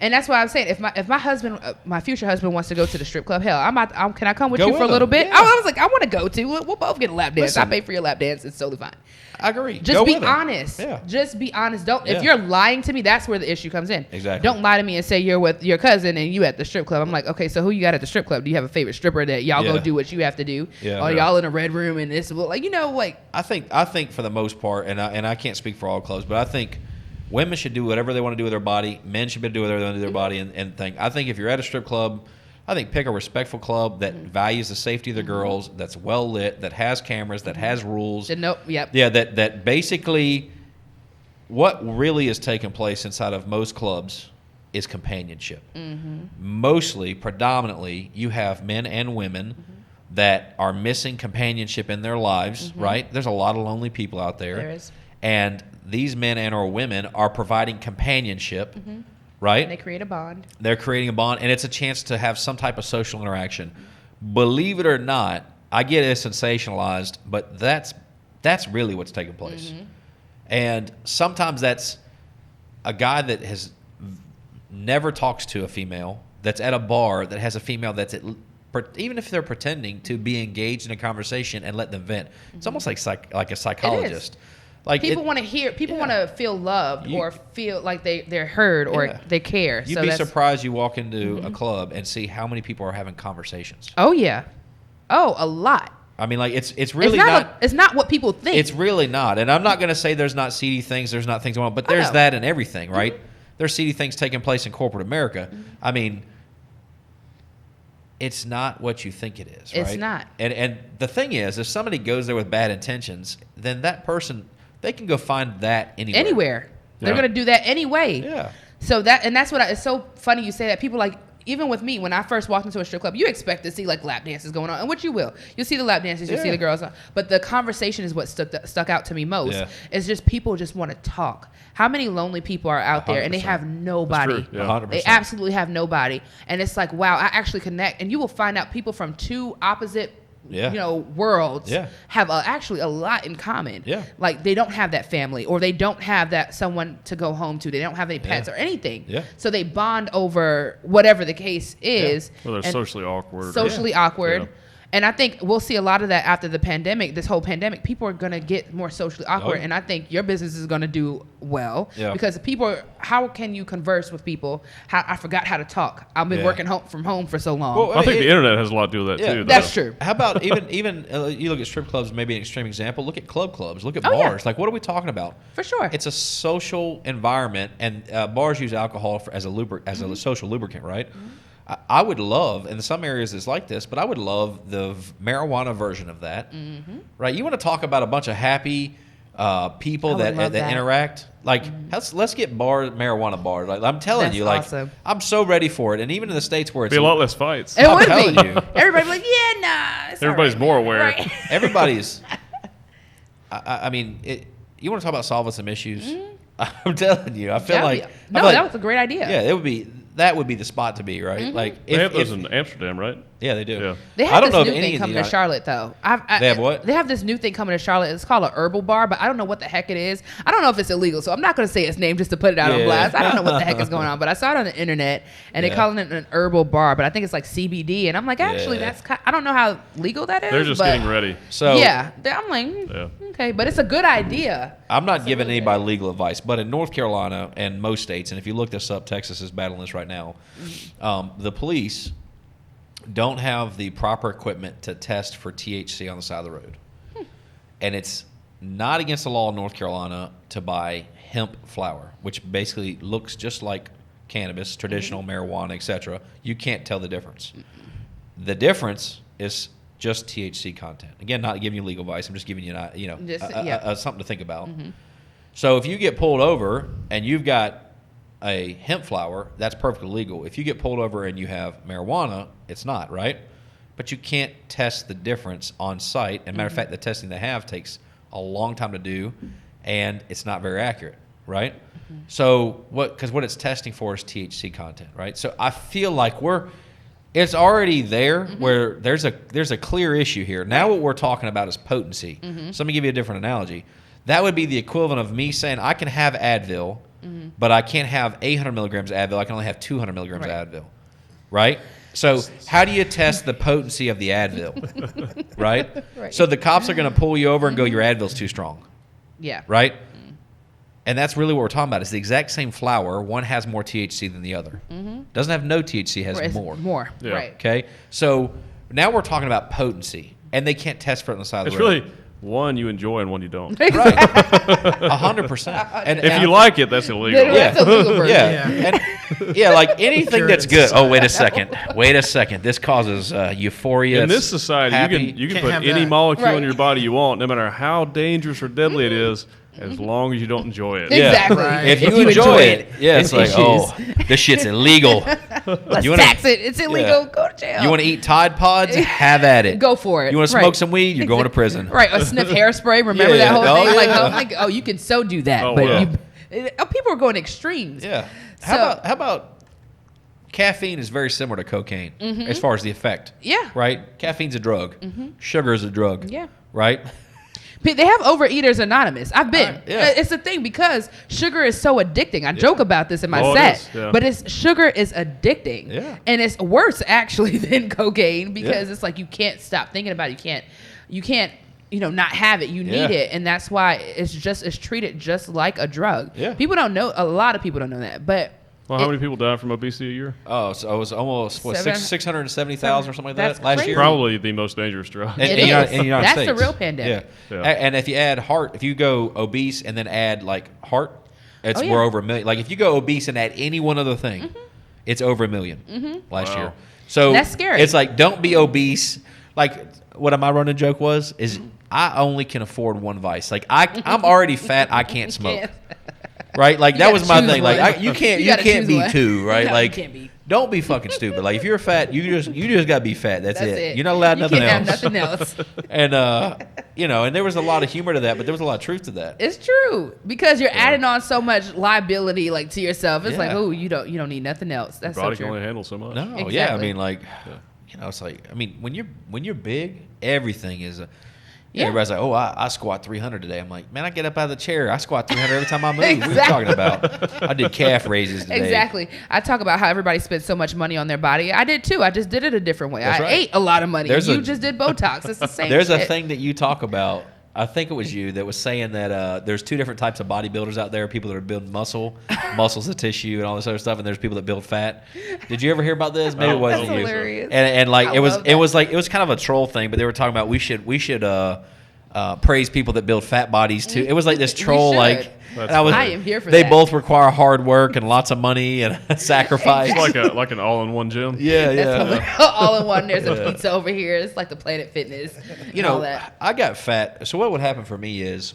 Speaker 3: And that's why I'm saying, if my husband, my future husband, wants to go to the strip club, hell, can I come with
Speaker 1: Go
Speaker 3: you
Speaker 1: with
Speaker 3: for a little
Speaker 1: him.
Speaker 3: bit?
Speaker 1: Yeah.
Speaker 3: I was like, I want to go too. We'll both get a lap dance.
Speaker 1: Listen.
Speaker 3: I pay for your lap dance. It's totally fine.
Speaker 1: I agree.
Speaker 3: Just
Speaker 1: Go
Speaker 3: be
Speaker 1: with him.
Speaker 3: honest.
Speaker 1: Yeah.
Speaker 3: Just be honest. Don't
Speaker 1: Yeah.
Speaker 3: if you're lying to me, that's where the issue comes in.
Speaker 1: Exactly.
Speaker 3: Don't lie to me and say you're with your cousin and you at the strip club. I'm like, okay, so who you got at the strip club? Do you have a favorite stripper that y'all go
Speaker 1: Yeah.
Speaker 3: do what you have to do?
Speaker 1: Yeah.
Speaker 3: Or
Speaker 1: Yeah.
Speaker 3: y'all in a red room and this, like,
Speaker 1: I think for the most part, and I can't speak for all clubs, but I think women should do whatever they want to do with their body. Men should be able to do whatever they want to do with their body. And think. I think if you're at a strip club, I think pick a respectful club that values the safety of the girls, that's well lit, that has cameras, that has rules.
Speaker 3: Nope. Yep.
Speaker 1: Yeah, that basically what really is taking place inside of most clubs is companionship. Mostly, predominantly, you have men and women that are missing companionship in their lives, right? There's a lot of lonely people out there.
Speaker 3: There is.
Speaker 1: And these men and or women are providing companionship, right?
Speaker 3: And they create a bond.
Speaker 1: They're creating a bond, and it's a chance to have some type of social interaction. Believe it or not, I get it sensationalized, but that's really what's taking place. And sometimes that's a guy that has never talks to a female, that's at a bar that has a female that's even if they're pretending to be engaged in a conversation and let them vent. It's almost like a psychologist. Like
Speaker 3: People want to hear. People want to feel loved or feel like they're heard or they care.
Speaker 1: You'd be surprised you walk into a club and see how many people are having conversations.
Speaker 3: Oh yeah. Oh, a lot.
Speaker 1: I mean, like it's really not.
Speaker 3: It's not what people think.
Speaker 1: It's really not. And I'm not going to say there's not seedy things. There's not things going on, but there's that in everything, right? There's seedy things taking place in corporate America. I mean, it's not what you think it is, right?
Speaker 3: It's not.
Speaker 1: And the thing is, if somebody goes there with bad intentions, then that person, they can go find that anywhere.
Speaker 3: They're going to do that anyway.
Speaker 1: Yeah.
Speaker 3: So that's what it's so funny you say that. People like, even with me, when I first walked into a strip club, you expect to see like lap dances going on, and which you will. You'll see the lap dances, you'll see the girls. But the conversation is what stuck out to me most.
Speaker 1: Yeah.
Speaker 3: It's just people just want to talk. How many lonely people are out there and they
Speaker 1: 100%.
Speaker 3: have nobody?
Speaker 2: That's true. Yeah.
Speaker 1: 100%.
Speaker 3: They absolutely have nobody. And it's like, wow, I actually connect. And you will find out people from two opposite worlds have actually a lot in common.
Speaker 1: Yeah.
Speaker 3: Like they don't have that family, or they don't have that someone to go home to. They don't have any pets or anything.
Speaker 1: Yeah.
Speaker 3: So they bond over whatever the case is.
Speaker 2: Well, they're
Speaker 3: and
Speaker 2: socially awkward.
Speaker 3: Socially awkward.
Speaker 2: Yeah.
Speaker 3: And I think we'll see a lot of that after the pandemic, this whole pandemic. People are going to get more socially awkward.
Speaker 1: yeah.
Speaker 3: And I think your business is going to do well.
Speaker 1: Yeah.
Speaker 3: Because how can you converse with people? I forgot how to talk. I've been working from home for so long.
Speaker 1: Well,
Speaker 2: I think the internet has a lot to do with that too. though.
Speaker 3: That's true.
Speaker 1: How about even you look at strip clubs, maybe an extreme example. Look at clubs. Look at
Speaker 3: Oh, yeah.
Speaker 1: bars. Like, what are we talking about?
Speaker 3: For sure.
Speaker 1: It's a social environment, and bars use alcohol as a social lubricant, right? I would love, in some areas it's like this, but I would love the marijuana version of that, right? You want to talk about a bunch of happy people
Speaker 3: I would love
Speaker 1: that
Speaker 3: that.
Speaker 1: interact? Like, let's get marijuana bars. Like, I'm telling
Speaker 3: That's
Speaker 1: you, like,
Speaker 3: awesome.
Speaker 1: I'm so ready for it. And even in the States where it's
Speaker 2: Be a lot less fights.
Speaker 3: It
Speaker 1: I'm
Speaker 3: would
Speaker 1: telling
Speaker 3: be.
Speaker 1: you.
Speaker 3: Everybody's like, yeah, nah. It's
Speaker 2: Everybody's
Speaker 3: all right,
Speaker 2: more
Speaker 3: man.
Speaker 2: aware.
Speaker 3: Right.
Speaker 1: Everybody's. I mean, you want to talk about solving some issues? I'm telling you, I feel like
Speaker 3: that was a great idea.
Speaker 1: Yeah, that would be the spot to be, right? Like,
Speaker 2: They have those in Amsterdam, right?
Speaker 1: yeah, they do.
Speaker 2: Yeah.
Speaker 3: They
Speaker 1: I
Speaker 3: have
Speaker 1: don't
Speaker 3: this
Speaker 1: know of
Speaker 3: new
Speaker 1: any
Speaker 3: thing
Speaker 1: in the
Speaker 3: coming to
Speaker 1: United-
Speaker 3: Charlotte, though.
Speaker 1: They have what?
Speaker 3: They have this new thing coming to Charlotte. It's called a herbal bar, but I don't know what the heck it is. I don't know if it's illegal, so I'm not going to say its name just to put it out on
Speaker 1: Yeah.
Speaker 3: blast. I don't know what the heck is going on, but I saw it on the internet, and they're calling it an herbal bar, but I think it's like CBD, and I'm like, actually,
Speaker 1: Yeah.
Speaker 3: I don't know how legal that is.
Speaker 2: They're just
Speaker 3: but
Speaker 2: getting ready.
Speaker 1: So
Speaker 3: yeah, I'm like,
Speaker 2: Yeah.
Speaker 3: okay, but it's a good idea.
Speaker 1: I'm not giving anybody legal advice, but in North Carolina and most states, and if you look this up, Texas is battling this right now. The police don't have the proper equipment to test for THC on the side of the road. And it's not against the law in North Carolina to buy hemp flower, which basically looks just like cannabis, traditional marijuana, etc. You can't tell the difference. The difference is just THC content. Again, not giving you legal advice. I'm just giving you, something to think about. So if you get pulled over and you've got a hemp flower, that's perfectly legal. If you get pulled over and you have marijuana, it's not, right? But you can't test the difference on site. And matter of fact, the testing they have takes a long time to do, and it's not very accurate, right? So what it's testing for is THC content, right? So I feel like it's already there where there's a clear issue here. Now what we're talking about is potency. So let me give you a different analogy. that would be the equivalent of me saying I can have Advil, but I can't have 800 milligrams of Advil. I can only have 200 milligrams of Advil, right? So how do you test the potency of the Advil, right? So the cops are going to pull you over and go, your Advil's too strong.
Speaker 3: Yeah.
Speaker 1: Right? And that's really what we're talking about. It's the exact same flower. One has more THC than the other. Doesn't have no THC, has more.
Speaker 3: More,
Speaker 2: Yeah.
Speaker 3: right.
Speaker 1: Okay? So now we're talking about potency, and they can't test for it on the side of the road.
Speaker 2: It's really one you enjoy and one you don't.
Speaker 1: Right. 100%. And
Speaker 2: If you like it, that's illegal.
Speaker 3: That's a legal version.
Speaker 1: Yeah, like anything that's good. Oh, wait a second. This causes euphoria.
Speaker 2: In this
Speaker 1: It's
Speaker 2: society,
Speaker 1: happy.
Speaker 2: you can
Speaker 4: Can't
Speaker 2: put
Speaker 4: have
Speaker 2: any
Speaker 4: that.
Speaker 2: molecule in
Speaker 3: Right.
Speaker 2: your body you want, no matter how dangerous or deadly it is, as long as you don't enjoy it.
Speaker 1: Yeah.
Speaker 3: Exactly.
Speaker 4: Right.
Speaker 1: If you enjoy it, it's like,
Speaker 3: issues.
Speaker 1: oh, this shit's illegal.
Speaker 3: Let's
Speaker 1: You wanna-
Speaker 3: tax it. It's illegal. Go to jail.
Speaker 1: You want to eat Tide Pods? Have at it.
Speaker 3: Go for it.
Speaker 1: You want to
Speaker 3: Right.
Speaker 1: smoke some weed? You're going to prison.
Speaker 3: Right, or sniff hairspray. Remember
Speaker 1: Yeah,
Speaker 3: that whole
Speaker 1: yeah.
Speaker 3: thing?
Speaker 1: Oh,
Speaker 3: Like,
Speaker 1: yeah.
Speaker 3: oh, like, oh, you can so do that,
Speaker 2: Oh,
Speaker 3: but
Speaker 2: wow.
Speaker 3: people are going extremes.
Speaker 1: Yeah.
Speaker 3: So-
Speaker 1: How about caffeine is very similar to cocaine as far as the effect.
Speaker 3: Yeah.
Speaker 1: Right? Caffeine's a drug. Sugar is a drug.
Speaker 3: Yeah.
Speaker 1: Right?
Speaker 3: They have Overeaters Anonymous. I've been.
Speaker 1: Yeah.
Speaker 3: It's a thing because sugar is so addicting. I joke about this in my
Speaker 2: Oh, it
Speaker 3: set,
Speaker 2: is, yeah.
Speaker 3: but sugar is addicting.
Speaker 1: Yeah.
Speaker 3: And it's worse actually than cocaine because
Speaker 1: Yeah.
Speaker 3: it's like you can't stop thinking about it. You can't not have it. You need
Speaker 1: Yeah.
Speaker 3: it, and that's why it's treated just like a drug.
Speaker 1: Yeah.
Speaker 3: People don't know. A lot of people don't know that, but.
Speaker 2: Well, how many people die from obesity a year?
Speaker 1: Oh, so it was almost, what,
Speaker 3: Seven-
Speaker 1: 670,000 or something like
Speaker 3: That's
Speaker 1: that last
Speaker 3: crazy.
Speaker 1: year?
Speaker 2: Probably the most dangerous drug.
Speaker 1: In
Speaker 3: It
Speaker 1: the United-
Speaker 3: is.
Speaker 1: in the United
Speaker 3: That's the
Speaker 1: States.
Speaker 3: real pandemic.
Speaker 2: Yeah.
Speaker 1: And if you add heart, if you go obese and then add like heart,
Speaker 3: Oh, yeah.
Speaker 1: we're over 1 million. Like if you go obese and add any one other thing, it's over 1 million last
Speaker 2: Wow.
Speaker 1: year. So
Speaker 3: That's scary.
Speaker 1: It's like, don't be obese. Like what my running joke was is I only can afford one vice. Like I'm already fat. I can't smoke. Right? Like
Speaker 3: You
Speaker 1: that
Speaker 3: gotta
Speaker 1: was my
Speaker 3: choose
Speaker 1: thing. Like
Speaker 3: one.
Speaker 1: you can't
Speaker 3: You gotta choose
Speaker 1: be
Speaker 3: one.
Speaker 1: two, right?
Speaker 3: No,
Speaker 1: like
Speaker 3: you can't be.
Speaker 1: don't be fucking stupid. Like if you're fat, you just gotta be fat. That's it. You're not allowed
Speaker 3: You
Speaker 1: nothing
Speaker 3: can't
Speaker 1: else.
Speaker 3: have nothing else.
Speaker 1: And and there was a lot of humor to that, but there was a lot of truth to that.
Speaker 3: It's true because you're adding on so much liability like to yourself. It's like,
Speaker 1: Yeah.
Speaker 3: oh, you don't need nothing else. That's
Speaker 2: Body
Speaker 3: so
Speaker 2: can
Speaker 3: true.
Speaker 2: only handle so much.
Speaker 1: No, yeah, I
Speaker 3: Exactly.
Speaker 1: mean, like, it's like, I mean, when you're big, everything is
Speaker 3: Yeah.
Speaker 1: everybody's like, oh, I squat 300 today. I'm like, man, I get up out of the chair, I squat 300 every time I move. What are you talking about? I did calf raises today.
Speaker 3: Exactly. I talk about how everybody spends so much money on their body. I did too. I just did it a different way.
Speaker 1: That's
Speaker 3: I
Speaker 1: right.
Speaker 3: ate a lot of money.
Speaker 1: There's
Speaker 3: You
Speaker 1: a-
Speaker 3: just did Botox. It's the same.
Speaker 1: There's a
Speaker 3: shit.
Speaker 1: thing that you talk about. I think it was you that was saying that there's two different types of bodybuilders out there. People that are building muscles of tissue and all this other stuff, and there's people that build fat. Did you ever hear about this? Maybe it wasn't
Speaker 3: That's
Speaker 1: you.
Speaker 3: hilarious.
Speaker 1: And like
Speaker 3: I
Speaker 1: it was
Speaker 3: love that.
Speaker 1: it was kind of a troll thing, but they were talking about we should praise people that build fat bodies too. It was like this troll
Speaker 3: should.
Speaker 1: like.
Speaker 2: That's
Speaker 1: and
Speaker 3: I am here for
Speaker 1: They
Speaker 3: that.
Speaker 1: both require hard work and lots of money and sacrifice.
Speaker 2: It's like an all-in-one gym.
Speaker 1: Yeah,
Speaker 3: That's
Speaker 1: yeah.
Speaker 3: hilarious. All in one. There's a pizza over here. It's like the Planet Fitness.
Speaker 1: You
Speaker 3: and all
Speaker 1: know,
Speaker 3: that.
Speaker 1: I got fat. So what would happen for me is,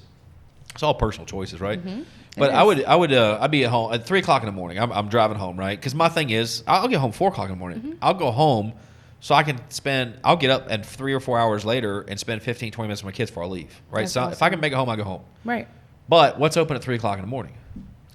Speaker 1: it's all personal choices, right?
Speaker 3: Mm-hmm.
Speaker 1: But I'd be at home at 3:00 in the morning. I'm driving home, right? Because my thing is, I'll get home 4:00 in the morning.
Speaker 3: Mm-hmm.
Speaker 1: I'll go home, so I can I'll get up and 3 or 4 hours later and spend 15, 20 minutes with my kids before I leave, right?
Speaker 3: That's
Speaker 1: so if
Speaker 3: awesome.
Speaker 1: I can make it home, I go home.
Speaker 3: Right.
Speaker 1: But what's open at 3:00 in the morning?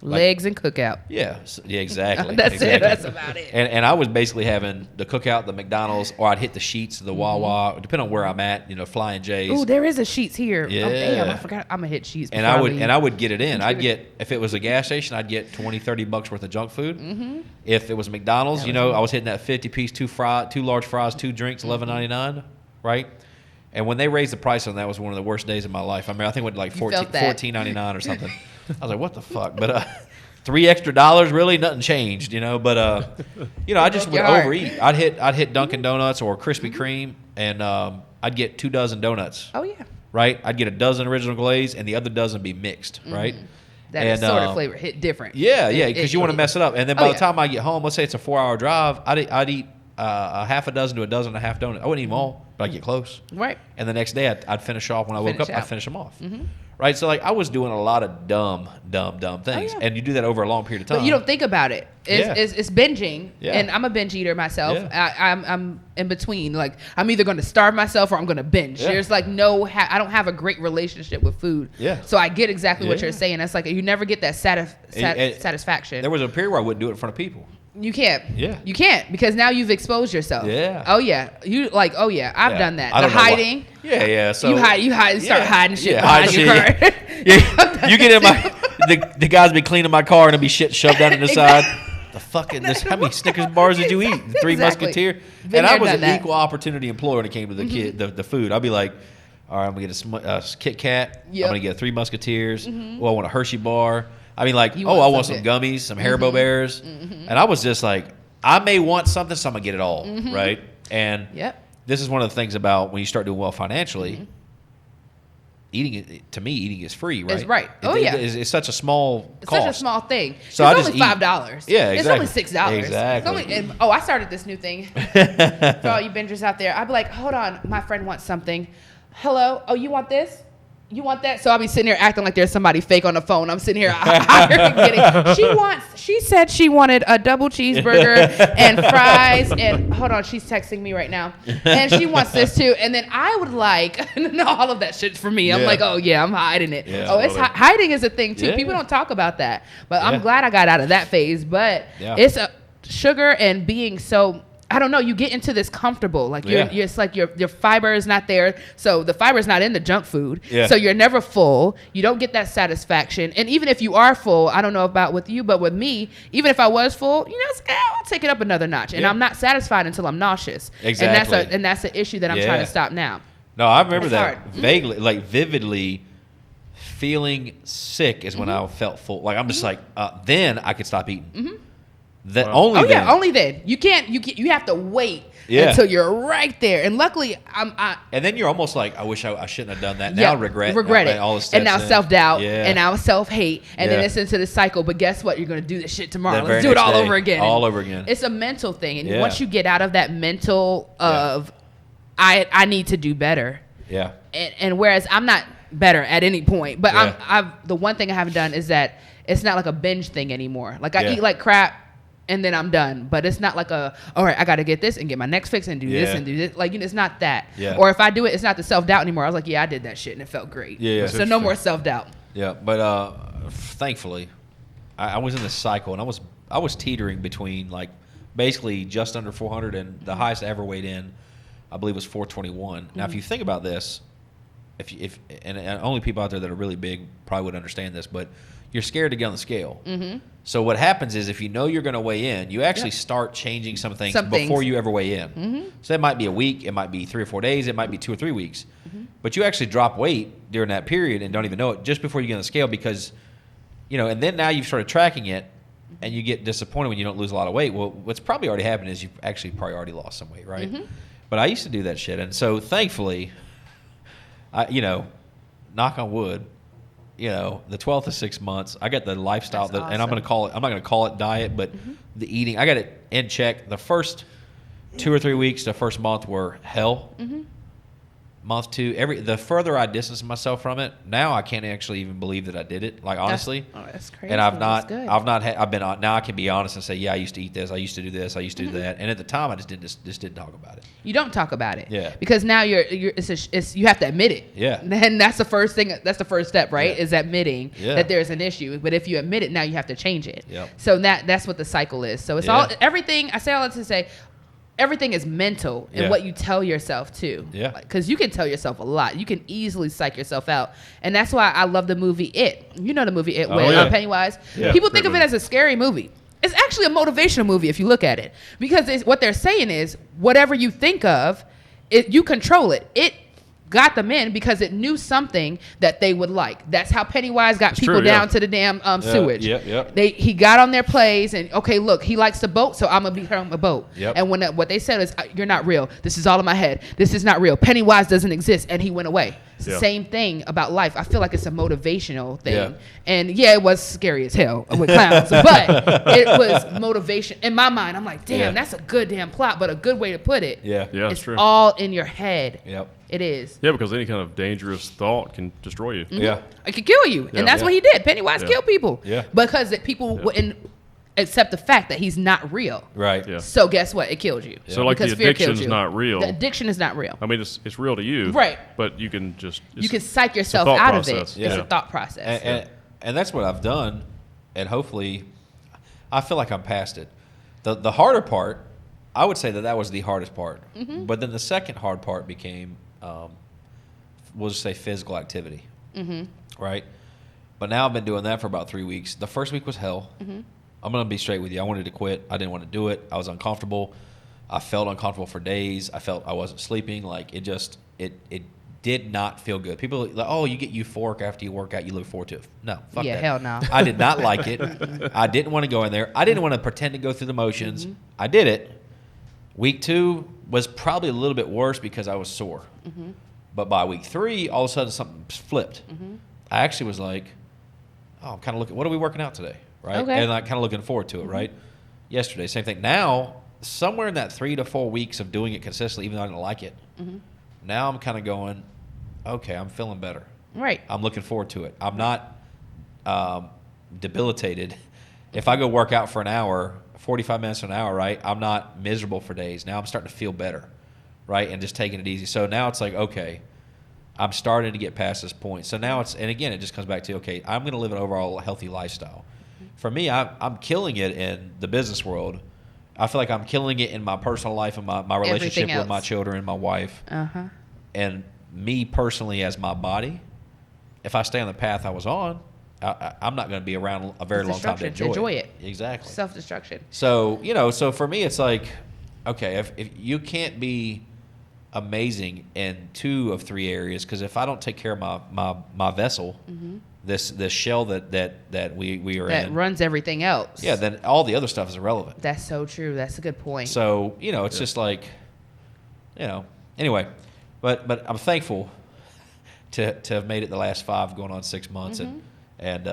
Speaker 3: Legs and cookout.
Speaker 1: Yeah, yeah, exactly.
Speaker 3: That's
Speaker 1: exactly.
Speaker 3: it. That's about it.
Speaker 1: And I was basically having the cookout, the McDonald's, or I'd hit the Sheets, the Wawa, depending on where I'm at. Flying J's.
Speaker 3: Ooh, there is a Sheets here.
Speaker 1: Yeah.
Speaker 3: Oh, damn, I forgot. I'm gonna hit Sheets.
Speaker 1: And I would get it in. I'd get, if it was a gas station, I'd get $20-$30 worth of junk food. Mm-hmm. If it was McDonald's, I was hitting that 50-piece, two large fries, 2 drinks, $11.99, right? And when they raised the price on that, was one of the worst days of my life. I mean, I think it went like $14.99 or something. I was like, what the fuck? But $3 extra, really? Nothing changed, But I just would
Speaker 3: your heart.
Speaker 1: overeat. I'd hit Dunkin' Donuts or Krispy Kreme, and I'd get 2 dozen donuts.
Speaker 3: Oh yeah.
Speaker 1: Right, I'd get a dozen original glaze, and the other dozen be mixed. Right,
Speaker 3: That
Speaker 1: and,
Speaker 3: sort of flavor hit different.
Speaker 1: Yeah, because you want to mess it up. And then by
Speaker 3: Oh,
Speaker 1: the
Speaker 3: yeah.
Speaker 1: time I get home, let's say it's a 4-hour drive, I'd eat a half a dozen to a dozen and a half donuts. I wouldn't eat them all, but I'd get close.
Speaker 3: Right.
Speaker 1: And the next day, I'd finish off when I woke
Speaker 3: Finish
Speaker 1: up. I'd
Speaker 3: out.
Speaker 1: finish them off. Right, so like I was doing a lot of dumb things,
Speaker 3: yeah.
Speaker 1: and you do that over a long period of time.
Speaker 3: But you don't think about it. It's binging,
Speaker 1: Yeah.
Speaker 3: and I'm a binge eater myself.
Speaker 1: Yeah.
Speaker 3: I'm in between. Like I'm either going to starve myself or I'm going to binge.
Speaker 1: Yeah.
Speaker 3: There's like I don't have a great relationship with food.
Speaker 1: Yeah.
Speaker 3: So I get exactly what
Speaker 1: Yeah.
Speaker 3: you're saying. It's like you never get that
Speaker 1: And
Speaker 3: satisfaction.
Speaker 1: There was a period where I wouldn't do it in front of people.
Speaker 3: You can't.
Speaker 1: Yeah.
Speaker 3: You can't because now you've exposed yourself.
Speaker 1: Yeah.
Speaker 3: Oh yeah. I've
Speaker 1: Yeah.
Speaker 3: done that.
Speaker 1: I
Speaker 3: The
Speaker 1: don't know why.
Speaker 3: hiding.
Speaker 1: Yeah. So
Speaker 3: You start hiding shit
Speaker 1: Yeah, hide
Speaker 3: behind your
Speaker 1: shit.
Speaker 3: car.
Speaker 1: Yeah, you get in the guys be cleaning my car and it'll be shit shoved down in the side. The fucking how many Snickers bars did you eat? Three Musketeer. And I was an equal opportunity employer when it came to the food. I'd be like, all right, I'm gonna get a Kit Kat. I'm gonna get 3 Musketeers. Oh, I want a Hershey bar. I mean, like, I want some gummies, some Haribo bears. And I was just like, I may want something, so I'm gonna get it all, right? And this is one of the things about when you start doing well financially. Eating is free, right?
Speaker 3: It's right.
Speaker 1: It's such a small cost.
Speaker 3: Such a small thing.
Speaker 1: So
Speaker 3: it's only $5.
Speaker 1: Yeah, exactly.
Speaker 3: It's only $6.
Speaker 1: Exactly.
Speaker 3: I started this new thing. For all you bingers out there, I'd be like, hold on, my friend wants something. Hello? Oh, you want this? You want that? So I'll be sitting here acting like there's somebody fake on the phone. I'm sitting here she said she wanted a double cheeseburger and fries and hold on, she's texting me right now. And she wants this too. And then I would like all of that shit's for me. I'm like, oh yeah, I'm hiding it. Yeah, hiding is a thing too. Yeah. People don't talk about that. But I'm glad I got out of that phase. But it's a sugar and being so I don't know. You get into this comfortable, like you're it's like your fiber is not there, so the fiber is not in the junk food. Yeah. So you're never full. You don't get that satisfaction, and even if you are full, I don't know about with you, but with me, even if I was full, I'll take it up another notch, and I'm not satisfied until I'm nauseous.
Speaker 1: Exactly.
Speaker 3: And that's the issue that I'm trying to stop now.
Speaker 1: No, I remember that vaguely, like vividly. Feeling sick is when I felt full. Like I'm just like, then I could stop eating. Only then. You can't. You have to wait until you're right there. And luckily, and then you're almost like, I wish I shouldn't have done that. Now regret it. All the steps
Speaker 3: and now self doubt. And now self hate. And then it's into the cycle. But guess what? You're gonna do this shit tomorrow. Let's do it all over again.
Speaker 1: All over again.
Speaker 3: It's a mental thing. And once you get out of that mental of, I need to do better.
Speaker 1: Yeah.
Speaker 3: And whereas I'm not better at any point, but the one thing I haven't done is that it's not like a binge thing anymore. Like I eat like crap. And then I'm done. But it's not like all right, I got to get this and get my next fix and do this and do this. Like, it's not that. Yeah. Or if I do it, it's not the self-doubt anymore. I was like, I did that shit and it felt great.
Speaker 1: Yeah.
Speaker 3: So no more self-doubt.
Speaker 1: Yeah. But thankfully, I was in this cycle and I was teetering between like basically just under 400 and the highest I ever weighed in, I believe was 421. Now, if you think about this, if only people out there that are really big probably would understand this, but you're scared to get on the scale. So what happens is if you know you're going to weigh in, you actually start changing some things before you ever weigh in. So that might be a week, it might be 3 or 4 days, it might be 2 or 3 weeks. But you actually drop weight during that period and don't even know it just before you get on the scale because, and then now you've started tracking it and you get disappointed when you don't lose a lot of weight. Well, what's probably already happened is you've actually probably already lost some weight, right? But I used to do that shit. And so thankfully, knock on wood, the 12th of 6 months, I got the lifestyle and I'm going to call it, I'm not going to call it diet, but the eating, I got it in check. The first 2 or 3 weeks, the first month were hell. Month 2, the further I distance myself from it, now I can't actually even believe that I did it. Like honestly,
Speaker 3: that's crazy.
Speaker 1: And now I can be honest and say, yeah, I used to eat this, I used to do this, I used to do that. And at the time, I just didn't talk about it.
Speaker 3: You don't talk about it,
Speaker 1: because
Speaker 3: now you have to admit it, And that's the first thing. That's the first step, right? Is admitting that there's an issue. But if you admit it, now you have to change it. So that's what the cycle is. So it's all everything. I say all that to say. Everything is mental and what you tell yourself too. Because you can tell yourself a lot. You can easily psych yourself out. And that's why I love the movie It. You know the movie It with Pennywise? Yeah, people think of it as a scary movie. It's actually a motivational movie if you look at it. Because what they're saying is whatever you think of, you control it. It got them in because it knew something that they would like. That's how Pennywise got people down to the damn sewage. He got on their plays and look, he likes the boat, so I'm gonna be on a boat. And when what they said is, "You're not real. This is all in my head. This is not real. Pennywise doesn't exist," and he went away. It's the same thing about life. I feel like it's a motivational thing. And it was scary as hell with clowns, but it was motivation. In my mind, I'm like, damn, that's a good damn plot, but a good way to put it. It's true. All in your head. It is.
Speaker 2: Yeah, because any kind of dangerous thought can destroy you.
Speaker 3: It can kill you. And that's what he did. Pennywise killed people. Because people wouldn't accept the fact that he's not real.
Speaker 1: Right.
Speaker 3: So guess what? It killed you.
Speaker 2: So like the addiction's not real.
Speaker 3: The addiction is not real.
Speaker 2: I mean, it's real to you.
Speaker 3: Right.
Speaker 2: But you can just...
Speaker 3: You can psych yourself out of it. It's a thought process.
Speaker 1: And that's what I've done. And hopefully, I feel like I'm past it. The harder part, I would say that was the hardest part. But then the second hard part became... we'll just say physical activity, right? But now I've been doing that for about 3 weeks. The first week was hell.
Speaker 3: Mm-hmm.
Speaker 1: I'm going to be straight with you. I wanted to quit. I didn't want to do it. I was uncomfortable. I felt uncomfortable for days. I felt I wasn't sleeping. Like it did not feel good. People are like, oh, you get euphoric after you work out. You look forward to it. No, fuck that.
Speaker 3: Hell no.
Speaker 1: I did not like it. I didn't want to go in there. I didn't want to pretend to go through the motions.
Speaker 3: Mm-hmm.
Speaker 1: I did it. Week 2 was probably a little bit worse because I was sore.
Speaker 3: Mm-hmm.
Speaker 1: But by week 3, all of a sudden something flipped.
Speaker 3: Mm-hmm.
Speaker 1: I actually was like, oh, I'm kind of looking, what are we working out today? Right?
Speaker 3: Okay.
Speaker 1: And I'm kind of looking forward to it, right? Yesterday, same thing. Now, somewhere in that 3 to 4 weeks of doing it consistently, even though I didn't like it, now I'm kind of going, okay, I'm feeling better.
Speaker 3: Right.
Speaker 1: I'm looking forward to it. I'm not debilitated. If I go work out for an hour, 45 minutes to an hour, right, I'm not miserable for days. Now I'm starting to feel better, right, and just taking it easy. So now it's like, okay, I'm starting to get past this point. So now it's, and again, it just comes back to, okay, I'm going to live an overall healthy lifestyle. For me, I'm killing it in the business world. I feel like I'm killing it in my personal life and my relationship with my children and my wife.
Speaker 3: Uh-huh.
Speaker 1: And me personally as my body, if I stay on the path I was on, I'm not going to be around a very long time to enjoy it. Exactly.
Speaker 3: Self-destruction.
Speaker 1: So, so for me, it's like, okay, if you can't be amazing in 2 of 3 areas, because if I don't take care of my vessel, this shell that we are in,
Speaker 3: that runs everything else.
Speaker 1: yeah, then all the other stuff is irrelevant.
Speaker 3: That's so true. That's a good point.
Speaker 1: So, it's just like, anyway, but I'm thankful to have made it the last 5 going on 6 months. And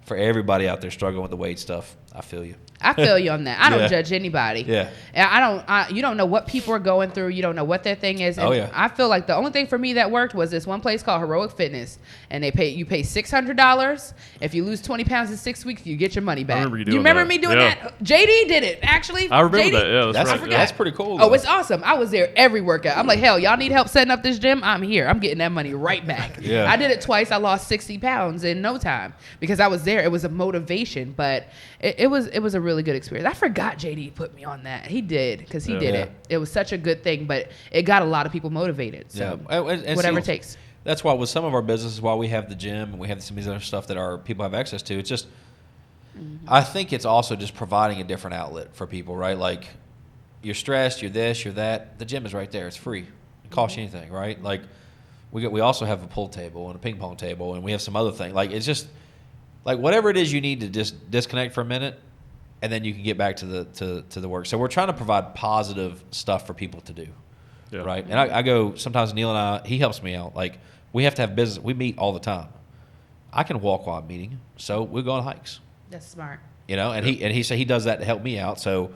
Speaker 1: for everybody out there struggling with the weight stuff, I feel you.
Speaker 3: I feel you on that. I don't
Speaker 1: Yeah.
Speaker 3: judge anybody.
Speaker 1: Yeah.
Speaker 3: And you don't know what people are going through. You don't know what their thing is. And
Speaker 1: Oh, yeah.
Speaker 3: I feel like the only thing for me that worked was this one place called Heroic Fitness, and you pay $600. If you lose 20 pounds in 6 weeks, you get your money back.
Speaker 2: I remember you doing
Speaker 3: remember
Speaker 2: that.
Speaker 3: me doing
Speaker 2: Yeah.
Speaker 3: that? JD did it actually.
Speaker 2: I remember
Speaker 3: JD?
Speaker 2: that. Yeah, that's right.
Speaker 1: That's pretty cool.
Speaker 3: Oh,
Speaker 1: though.
Speaker 3: it's awesome. I was there every workout. I'm like, hell, y'all need help setting up this gym? I'm here. I'm getting that money right back.
Speaker 1: Yeah.
Speaker 3: I did it twice. I lost 60 pounds in no time because I was there. It was a motivation, but it was a really good experience. I forgot JD put me on that. He did because he did
Speaker 1: Yeah.
Speaker 3: it. It was such a good thing, but it got a lot of people motivated. So
Speaker 1: And
Speaker 3: whatever
Speaker 1: see,
Speaker 3: it takes.
Speaker 1: That's why with some of our businesses, while we have the gym and we have some of these other stuff that our people have access to, it's just, I think it's also just providing a different outlet for people, right? Like, you're stressed, you're this, you're that. The gym is right there. It's free. It costs you anything, right? Like, we also have a pool table and a ping pong table, and we have some other thing. Like, it's just, like, whatever it is you need to just disconnect for a minute, and then you can get back to the work. So we're trying to provide positive stuff for people to do,
Speaker 2: Yeah.
Speaker 1: right? And I go, sometimes Neil and he helps me out. Like, we have to have business. We meet all the time. I can walk while I'm meeting, so we go on hikes.
Speaker 3: That's smart.
Speaker 1: And he said he does that to help me out. So,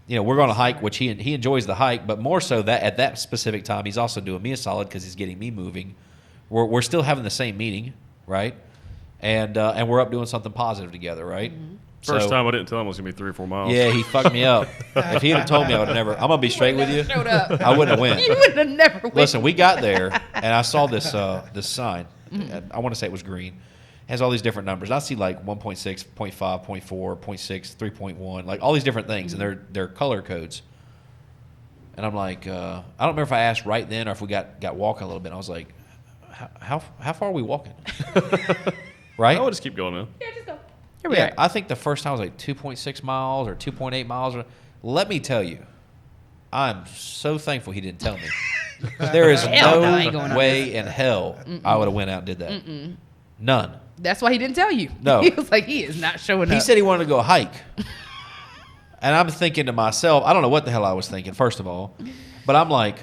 Speaker 1: we're going to hike, which he enjoys the hike, but more so that at that specific time, he's also doing me a solid because he's getting me moving. We're still having the same meeting, right? And we're up doing something positive together, right?
Speaker 2: First time I didn't tell him it was going to be 3 or 4 miles.
Speaker 1: Yeah, he fucked me up. If he had told me, I would have never. I'm gonna be straight with you.
Speaker 3: Showed up.
Speaker 1: I wouldn't have went.
Speaker 3: You would have never went.
Speaker 1: Listen, we got there, and I saw this sign. I want to say it was green. It has all these different numbers. I see like 1.6, 0.5, 0.4, 0.6, 3.1, like all these different things, and they're color codes. And I'm like, I don't remember if I asked right then or if we got walking a little bit. I was like, how far are we walking? Right?
Speaker 2: I would just keep going now.
Speaker 3: Yeah, just go. Here we
Speaker 1: Yeah,
Speaker 3: are.
Speaker 1: I think the first time was like 2.6 miles or 2.8 miles. Let me tell you, I'm so thankful he didn't tell me. There is
Speaker 3: Hell no, I ain't going
Speaker 1: no
Speaker 3: on
Speaker 1: way in hell I would have went out and did that. None.
Speaker 3: That's why he didn't tell you.
Speaker 1: No.
Speaker 3: He was like, he is not showing up.
Speaker 1: He said he wanted to go hike. And I'm thinking to myself, I don't know what the hell I was thinking, first of all. But I'm like,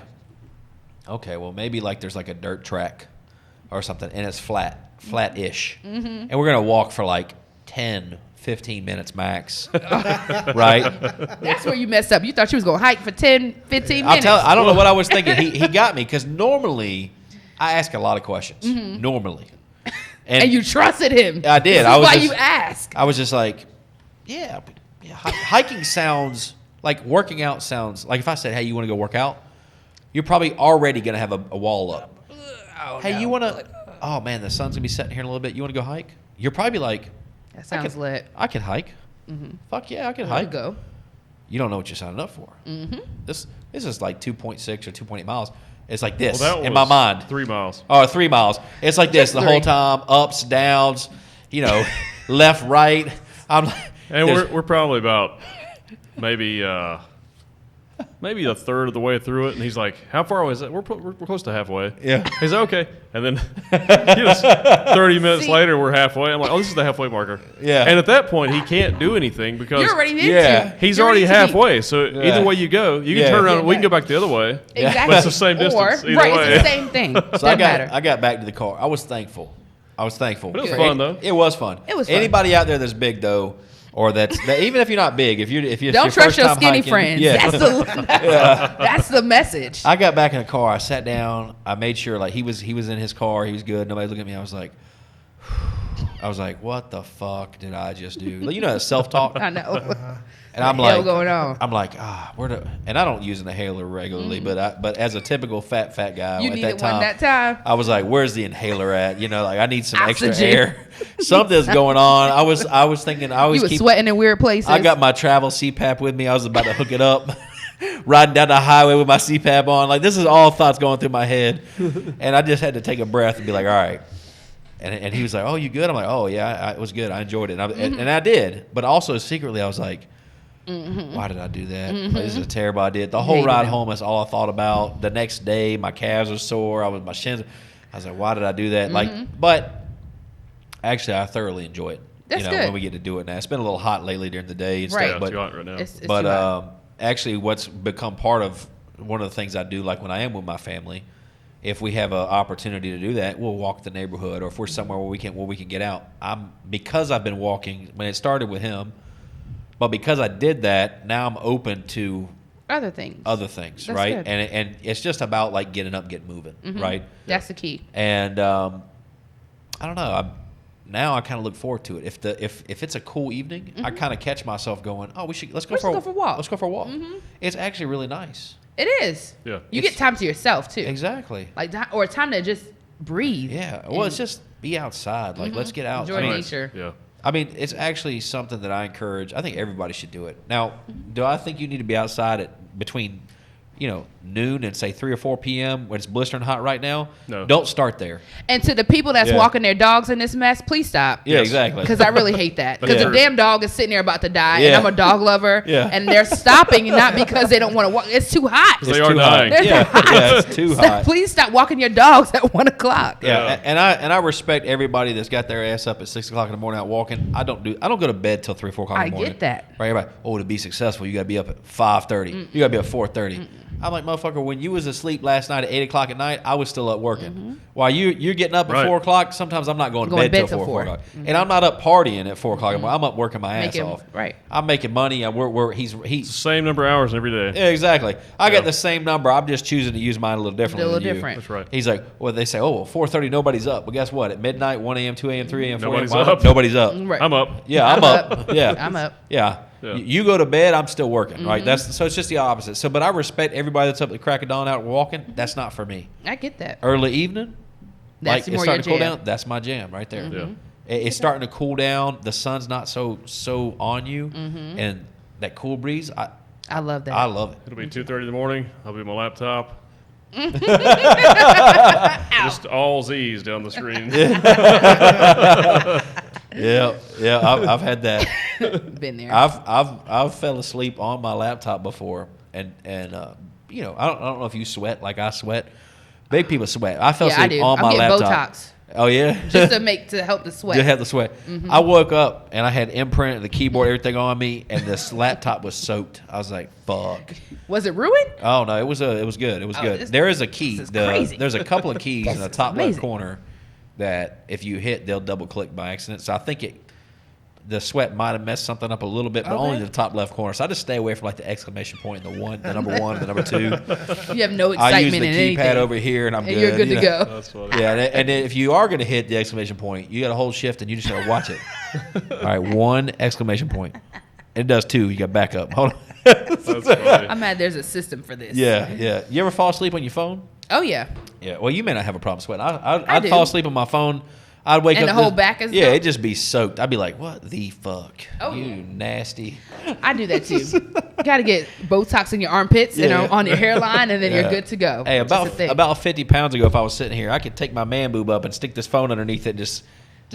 Speaker 1: okay, well, maybe like there's like a dirt track or something, and it's flat-ish. And we're going to walk for like 10, 15 minutes max. Right?
Speaker 3: That's where you messed up. You thought you was going to hike for 10, 15 minutes.
Speaker 1: I don't know what I was thinking. He got me because normally I ask a lot of questions. Normally.
Speaker 3: And you trusted him.
Speaker 1: I did.
Speaker 3: This is
Speaker 1: I was
Speaker 3: why
Speaker 1: just-
Speaker 3: you ask.
Speaker 1: I was just like, yeah, hiking sounds like working out sounds like if I said, hey, you want to go work out? You're probably already going to have a wall up.
Speaker 3: Oh,
Speaker 1: Hey,
Speaker 3: no.
Speaker 1: you want to, oh man, the sun's going to be setting here in a little bit. You want to go hike? You're probably like,
Speaker 3: That sounds lit.
Speaker 1: I can hike. Fuck yeah, I can
Speaker 3: I'll
Speaker 1: hike.
Speaker 3: go.
Speaker 1: You don't know what you're signing up for. This is like 2.6 or 2.8 miles. It's like this
Speaker 2: Well, that
Speaker 1: in my
Speaker 2: was
Speaker 1: mind.
Speaker 2: 3 miles.
Speaker 1: Oh, 3 miles. It's like this
Speaker 3: Just
Speaker 1: the
Speaker 3: 3.
Speaker 1: whole time, ups, downs. left, right.
Speaker 2: And we're probably about maybe a third of the way through it, and he's like, "How far away is that?" We're close to halfway.
Speaker 1: Yeah.
Speaker 2: He's like, "Okay," and then 30 minutes later, we're halfway. I'm like, "Oh, this is the halfway marker."
Speaker 1: Yeah.
Speaker 2: And at that point, he can't do anything because
Speaker 3: You're already into.
Speaker 1: Yeah.
Speaker 2: he's
Speaker 3: You're
Speaker 2: already
Speaker 3: already
Speaker 2: halfway. So either way you go, you can turn around. And we can go back the other way.
Speaker 3: Exactly.
Speaker 2: But it's the same distance. Either way.
Speaker 3: It's the same thing.
Speaker 1: So I got back to the car. I was thankful.
Speaker 2: But it was fun though.
Speaker 1: It was fun.
Speaker 3: It was fun.
Speaker 1: Anybody out there that's big though, or that even if you're not big, if you're
Speaker 3: don't
Speaker 1: your
Speaker 3: trust
Speaker 1: first
Speaker 3: your
Speaker 1: time
Speaker 3: skinny
Speaker 1: hiking,
Speaker 3: friends.
Speaker 1: Yeah.
Speaker 3: That's the message.
Speaker 1: I got back in the car. I sat down. I made sure like he was in his car. He was good. Nobody looked at me. I was like, what the fuck did I just do? You know that self-talk.
Speaker 3: I know.
Speaker 1: And I'm
Speaker 3: What the hell
Speaker 1: like,
Speaker 3: going on?
Speaker 1: I'm like, and I don't use an inhaler regularly, but as a typical fat guy
Speaker 3: You
Speaker 1: at
Speaker 3: needed
Speaker 1: that time,
Speaker 3: one that time.
Speaker 1: I was like, where's the inhaler at? Like I need some extra
Speaker 3: Oxygen.
Speaker 1: air. Something's going on. I was thinking I always
Speaker 3: You was
Speaker 1: keep
Speaker 3: sweating in weird places.
Speaker 1: I got my travel CPAP with me. I was about to hook it up, riding down the highway with my CPAP on. Like this is all thoughts going through my head, and I just had to take a breath and be like, all right. And he was like, oh, you good? I'm like, oh yeah, it was good. I enjoyed it, and I did. But also secretly, I was like, why did I do that? Like, this is a terrible idea. The whole ride home, that's all I thought about. The next day, my calves were sore. My shins. I was like, why did I do that? But actually, I thoroughly enjoy it.
Speaker 3: That's good.
Speaker 1: When we get to do it now. It's been a little hot lately during the day and
Speaker 3: Right.
Speaker 1: stuff.
Speaker 2: Yeah, it's too hot right now.
Speaker 3: It's too
Speaker 1: But
Speaker 3: hot.
Speaker 1: actually, what's become part of one of the things I do, like when I am with my family, if we have an opportunity to do that, we'll walk the neighborhood, or if we're somewhere where we can get out. Because I've been walking when it started with him, but because I did that, now I'm open to
Speaker 3: Other things.
Speaker 1: That's
Speaker 3: right?
Speaker 1: Good. And it's just about like getting up, getting moving, right?
Speaker 3: That's the key.
Speaker 1: And I don't know. Now I kind of look forward to it. If it's a cool evening, I kind of catch myself going, "Oh, let's go for a walk. Let's go for a walk." It's actually really nice.
Speaker 3: It is.
Speaker 2: Yeah.
Speaker 3: You get time to yourself too.
Speaker 1: Exactly.
Speaker 3: Or time to just breathe.
Speaker 1: Yeah. Well, it's just be outside. Like let's get out.
Speaker 3: Enjoy nature.
Speaker 2: Yeah.
Speaker 1: I mean, it's actually something that I encourage. I think everybody should do it. Now, do I think you need to be outside between, noon and say 3 or 4 p.m. when it's blistering hot right now?
Speaker 2: No.
Speaker 1: Don't start there.
Speaker 3: And to the people that's
Speaker 1: Yeah.
Speaker 3: walking their dogs in this mess, please stop.
Speaker 1: Yeah, exactly.
Speaker 3: Because I really hate that. Because
Speaker 1: Yeah.
Speaker 3: the damn dog is sitting there about to die, and
Speaker 1: Yeah.
Speaker 3: I'm a dog lover,
Speaker 1: Yeah.
Speaker 3: and they're stopping, not because they don't want to walk. It's too hot.
Speaker 2: They are
Speaker 1: too
Speaker 2: dying.
Speaker 1: hot.
Speaker 3: They're
Speaker 1: Yeah,
Speaker 3: hot.
Speaker 1: yeah, it's too
Speaker 3: So
Speaker 1: hot.
Speaker 3: please stop walking your dogs at 1 o'clock.
Speaker 1: Yeah, and I respect everybody that's got their ass up at 6 o'clock in the morning out walking. I don't go to bed till 3 or 4 o'clock in the
Speaker 3: I
Speaker 1: morning.
Speaker 3: get that.
Speaker 1: Right? Everybody, to be successful, you got to be up at 5:30. You got to be up 4:30. I'm like, motherfucker, when you was asleep last night at 8 o'clock at night, I was still up working. While you're getting up at
Speaker 2: Right.
Speaker 1: 4 o'clock, sometimes I'm not going to bed till 4 o'clock. And I'm not up partying at 4 o'clock. I'm up working my ass off.
Speaker 3: Right.
Speaker 1: I'm making money.
Speaker 2: It's the same number of hours every day.
Speaker 1: Yeah, exactly. I
Speaker 2: Yeah.
Speaker 1: got the same number. I'm just choosing to use mine a little differently.
Speaker 3: A little
Speaker 1: than you.
Speaker 3: different.
Speaker 2: That's right.
Speaker 1: He's like, well, they say, 4:30, nobody's up. Well, guess what? At midnight, 1 a.m., 2 a.m., 3 a.m., 4 a.m.,
Speaker 2: Nobody's up.
Speaker 1: nobody's up.
Speaker 3: Right.
Speaker 2: I'm up.
Speaker 1: Yeah, I'm up. Yeah,
Speaker 3: I'm up.
Speaker 1: Yeah.
Speaker 2: Yeah.
Speaker 1: You go to bed, I'm still working. Right. So it's just the opposite. So, but I respect everybody that's up at the crack of dawn out walking. That's not for me.
Speaker 3: I get that.
Speaker 1: Early evening,
Speaker 3: That's
Speaker 1: it's
Speaker 3: more
Speaker 1: starting to
Speaker 3: your
Speaker 1: cool
Speaker 3: jam.
Speaker 1: down. That's my jam right there.
Speaker 2: Yeah.
Speaker 1: It's starting to cool down. The sun's not so on you, and that cool breeze.
Speaker 3: I love that.
Speaker 1: I love it.
Speaker 2: It'll be 2:30 in the morning. I'll be on my laptop. Just all Z's down the screen.
Speaker 1: Yeah. I've had that.
Speaker 3: Been there.
Speaker 1: I've fell asleep on my laptop before, and I don't know if you sweat like I sweat. Big people sweat. I fell
Speaker 3: Yeah, I
Speaker 1: asleep
Speaker 3: do.
Speaker 1: on
Speaker 3: I'm
Speaker 1: my
Speaker 3: getting
Speaker 1: laptop.
Speaker 3: Botox
Speaker 1: Oh yeah,
Speaker 3: just to help the sweat.
Speaker 1: to have the sweat. I woke up and I had imprint, the keyboard, everything on me, and this laptop was soaked. I was like, "Fuck."
Speaker 3: Was it ruined?
Speaker 1: Oh no, it was good. It was good. There is a key.
Speaker 3: This is crazy.
Speaker 1: There's a couple of keys in the
Speaker 3: This is
Speaker 1: top left
Speaker 3: amazing.
Speaker 1: corner that if you hit, they'll double click by accident. So I think the sweat might have messed something up a little bit, but only
Speaker 3: Okay.
Speaker 1: the top left corner. So I just stay away from like the exclamation point, the number one, the number two.
Speaker 3: You have no
Speaker 1: I
Speaker 3: excitement
Speaker 1: use the
Speaker 3: in
Speaker 1: keypad
Speaker 3: anything.
Speaker 1: over here, and I'm
Speaker 3: and
Speaker 1: good.
Speaker 3: you're good to go.
Speaker 2: That's funny.
Speaker 1: Yeah, and then if you are going to hit the exclamation point, you got to hold shift and you just got to watch it. All right, 1 exclamation point. It does 2. You got backup. Hold on.
Speaker 2: That's funny.
Speaker 3: I'm mad there's a system for this.
Speaker 1: Yeah. You ever fall asleep on your phone?
Speaker 3: Oh, yeah.
Speaker 1: Yeah. Well, you may not have a problem sweating.
Speaker 3: I
Speaker 1: I'd
Speaker 3: do.
Speaker 1: fall asleep on my phone. I'd wake
Speaker 3: And
Speaker 1: up.
Speaker 3: the whole back is
Speaker 1: Yeah,
Speaker 3: numb?
Speaker 1: it'd just be soaked. I'd be like, "What the fuck?
Speaker 3: Oh,
Speaker 1: you
Speaker 3: yeah.
Speaker 1: nasty."
Speaker 3: I do that too. You got to get Botox in your armpits and
Speaker 1: Yeah.
Speaker 3: on your hairline, and then
Speaker 1: Yeah.
Speaker 3: you're good to go.
Speaker 1: Hey,
Speaker 3: Just a thing.
Speaker 1: about 50 pounds ago, if I was sitting here, I could take my man boob up and stick this phone underneath it, and just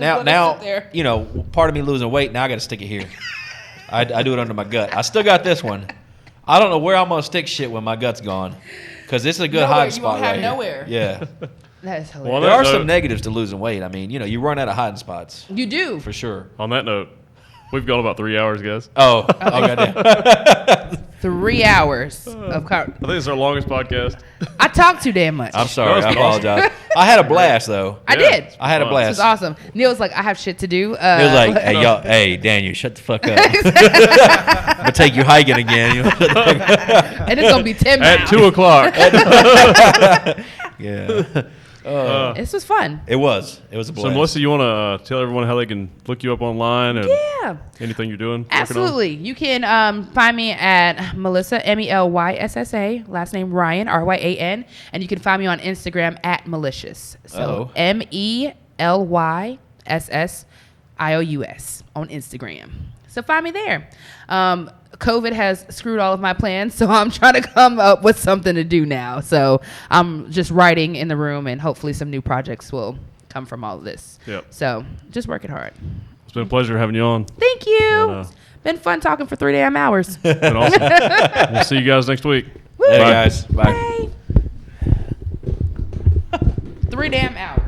Speaker 3: let it
Speaker 1: now,
Speaker 3: sit there.
Speaker 1: you know, part of me losing weight. Now I got to stick it here. I do it under my gut. I still got this one. I don't know where I'm gonna stick shit when my gut's gone, because it's a good
Speaker 3: Nowhere.
Speaker 1: hiding
Speaker 3: You
Speaker 1: spot
Speaker 3: won't have
Speaker 1: right
Speaker 3: nowhere.
Speaker 1: here. Yeah.
Speaker 3: That is hilarious.
Speaker 2: Well,
Speaker 1: There are
Speaker 2: note-
Speaker 1: some negatives to losing weight. I mean, you know, you run out of hiding spots
Speaker 3: You do.
Speaker 1: for sure.
Speaker 2: On that note, we've gone about 3 hours, guys.
Speaker 1: Oh goddamn.
Speaker 3: 3 hours of
Speaker 2: I think it's our longest podcast.
Speaker 3: I talk too damn much.
Speaker 1: I'm sorry.
Speaker 2: That
Speaker 1: I
Speaker 2: was
Speaker 1: apologize. I had a blast though.
Speaker 3: I
Speaker 2: Yeah.
Speaker 3: did.
Speaker 1: I had a
Speaker 2: Wow.
Speaker 3: This
Speaker 1: blast.
Speaker 3: was awesome. Neil's like, I have shit to do.
Speaker 1: It was like, hey, y'all, hey, Daniel, shut the fuck up. I'm gonna take you hiking again.
Speaker 3: and it's gonna be 10
Speaker 2: At
Speaker 3: miles.
Speaker 2: 2 o'clock.
Speaker 1: Yeah.
Speaker 3: This was fun.
Speaker 1: It was. It was a
Speaker 2: So,
Speaker 1: blast.
Speaker 2: Melissa, you want to tell everyone how they can look you up online and
Speaker 3: Yeah.
Speaker 2: anything you're doing? working on?
Speaker 3: Absolutely. You can find me at Melyssa, Melyssa, last name Ryan, Ryan, and you can find me on Instagram at Malicious. So Melyssious on Instagram. So find me there. COVID has screwed all of my plans, so I'm trying to come up with something to do now. So I'm just writing in the room, and hopefully some new projects will come from all of this.
Speaker 2: Yep.
Speaker 3: So just working hard.
Speaker 2: It's been a pleasure having you on.
Speaker 3: Thank you.
Speaker 2: And,
Speaker 3: Been fun talking for 3 damn hours.
Speaker 2: Been awesome. We'll see you guys next week.
Speaker 3: Woo.
Speaker 1: Hey,
Speaker 2: Bye.
Speaker 1: guys. Bye.
Speaker 3: Bye. 3 damn hours.